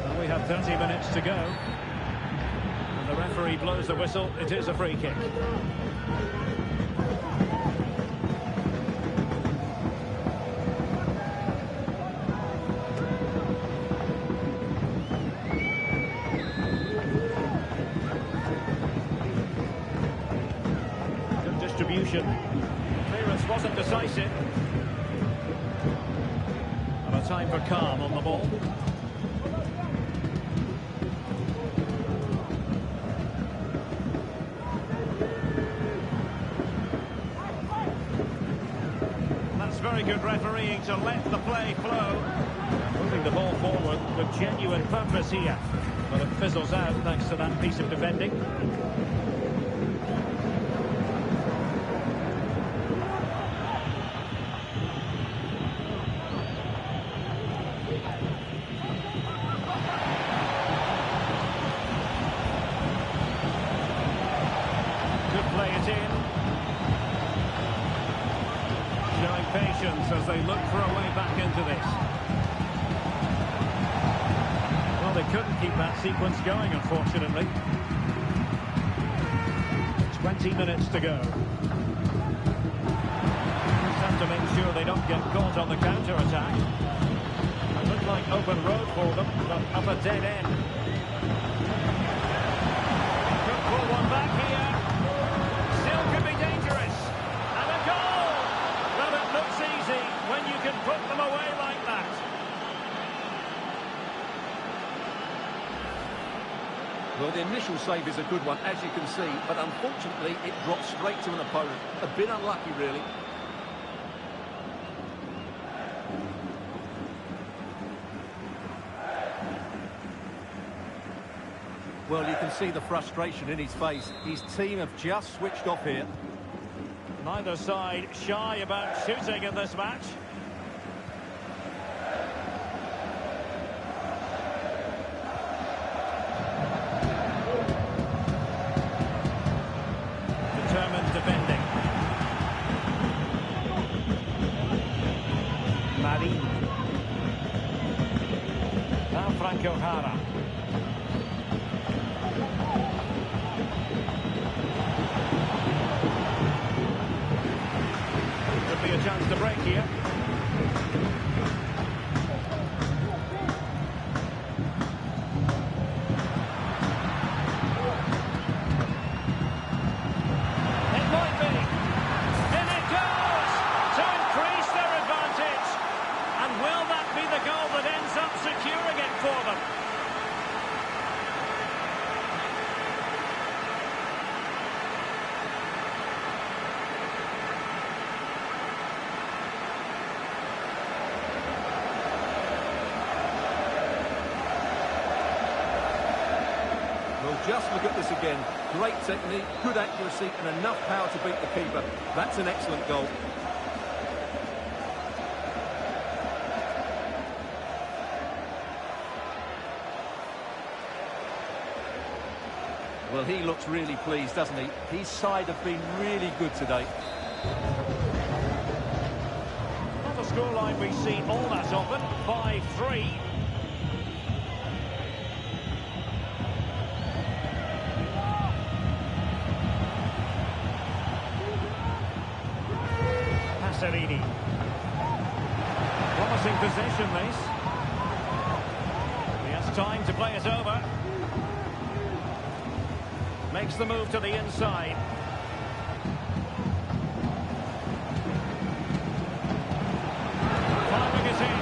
Well, we have 30 minutes to go. And the referee blows the whistle. It is a free kick. Clearance wasn't decisive. And a time for calm on the ball. That's very good refereeing to let the play flow. Moving the ball forward with genuine purpose here. But it fizzles out thanks to that piece of defending. As they look for a way back into this. Well, they couldn't keep that sequence going, unfortunately. 20 minutes to go. Just have to make sure they don't get caught on the counter-attack. It looked like open road for them, but up a dead end. Could pull one back here. Still could be dangerous. And a goal! Well, it looks easy when you can put them away like that. Well, the initial save is a good one, as you can see, but unfortunately it drops straight to an opponent. A bit unlucky, really. Well, you can see the frustration in his face. His team have just switched off here. Neither side shy about shooting in this match. Determined defending. Marin. Now Franco Jara. Could be a chance to break here. It might be. And it goes to increase their advantage. And will that be the goal that ends up securing it for them? Just look at this again. Great technique, good accuracy, and enough power to beat the keeper. That's an excellent goal. Well, he looks really pleased, doesn't he? His side have been really good today. Not a scoreline we see all that often. 5-3. Promising possession, this. time to play it over. Makes the move to the inside. Firing it in.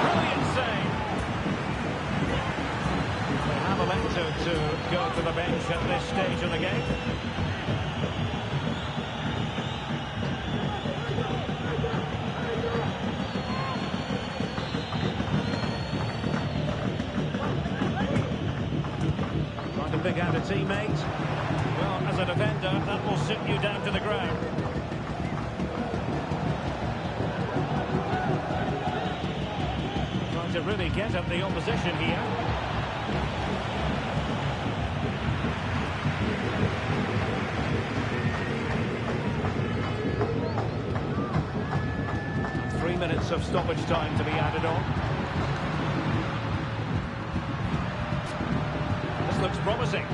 Brilliant save. They have elected to go to the bench at this stage of the game. Trying to pick out a teammate. Well, as a defender, that will sit you down to the ground. Trying to really get at the opposition here. And 3 minutes of stoppage time to be added on. This looks promising.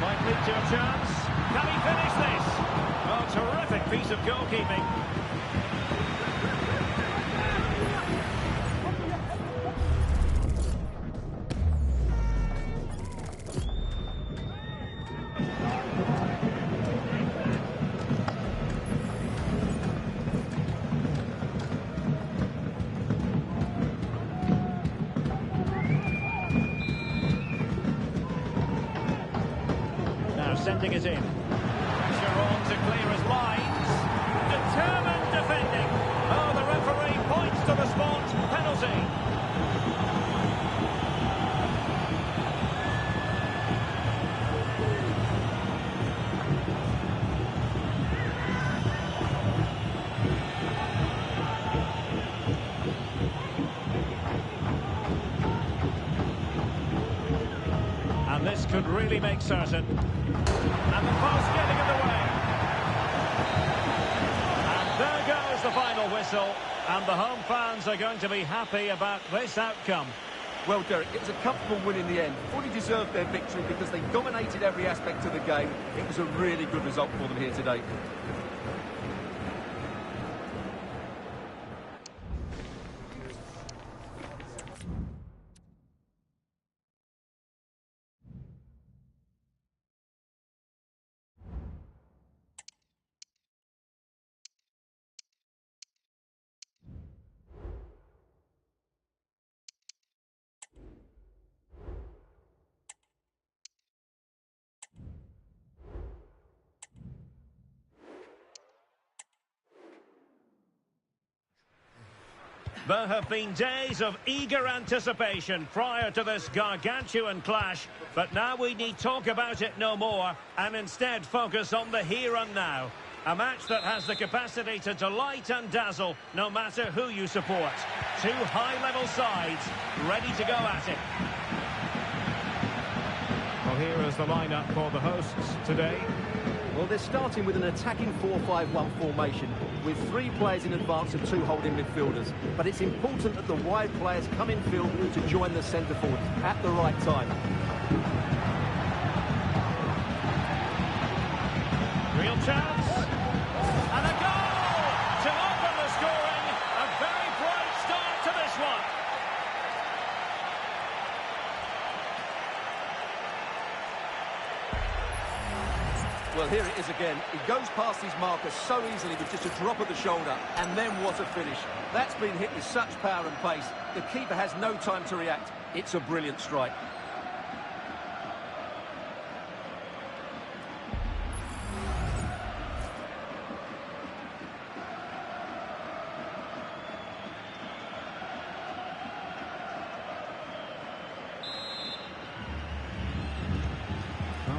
Might lead to a chance. Can he finish this? Oh, terrific piece of goalkeeping. Sending it in. Pressure on to clear his lines. Determined defending. Oh, the referee points to the spot. Penalty. And this could really make certain. And the pass getting in the way. And there goes the final whistle. And the home fans are going to be happy about this outcome. Well, Derek, it was a comfortable win in the end. Fully deserved their victory because they dominated every aspect of the game. It was a really good result for them here today. There have been days of eager anticipation prior to this gargantuan clash, but now we need talk about it no more and instead focus on the here and now. A match that has the capacity to delight and dazzle no matter who you support. Two high-level sides ready to go at it. Well, here is the lineup for the hosts today. Well, they're starting with an attacking 4-5-1 formation with 3 players in advance of 2 holding midfielders. But it's important that the wide players come in field to join the centre forwards at the right time. Real chance. And a goal to open the scoring. A very bright start to this one. Well, here it is again. He goes past his marker so easily with just a drop of the shoulder, and then what a finish. That's been hit with such power and pace. The keeper has no time to react. It's a brilliant strike.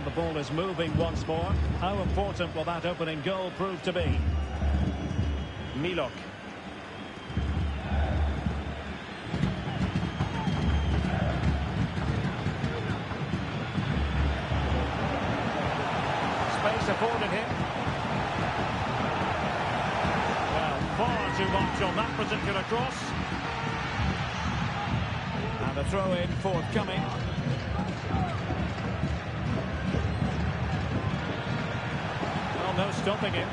The ball is moving once more. How important will that opening goal prove to be? Milok. Space afforded him. Well, far too much on that particular cross. And the throw-in forthcoming. No stopping him.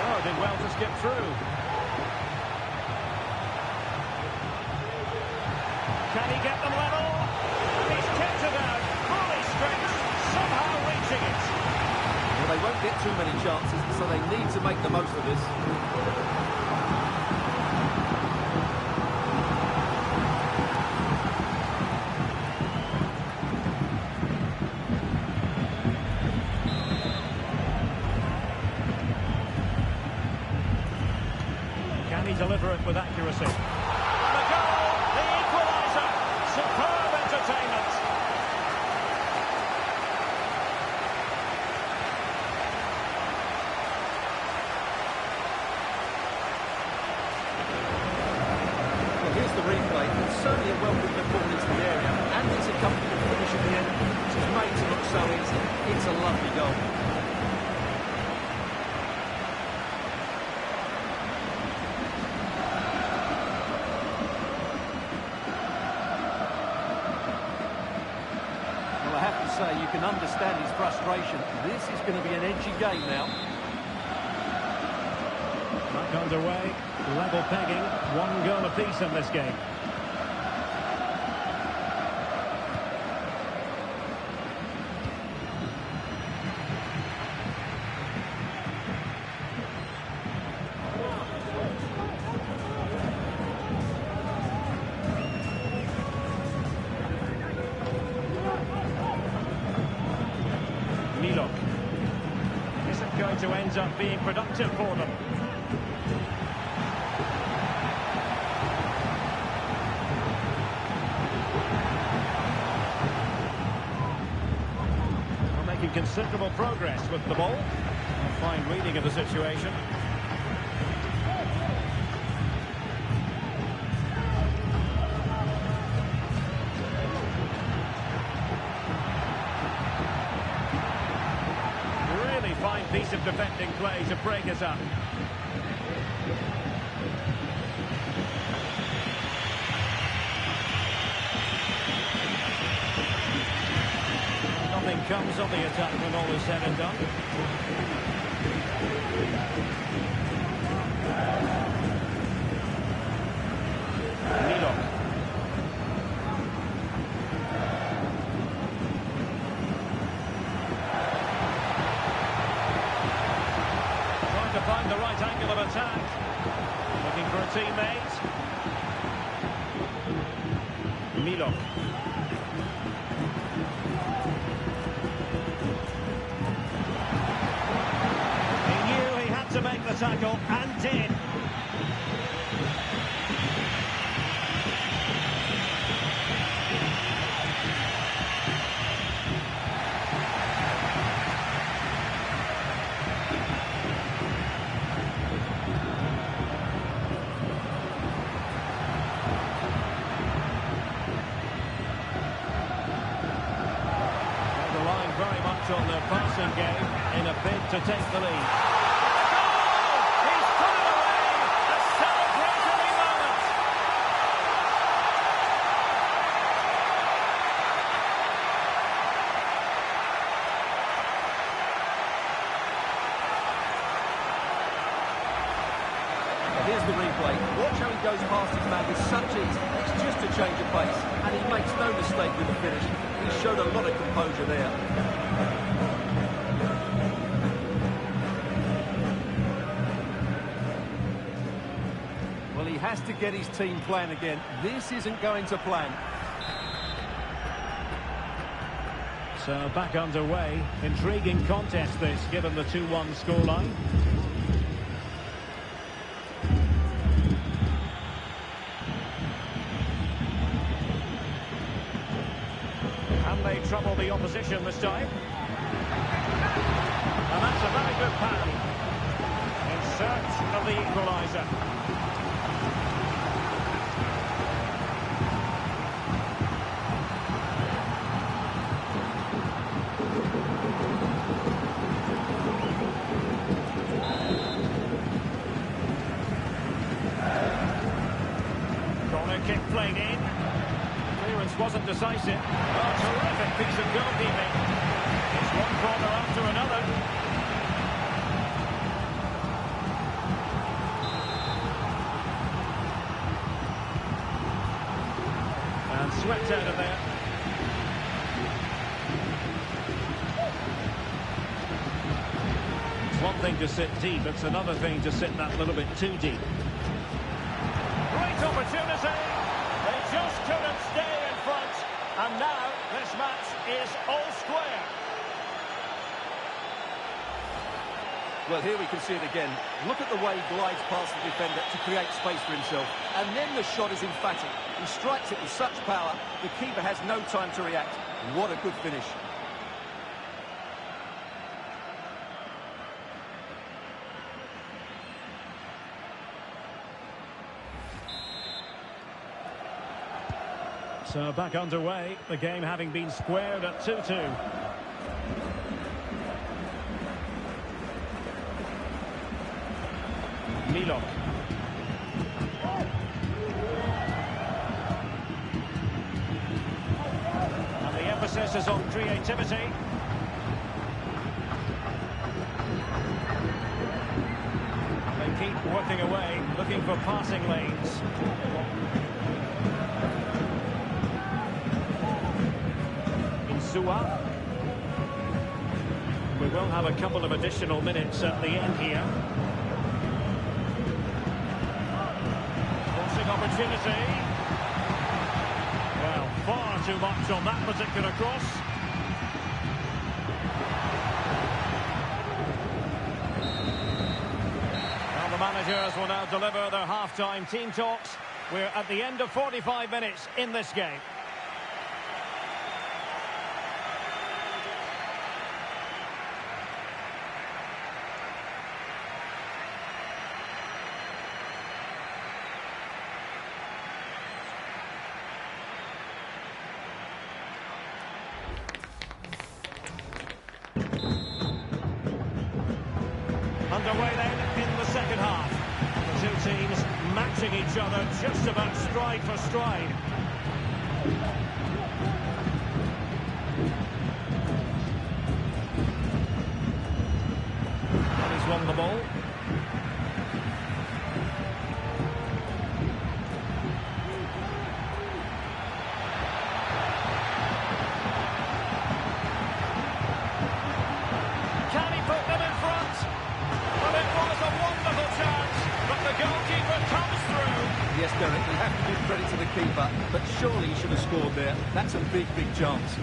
Oh, did well to skip through. Can he get them level? And he's kept it out, fully stretched, somehow reaching it. Well, they won't get too many chances, so they need to make the most of this. Can he deliver it with accuracy? And the goal, the equaliser. Superb entertainment. Well, here's the replay. It's certainly a well-put ball into the area, and it's a comfortable finish at the end, which is made to look so easy. It's a lovely goal. Well, I have to say, you can understand his frustration. This is going to be an edgy game now. Back underway, level pegging, 1 goal apiece in this game. Isn't going to end up being productive for them. They're making considerable progress with the ball. A fine reading of the situation. Fine piece of defending play to break us up. Nothing comes of the attack when all is said and done. Vedo. To find the right angle of attack. Looking for a teammate. Milok. He knew he had to make the tackle and did. Very much on their passing game in a bid to take the lead. He's put it away! A celebratory moment! Here's the replay. Watch how he goes past his man with such ease. It's just a change of pace, and he makes no mistake with the finish. He showed a lot of composure there. Well, he has to get his team playing again. This isn't going to plan. So back underway. Intriguing contest this, given the 2-1 scoreline. And they trouble the opposition this time. And that's a very good pan. In search of the equaliser. Corner kick played in. Clearance wasn't decisive. Oh, terrific piece of goalkeeping. It's one corner after another. And swept out of there. It's one thing to sit deep, it's another thing to sit that little bit too deep. Great opportunity. They just couldn't stay in front. And now this match is all square. Well, here we can see it again. Look at the way he glides past the defender to create space for himself. And then the shot is emphatic. He strikes it with such power, the keeper has no time to react. What a good finish. So back underway, the game having been squared at 2-2. Milok. And the emphasis is on creativity. They keep working away, looking for passing lanes. Insua. We will have a couple of additional minutes at the end here. Opportunity. Well, far too much on that particular cross. Well, the managers will now deliver their half-time team talks. We're at the end of 45 minutes in this game. Underway then in the second half. The two teams matching each other just about stride for stride. And he's won the ball. Can he put them in front? Well, it was a wonderful chance, but the goalkeeper comes through. Yes, Derek, we have to give credit to the keeper, but surely he should have scored there. That's a big, big chance.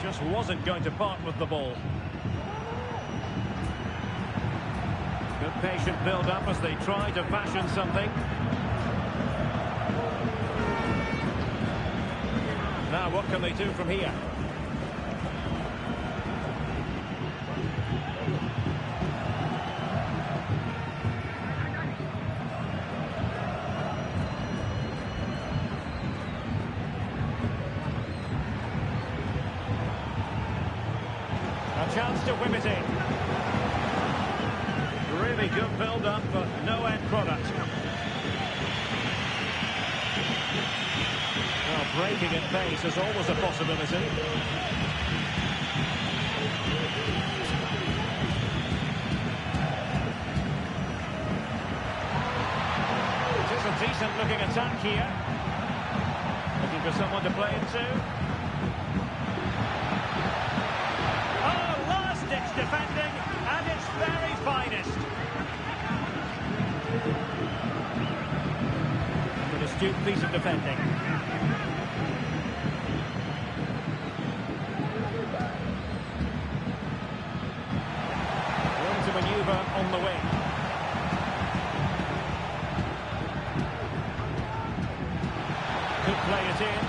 Just wasn't going to part with the ball. Good patient build-up as they try to fashion something. Now what can they do from here? A chance to whip it in. Really good build-up, but no end product. Well, breaking at pace is always a possibility. It is a decent-looking attack here. Looking for someone to play into. Last-ditch defending at its very finest. An astute piece of defending. Room to manoeuvre on the wing. Could play it in.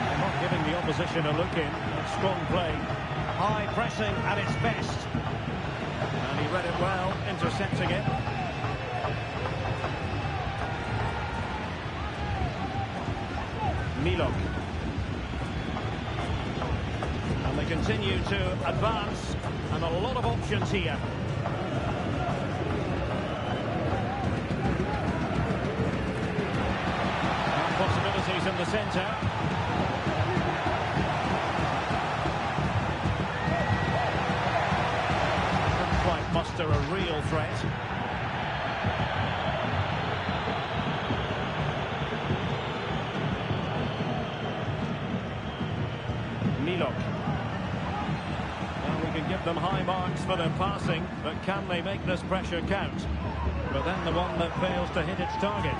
They're not giving the opposition a look in. Strong play. High pressing at its best. And he read it well, intercepting it. Milok. And they continue to advance, and a lot of options here. counter. Couldn't quite muster a real threat. Well, we can give them high marks for their passing, but can they make this pressure count? But then the one that fails to hit its target.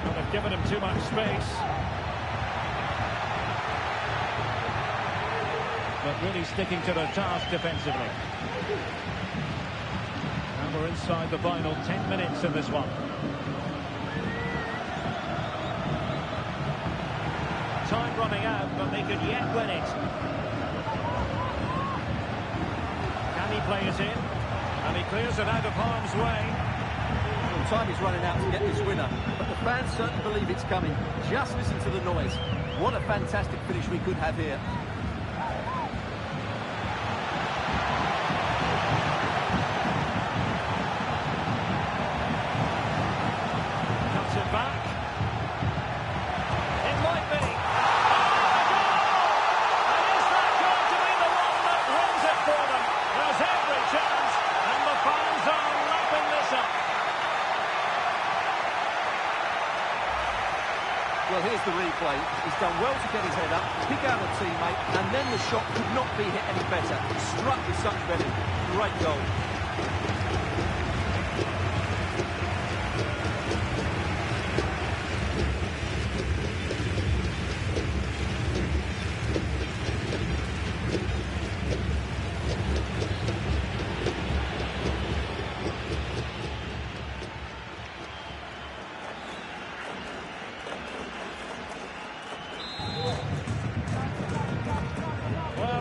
Well, they've given him too much space. But really sticking to their task defensively. And we're inside the final 10 minutes of this one. Time running out, but they could yet win it. Can he play it in? And he clears it out of harm's way. Well, time is running out to get this winner, but the fans certainly believe it's coming. Just listen to the noise. What a fantastic finish we could have here. Back. It might be. Oh, a goal! And is that going to be the one that wins it for them? There's every chance, and the fans are lapping this up. Well, here's the replay. He's done well to get his head up, pick out a teammate, and then the shot could not be hit any better. Struck with such venom. Great goal.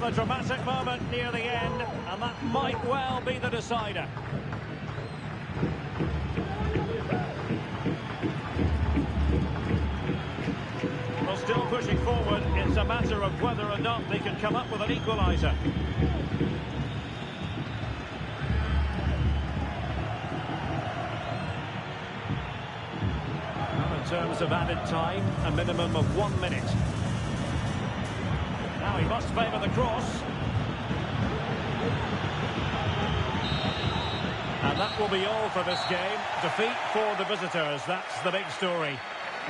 A dramatic moment near the end, and that might well be the decider. Well, still pushing forward, it's a matter of whether or not they can come up with an equaliser. Well, in terms of added time, a minimum of 1 minute. Now he must favour the cross. And that will be all for this game. Defeat for the visitors, that's the big story.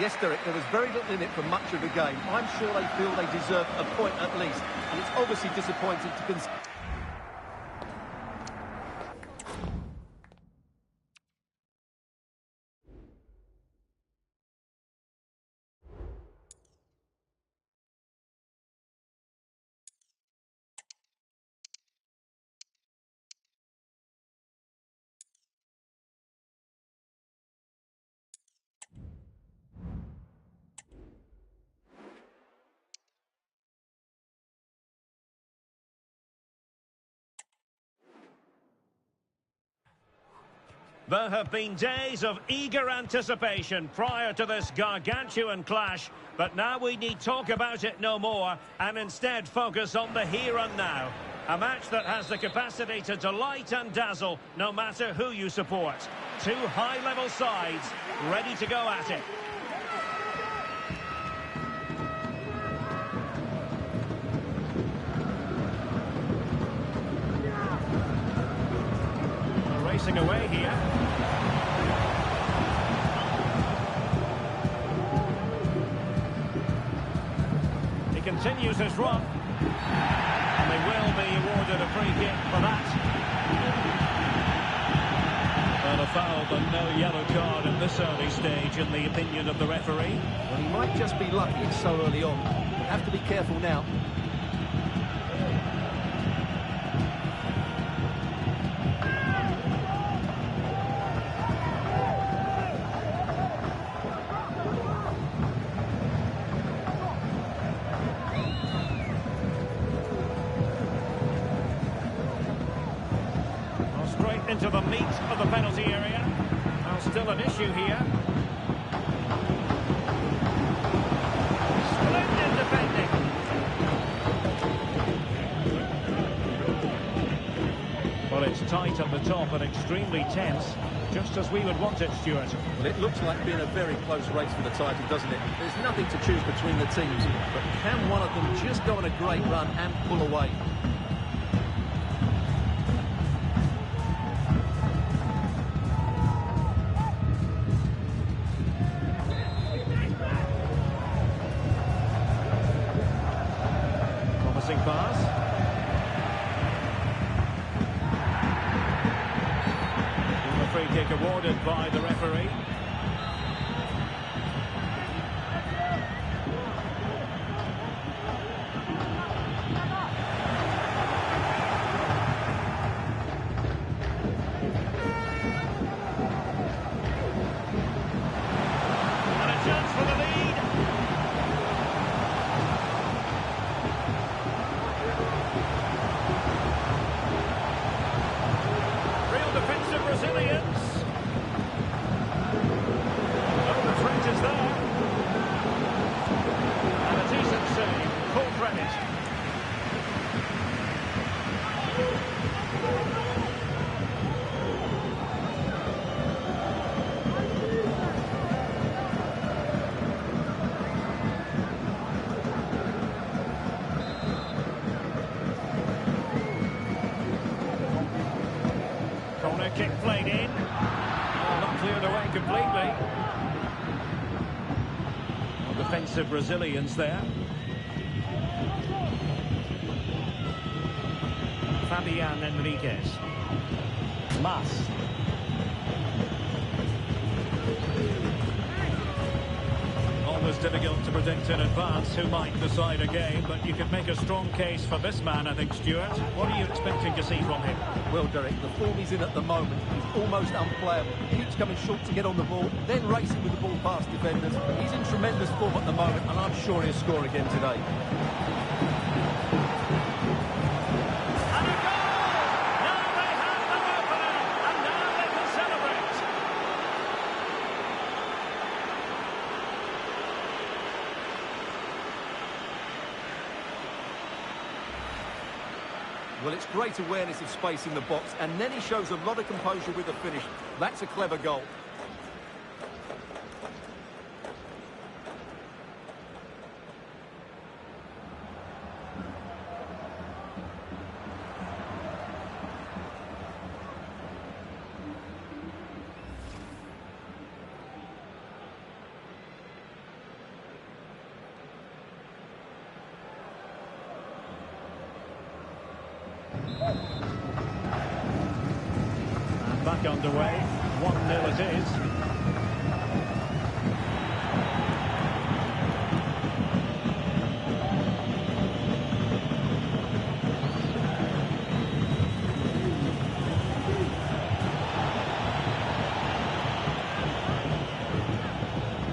Yes, Derek, there was very little in it for much of the game. I'm sure they feel they deserve a point at least. And it's obviously disappointing to consider. There have been days of eager anticipation prior to this gargantuan clash, but now we need talk about it no more and instead focus on the here and now. A match that has the capacity to delight and dazzle no matter who you support. Two high-level sides ready to go at it. Racing away here. He continues his run. And they will be awarded a free kick for that. Well, a foul, but no yellow card in this early stage, in the opinion of the referee. Well, he might just be lucky it's so early on. We'll have to be careful now. Into the meat of the penalty area. Well, still an issue here. Well, it's tight at the top and extremely tense, just as we would want it, Stuart. Well, it looks like being a very close race for the title, doesn't it? There's nothing to choose between the teams, but can one of them just go on a great run and pull away? Promising pass. Free kick awarded by the referee. And a chance for the lead. Real defensive resilience. Oh, the threat is there. And a decent save. Full credit. Corner kick played in. Oh, not cleared away completely. Well, defensive resilience there. Fabian Enriquez. Mas. Always difficult to predict in advance who might decide a game, but you could make a strong case for this man, I think, Stuart. What are you expecting to see from him? Well, Derek, the form he's in at the moment is almost unplayable. He keeps coming short to get on the ball, then racing with the ball past defenders. He's in tremendous form at the moment, and I'm sure he'll score again today. And a goal! Now they have the opener, and now they can celebrate. Well, it's great awareness of space in the box, and then he shows a lot of composure with the finish. That's a clever goal. And back underway. 1-0 it is.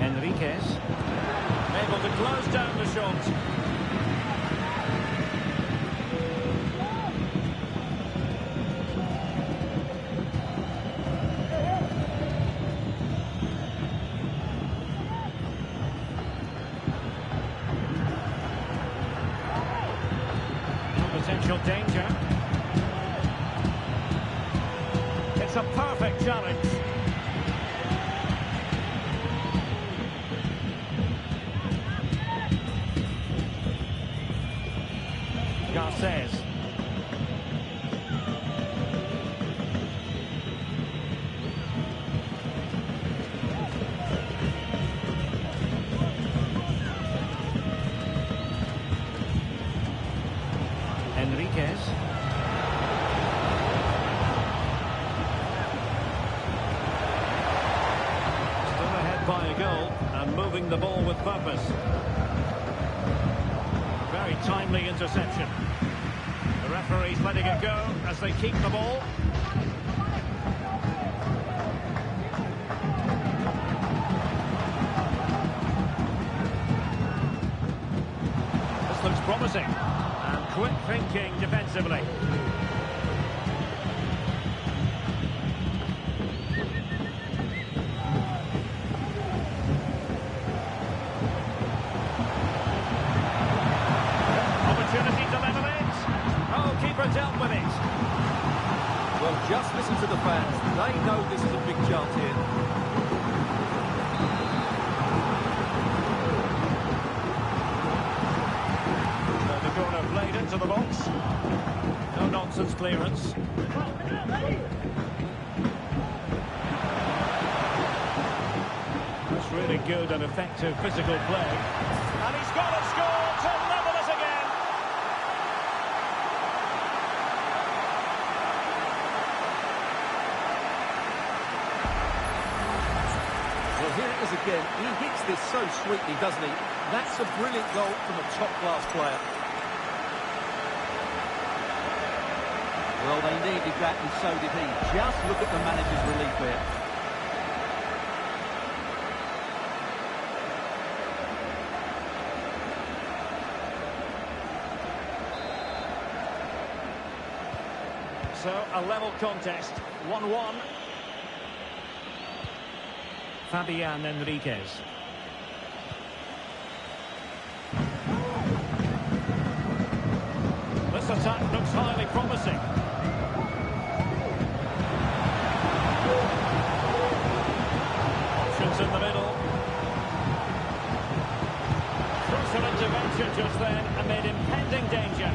Enriquez. Able to close down the shot. Potential danger. It's a perfect challenge. Garces. Enriquez. Still ahead by a goal and moving the ball with purpose. Very timely interception. The referee's letting it go as they keep the ball. This looks promising. And quick thinking defensively. Opportunity to level it. Oh, keeper dealt with it. Well, just listen to the fans. They know this is a big chance here. So the corner played into the box. No nonsense clearance. That's really good and effective physical play. And he's got a score to level us again. Well, here it is again. He hits this so sweetly, doesn't he? That's a brilliant goal from a top-class player. Well, they needed that, and so did he. Just look at the manager's relief there. So, a level contest, 1-1. Fabian Enriquez. This attack looks highly promising. Options in the middle. Crucial intervention just then amid impending danger.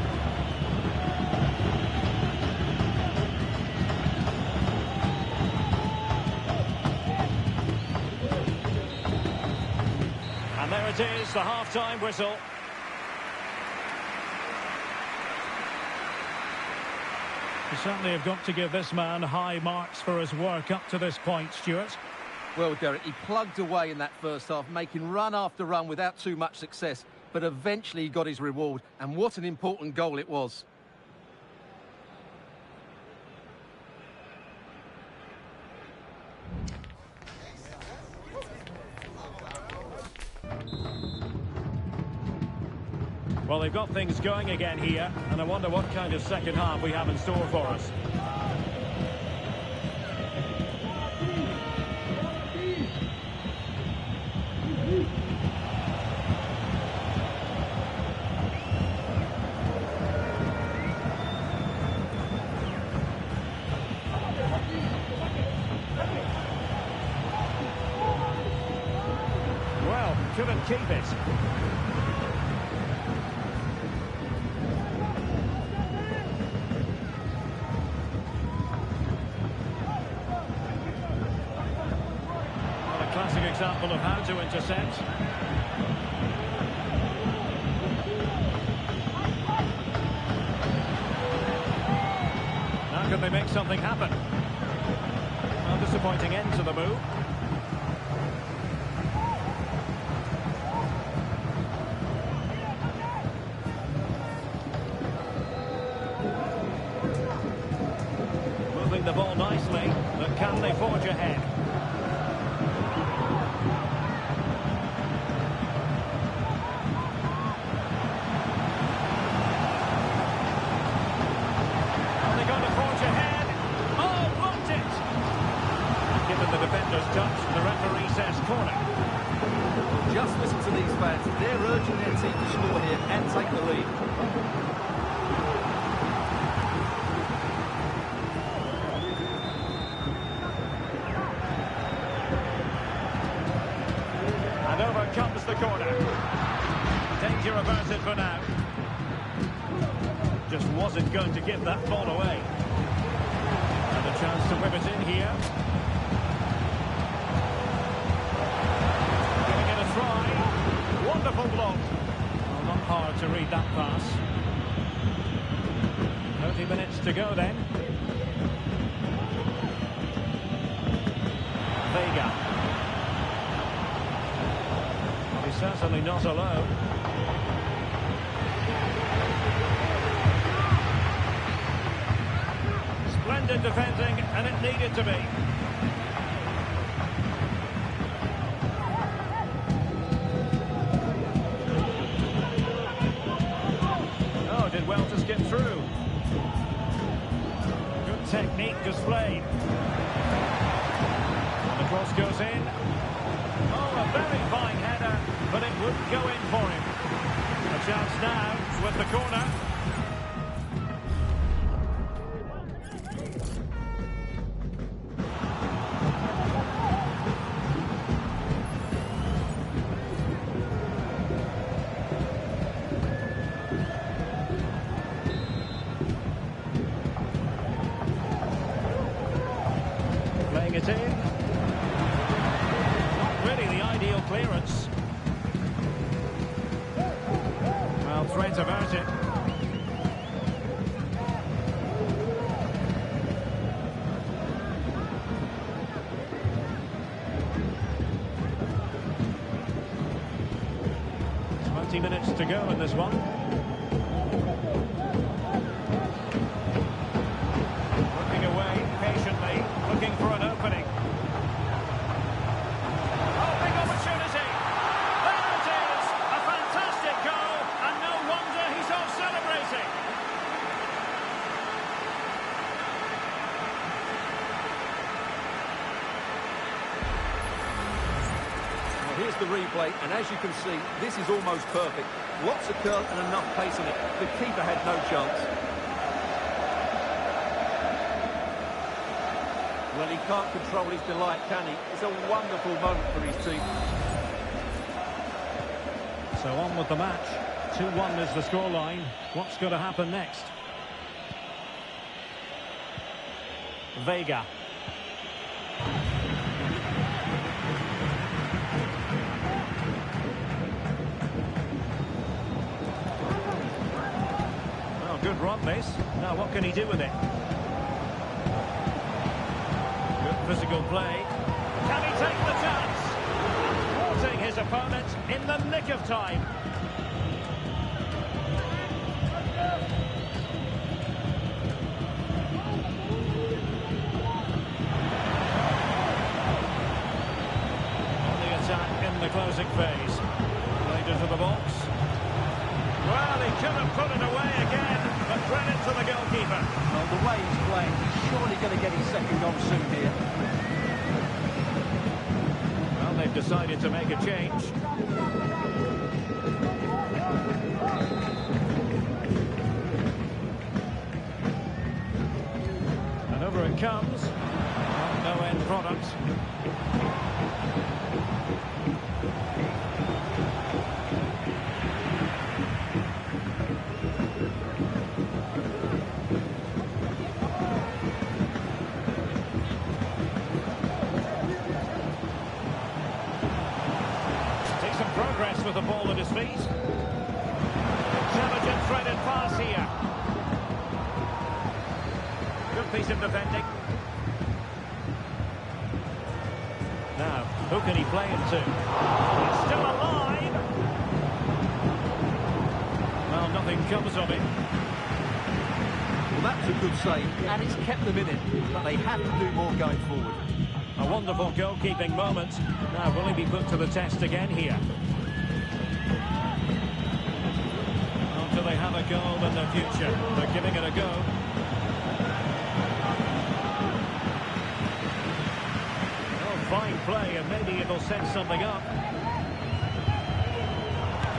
And there it is, the half-time whistle. You certainly have got to give this man high marks for his work up to this point, Stuart. Well, Derek, he plugged away in that first half, making run after run without too much success. But eventually he got his reward, and what an important goal it was. Well, they've got things going again here, and I wonder what kind of second half we have in store for us. Well, couldn't keep it. Classic example of how to intercept. Now can they make something happen? Well, disappointing end to the move. Moving the ball nicely, but can they forge ahead? The defender's touch, the referee says corner. Just listen to these fans. They're urging their team to score here and take the lead. And over comes the corner. Danger averted for now. Just wasn't going to give that ball away. And a chance to whip it in here. Wonderful block. Well, not hard to read that pass. 30 minutes to go then. Vega. Well, he's certainly not alone. Splendid defending, and it needed to be. Well to skip through. Good technique displayed. And the cross goes in. Oh, a very fine header, but it wouldn't go in for him. A chance now with the corner. playing it in. Not really the ideal clearance. Well, threat averted. Minutes to go in this one. Looking away patiently, looking for an opening. Oh, big opportunity! There it is! A fantastic goal, and no wonder he's off celebrating. Here's the replay, and as you can see, this is almost perfect. Lots of curl and enough pace in it. The keeper had no chance. Well, he can't control his delight, can he? It's a wonderful moment for his team. So on with the match. 2-1 is the scoreline. What's going to happen next? Vega. Good run, this. Now, what can he do with it? Good physical play. Can he take the chance? Thwarting his opponent in the nick of time. On the attack in the closing phase. Played into the box. Well, he could have put it away again, but credit to the goalkeeper. Well, the way he's playing, he's surely going to get his second goal soon here. Well, they've decided to make a change. And over it comes. Well, no end product. With the ball at his feet. Intelligent threaded pass here. Good piece of defending. Now, who can he play into? He's still alive. Well, nothing comes of it. Well, that's a good save, and it's kept them in it. But they have to do more going forward. A wonderful goalkeeping moment. Now, will he be put to the test again here? Do they have a goal in the future? They're giving it a go. Oh, fine play, and maybe it'll set something up.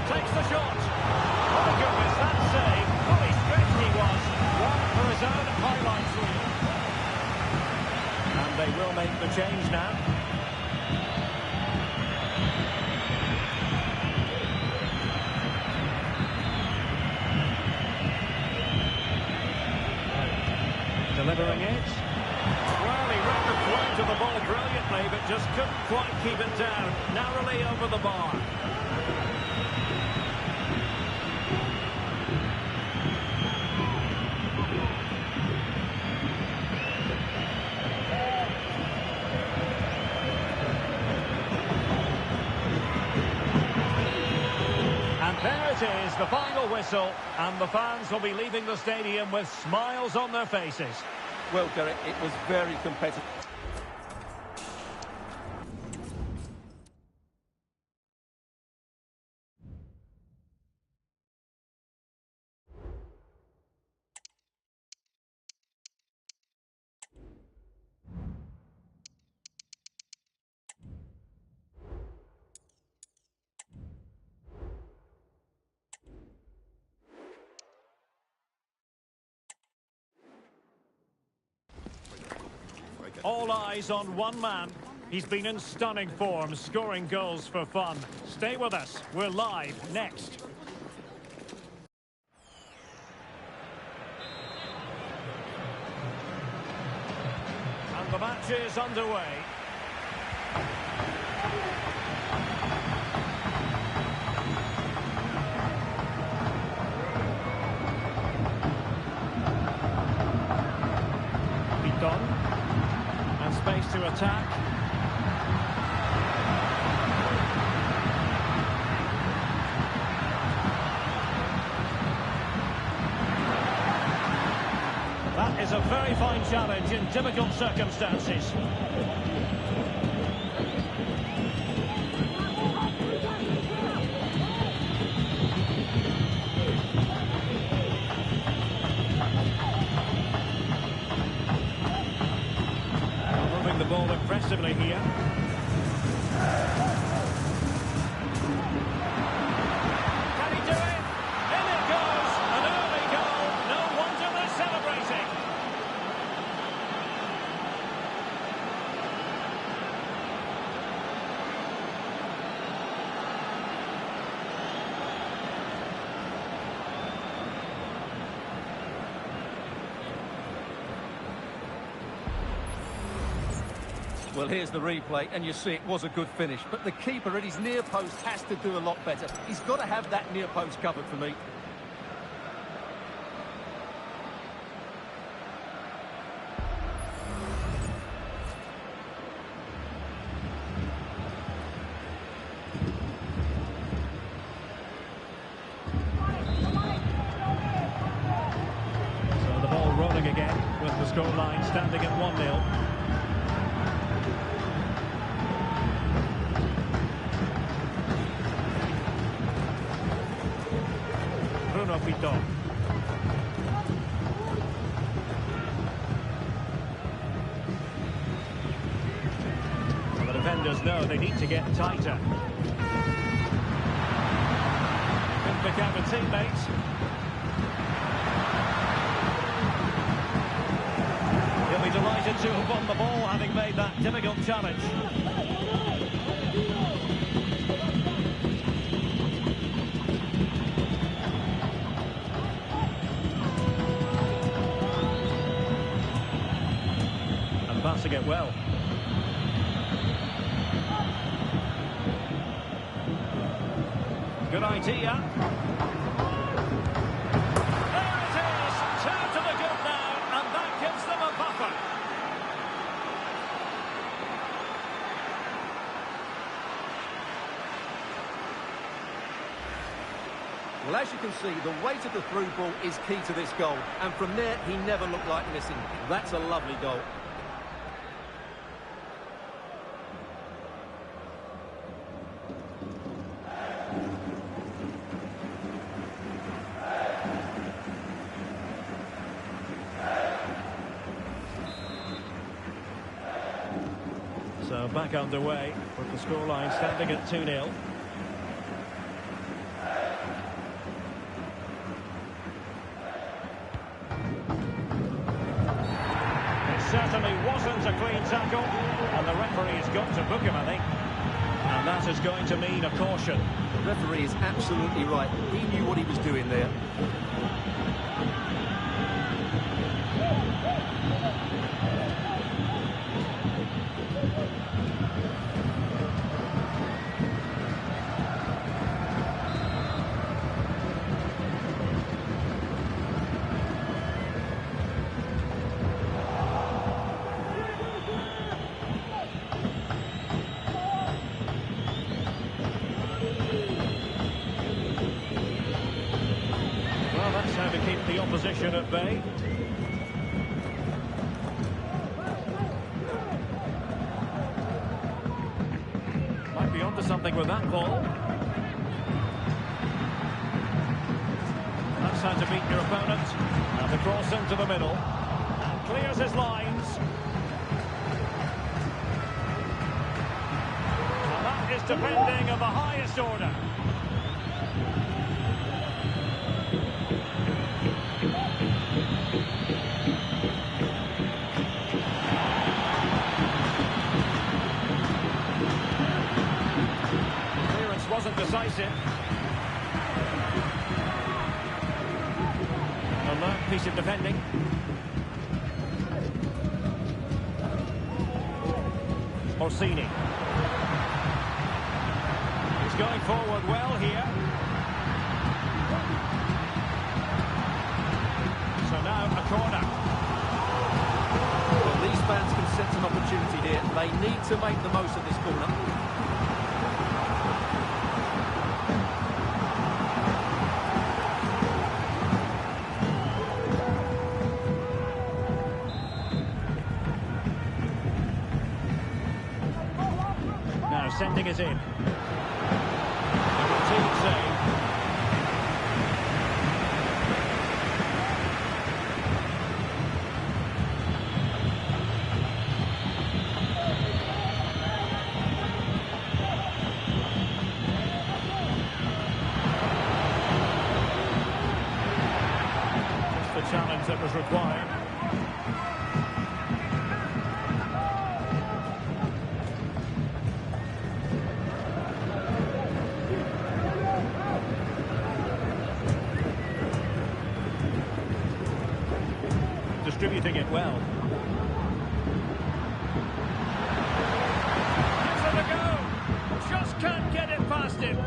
Takes the shot. Oh my goodness, that save. Fully stretched he was. One for his own highlights reel. And they will make the change now. Delivering it. Well, he read the flow to the ball brilliantly, but just couldn't quite keep it down. Narrowly over the bar. And there it is, the final whistle, and the fans will be leaving the stadium with smiles on their faces. Well, Derek, it was very competitive. All eyes on one man. He's been in stunning form, scoring goals for fun. Stay with us. We're live next. And the match is underway. Vedo. And space to attack. That is a very fine challenge in difficult circumstances. Moving the ball impressively here. Can he do it? In it goes! An early goal. No wonder they're celebrating. Well, here's the replay, and you see it was a good finish. But the keeper at his near post has to do a lot better. He's got to have that near post covered for me. So the ball rolling again with the scoreline standing at 1-0. Vedo. Well, the defenders know they need to get tighter. Couldn't pick out a teammate. He'll be delighted to have won the ball, having made that difficult challenge. Passing it well. Good idea. There it is! Two to the good now, and that gives them a buffer. Well, as you can see, the weight of the through ball is key to this goal. And from there, he never looked like missing. That's a lovely goal. So back underway with the scoreline standing at 2-0. It certainly wasn't a clean tackle, and the referee has got to book him, I think. And that is going to mean a caution. The referee is absolutely right. He knew what he was doing there. That's how to keep the opposition at bay. Might be onto something with that ball. That's how to beat your opponent. And the cross into the middle. And clears his lines. And that is defending of the highest order. Wasn't decisive. Alert piece of defending. Orsini. He's going forward well here. So now a corner. Well, these fans can sense an opportunity here. They need to make the most of this corner. Now sending it in. A routine save. Just the challenge that was required. Distributing it well. Gives it a go. Just can't get it past him.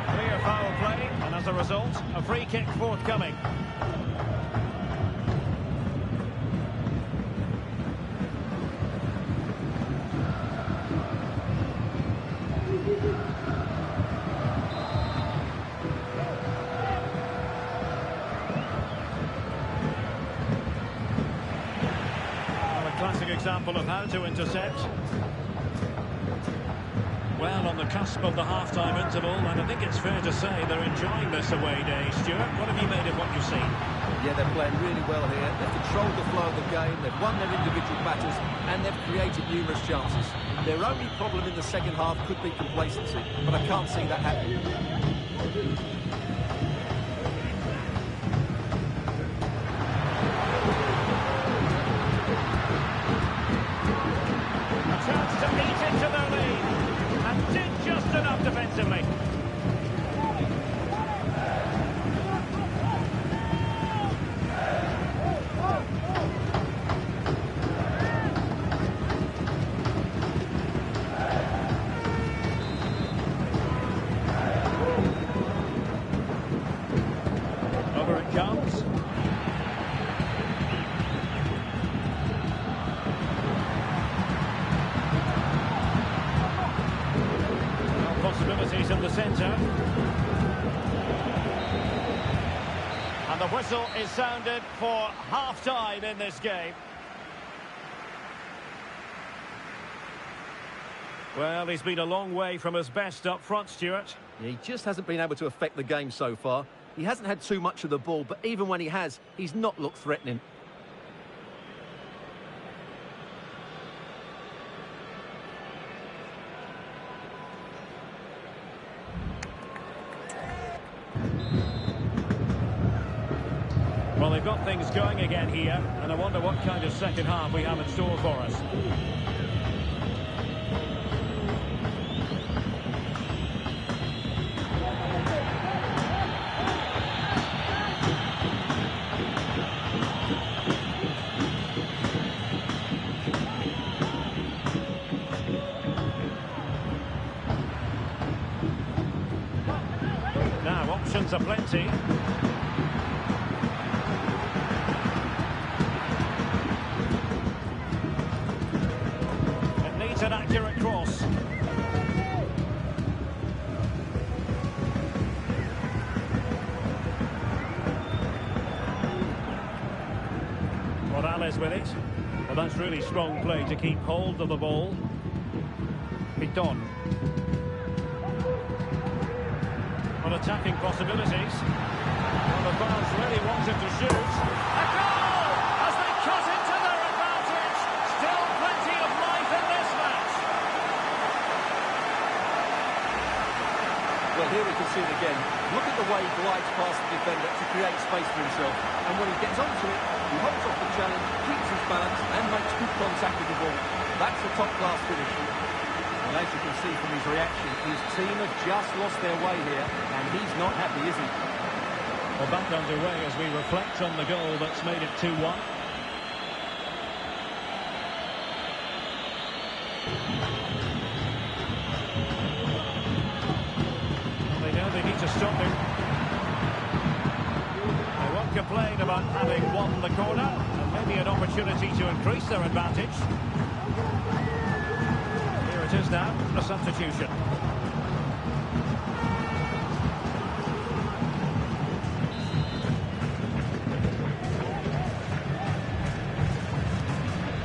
Clear foul play, and as a result, a free kick forthcoming. Classic example of how to intercept. Well, on the cusp of the half-time interval, and I think it's fair to say they're enjoying this away day. Stuart, what have you made of what you've seen? Yeah, they're playing really well here. They've controlled the flow of the game, they've won their individual battles, and they've created numerous chances. Their only problem in the second half could be complacency, but I can't see that happening. Chance to eat into their lead, and did just enough defensively. Over it comes. Possibilities in the centre. And the whistle is sounded for half-time in this game. Well, he's been a long way from his best up front, Stuart. He just hasn't been able to affect the game so far. He hasn't had too much of the ball, but even when he has, he's not looked threatening. Well, they've got things going again here, and I wonder what kind of second half we have in store for us. Now, options are plenty. An accurate cross. Morales with it. Well, that's really strong play to keep hold of the ball. Piton. Well, attacking possibilities. Well, the fans really wanted to shoot. A goal! As they cut into their advantage. Still plenty of life in this match. Well, here we can see it again. Look at the way he glides past the defender to create space for himself. And when he gets onto it, he holds off the challenge, keeps his balance, and makes good contact with the ball. That's a top-class finish. And as you can see from his reaction, his team have just lost their way here, and he's not happy, is he? Well, back underway as we reflect on the goal that's made it 2-1. complain about having won the corner, and maybe an opportunity to increase their advantage. Here it is now, a substitution.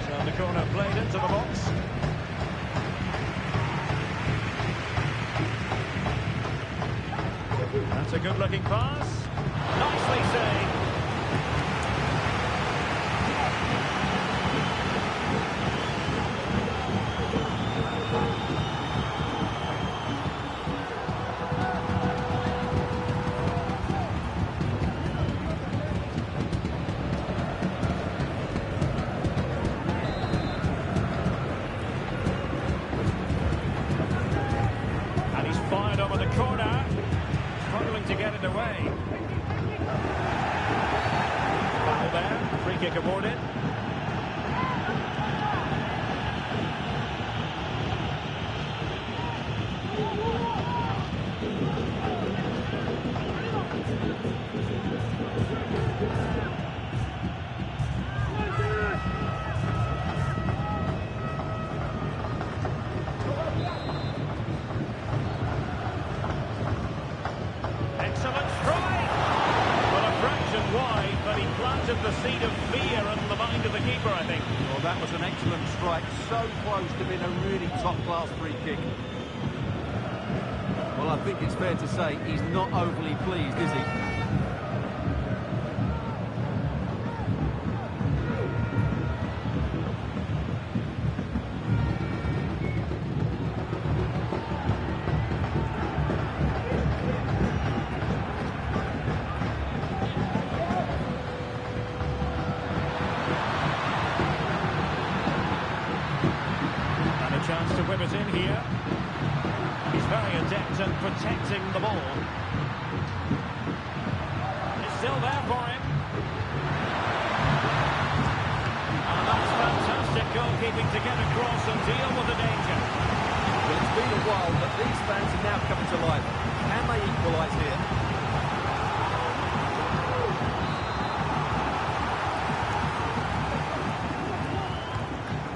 So the corner played into the box. That's a good-looking pass. Nicely saved. And he's fired over the corner. Struggling to get it away. Foul there. Free kick awarded. Excellent strike! Well, a fraction wide, but he planted the seed of fear in the mind of the keeper, I think. Well, that was an excellent strike. So close to being a really top-class free kick. Well, I think it's fair to say he's not overly pleased, is he? Chance to whip it in here. He's very adept at protecting the ball. It's still there for him. And that's fantastic goalkeeping to get across and deal with the danger. Well, it's been a while, but these fans are now coming to life. Can they equalise here?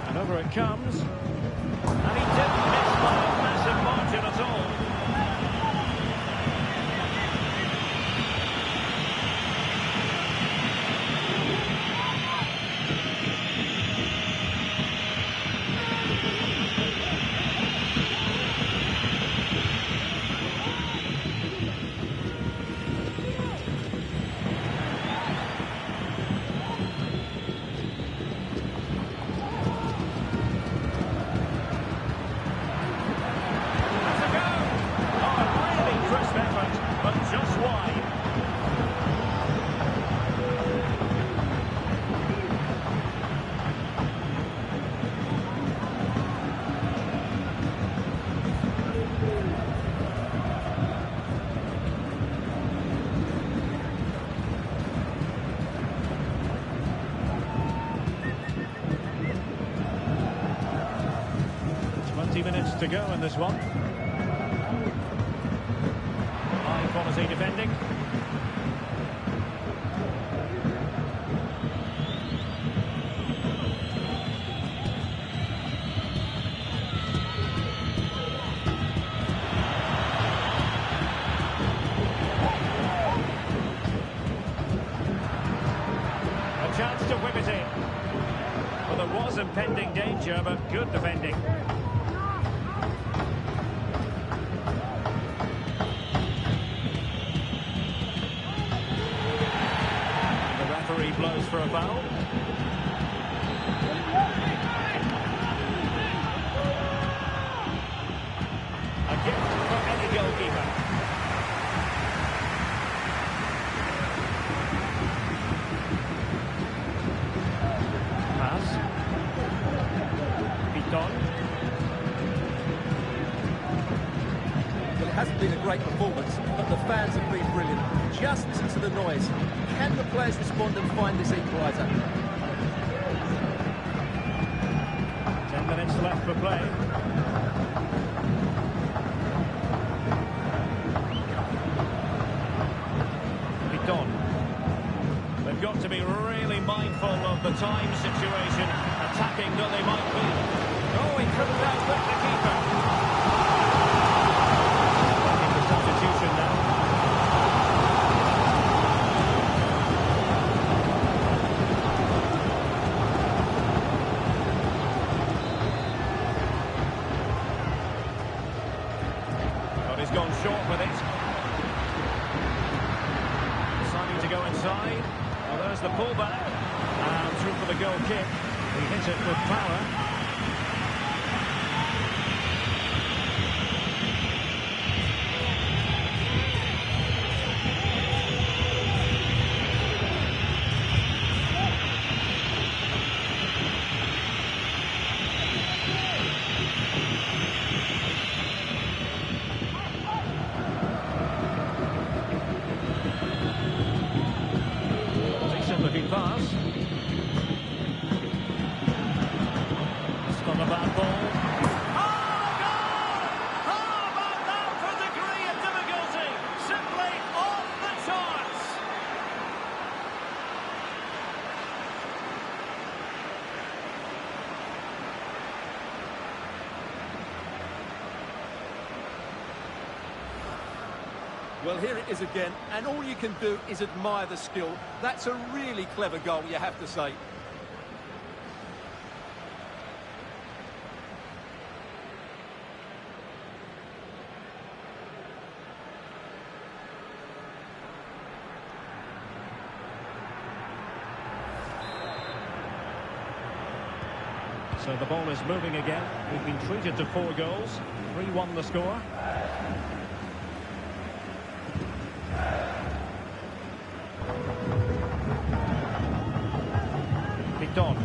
And over it comes. And he didn't miss by a massive margin at all. Minutes to go in this one. High quality defending. A chance to whip it in. Well, there was impending danger, but good defending. Blows for a foul. A gift for any goalkeeper. Pass. Piton. Well, it hasn't been a great performance, but the fans have been brilliant. Just listen to the noise. Can the players respond and find this equaliser? 10 minutes left for play. Piton. got to be really mindful of the time situation, attacking though they might be. Oh, he couldn't outwit the keeper. Making the substitution now. But he's gone short with it. Deciding to go inside. Well, there's the pullback. And through for the goal kick. He hits it with power. Looking pass. It's not a bad ball. Oh, goal! How about that for degree of difficulty? Simply off the charts. Well, here it is again, and all you can do is admire the skill. That's a really clever goal, you have to say. So the ball is moving again. We've been treated to 4 goals. 3-1 the score. On.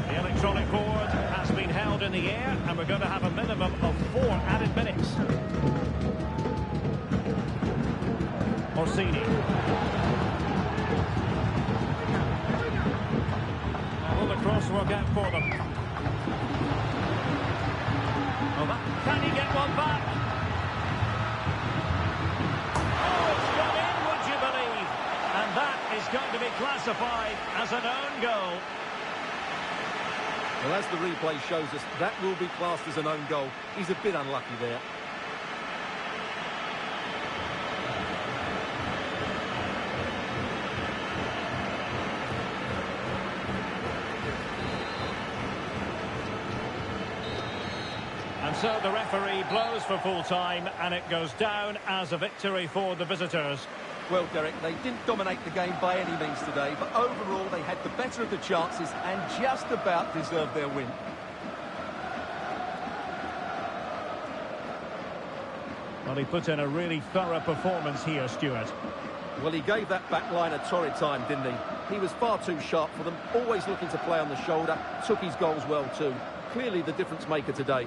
The electronic board has been held in the air, and we're going to have a minimum of 4 added minutes. Orsini. Will the cross work out for them? Oh, can he get one back? Is going to be classified as an own goal. Well, as the replay shows us, that will be classed as an own goal. He's a bit unlucky there. And so the referee blows for full time, and it goes down as a victory for the visitors. Well, Derek, they didn't dominate the game by any means today, but overall they had the better of the chances and just about deserved their win. Well, he put in a really thorough performance here, Stuart. Well, he gave that back line a torrid time, didn't he? He was far too sharp for them, always looking to play on the shoulder, took his goals well too. Clearly the difference maker today.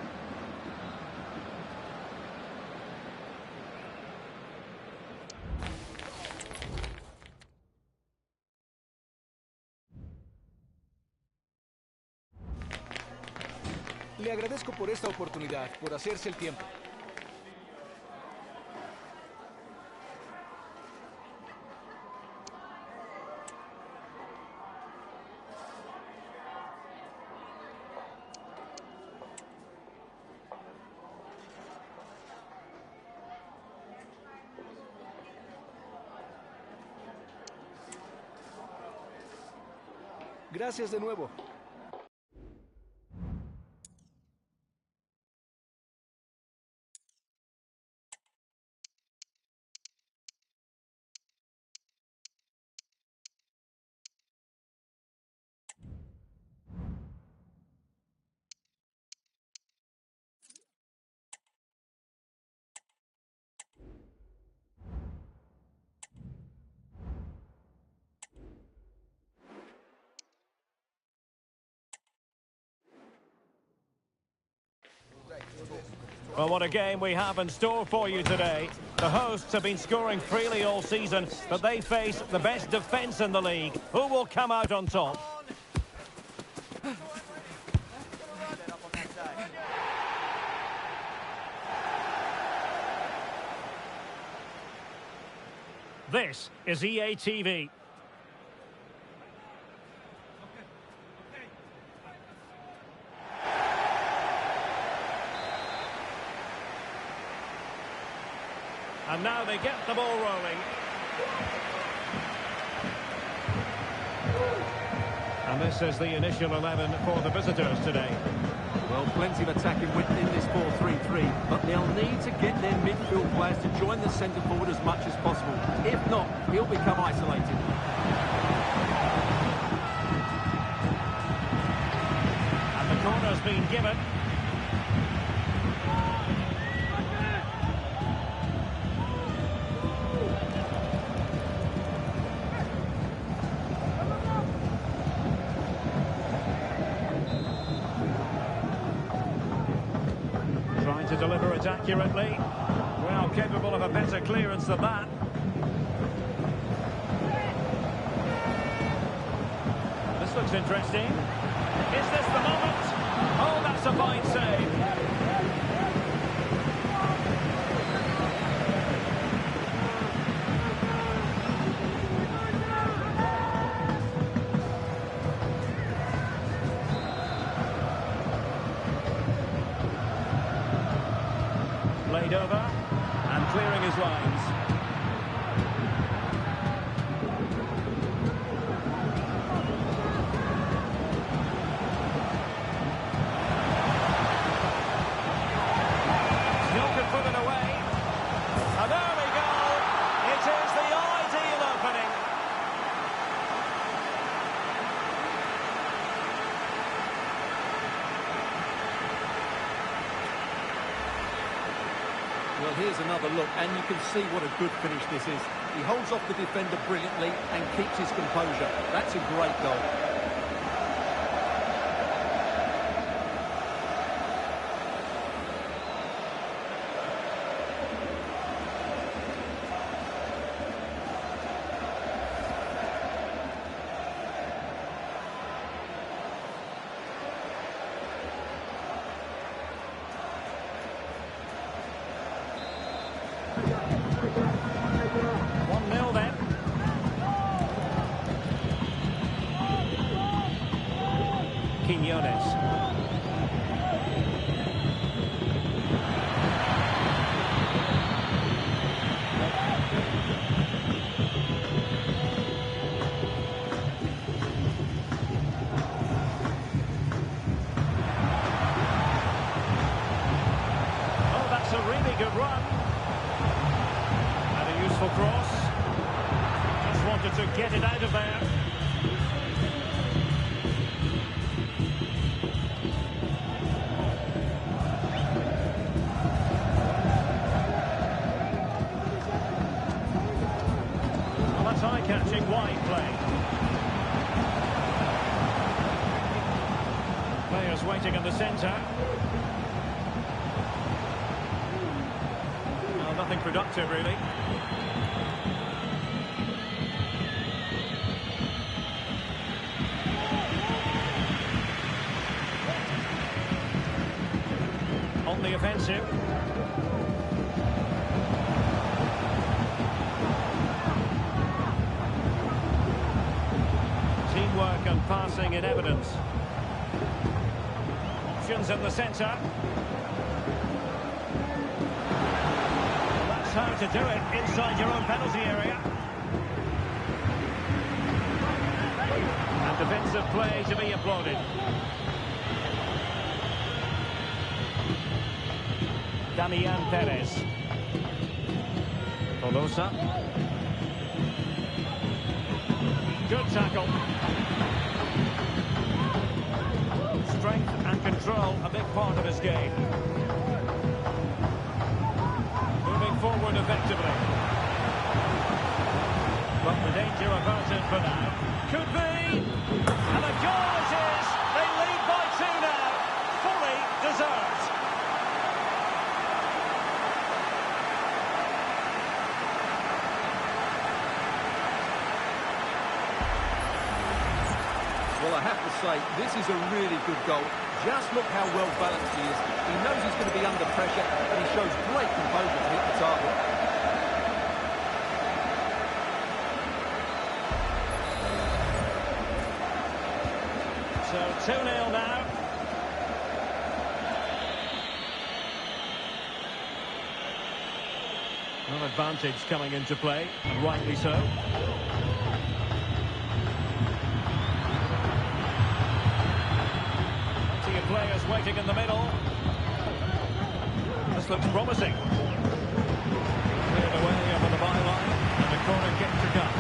Le agradezco por esta oportunidad, por hacerse el tiempo. Gracias de nuevo. Well, what a game we have in store for you today. The hosts have been scoring freely all season, but they face the best defence in the league. Who will come out on top? This is EA TV. And now they get the ball rolling. And this is the initial 11 for the visitors today. Well, plenty of attacking width in this 4-3-3, but they'll need to get their midfield players to join the centre forward as much as possible. If not, he'll become isolated. And the corner's been given. To deliver it accurately. Well, capable of a better clearance than that. This looks interesting. Is this the moment? Oh, that's a fine save. Laid over and clearing his lines. Still can put it away. And there we go. It is the ideal opening. Well, here's another look, and you can see what a good finish this is. He holds off the defender brilliantly and keeps his composure. That's a great goal. Quiñones. Oh, that's a really good run. And a useful cross. Just wanted to get it out of there. Eye-catching wide play. Players waiting in the centre. Well, nothing productive, really. On the offensive. Teamwork and passing in evidence. Options in the centre. That's how to do it inside your own penalty area. And defensive play to be applauded. Damian Perez. Tolosa. Good tackle. Strength and control, a big part of his game. Moving forward effectively. But the danger averted for now. Could be. And a goal it is. They lead by 2 now. Fully deserved. Well, I have to say, this is a really good goal. Just look how well balanced he is. He knows he's going to be under pressure, but he shows great composure to hit the target. So 2-0 now. An advantage coming into play, and rightly so. Plenty of players waiting in the middle. This looks promising. Cleared away over the byline, and a corner kick to come.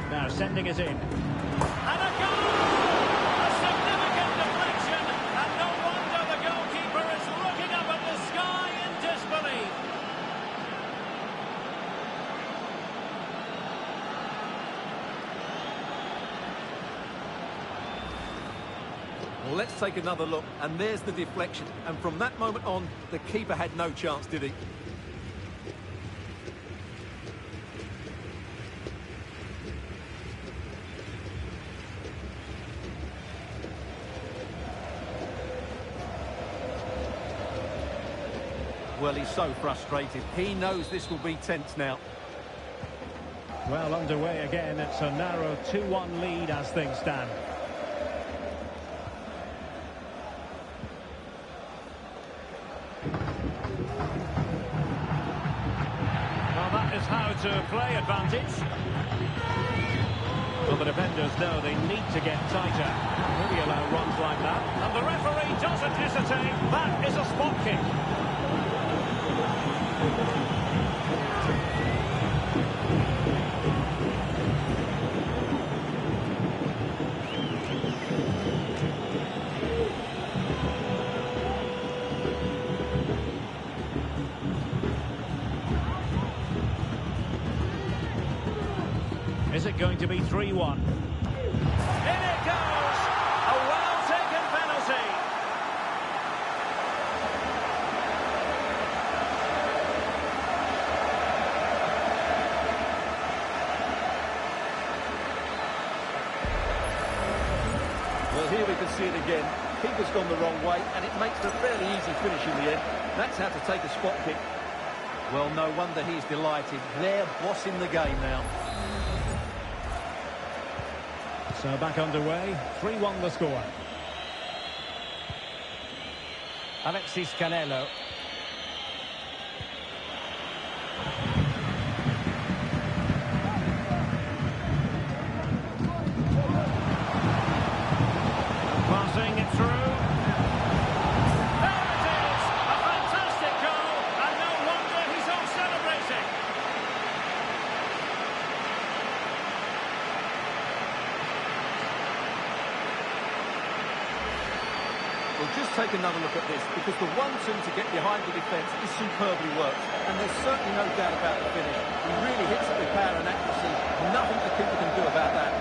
Now sending it in. And a goal! A significant deflection, and no wonder the goalkeeper is looking up at the sky in disbelief. Well, let's take another look, and there's the deflection. And from that moment on, the keeper had no chance, did he? Well, he's so frustrated. He knows this will be tense now. Well, underway again. It's a narrow 2-1 lead as things stand. Well, that is how to play advantage. Well, the defenders know they need to get tighter. Really allow runs like that. And the referee doesn't hesitate. That is a spot kick. Is it going to be 3-1? In it goes! A well-taken penalty. Well, here we can see it again. Keeper's gone the wrong way, and it makes a fairly easy finish in the end. That's how to take a spot kick. Well, no wonder he's delighted. They're bossing the game now. So back underway, 3-1 the score. Alexis Canelo. Passing it through. There it is! A fantastic goal, and no wonder he's all celebrating. Well, just take another look at this, because the 1-2 to get behind the defence is superbly worked, and there's certainly no doubt about the finish. He really hits it with power and accuracy. Nothing the keeper can do about that.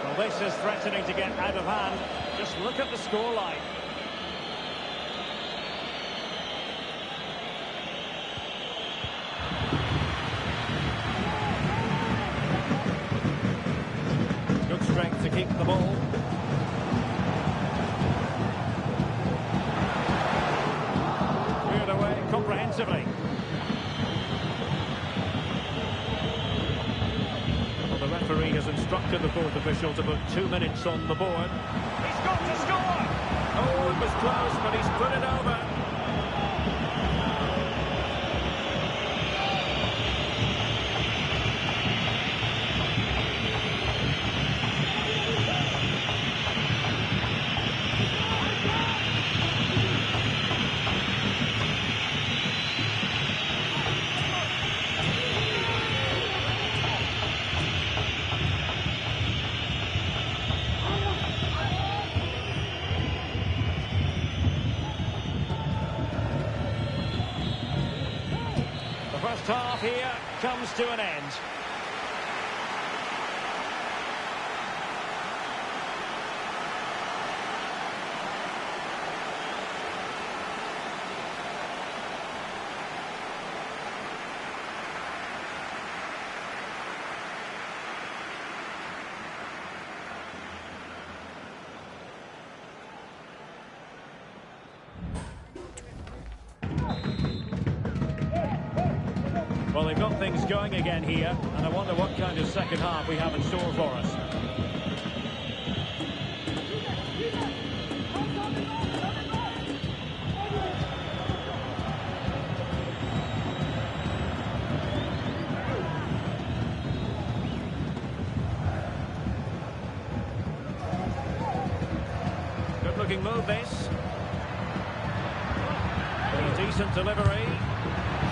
Well, this is threatening to get out of hand. Just look at the scoreline. Good strength to keep the ball. Cleared away comprehensively. Well, the referee has instructed the fourth official to put 2 minutes on the board. He's got to score! Oh, it was close, but he's put it over. First half here comes to an end. Well, they've got things going again here, and I wonder what kind of second half we have in store for us. Good-looking move, this. A decent delivery.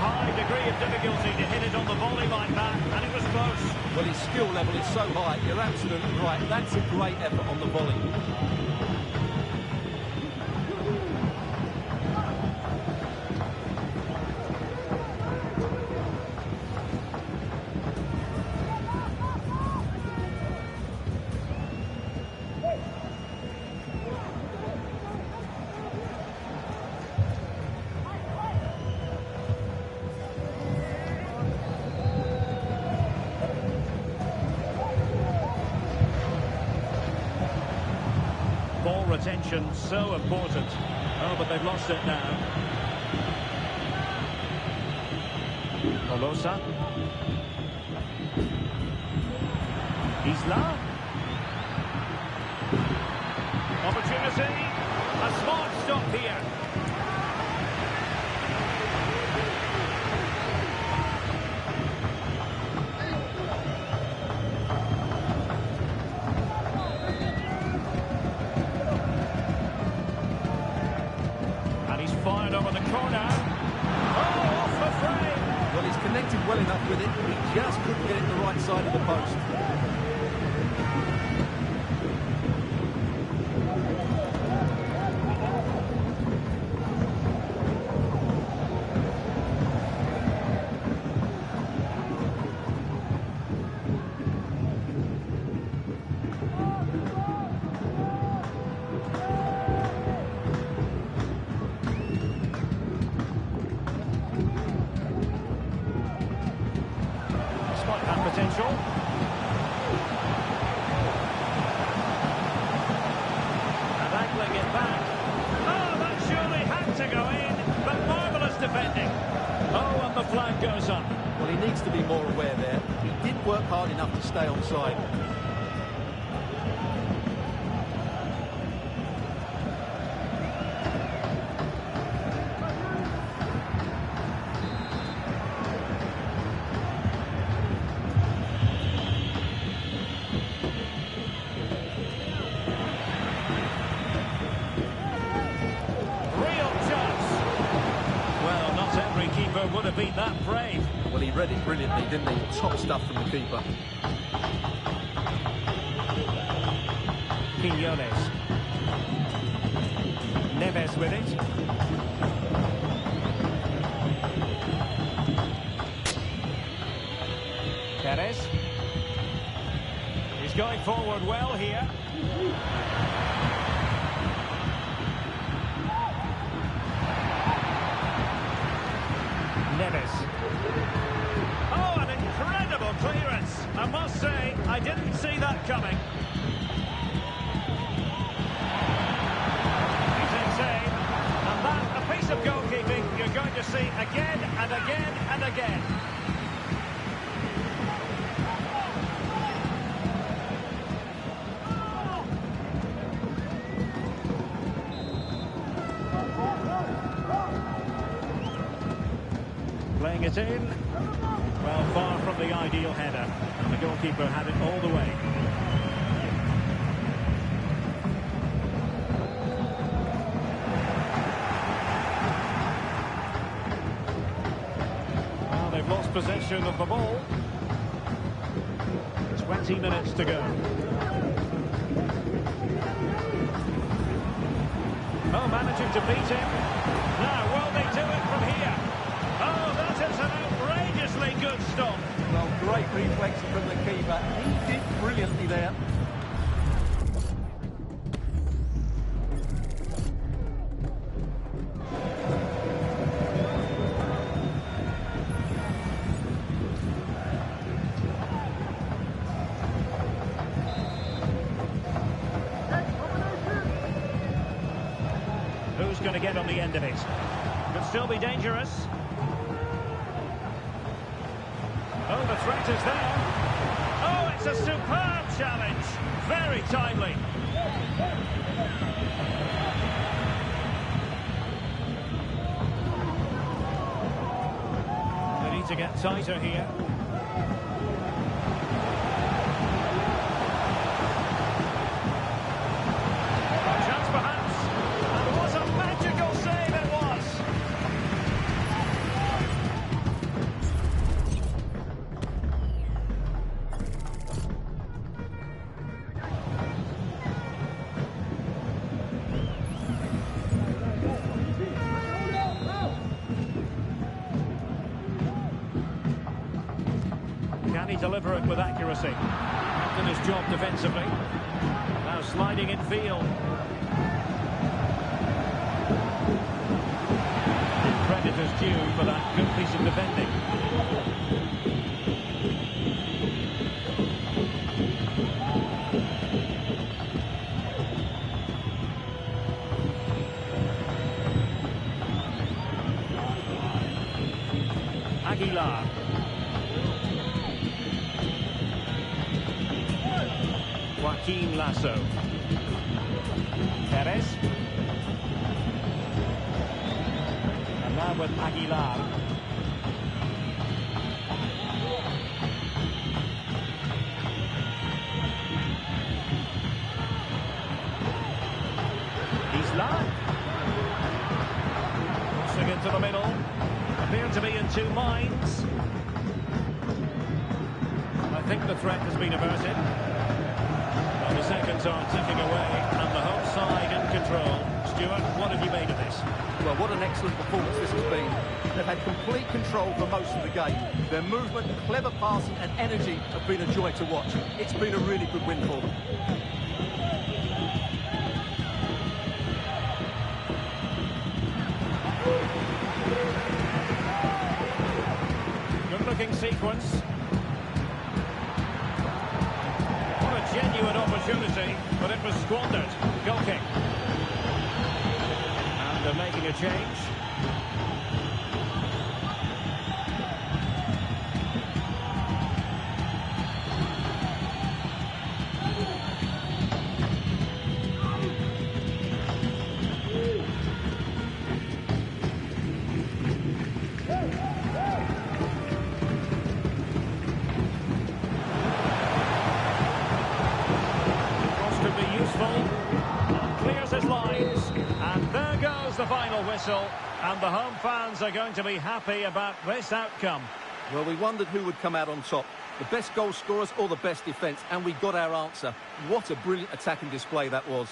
High degree of difficulty to hit it on the volley like that, and it was close. Well, his skill level is so high, you're absolutely right. That's a great effort on the volley. Ball retention so important. Oh, but they've lost it now. Colosa. Isla. Opportunity. A smart stop here. Fired over the corner. Oh, off the frame. Well, he's connected well enough with it. He just couldn't get it the right side of the post. Potential. And angling it back. Oh, that surely had to go in, but marvellous defending. Oh, and the flag goes up. Well, he needs to be more aware there. He didn't work hard enough to stay onside. Would have been that brave. Well, he read it brilliantly, didn't he? Top stuff from the keeper. Quiñones. Neves with it. Perez. He's going forward well here. Neves. Oh, an incredible clearance. I must say, I didn't see that coming. He's insane. And that, a piece of goalkeeping you're going to see again and again and again. Playing it in. Well, far from the ideal header. And the goalkeeper had it all the way. Well, they've lost possession of the ball. 20 minutes to go. Oh, managing to beat him. Now, will they do it from here? Oh, that is an outrageously good stop. Well, great reflex from the keeper. He did brilliantly there. Who's going to get on the end of it? Could still be dangerous. threat is there. Oh, it's a superb challenge. Very timely. They need to get tighter here. Chance perhaps. And what a magical save it was. Can he deliver it with accuracy? Done his job defensively. Now sliding in field. Credit is due for that good piece of defending. Aguilar. Joaquin Lasso. Perez. And now with Aguilar. Isla. Crossing into the middle. Appear to be in two minds. I think the threat has been averted. And the seconds are ticking away, and the home side in control. Stuart, what have you made of this? Well, what an excellent performance this has been. They've had complete control for most of the game. Their movement, clever passing and energy have been a joy to watch. It's been a really good win for them. Good-looking sequence. Genuine opportunity, but it was squandered. Goal kick. And they're making a change. Clears his lines, and there goes the final whistle, and the home fans are going to be happy about this outcome. Well, we wondered who would come out on top, the best goal scorers or the best defence, and we got our answer. What a brilliant attacking display that was.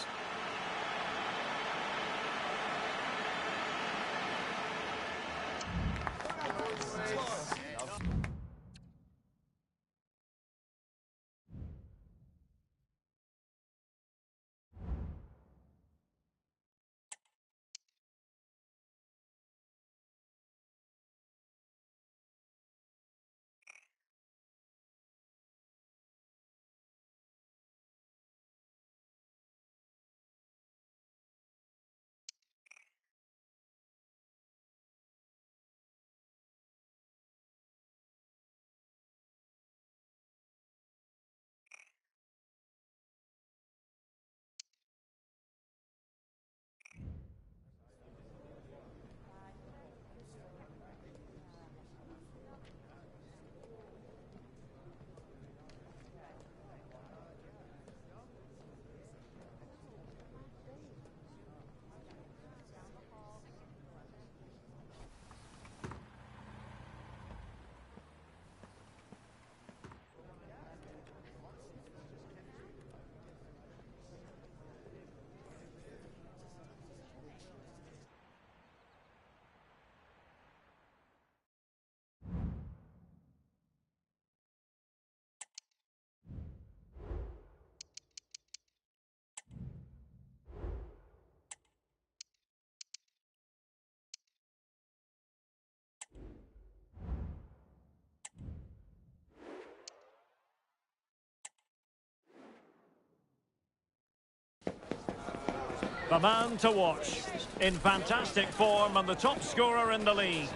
The man to watch, in fantastic form and the top scorer in the league.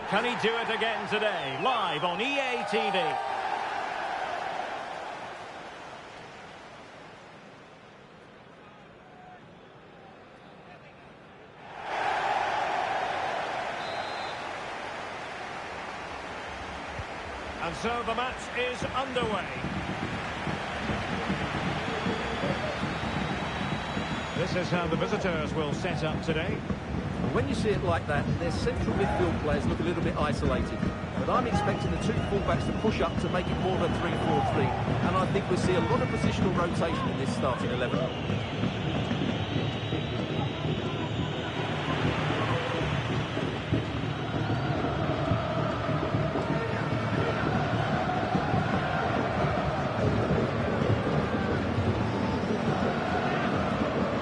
Can he do it again today? Live on EA TV. And so the match is underway. This is how the visitors will set up today. When you see it like that, their central midfield players look a little bit isolated. But I'm expecting the two fullbacks to push up to make it more of a 3-4-3. And I think we'll see a lot of positional rotation in this starting 11.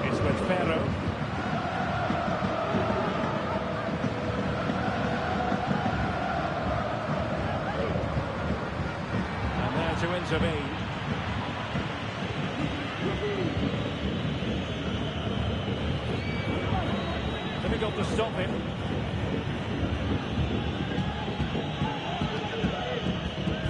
It's with Vedo. To intervene. Difficult to stop him.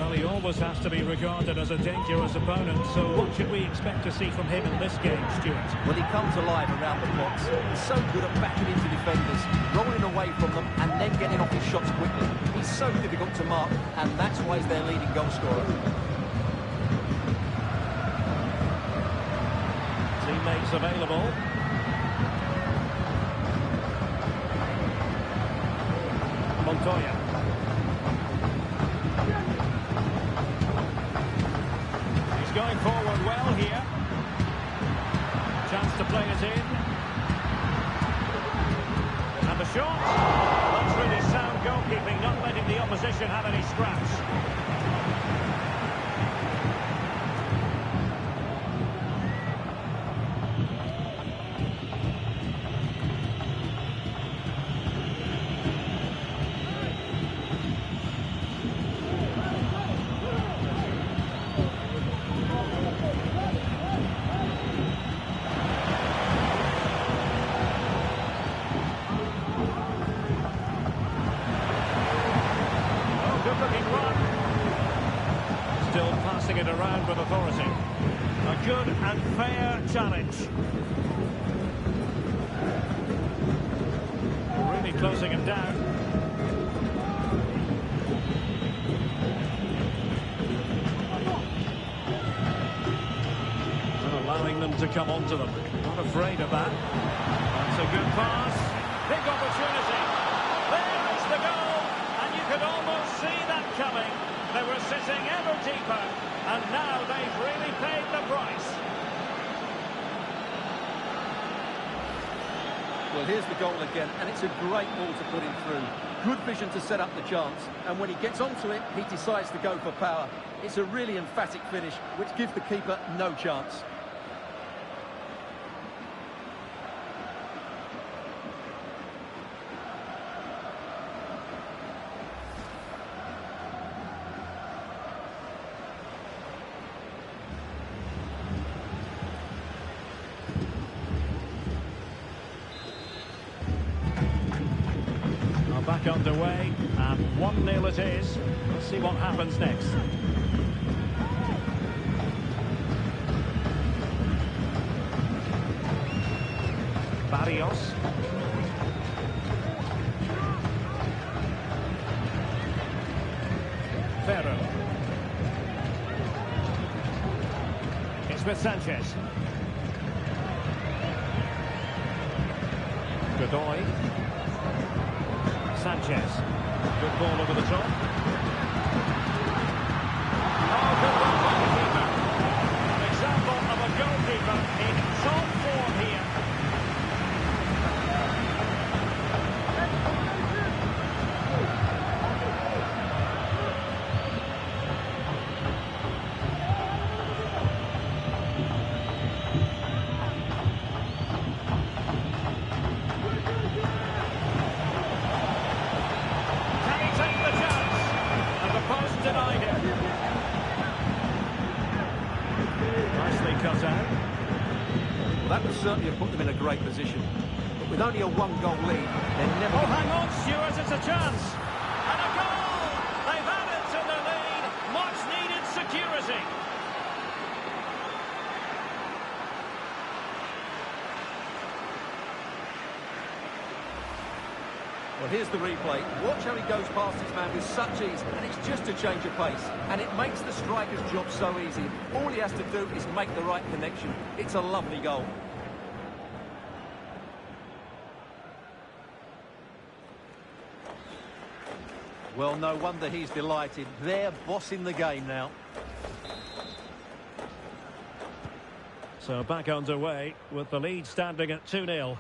Well, he always has to be regarded as a dangerous opponent, so what should we expect to see from him in this game, Stuart? Well, he comes alive around the box. He's so good at backing into defenders, rolling away from them, and then getting off his shots quickly. He's so difficult to mark, and that's why he's their leading goal scorer. Teammates available. Montoya. He's going forward well here. Chance to play it in. And the shot. That's really sound goalkeeping, not letting the opposition have any scraps. Good-looking run. Still passing it around with authority. A good and fair challenge. Really closing him down. And allowing them to come onto them. Not afraid of that. That's a good pass. Big opportunity. There is the goal. Could almost see that coming. They were sitting ever deeper, and now they've really paid the price. Well, here's the goal again, and it's a great ball to put him through. Good vision to set up the chance, and when he gets onto it, he decides to go for power. It's a really emphatic finish, which gives the keeper no chance. Back underway, and 1-0 it is. Let's see what happens next. Barrios. Vedo. It's with Sanchez. Godoy. Sanchez. Good ball over the top. Oh, good one by the keeper. An example of a goalkeeper in top form here. Nicely cut out. Well, that would certainly have put them in a great position. But with only a one-goal lead, they're never... Oh, hang on, Stuart, it's a chance. And a goal! They've added to the lead. Much-needed security. Well, here's the replay. Watch how he goes past his man with such ease, and it's just a change of pace. And it makes the striker's job so easy. All he has to do is make the right connection. It's a lovely goal. Well, no wonder he's delighted. They're bossing the game now. So back underway with the lead standing at 2-0.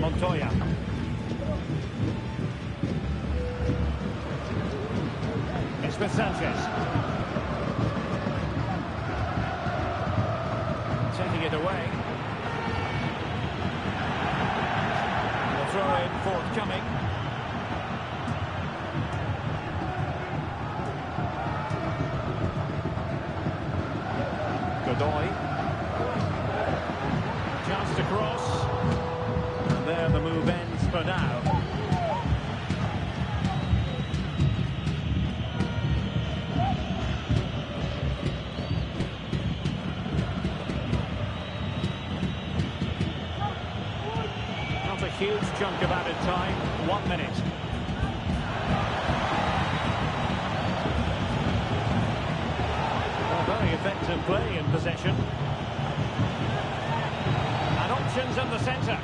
Montoya. It's with Sanchez. Taking it away. The throw in forthcoming. Godoy. Chance to cross. And there the move ends for now. Not a huge chunk of added time. 1 minute. A very effective play in possession. And options in the centre.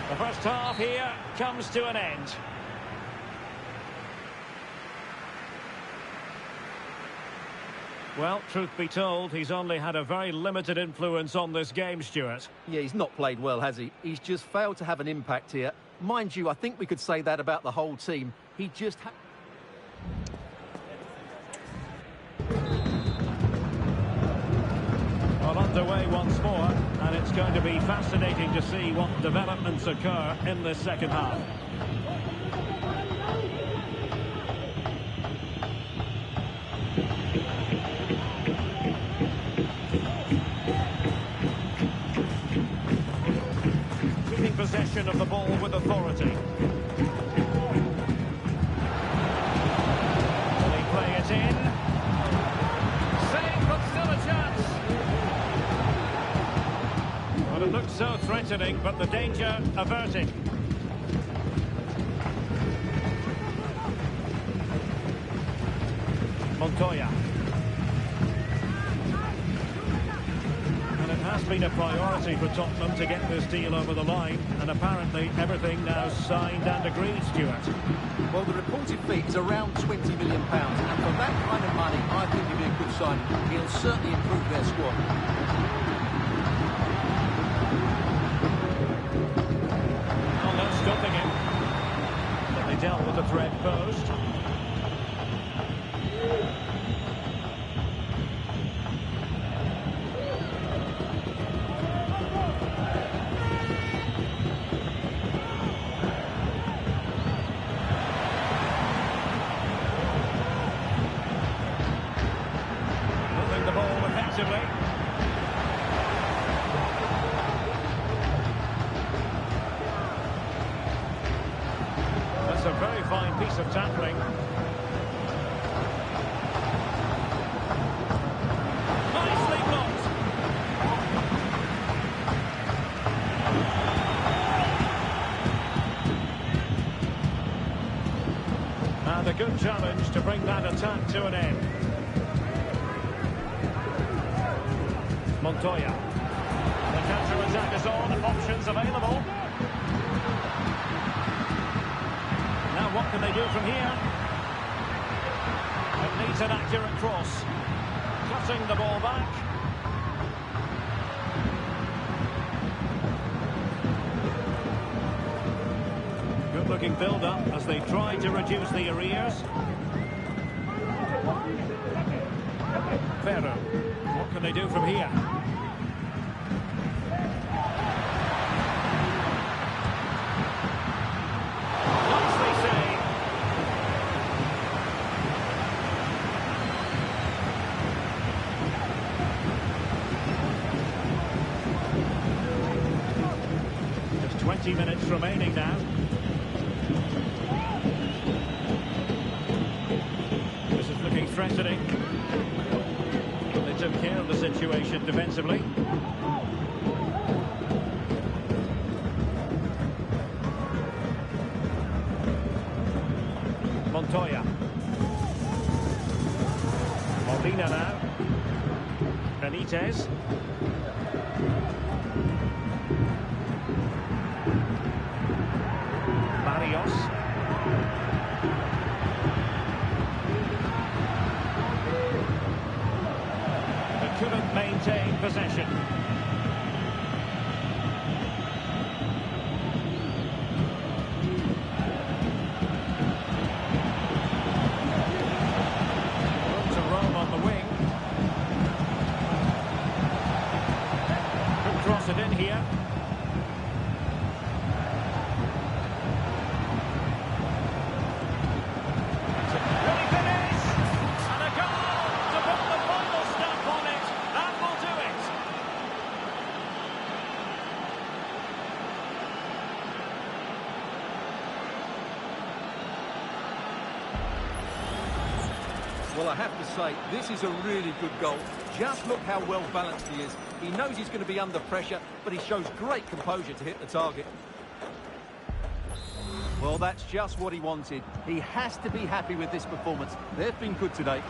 The first half here comes to an end. Well, truth be told, he's only had a very limited influence on this game, Stuart. Yeah, he's not played well, has he? He's just failed to have an impact here. Mind you, I think we could say that about the whole team. He just... Well, underway once more, and it's going to be fascinating to see what developments occur in this second half. Keeping possession of the ball with authority. Will he play it in? Save, but still a chance. Well, it looks so threatening, but the danger averted. Montoya. And it has been a priority for Tottenham to get this deal over the line, and apparently everything now signed and agreed, Stuart. Well, the reported fee is around £20 million, and for that kind of money, I think it'll be a good signing. He'll certainly improve their squad. Oh, no stopping him. But they dealt with the threat posed. Moving the ball effectively. That's a very fine piece of tackling. Nicely blocked. And a good challenge to bring that attack to an end. Montoya. The counter-attack is on, options available. Now what can they do from here? It needs an accurate cross. Cutting the ball back. Good-looking build-up as they try to reduce the arrears. Vedo. What can they do from here? Nicely saved. Just 20 minutes remaining now. This is looking threatening. They took care of the situation defensively. Montoya. Molina now. Benitez. Barrios. Couldn't maintain possession. Room to roam on the wing. Could cross it in here. Ready finish! And a goal to put the final stamp on it. That will do it. Well, I have to say, this is a really good goal. Just look how well balanced he is. He knows he's going to be under pressure, but he shows great composure to hit the target. Well, that's just what he wanted. He has to be happy with this performance. They've been good today.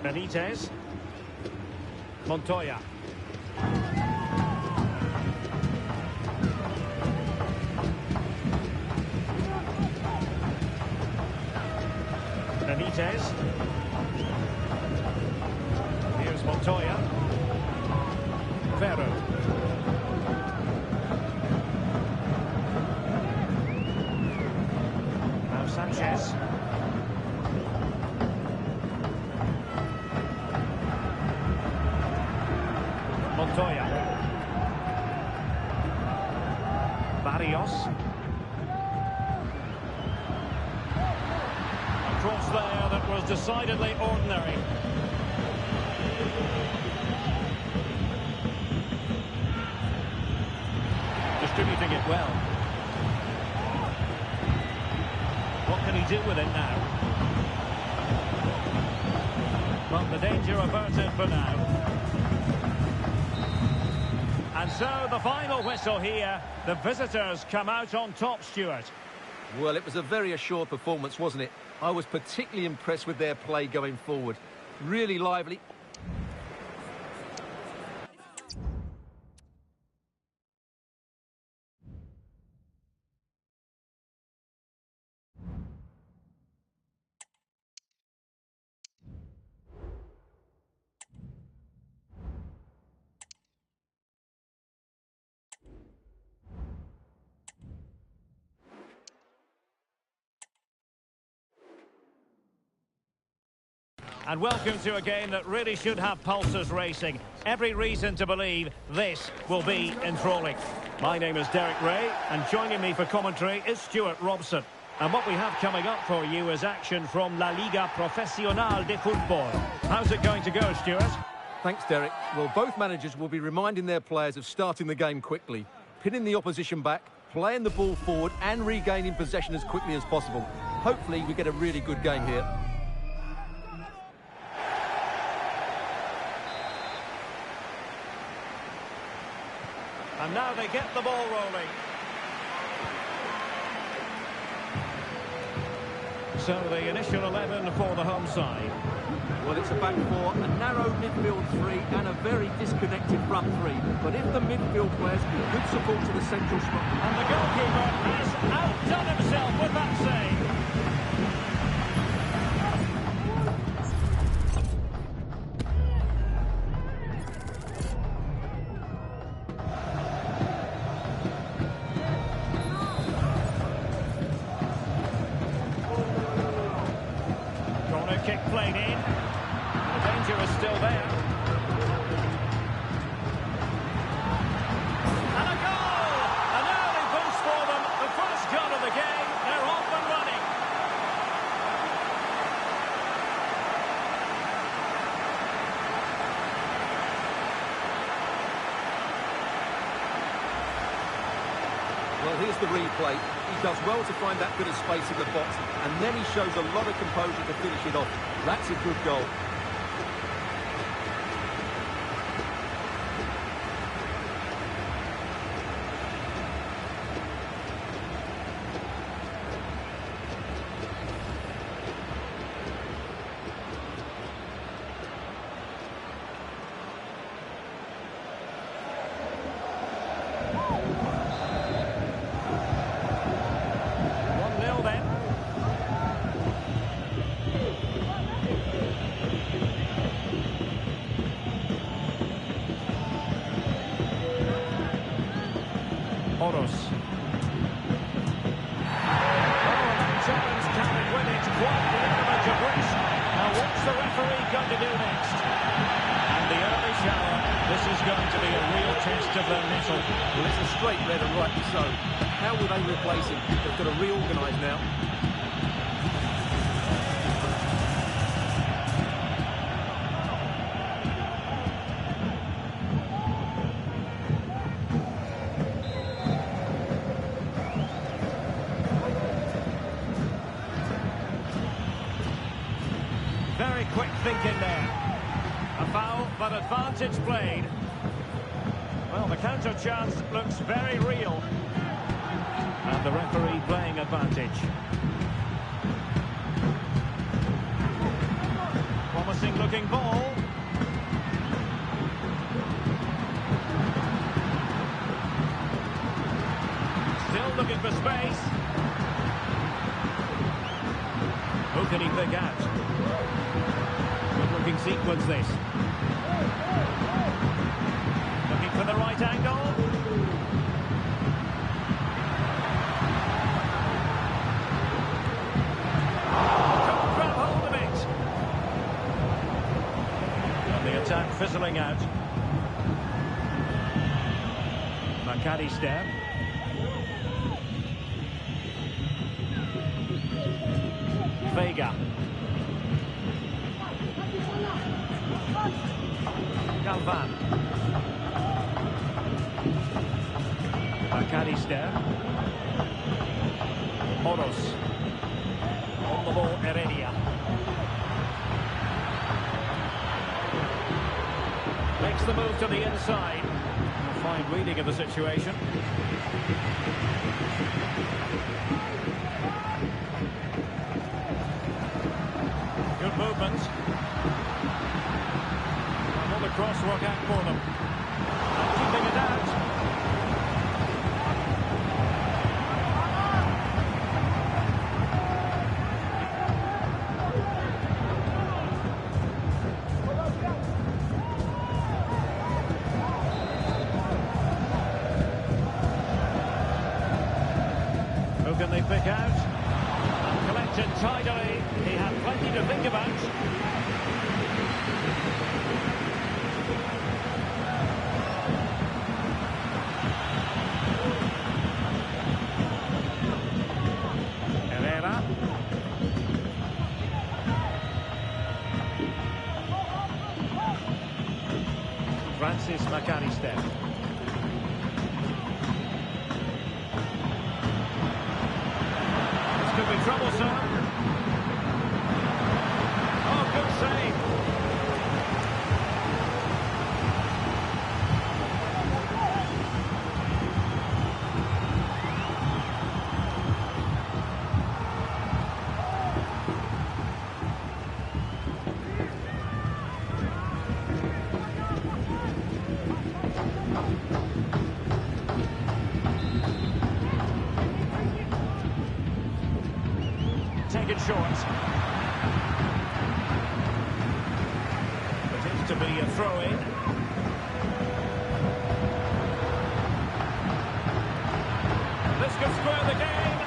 Benitez. Montoya. Benitez. Here's Montoya. Vedo. Now Sanchez. Montoya. Barrios. A cross there that was decidedly ordinary. Distributing it well. What can he do with it now? Well, the danger averted for now. And so the final whistle here. The visitors come out on top, Stuart. Well, it was a very assured performance, wasn't it? I was particularly impressed with their play going forward. Really lively. And welcome to a game that really should have pulses racing. Every reason to believe this will be enthralling. My name is Derek Ray, and joining me for commentary is Stuart Robson. And what we have coming up for you is action from La Liga Profesional de Fútbol. How's it going to go, Stuart? Thanks, Derek. Well, both managers will be reminding their players of starting the game quickly, pinning the opposition back, playing the ball forward and regaining possession as quickly as possible. Hopefully we get a really good game here. And now they get the ball rolling. So the initial 11 for the home side. Well, it's a back four, a narrow midfield three and a very disconnected front three. But if the midfield players give good support to the central spot... And the goalkeeper has outdone himself with that save. played in. The danger is still there. And a goal! An early boost for them. The first goal of the game. They're off and running. Well, here's the replay. He does well to find that bit of space in the box, and then he shows a lot of composure to finish it off. That's a good goal. Challenge carried with it, quite the element of risk. Now what's the referee going to do next? And the early shower, this is going to be a real test of their mettle. Well, it's a straight red and rightly so. How will they replace him? They've got to reorganise now. Very quick thinking there. A foul, but advantage played. Well, the counter chance looks very real. And the referee playing advantage. Promising looking ball. Still looking for space. Who can he pick out? Good-looking sequence, this. Looking for the right angle. Couldn't grab hold of it. And the attack fizzling out. McAllister. Vega. Galvan. McAllister. Moros. On the ball, Heredia. Makes the move to the inside. A fine reading of the situation. Good movement. And all the crosswork out for them. And keeping it out. Who can they pick out? And collected tidily. He had plenty to think about. Herrera. Francis McAllister. Could be troublesome. Oh, good save. Taken short. But it's to be a throw-in. This could square the game.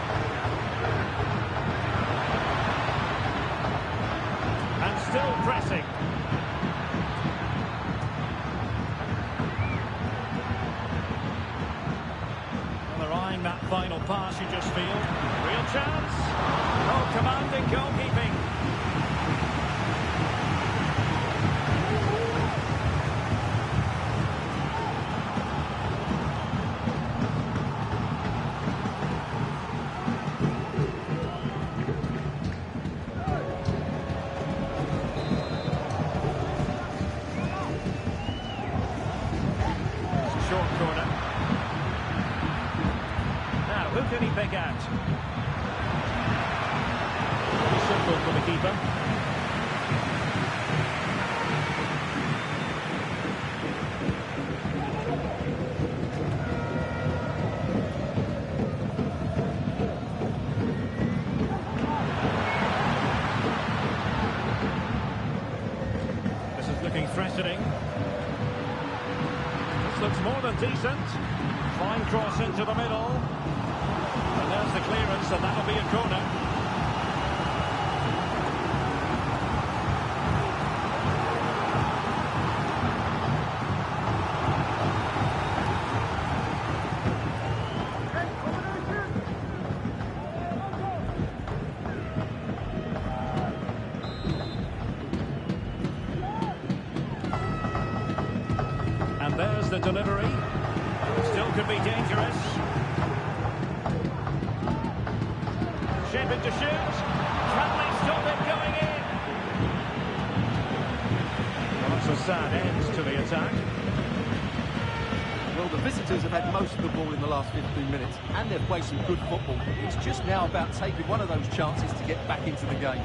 And passing. Well, they're eyeing that final pass, you just feel. Real chance. Oh, commanding goalkeeping. Short corner. Now, who can he pick out? Simple for the keeper. This is looking threatening. This looks more than decent. Fine cross into the middle. And there's the clearance, and that'll be a corner. And there's the delivery. Still could be dangerous. Shaping to shoot. Can they stop it going in? Well, that's a sad end to the attack. Well, the visitors have had most of the ball in the last 15 minutes, and they've played some good football. It's just now about taking one of those chances to get back into the game.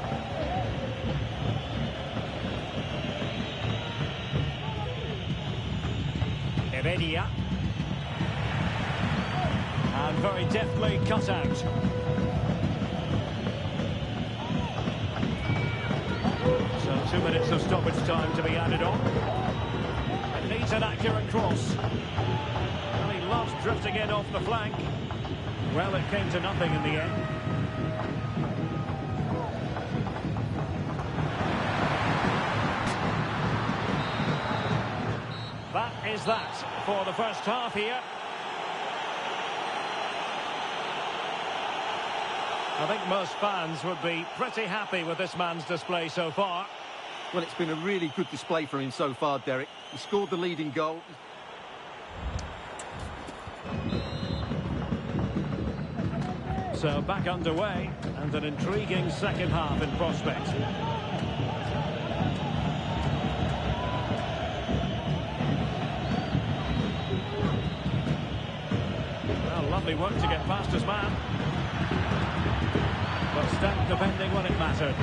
Vedo. And very deftly cut out. So 2 minutes of stoppage time to be added on. It needs an accurate cross. Well, he lost drifting in off the flank. Well, it came to nothing in the end. That is that for the first half here. I think most fans would be pretty happy with this man's display so far. Well, it's been a really good display for him so far, Derek. He scored the leading goal. So back underway, and an intriguing second half in prospect. Well, lovely work to get past his man. But step defending when it mattered.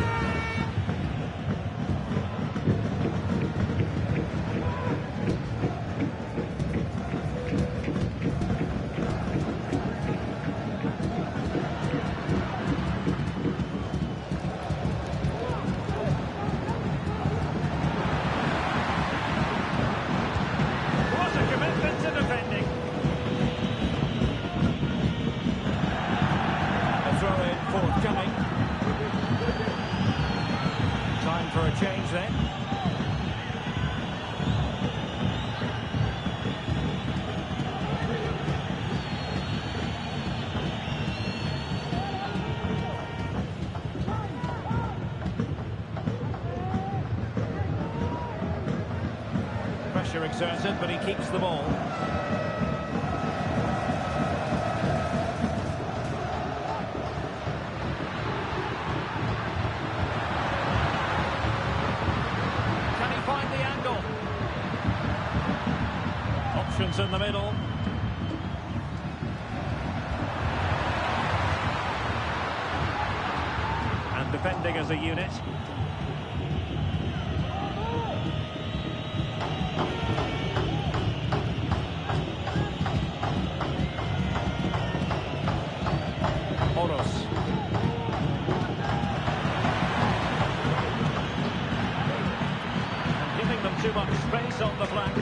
What a commitment to defending. A throw in forthcoming. Time for a change then. Pressure exerted, but he keeps the ball. Can he find the angle? Options in the middle. And defending as a unit. Giving them too much space on the flank.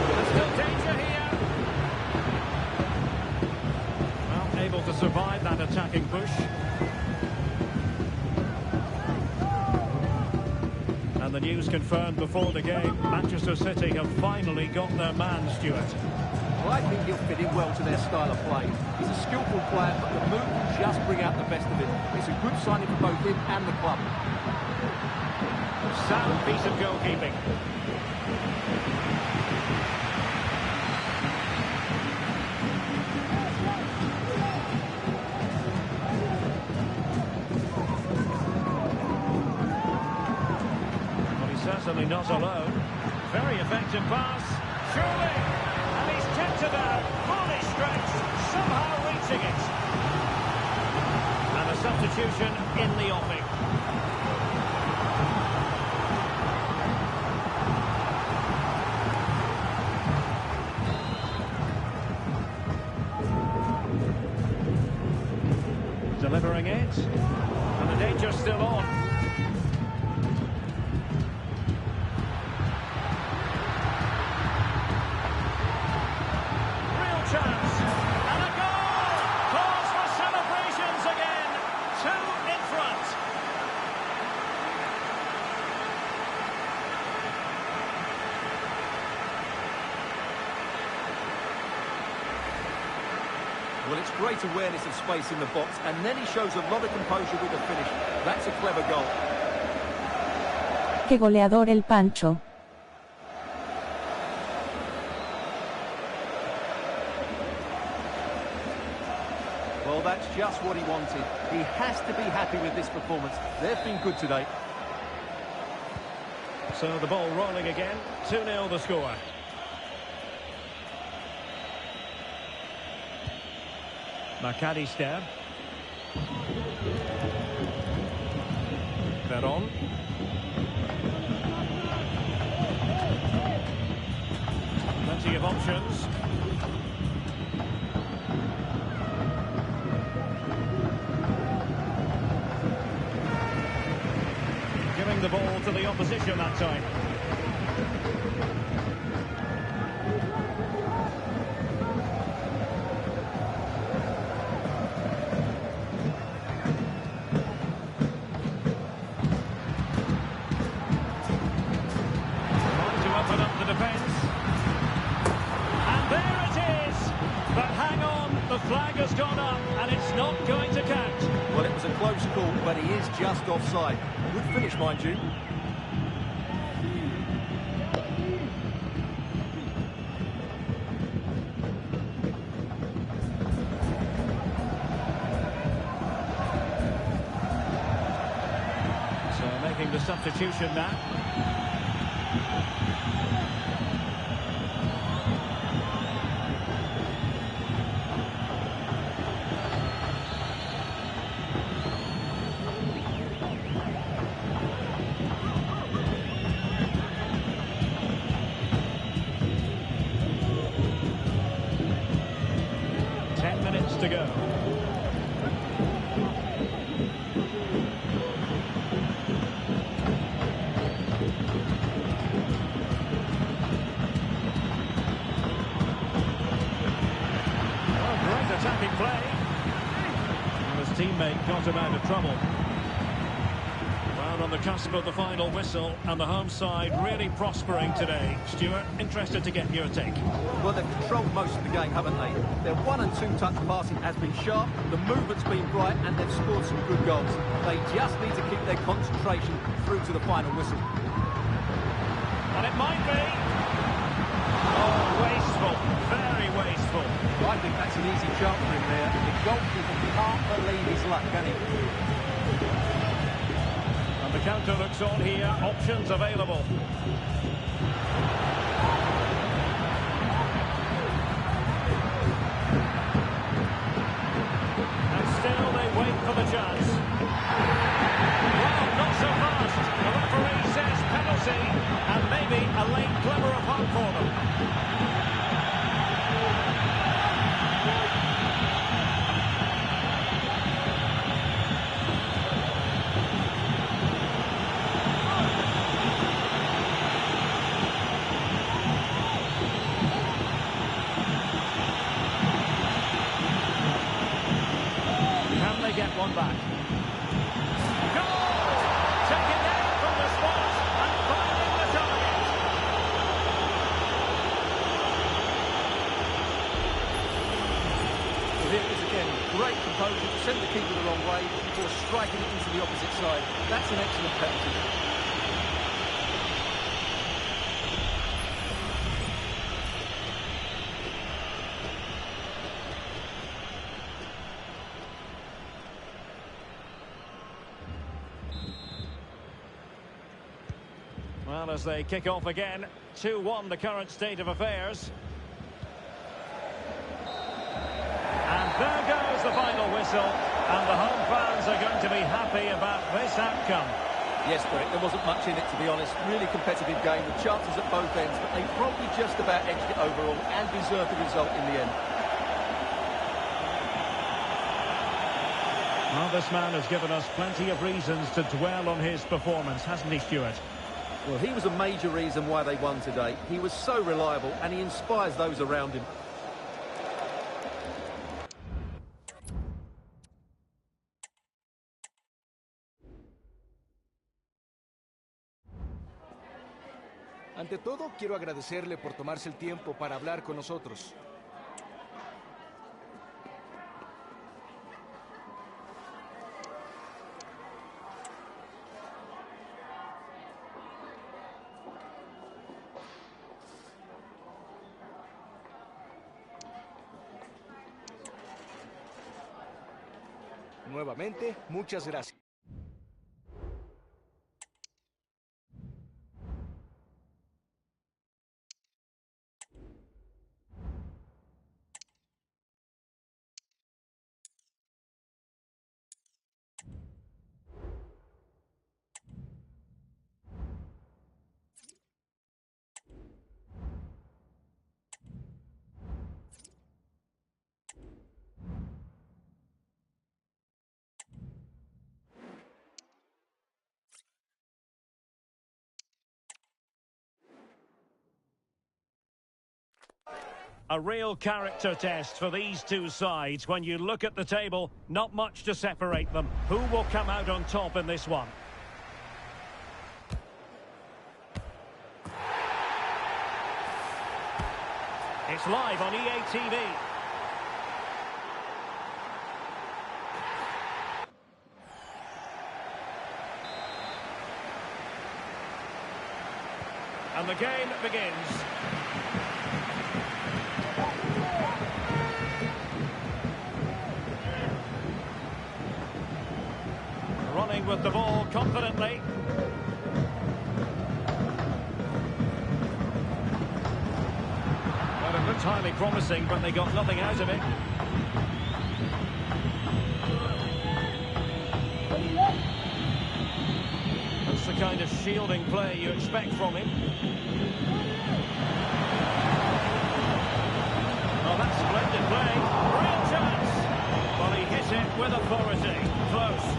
There's still danger here. Well, able to survive that attacking push. And the news confirmed before the game, Manchester City have finally got their man, Stuart. Well, I think he'll fit in well to their style of play. He's a skillful player, but the move will just bring out the best of him. It's a good signing for both him and the club. Sound piece of goalkeeping. Well, he's certainly not alone. Very effective pass. Surely! And he's kept it out. Fully stretched. Somehow reaching it. And a substitution in the offing. Delivering it, and the danger's still on. Real chance, and a goal! Cause for celebrations again. 2 in front. Well, it's great awareness of space in the box, and then he shows a lot of composure with the finish. That's a clever goal. ¡Qué goleador el Pancho! Well, that's just what he wanted. He has to be happy with this performance. They've been good today. So the ball rolling again. 2-0 the score. McAllister. Veron. Plenty of options. Giving the ball to the opposition that time. Flag has gone up, and it's not going to count. Well, it was a close call, but he is just offside. Good finish, mind you. So making the substitution now. To go. Great attacking play. And his teammate got him out of trouble. Well, on the cusp of the final whistle, and the home side really prospering today. Stuart, interested to get your take. Well, they've controlled most of the game, haven't they? Their 1- and 2-touch passing has been sharp, the movement's been bright, and they've scored some good goals. They just need to keep their concentration through to the final whistle. And it might be. Oh, wasteful. Very wasteful. I think that's an easy chance for him there. The goalkeeper can't believe his luck, can he? And the counter looks on here. Options available. Still, they wait for the chance. Well, not so fast. The referee says penalty, and maybe a late clever apart for them. sent the keeper the wrong way before striking it into the opposite side. That's an excellent penalty. Well, as they kick off again, 2-1 the current state of affairs. And there goes the final whistle, and the home fans are going to be happy about this outcome. Yes, Derek, there wasn't much in it, to be honest. Really competitive game with chances at both ends, but they probably just about edged it overall and deserved the result in the end. Well, this man has given us plenty of reasons to dwell on his performance, hasn't he, Stuart? Well, he was a major reason why they won today. He was so reliable, and he inspires those around him. Ante todo, quiero agradecerle por tomarse el tiempo para hablar con nosotros. Nuevamente, muchas gracias. A real character test for these two sides. When you look at the table, not much to separate them. Who will come out on top in this one? It's live on EA TV. And the game begins. Running with the ball confidently. Well, it looked highly promising, but they got nothing out of it. That's the kind of shielding play you expect from him. Oh, that's splendid play. Real chance. Well, he hit it with authority. Close.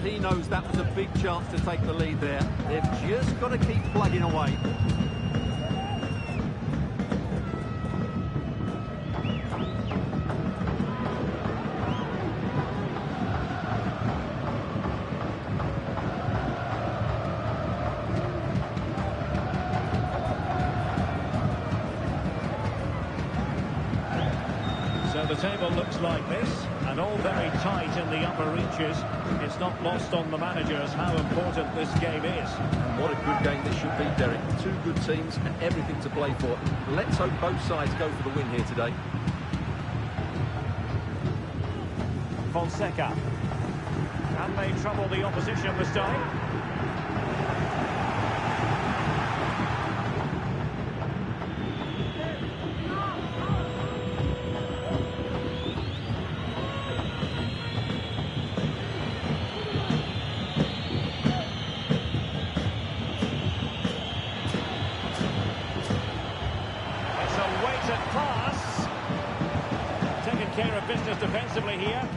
He knows that was a big chance to take the lead there. They've just got to keep plugging away. So the table looks like this, and all very tight in the upper reaches. It's not lost on the managers how important this game is. And what a good game this should be, Derek. Two good teams and everything to play for. Let's hope both sides go for the win here today. Fonseca. And they trouble the opposition this time. Pass. Taking care of business defensively here.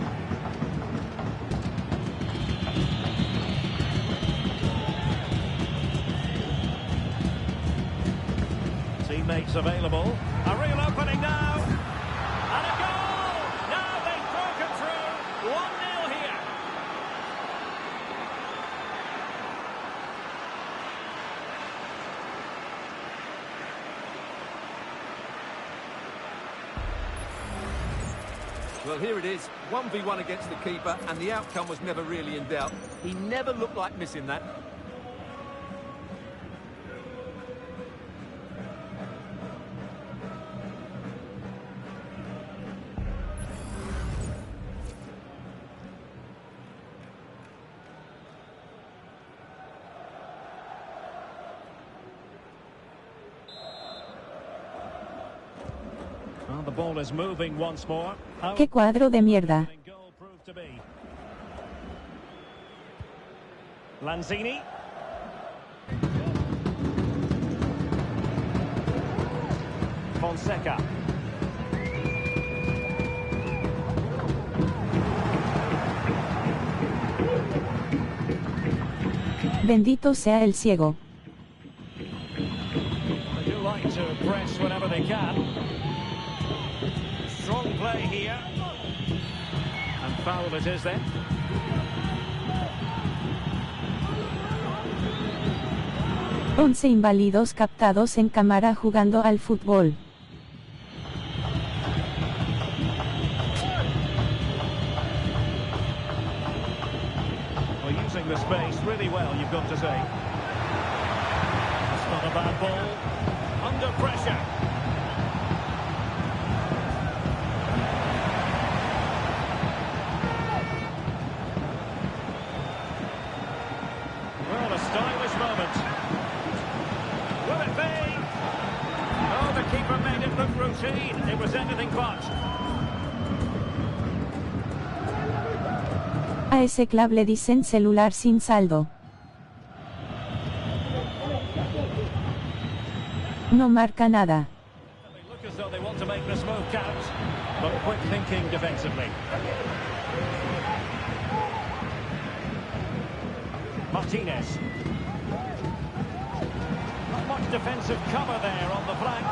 Teammates available. A real opening now. And a goal! Now they've broken through. 1-0 here. Well, here it is, 1v1 against the keeper, and the outcome was never really in doubt. He never looked like missing that. Well, the ball is moving once more. ¡Qué cuadro de mierda! Goal proved to be. Lanzini. Fonseca. Bendito sea el ciego. They do like to press whenever they can. Strong play here. And foul it is then. Once inválidos captados en cámara jugando al fútbol. Well, using the space really well, you've got to say. It's not a bad ball. Under pressure. Well, a stylish moment. Will it be? Oh, the keeper made it look routine. It was anything but. A ese club le dicen celular sin saldo. No marca nada. They look as though they want to make this move count, but quick thinking defensively. Martinez. Not much defensive cover there on the flank.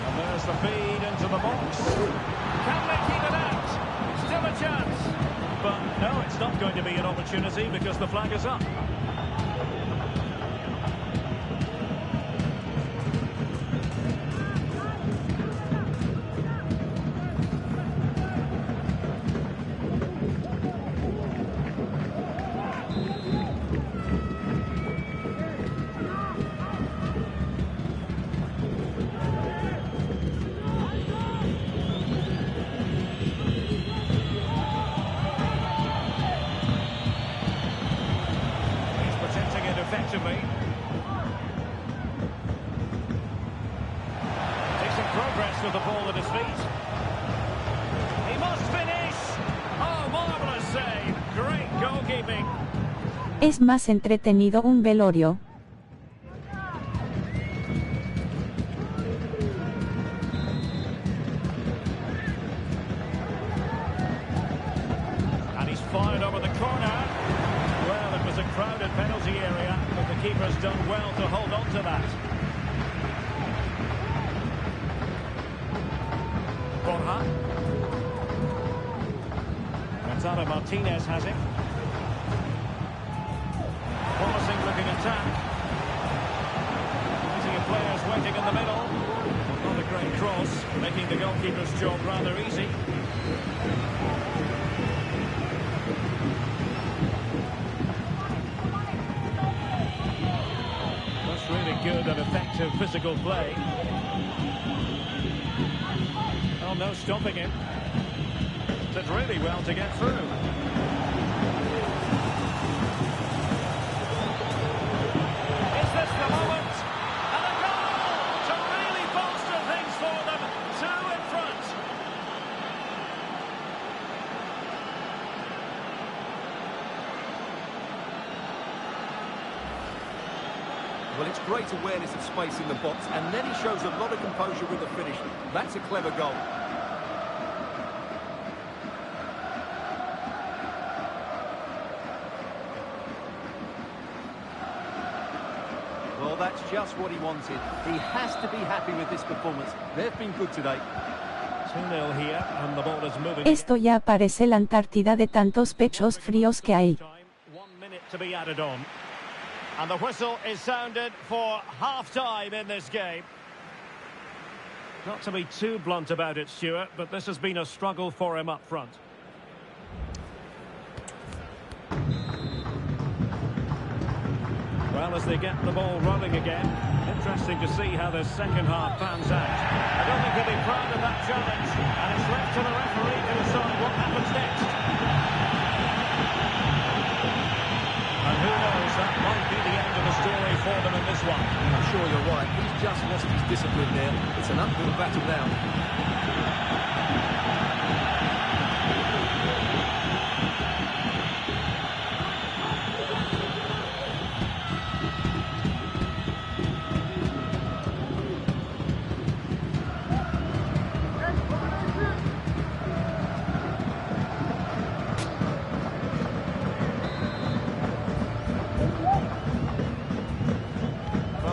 And there's the feed into the box. Can they keep it out? Still a chance. But no, it's not going to be an opportunity because the flag is up. Effectively. Decent progress with the ball at his feet. He must finish. Oh, marvellous save. Great goalkeeping. Es más entretenido un velorio. And he's fired over the corner. Well, it was a crowded penalty area, but the keeper's done well to hold on to that. Borja. Gonzalo Martinez has it. Promising looking attack. Plenty of players waiting in the middle. Not a great cross, making the goalkeeper's job rather easy. Really good and effective physical play. Oh, no stopping him. Did really well to get through. Is this the moment? And a goal to really bolster things for them. Two in front. Well, it's great awareness of space in the box, and then he shows a lot of composure with the finish. That's a clever goal. Well, that's just what he wanted. He has to be happy with this performance. They've been good today. 2-0 here, and the ball is moving. Esto ya parece la Antártida de tantos pechos fríos que hay. 1 minute to be added on. And the whistle is sounded for half-time in this game. Not to be too blunt about it, Stuart, but this has been a struggle for him up front. Well, as they get the ball rolling again, interesting to see how the second half pans out. I don't think he'll be proud of that challenge, and it's left to the referee to decide what happens next. And who knows, that might be the end of the story for them in this one. I'm sure you're right. He's just lost his discipline there. It's an uphill battle now.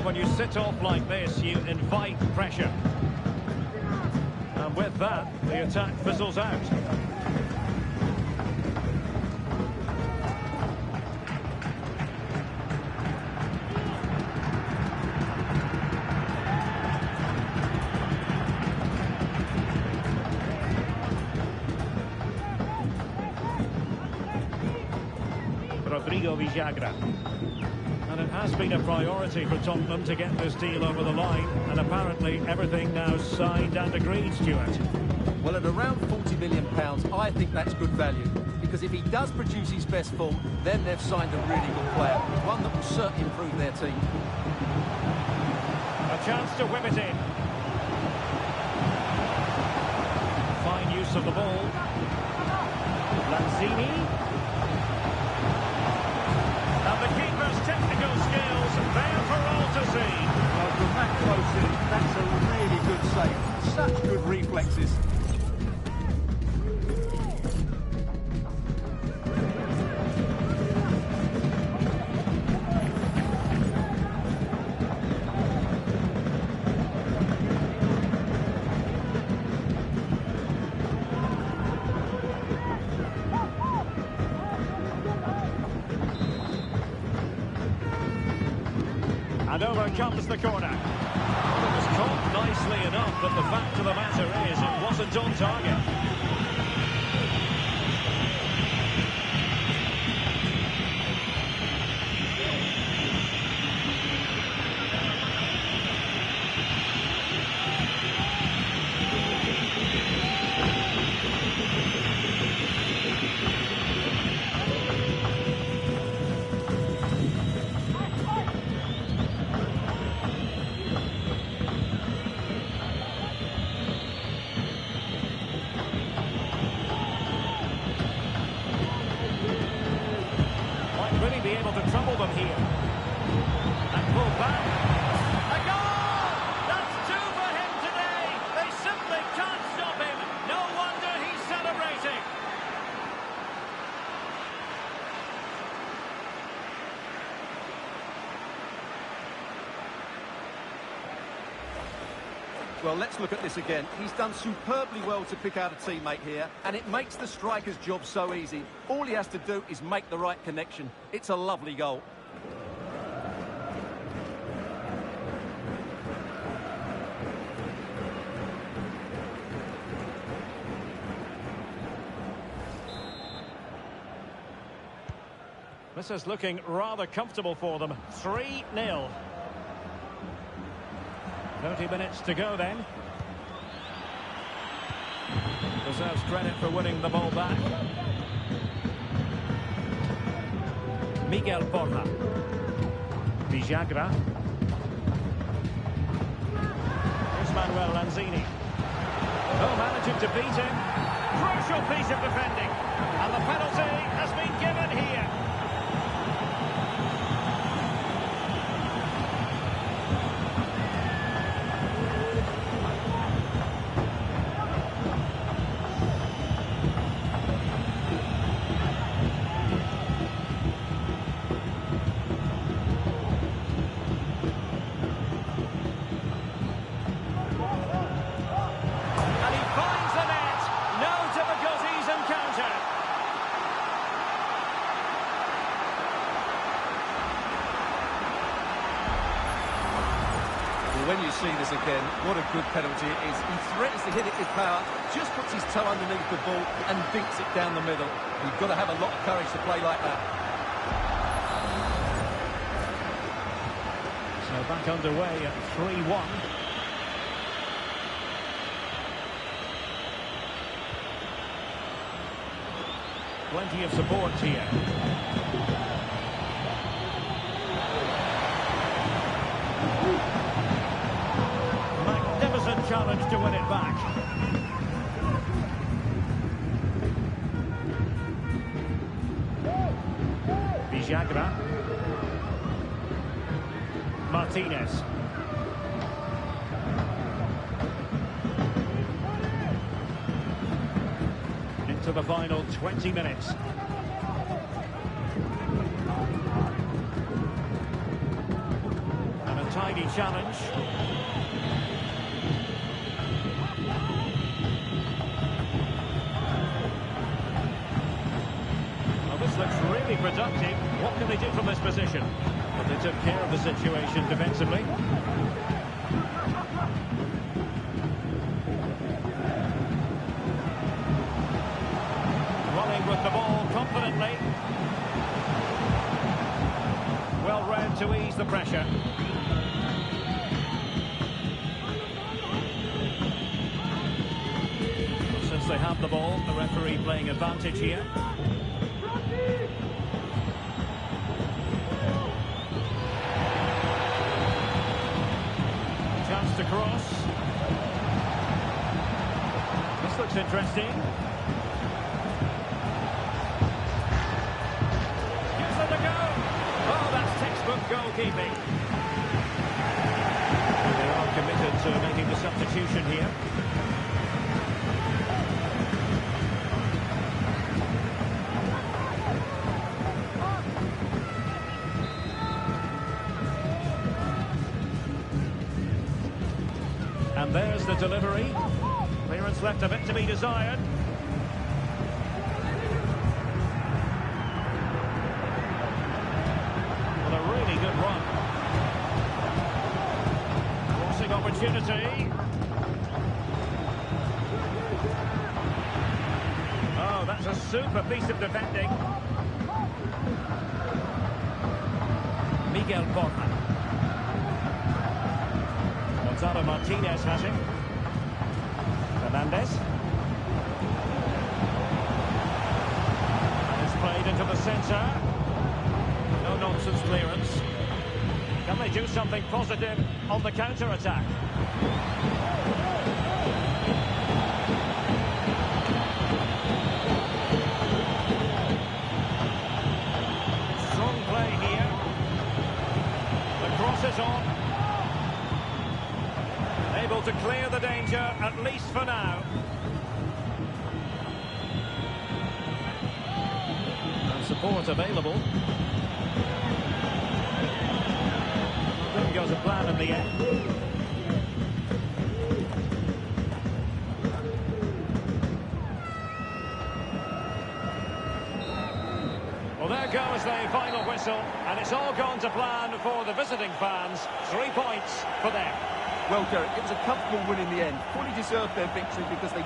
When you sit off like this, you invite pressure. And with that, the attack fizzles out. Rodrigo Villagra. And it has been a priority for Tottenham to get this deal over the line, and apparently everything now signed and agreed, Stuart. Well, at around £40 million, I think that's good value. Because if he does produce his best form, then they've signed a really good player. One that will certainly improve their team. A chance to whip it in. Fine use of the ball. Lanzini. And the keeper's technical skills there for all to see. Well, from that close in, that's a really good save. Such good reflexes. And over comes the corner. It was caught nicely enough, but the fact of the matter is it wasn't on target. Really be able to trouble them here. And pull back. A goal! That's two for him today. They simply can't stop him. No wonder he's celebrating. Well, let's look at this again. He's done superbly well to pick out a teammate here, and it makes the striker's job so easy. All he has to do is make the right connection. It's a lovely goal. This is looking rather comfortable for them. 3-0. 30 minutes to go then. Deserves credit for winning the ball back. Miguel Borja. Villagra. Here's Manuel Lanzini. Oh, managing to beat him. Crucial piece of defending. And the penalty has been given here. see this again. What a good penalty it is. He threatens to hit it with power, just puts his toe underneath the ball and dinks it down the middle. You've got to have a lot of courage to play like that. So back underway at 3-1. Plenty of support here. Magnificent challenge to win it back. Villagra. Martinez. Into the final 20 minutes. And a tidy challenge. Well, this looks really productive. What can they do from this position? But they took care of the situation defensively. With the ball confidently. Well read to ease the pressure. Since they have the ball, the referee playing advantage here. Chance to cross. This looks interesting. Goalkeeping. They are committed to making the substitution here. And there's the delivery. Clearance left a bit to be desired. Good run. Crossing opportunity. Oh, that's a super piece of defending. Miguel Borja. Gonzalo Martinez has it. Fernandez. And it's played into the centre. No-nonsense clearance. Can they do something positive on the counter-attack? Strong play here. The cross is on. Able to clear the danger, at least for now. And support available. Didn't go to plan in the end. Well, there goes the final whistle, and it's all gone to plan for the visiting fans. 3 points for them. Well, Derek, it was a comfortable win in the end. Fully deserved their victory because they...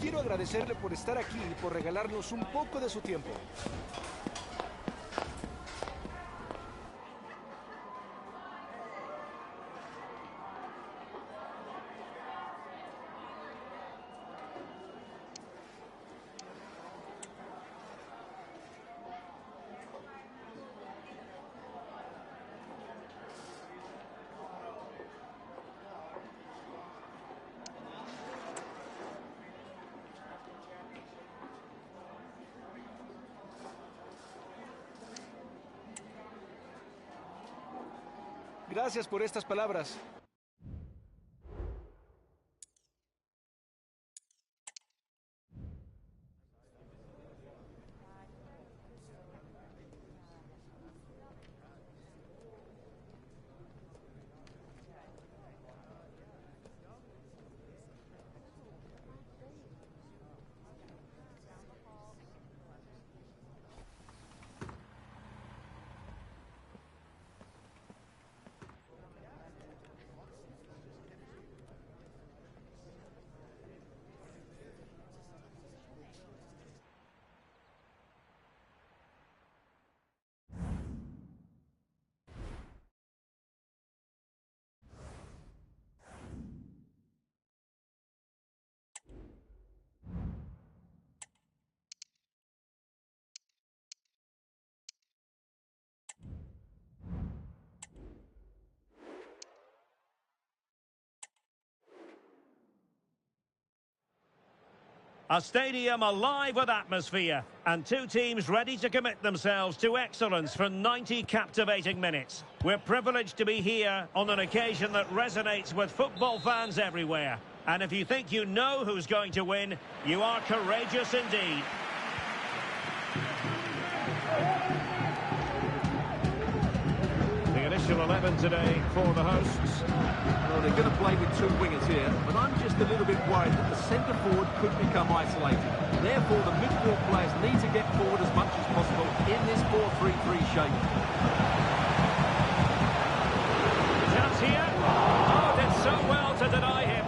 Quiero agradecerle por estar aquí y por regalarnos un poco de su tiempo. Gracias por estas palabras. A stadium alive with atmosphere, and two teams ready to commit themselves to excellence for 90 captivating minutes. We're privileged to be here on an occasion that resonates with football fans everywhere. And if you think you know who's going to win, you are courageous indeed. The initial 11 today for the hosts. Well, they're going to play with two wingers here, but I'm just a little bit worried that the centre forward could become isolated. Therefore, the midfield players need to get forward as much as possible in this 4-3-3 shape. Chance here. Oh, did so well to deny him.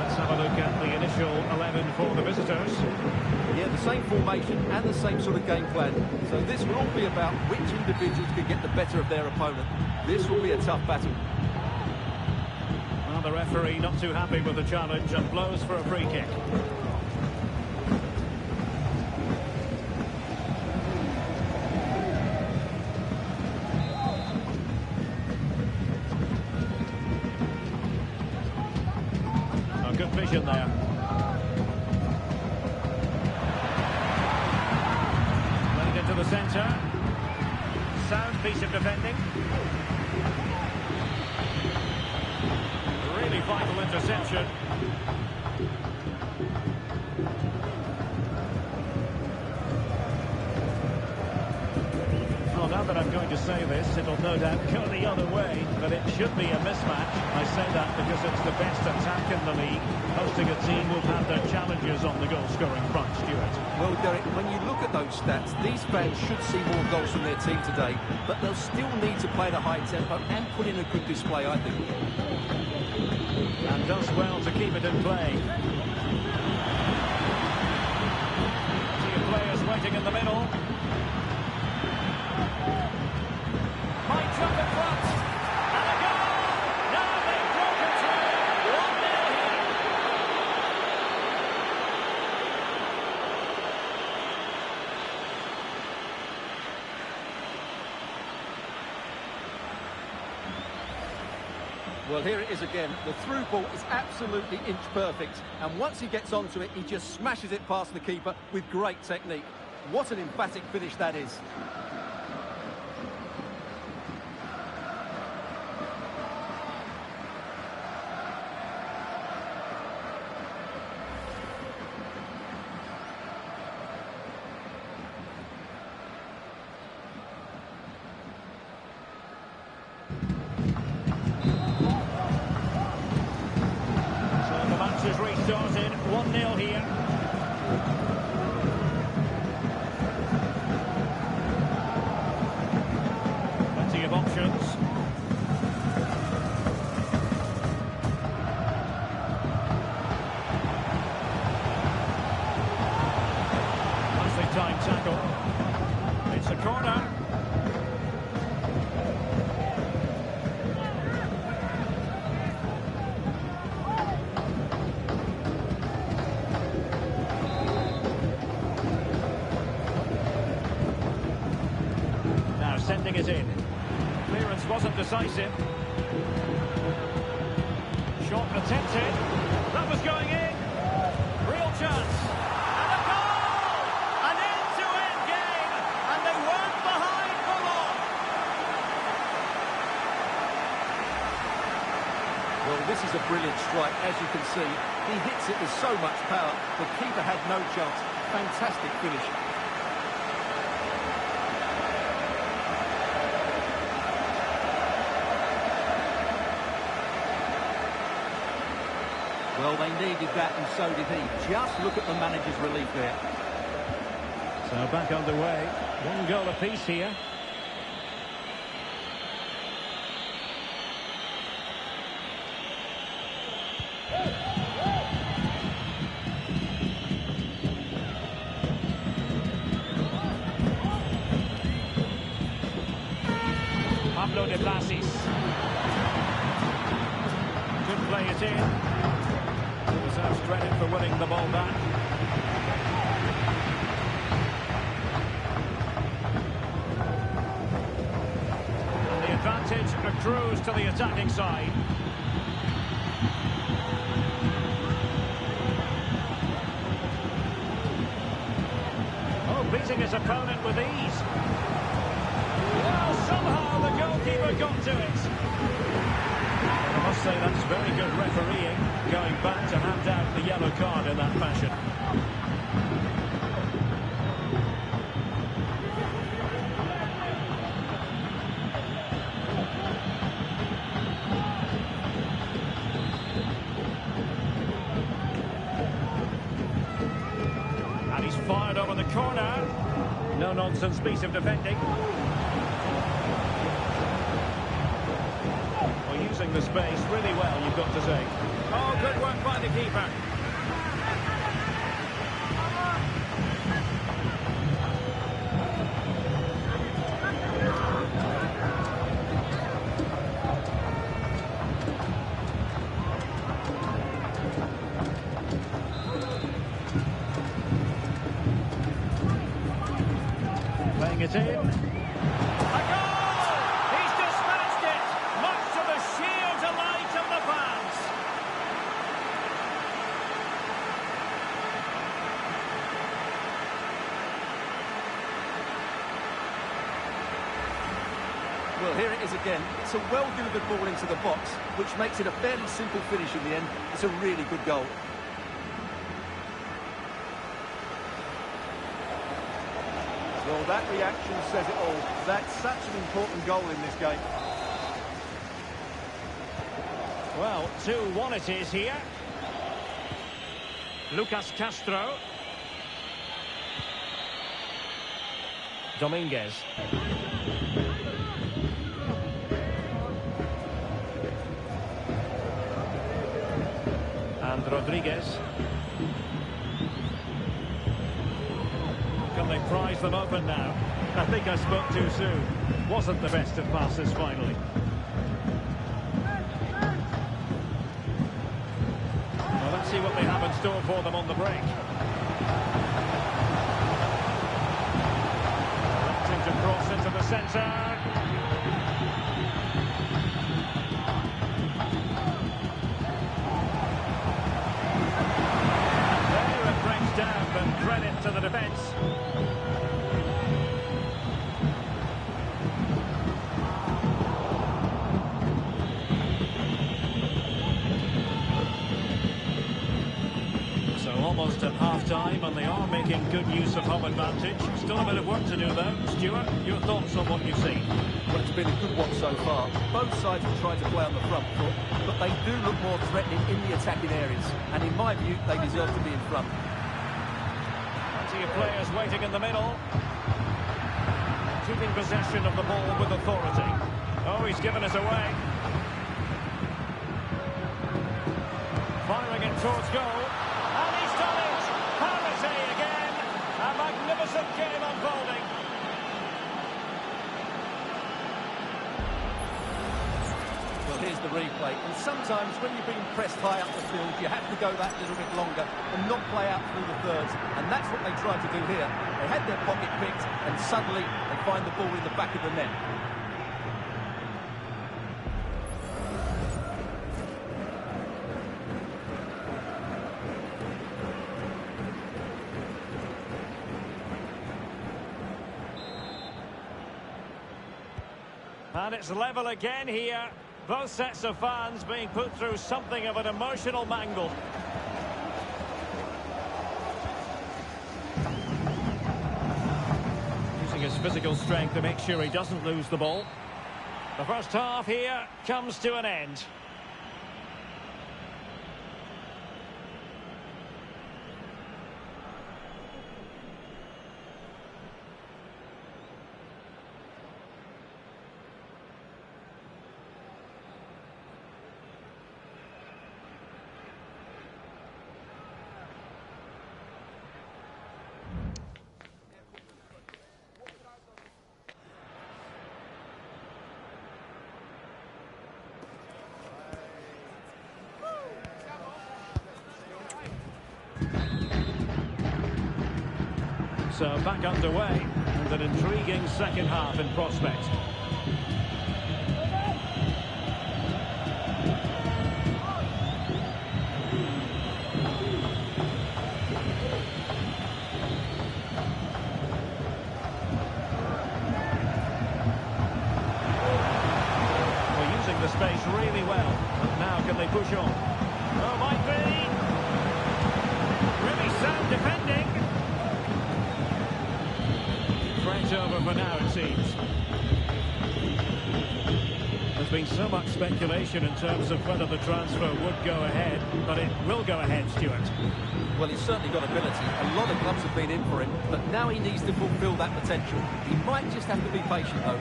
Let's have a look at the initial 11 for the visitors. Yeah, the same formation and the same sort of game plan. So this will all be about which individuals can get the better of their opponent. This will be a tough battle. Well, the referee not too happy with the challenge and blows for a free kick. Oh, good vision there. Played into the centre. Sound piece of defending. Really vital interception. Well, now that I'm going to say this, it'll no doubt go the other way, but it should be a mismatch. I say that because it's the best attack in the league, hosting a team who've had their challenges on the goal-scoring front, Stuart. Well, Derek, when you look at those stats, these fans should see more goals from their team today, but they'll still need to play at a high tempo and put in a good display, I think. And does well to keep it in play. Two players waiting in the middle. Might drop in front. And a goal! Now they've broken through. 1-0 here. Well, here it is again. The through ball is absolutely inch perfect. And once he gets onto it, he just smashes it past the keeper with great technique. What an emphatic finish that is. Has restarted, 1-0 here. Plenty of options. Nicely timed tackle. It's a corner. Sending it in. Clearance wasn't decisive. Shot attempted. That was going in. Real chance. And a goal! An end-to-end game. And they weren't behind for long. Well, this is a brilliant strike, as you can see. He hits it with so much power. The keeper had no chance. Fantastic finish. Well, they needed that, and so did he. Just look at the manager's relief there. So back underway. 1 goal apiece here. Pablo de Blasis. Could play it in. Deserves credit for winning the ball back. And the advantage accrues to the attacking side. beating his opponent with ease. Well, somehow the goalkeeper got to it. I must say that's very good refereeing, going back to hand out the yellow card in that fashion. And he's fired over the corner. No-nonsense piece of defending. Using the space really well, you've got to say. Oh, good work by the keeper. Playing it in. Well, here it is again. It's a well-delivered ball into the box, which makes it a fairly simple finish in the end. It's a really good goal. Well, that reaction says it all. That's such an important goal in this game. Well, 2-1 it is here. Lucas Castro. Dominguez. And Rodriguez. Can they prize them open now? I think I spoke too soon. Wasn't the best of passes finally. Well, let's see what they have in store for them on the break. Attempting to cross into the centre. And credit to the defence. So almost at half-time, and they are making good use of home advantage. Still a bit of work to do though. Stuart, your thoughts on what you've seen? Well, it's been a good one so far. Both sides have tried to play on the front foot, but they do look more threatening in the attacking areas. And in my view, they deserve to be in front. Players waiting in the middle. Keeping possession of the ball with authority. Oh, he's given us away. Firing it towards goal. And he's done it! Parity again! A magnificent game unfolding. Well, here's the replay. And sometimes when you're being pressed high up the field, you have to go that little bit longer and not play out through the thirds. And that's what they tried to do here. They had their pocket picked, and suddenly they find the ball in the back of the net. And it's level again here. Both sets of fans being put through something of an emotional mangle. Using his physical strength to make sure he doesn't lose the ball. The first half here comes to an end. So back underway, and an intriguing second half in prospect. can they push on? Oh, might be. Really sound defending. Threat over for now, it seems. There's been so much speculation in terms of whether the transfer would go ahead, but it will go ahead, Stuart. Well, he's certainly got ability. A lot of clubs have been in for him, but now he needs to fulfil that potential. He might just have to be patient, though.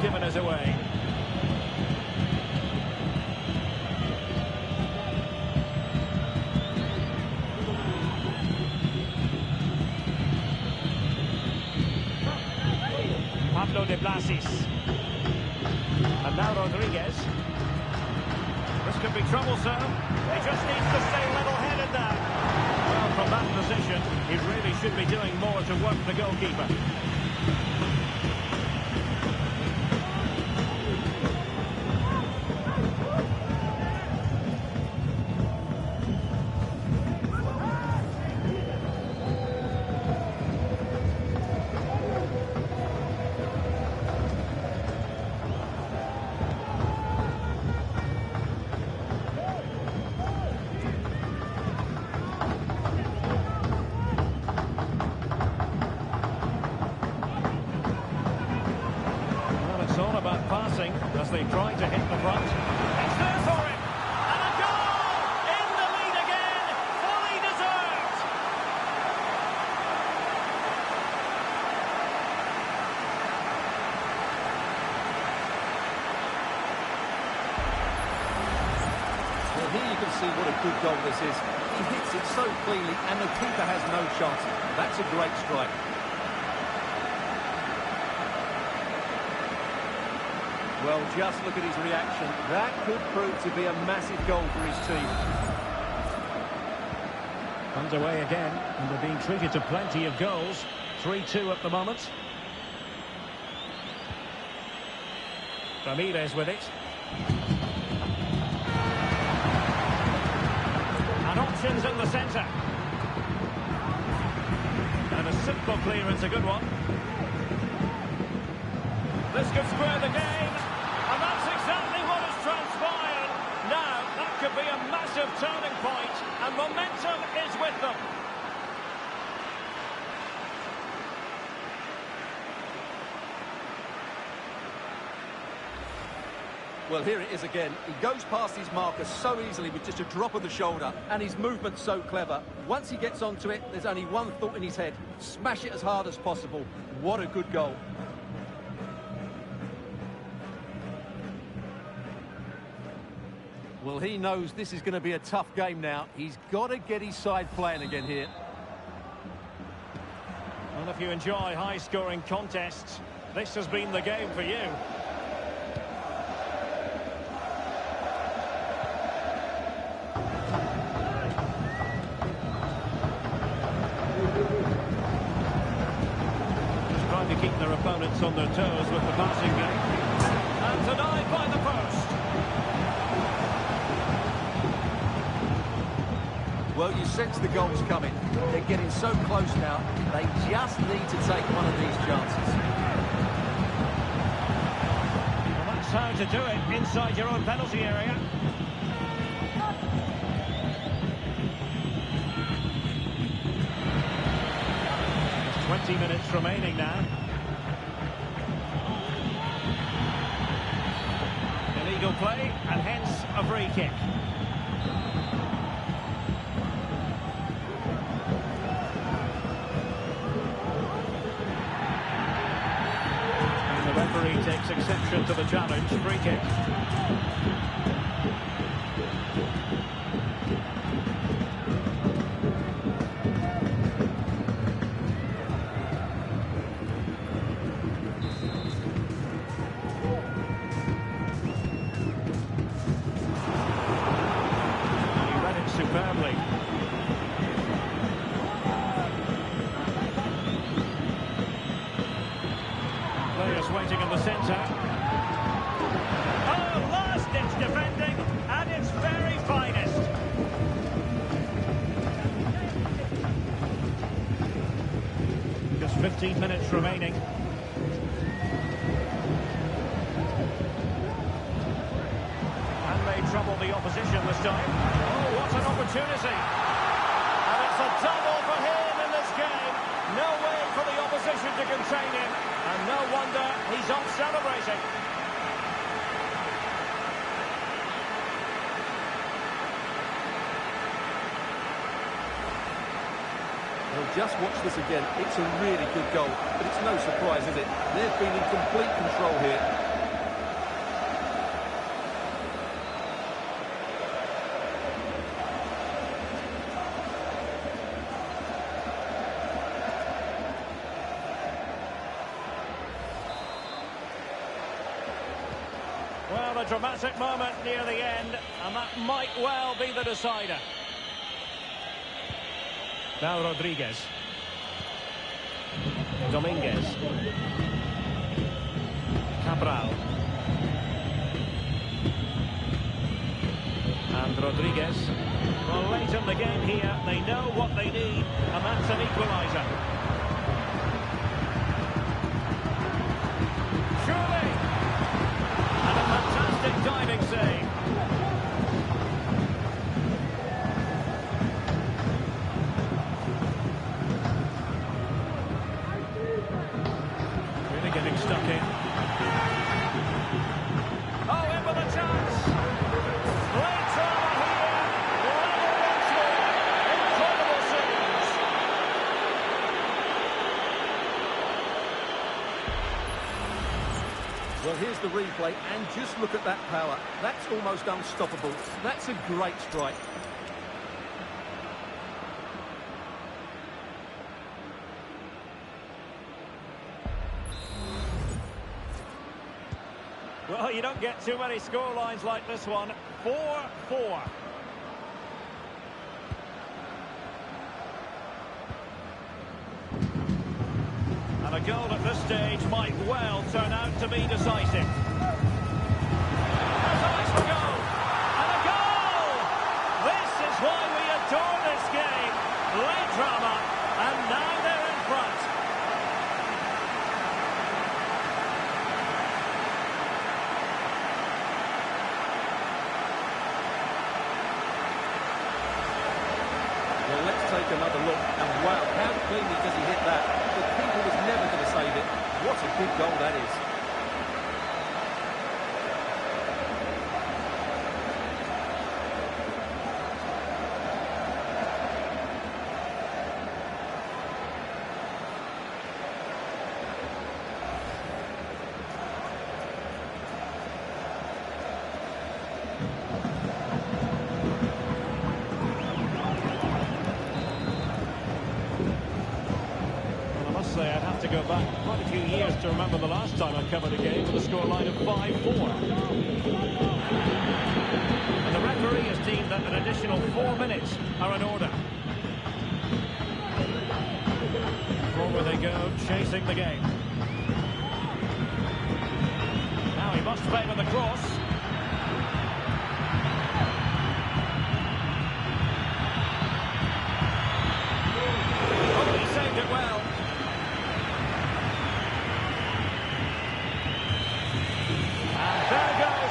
Given us away. Pablo de Blasis. And now Rodriguez. This could be troublesome. He just needs to stay level-headed now. Well, from that position, he really should be doing more to work the goalkeeper. Passing as they try to hit the front. It's there for him! And a goal! In the lead again! Fully deserved! Well, here you can see what a good goal this is. He hits it so cleanly and the keeper has no chance. That's a great strike. Well, just look at his reaction. That could prove to be a massive goal for his team. Underway again, and they're being treated to plenty of goals. 3-2 at the moment. Ramirez with it. And options in the centre. And a simple clearance, a good one. This could square the game. And that's exactly what has transpired. Now, that could be a massive turning point, and momentum is with them. Well, here it is again. He goes past his marker so easily with just a drop of the shoulder, and his movement's so clever. Once he gets onto it, there's only one thought in his head. Smash it as hard as possible. What a good goal. Well, he knows this is going to be a tough game now. He's got to get his side playing again here. Well, if you enjoy high-scoring contests, this has been the game for you. Just trying to keep their opponents on their toes with the passing game. And denied by the post. Well, you sense the goal's coming. They're getting so close now. They just need to take one of these chances. Well, that's how to do it inside your own penalty area. There's 20 minutes remaining now. Illegal play, and hence a free kick. Referee takes exception to the challenge. Free kick. He read it superbly. Players waiting in the centre. 15 minutes remaining. And they trouble the opposition this time. Oh, what an opportunity. And it's a double for him in this game. No way for the opposition to contain him. And no wonder he's off celebrating. Well, just watch this again. It's a really good goal, but it's no surprise, is it? They've been in complete control here. Well, a dramatic moment near the end, and that might well be the decider. Now Rodriguez. Dominguez. Cabral. And Rodriguez. Well, late in the game here, they know what they need, and that's an equaliser. Surely! And a fantastic diving save. Getting stuck in. Oh, in with a chance. Late drama here. Level once more. Incredible scenes. Well, here's the replay, and just look at that power. That's almost unstoppable. That's a great strike. Well, you don't get too many scorelines like this one. 4-4. And a goal at this stage might well turn out to be decisive. There's eyes for goal. And a goal! This is why we adore this game. Late drama, and now they're in front. Well, let's take another look. And wow, how cleanly does he hit that? The keeper was never going to save it. What a good goal that is. I'd have to go back quite a few years to remember the last time I covered a game with a scoreline of 5-4. And the referee has deemed that an additional 4 minutes are in order. Forward they go, chasing the game. Now he must favour the cross. Oh, he saved it well.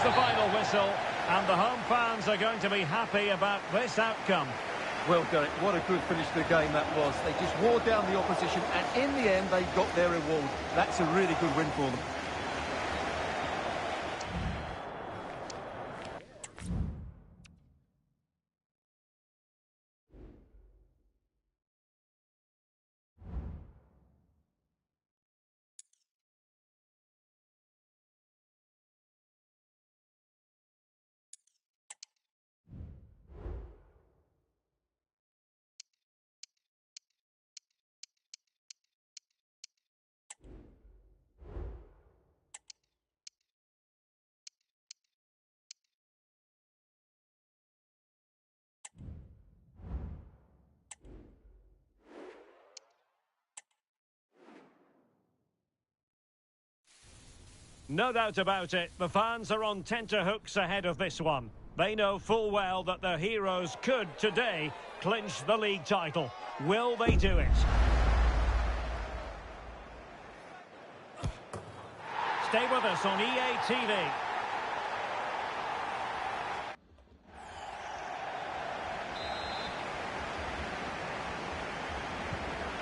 The final whistle, and the home fans are going to be happy about this outcome. Well done. What a good finish to the game that was. They just wore down the opposition, and in the end, they got their reward. That's a really good win for them. No doubt about it, the fans are on tenterhooks ahead of this one. They know full well that their heroes could, today, clinch the league title. Will they do it? Stay with us on EA TV.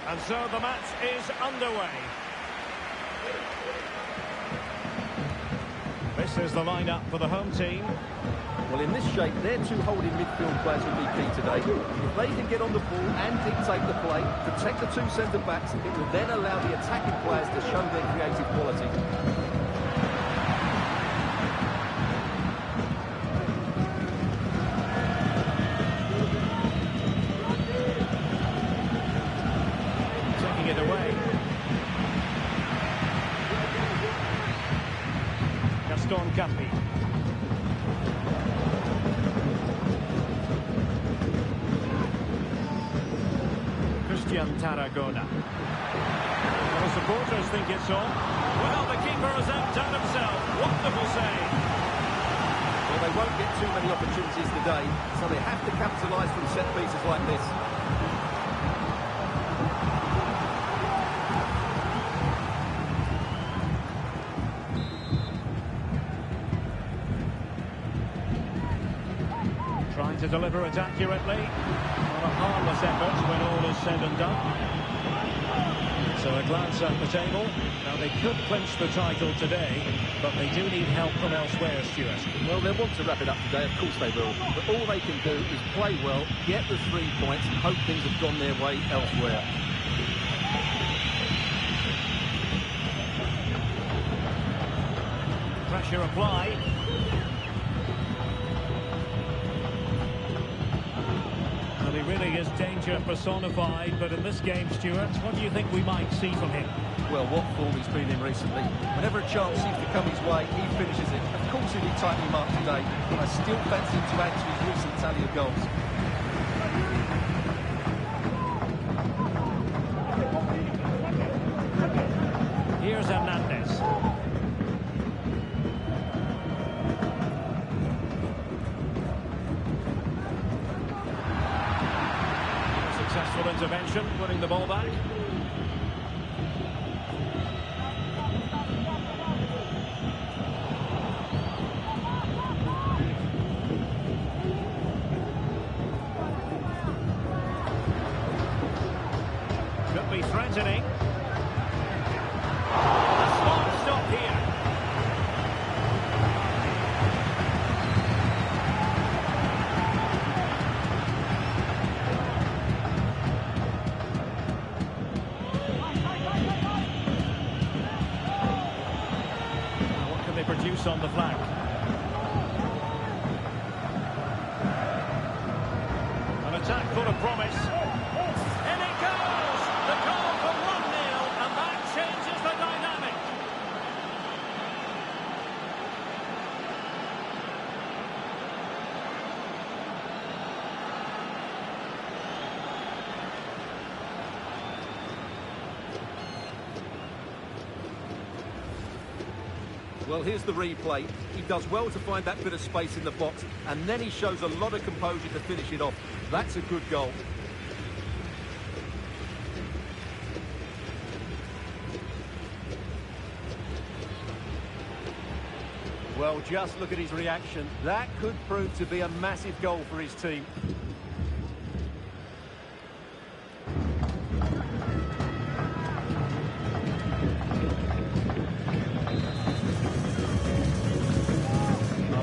And so the match is underway. This is the lineup for the home team. Well, in this shape, their two holding midfield players will be key today. If they can get on the ball and dictate the play, protect the two centre-backs, it will then allow the attacking players to show their creative quality. Taking it away. Gaston Campi. Tarragona. The supporters think it's on. Well, the keeper has outdone himself. Wonderful save. Well, they won't get too many opportunities today, so they have to capitalise from set pieces like this. Trying to deliver it accurately. Not a harmless effort when all is said and done. So a glance at the table. Now they could clinch the title today, but they do need help from elsewhere, Stuart. Well, they'll want to wrap it up today, of course they will. But all they can do is play well, get the 3 points, and hope things have gone their way elsewhere. Pressure applied. Well, he really is danger personified, but in this game, Stuart, what do you think we might see from him? Well, what form he's been in recently. Whenever a chance seems to come his way, he finishes it. Of course he'll be tightly marked today, but I still fancy him to add to his recent tally of goals. Here's Hernandez. Successful intervention, winning the ball back. Could be threatening. A smart stop here. Produce on the flank. An attack full of promise. In it goes! The goal for 1-0, and that changes the dynamic. Well, here's the replay. He does well to find that bit of space in the box, and then he shows a lot of composure to finish it off. That's a good goal. Well, just look at his reaction. That could prove to be a massive goal for his team.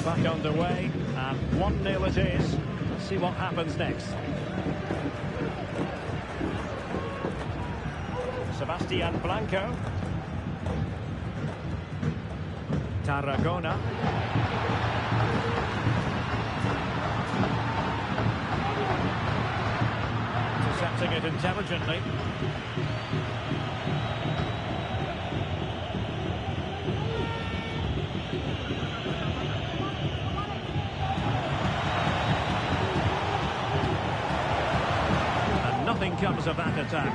Back underway, and 1-0 it is. Let's see what happens next. Sebastian Blanco. Tarragona. Intercepting it intelligently. Nothing comes of that attack.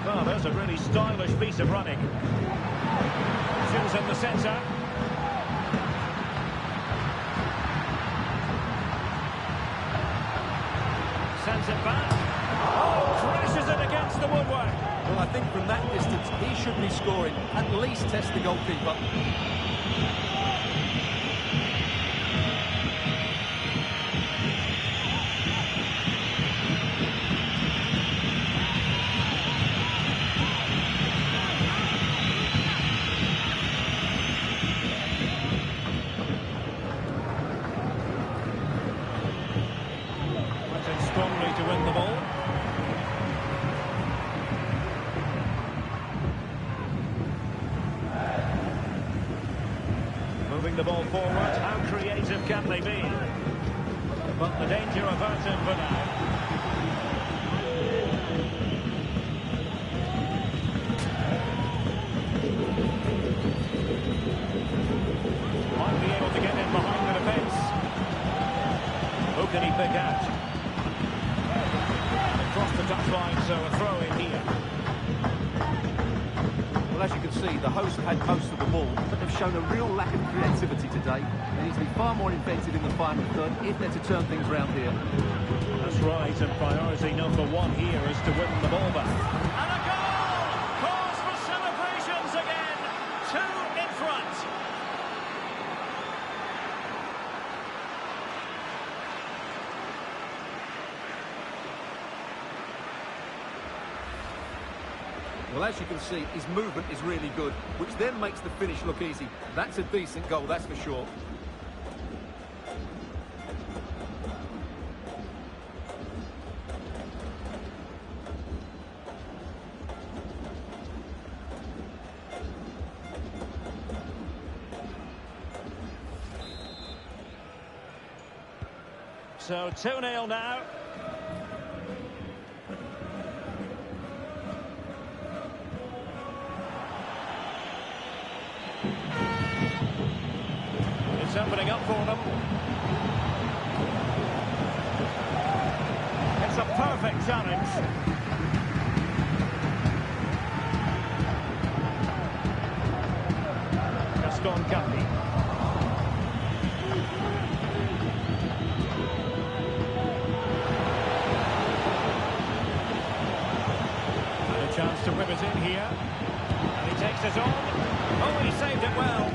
Well, there's a really stylish piece of running. Shoots in the centre. Wins it back. Oh, crashes it against the woodwork. Well, I think from that distance, he should be scoring. At least test the goalkeeper. Strongly to win the ball. Moving the ball forward. How creative can they be? But the danger averted for now. Might be able to get in behind the defence. Who can he pick out? Across the touchline, so a throw in here. Well, as you can see, the hosts had most of the ball, but they've shown a real lack of creativity today. They need to be far more inventive in the final third if they're to turn things round here. That's right, and priority number one here is to win the ball back. And a goal! Cause for celebrations again. 2 in front. Well, as you can see, his movement is really good, which then makes the finish look easy. That's a decent goal, that's for sure. So 2-0 now. It's opening up for them. It's a perfect challenge. Gaston Gatti. And a chance to whip it in here. And he takes it on. Oh, he saved it well.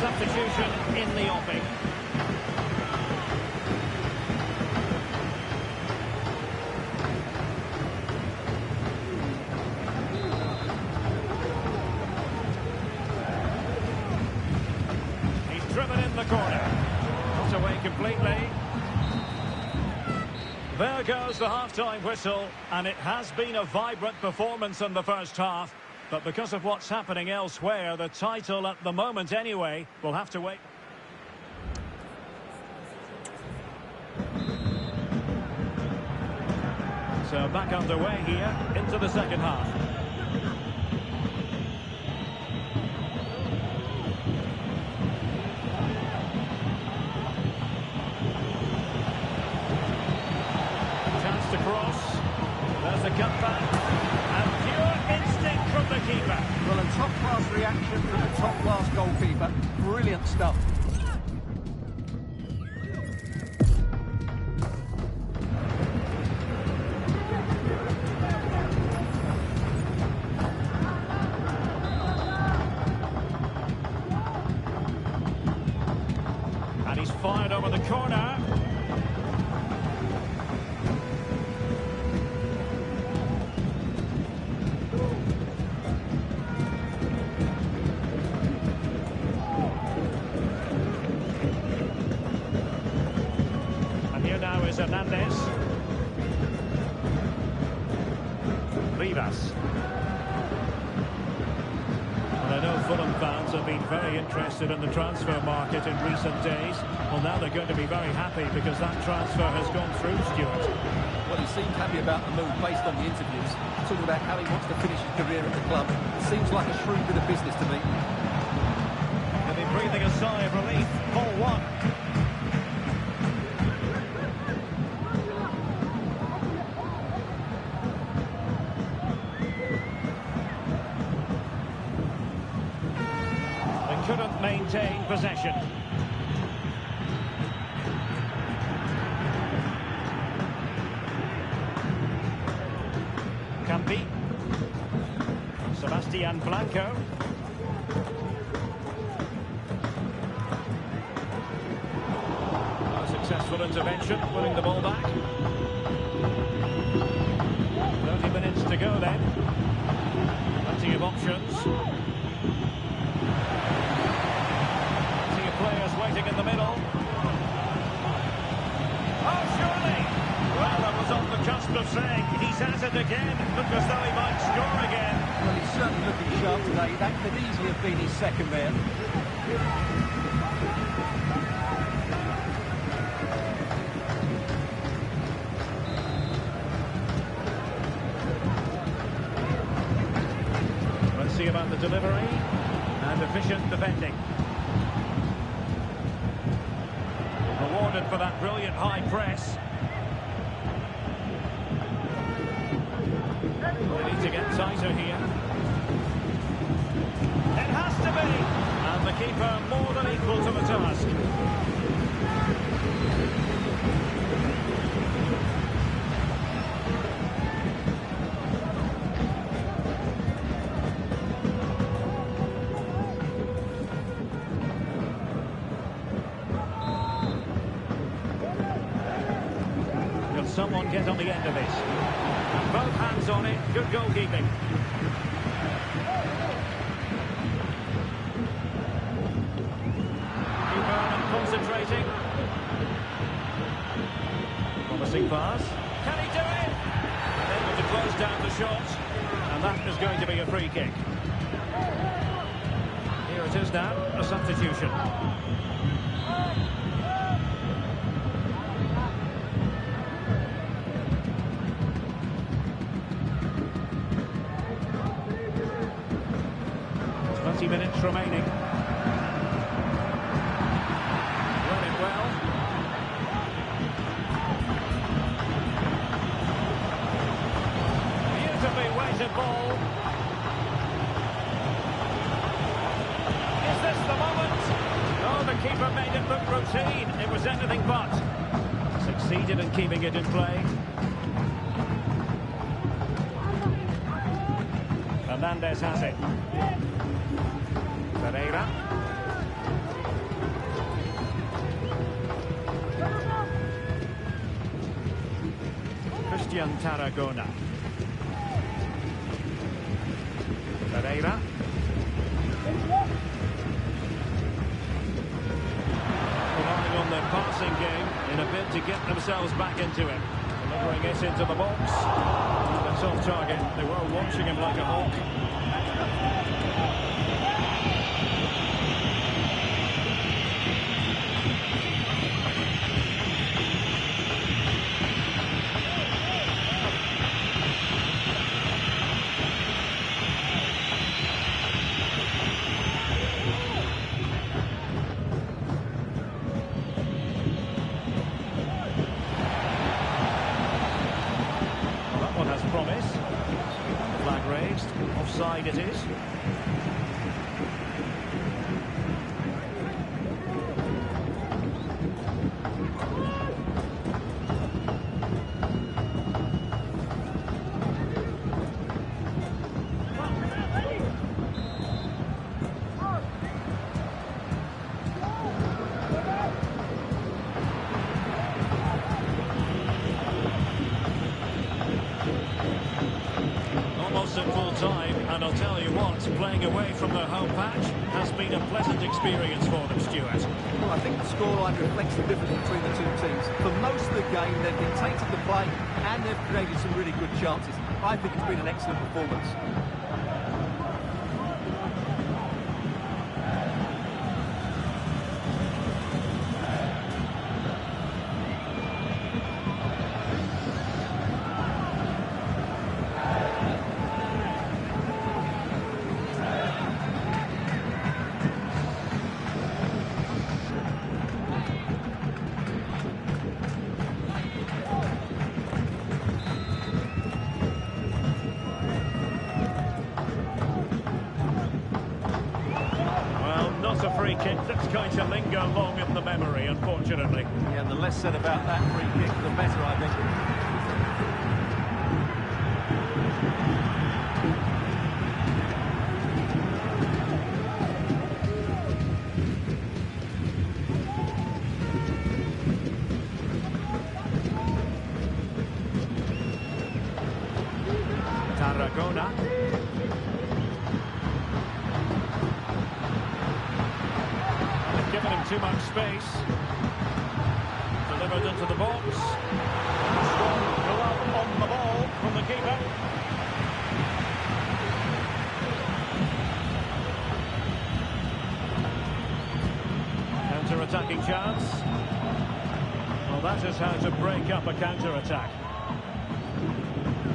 Substitution in the offing. He's driven in the corner. Not away completely. There goes the half-time whistle, and it has been a vibrant performance in the first half. But because of what's happening elsewhere, the title at the moment anyway, will have to wait. So back underway here into the second half. Chance to cross. There's the cutback. And pure instinct from the keeper. Well, a top-class reaction from a top-class goalkeeper. Brilliant stuff. And he's fired over the corner. Hernandez. Rivas. And I know Fulham fans have been very interested in the transfer market in recent days. Well, now they're going to be very happy because that transfer has gone through, Stuart. Well, he seemed happy about the move based on the interviews. Talking about how he wants to finish his career at the club. It seems like a shrewd bit of business to me. They'll be breathing a sigh of relief. Ball one. Couldn't maintain possession. Christian Blanco. A successful intervention, winning the ball back. 30 minutes to go then. Plenty of options. Plenty of players waiting in the middle. Oh, surely! Well, I was on the cusp of saying he's at it again. Look as though he might score again. Well, he's certainly looking sharp today. That could easily have been his second there. Let's see about the delivery and efficient defending. Rewarded for that brilliant high press. They need to get tighter here. It has to be! And the keeper more than equal to the task. Will someone get on the end of this? And both hands on it, good goalkeeping. Concentrating. Promising pass. Can he do it? Able to close down the shot. And that is going to be a free kick. Here it is now, a substitution. There's 20 minutes remaining. Ball. Is this the moment? Oh, the keeper made it look routine. It was anything but. Succeeded in keeping it in play. Fernandez has it. Pereira. Christian Tarragona. Pereira. Relying on their passing game in a bid to get themselves back into it. Delivering it into the box. That's off target. They were watching him like a hawk. Promise. Flag raised. Offside it is. At full time, and I'll tell you what, playing away from their home patch has been a pleasant experience for them, Stuart. Well, I think the scoreline reflects the difference between the two teams. For most of the game, they've dictated the play and they've created some really good chances. I think it's been an excellent performance. A free kick that's going to linger long in the memory, unfortunately. Yeah, the less said about that free kick, the better, I think. too much space. Delivered into the box. Strong glove on the ball from the keeper. Counter-attacking chance. Well, that is how to break up a counter-attack.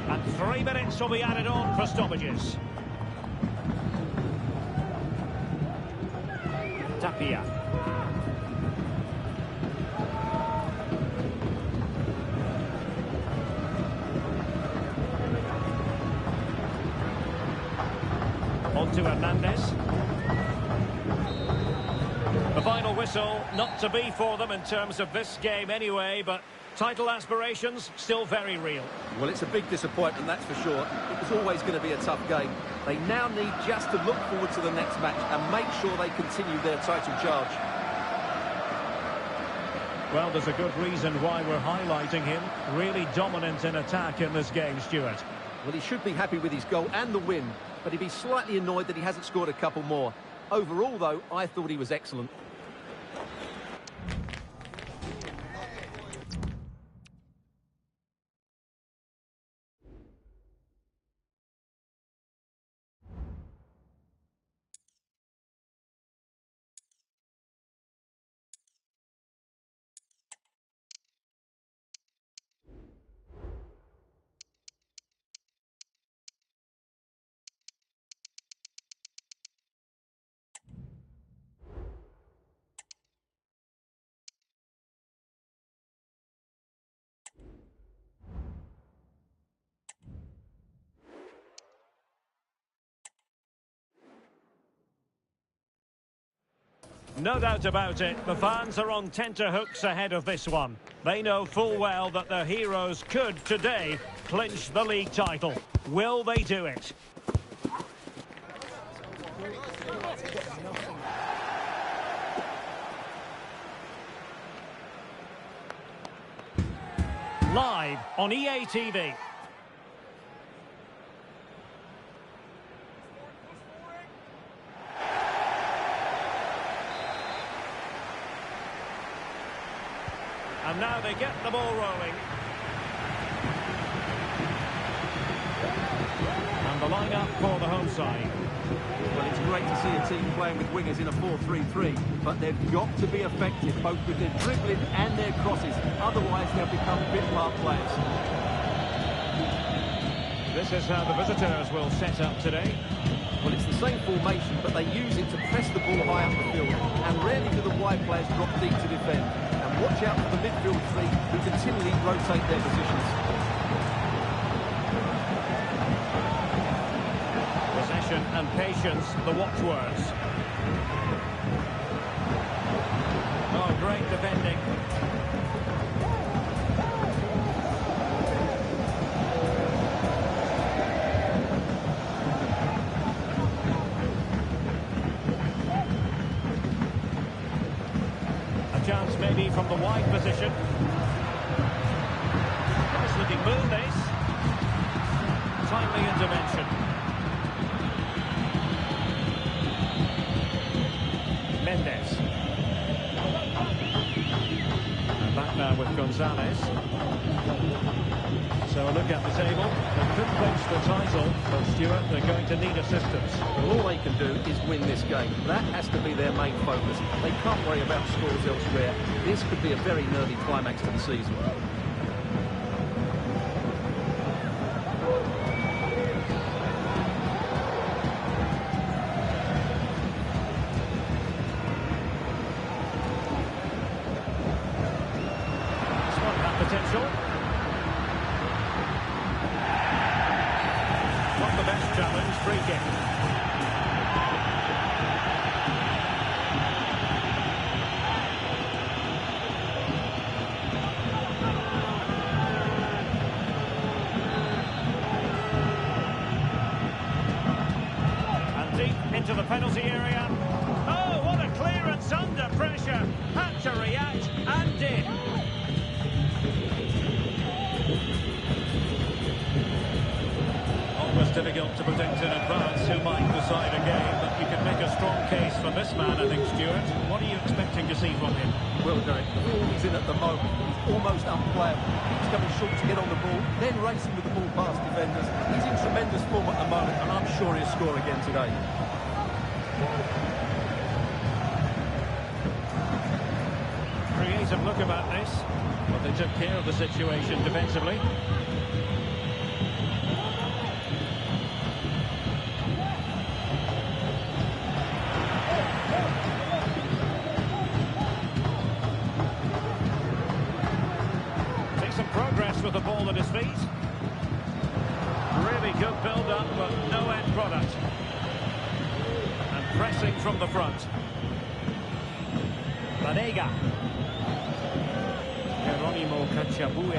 And 3 minutes will be added on for stoppages. Tapia. On to Hernandez. The final whistle, not to be for them in terms of this game anyway, but title aspirations still very real. Well, it's a big disappointment, that's for sure. It was always going to be a tough game. They now need just to look forward to the next match and make sure they continue their title charge. Well, there's a good reason why we're highlighting him. Really dominant in attack in this game, Stuart. Well, he should be happy with his goal and the win, but he'd be slightly annoyed that he hasn't scored a couple more. Overall, though, I thought he was excellent. No doubt about it, the fans are on tenterhooks ahead of this one. They know full well that their heroes could, today, clinch the league title. Will they do it? Live on EA TV. And now they get the ball rolling. And the line-up for the home side. Well, it's great to see a team playing with wingers in a 4-3-3, but they've got to be effective, both with their dribbling and their crosses. Otherwise, they'll become bit-part players. This is how the visitors will set up today. Well, it's the same formation, but they use it to press the ball high up the field, and rarely do the wide players drop deep to defend. And watch out for the midfield three, who continually rotate their positions. Possession and patience, the watchwords. Oh, great defending. Chance maybe from the wide position. Nice looking move, this. Timely intervention. Mendes. And back now with Gonzalez. So a look at the table. They could clinch the title, but Stuart, they're going to need assistance. Well, all they can do is win this game. That has to be their main focus. They can't worry about scores elsewhere. This could be a very nervy climax to the season. This one had potential. Not the best challenge, free kick. for this man, I think, Stuart. What are you expecting to see from him? Well, Derek, the form he's in at the moment, he's almost unplayable. He's coming short to get on the ball, then racing with the ball past defenders. He's in tremendous form at the moment, and I'm sure he'll score again today. Creative look about this, but they took care of the situation defensively. Progress with the ball at his feet. Really good build-up, but no end product. And pressing from the front. Vanega. Geronimo Cacciabue.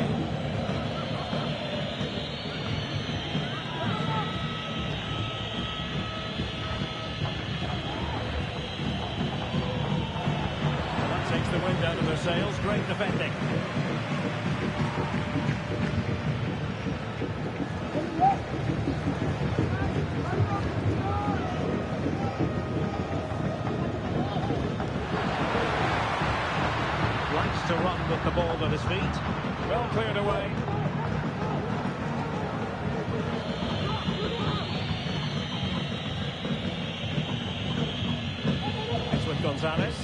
Well, that takes the wind out of their sails. Great defending. To run with the ball at his feet. Well cleared away. It's with Gonzalez.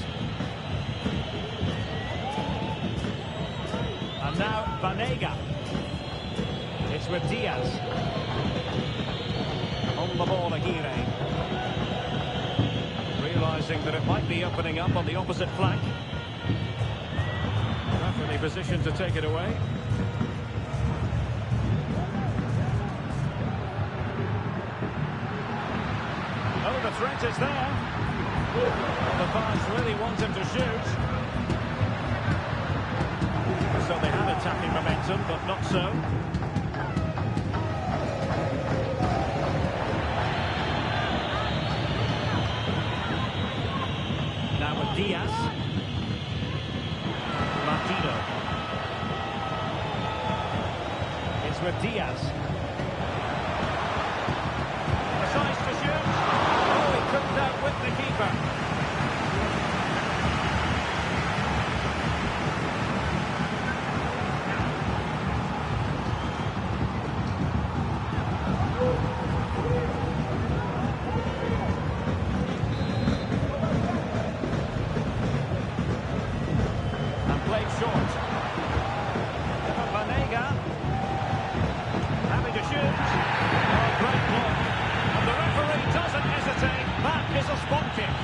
And now Vanega. It's with Diaz. On the ball, Aguirre. Realising that it might be opening up on the opposite flank. Position to take it away. Oh, the threat is there. Well, the fans really want him to shoot. So they have attacking momentum, but not so. Now with Diaz. With Diaz. A chance to shoot. Oh, he couldn't outwit the keeper. And played short. Vanega. To shoot. Oh, great block. And the referee doesn't hesitate. That is a spot kick.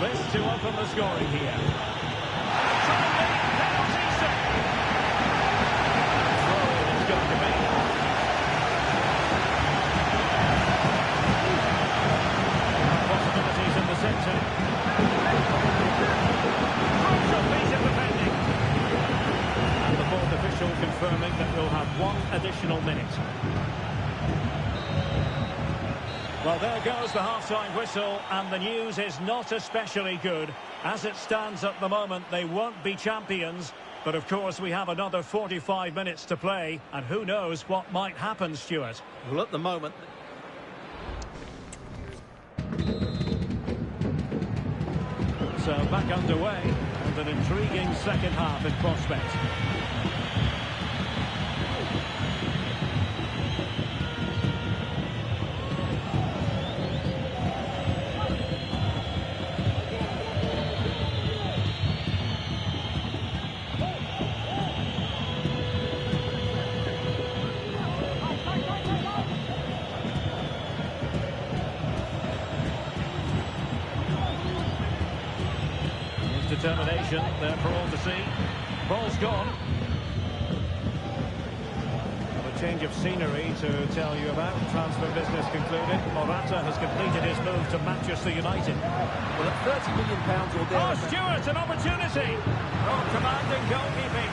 This to open the scoring here. Confirming that we'll have one additional minute. Well, there goes the half-time whistle, and the news is not especially good. As it stands at the moment, they won't be champions, but of course we have another 45 minutes to play, and who knows what might happen, Stuart. Well, at the moment... So back underway, and an intriguing second half in prospect. Determination there for all to see. Ball's gone. A change of scenery to tell you about. Transfer business concluded. Morata has completed his move to Manchester United. Well, at £30 million or there... Oh, Stewart, an opportunity! Oh, commanding goalkeeping.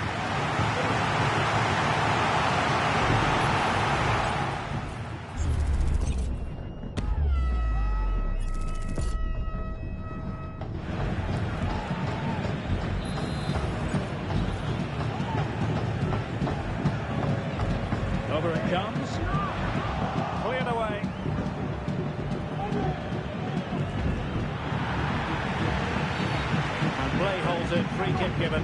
Well-heralded free kick given.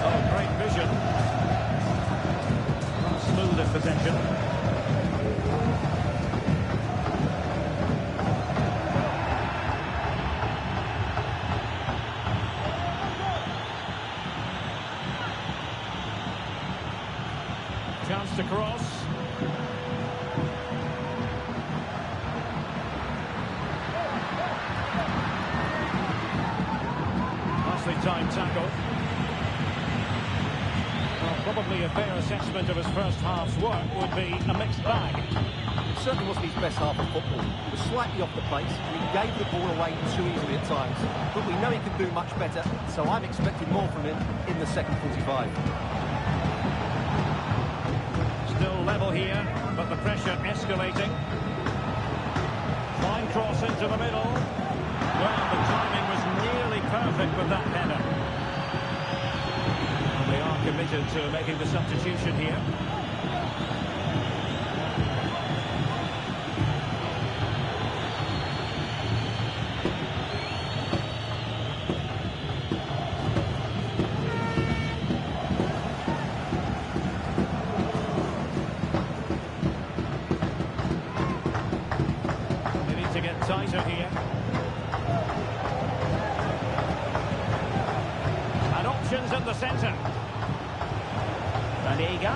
Oh, great vision. Smooth in possession. Chance to cross. Nicely timed tackle. Well, probably a fair assessment of his first half's work would be a mixed bag. It certainly wasn't his best half of football. He was slightly off the pace, and he gave the ball away too easily at times. But we know he can do much better, so I'm expecting more from him in the second 45. Still level here, but the pressure escalating. Fine cross into the middle. Well, the timing was nearly perfect with that header. And they are committed to making the substitution here. Tighter here. And options in the centre. Vanega.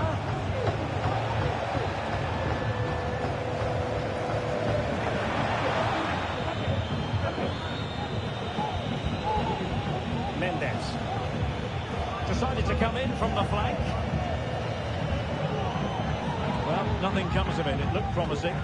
Mendes. Decided to come in from the flank. Well, nothing comes of it. It looked promising.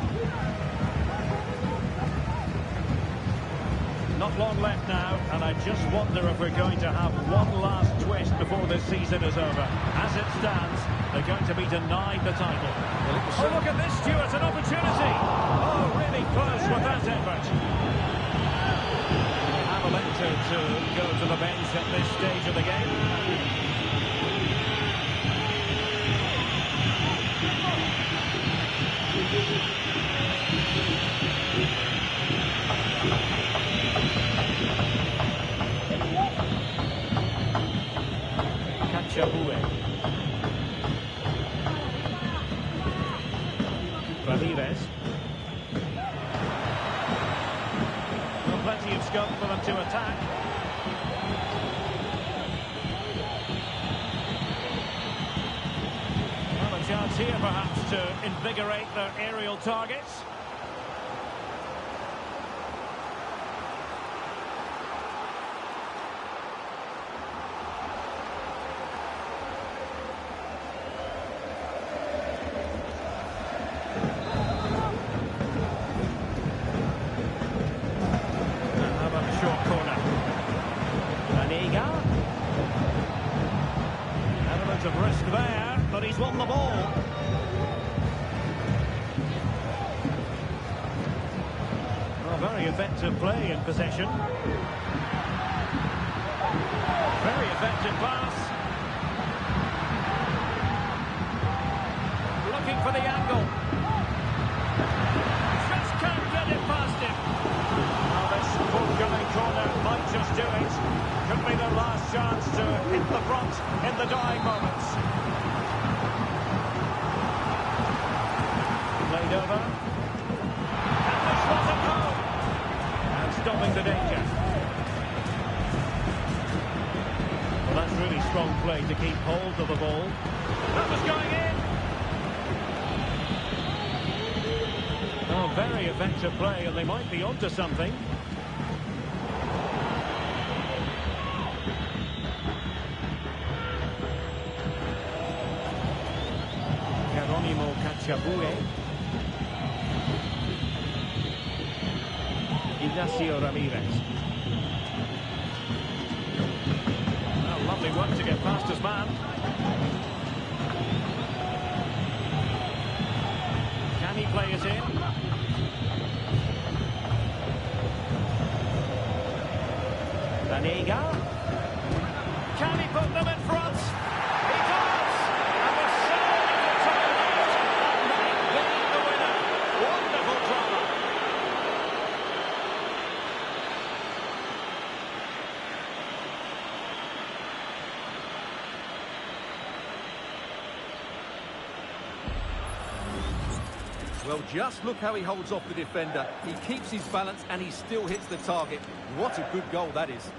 Not long left now, and I just wonder if we're going to have one last twist before this season is over. As it stands, they're going to be denied the title. Oh, look at this, Stuart, an opportunity. Oh, really close with that effort. Have elected to go to the bench at this stage of the game. Ramirez. Well, plenty of scope for them to attack. Well, a chance here perhaps to invigorate their aerial targets. Of risk there, but he's won the ball. Well, very effective play in possession. Very effective pass. Looking for the angle. Just can't get it past him. Well, this forthcoming corner might just do it. Could be their last chance to hit the front in the dying moments. Played over. And the shot at home. And stopping the danger. Well, that's really strong play to keep hold of the ball. That was going in. Oh, very effective play, and they might be onto something. Ignacio Ramirez. Well, lovely work to get past his man. Can he play it in? Well, just look how he holds off the defender. He keeps his balance and he still hits the target. What a good goal that is.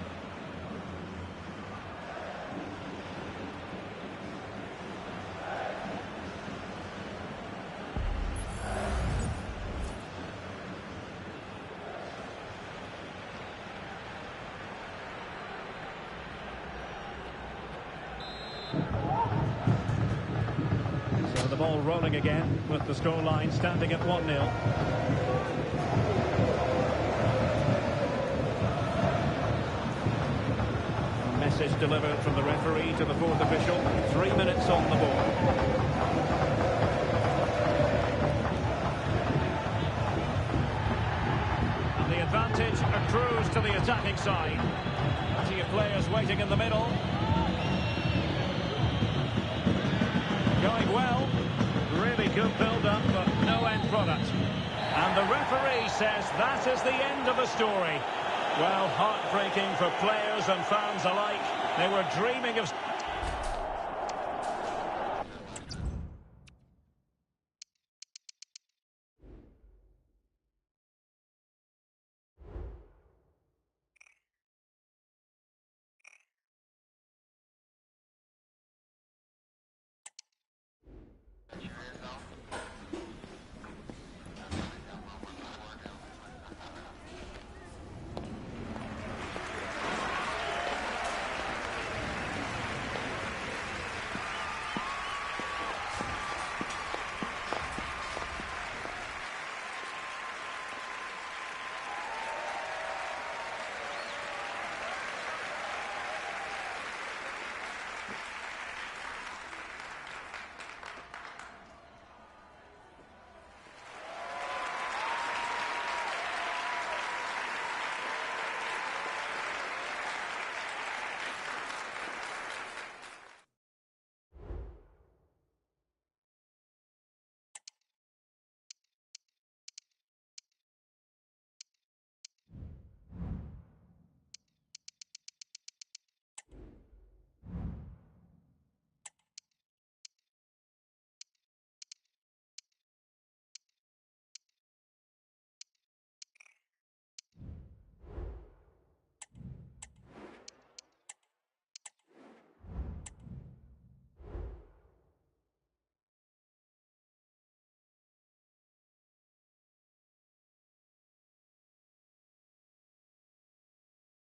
So the ball rolling again with the scoreline standing at 1-0. Message delivered from the referee to the fourth official. 3 minutes on the ball. And the advantage accrues to the attacking side. Plenty of players waiting in the middle. Going well. Really good build-up, but no end product. And the referee says that is the end of the story. Well, heartbreaking for players and fans alike. They were dreaming of...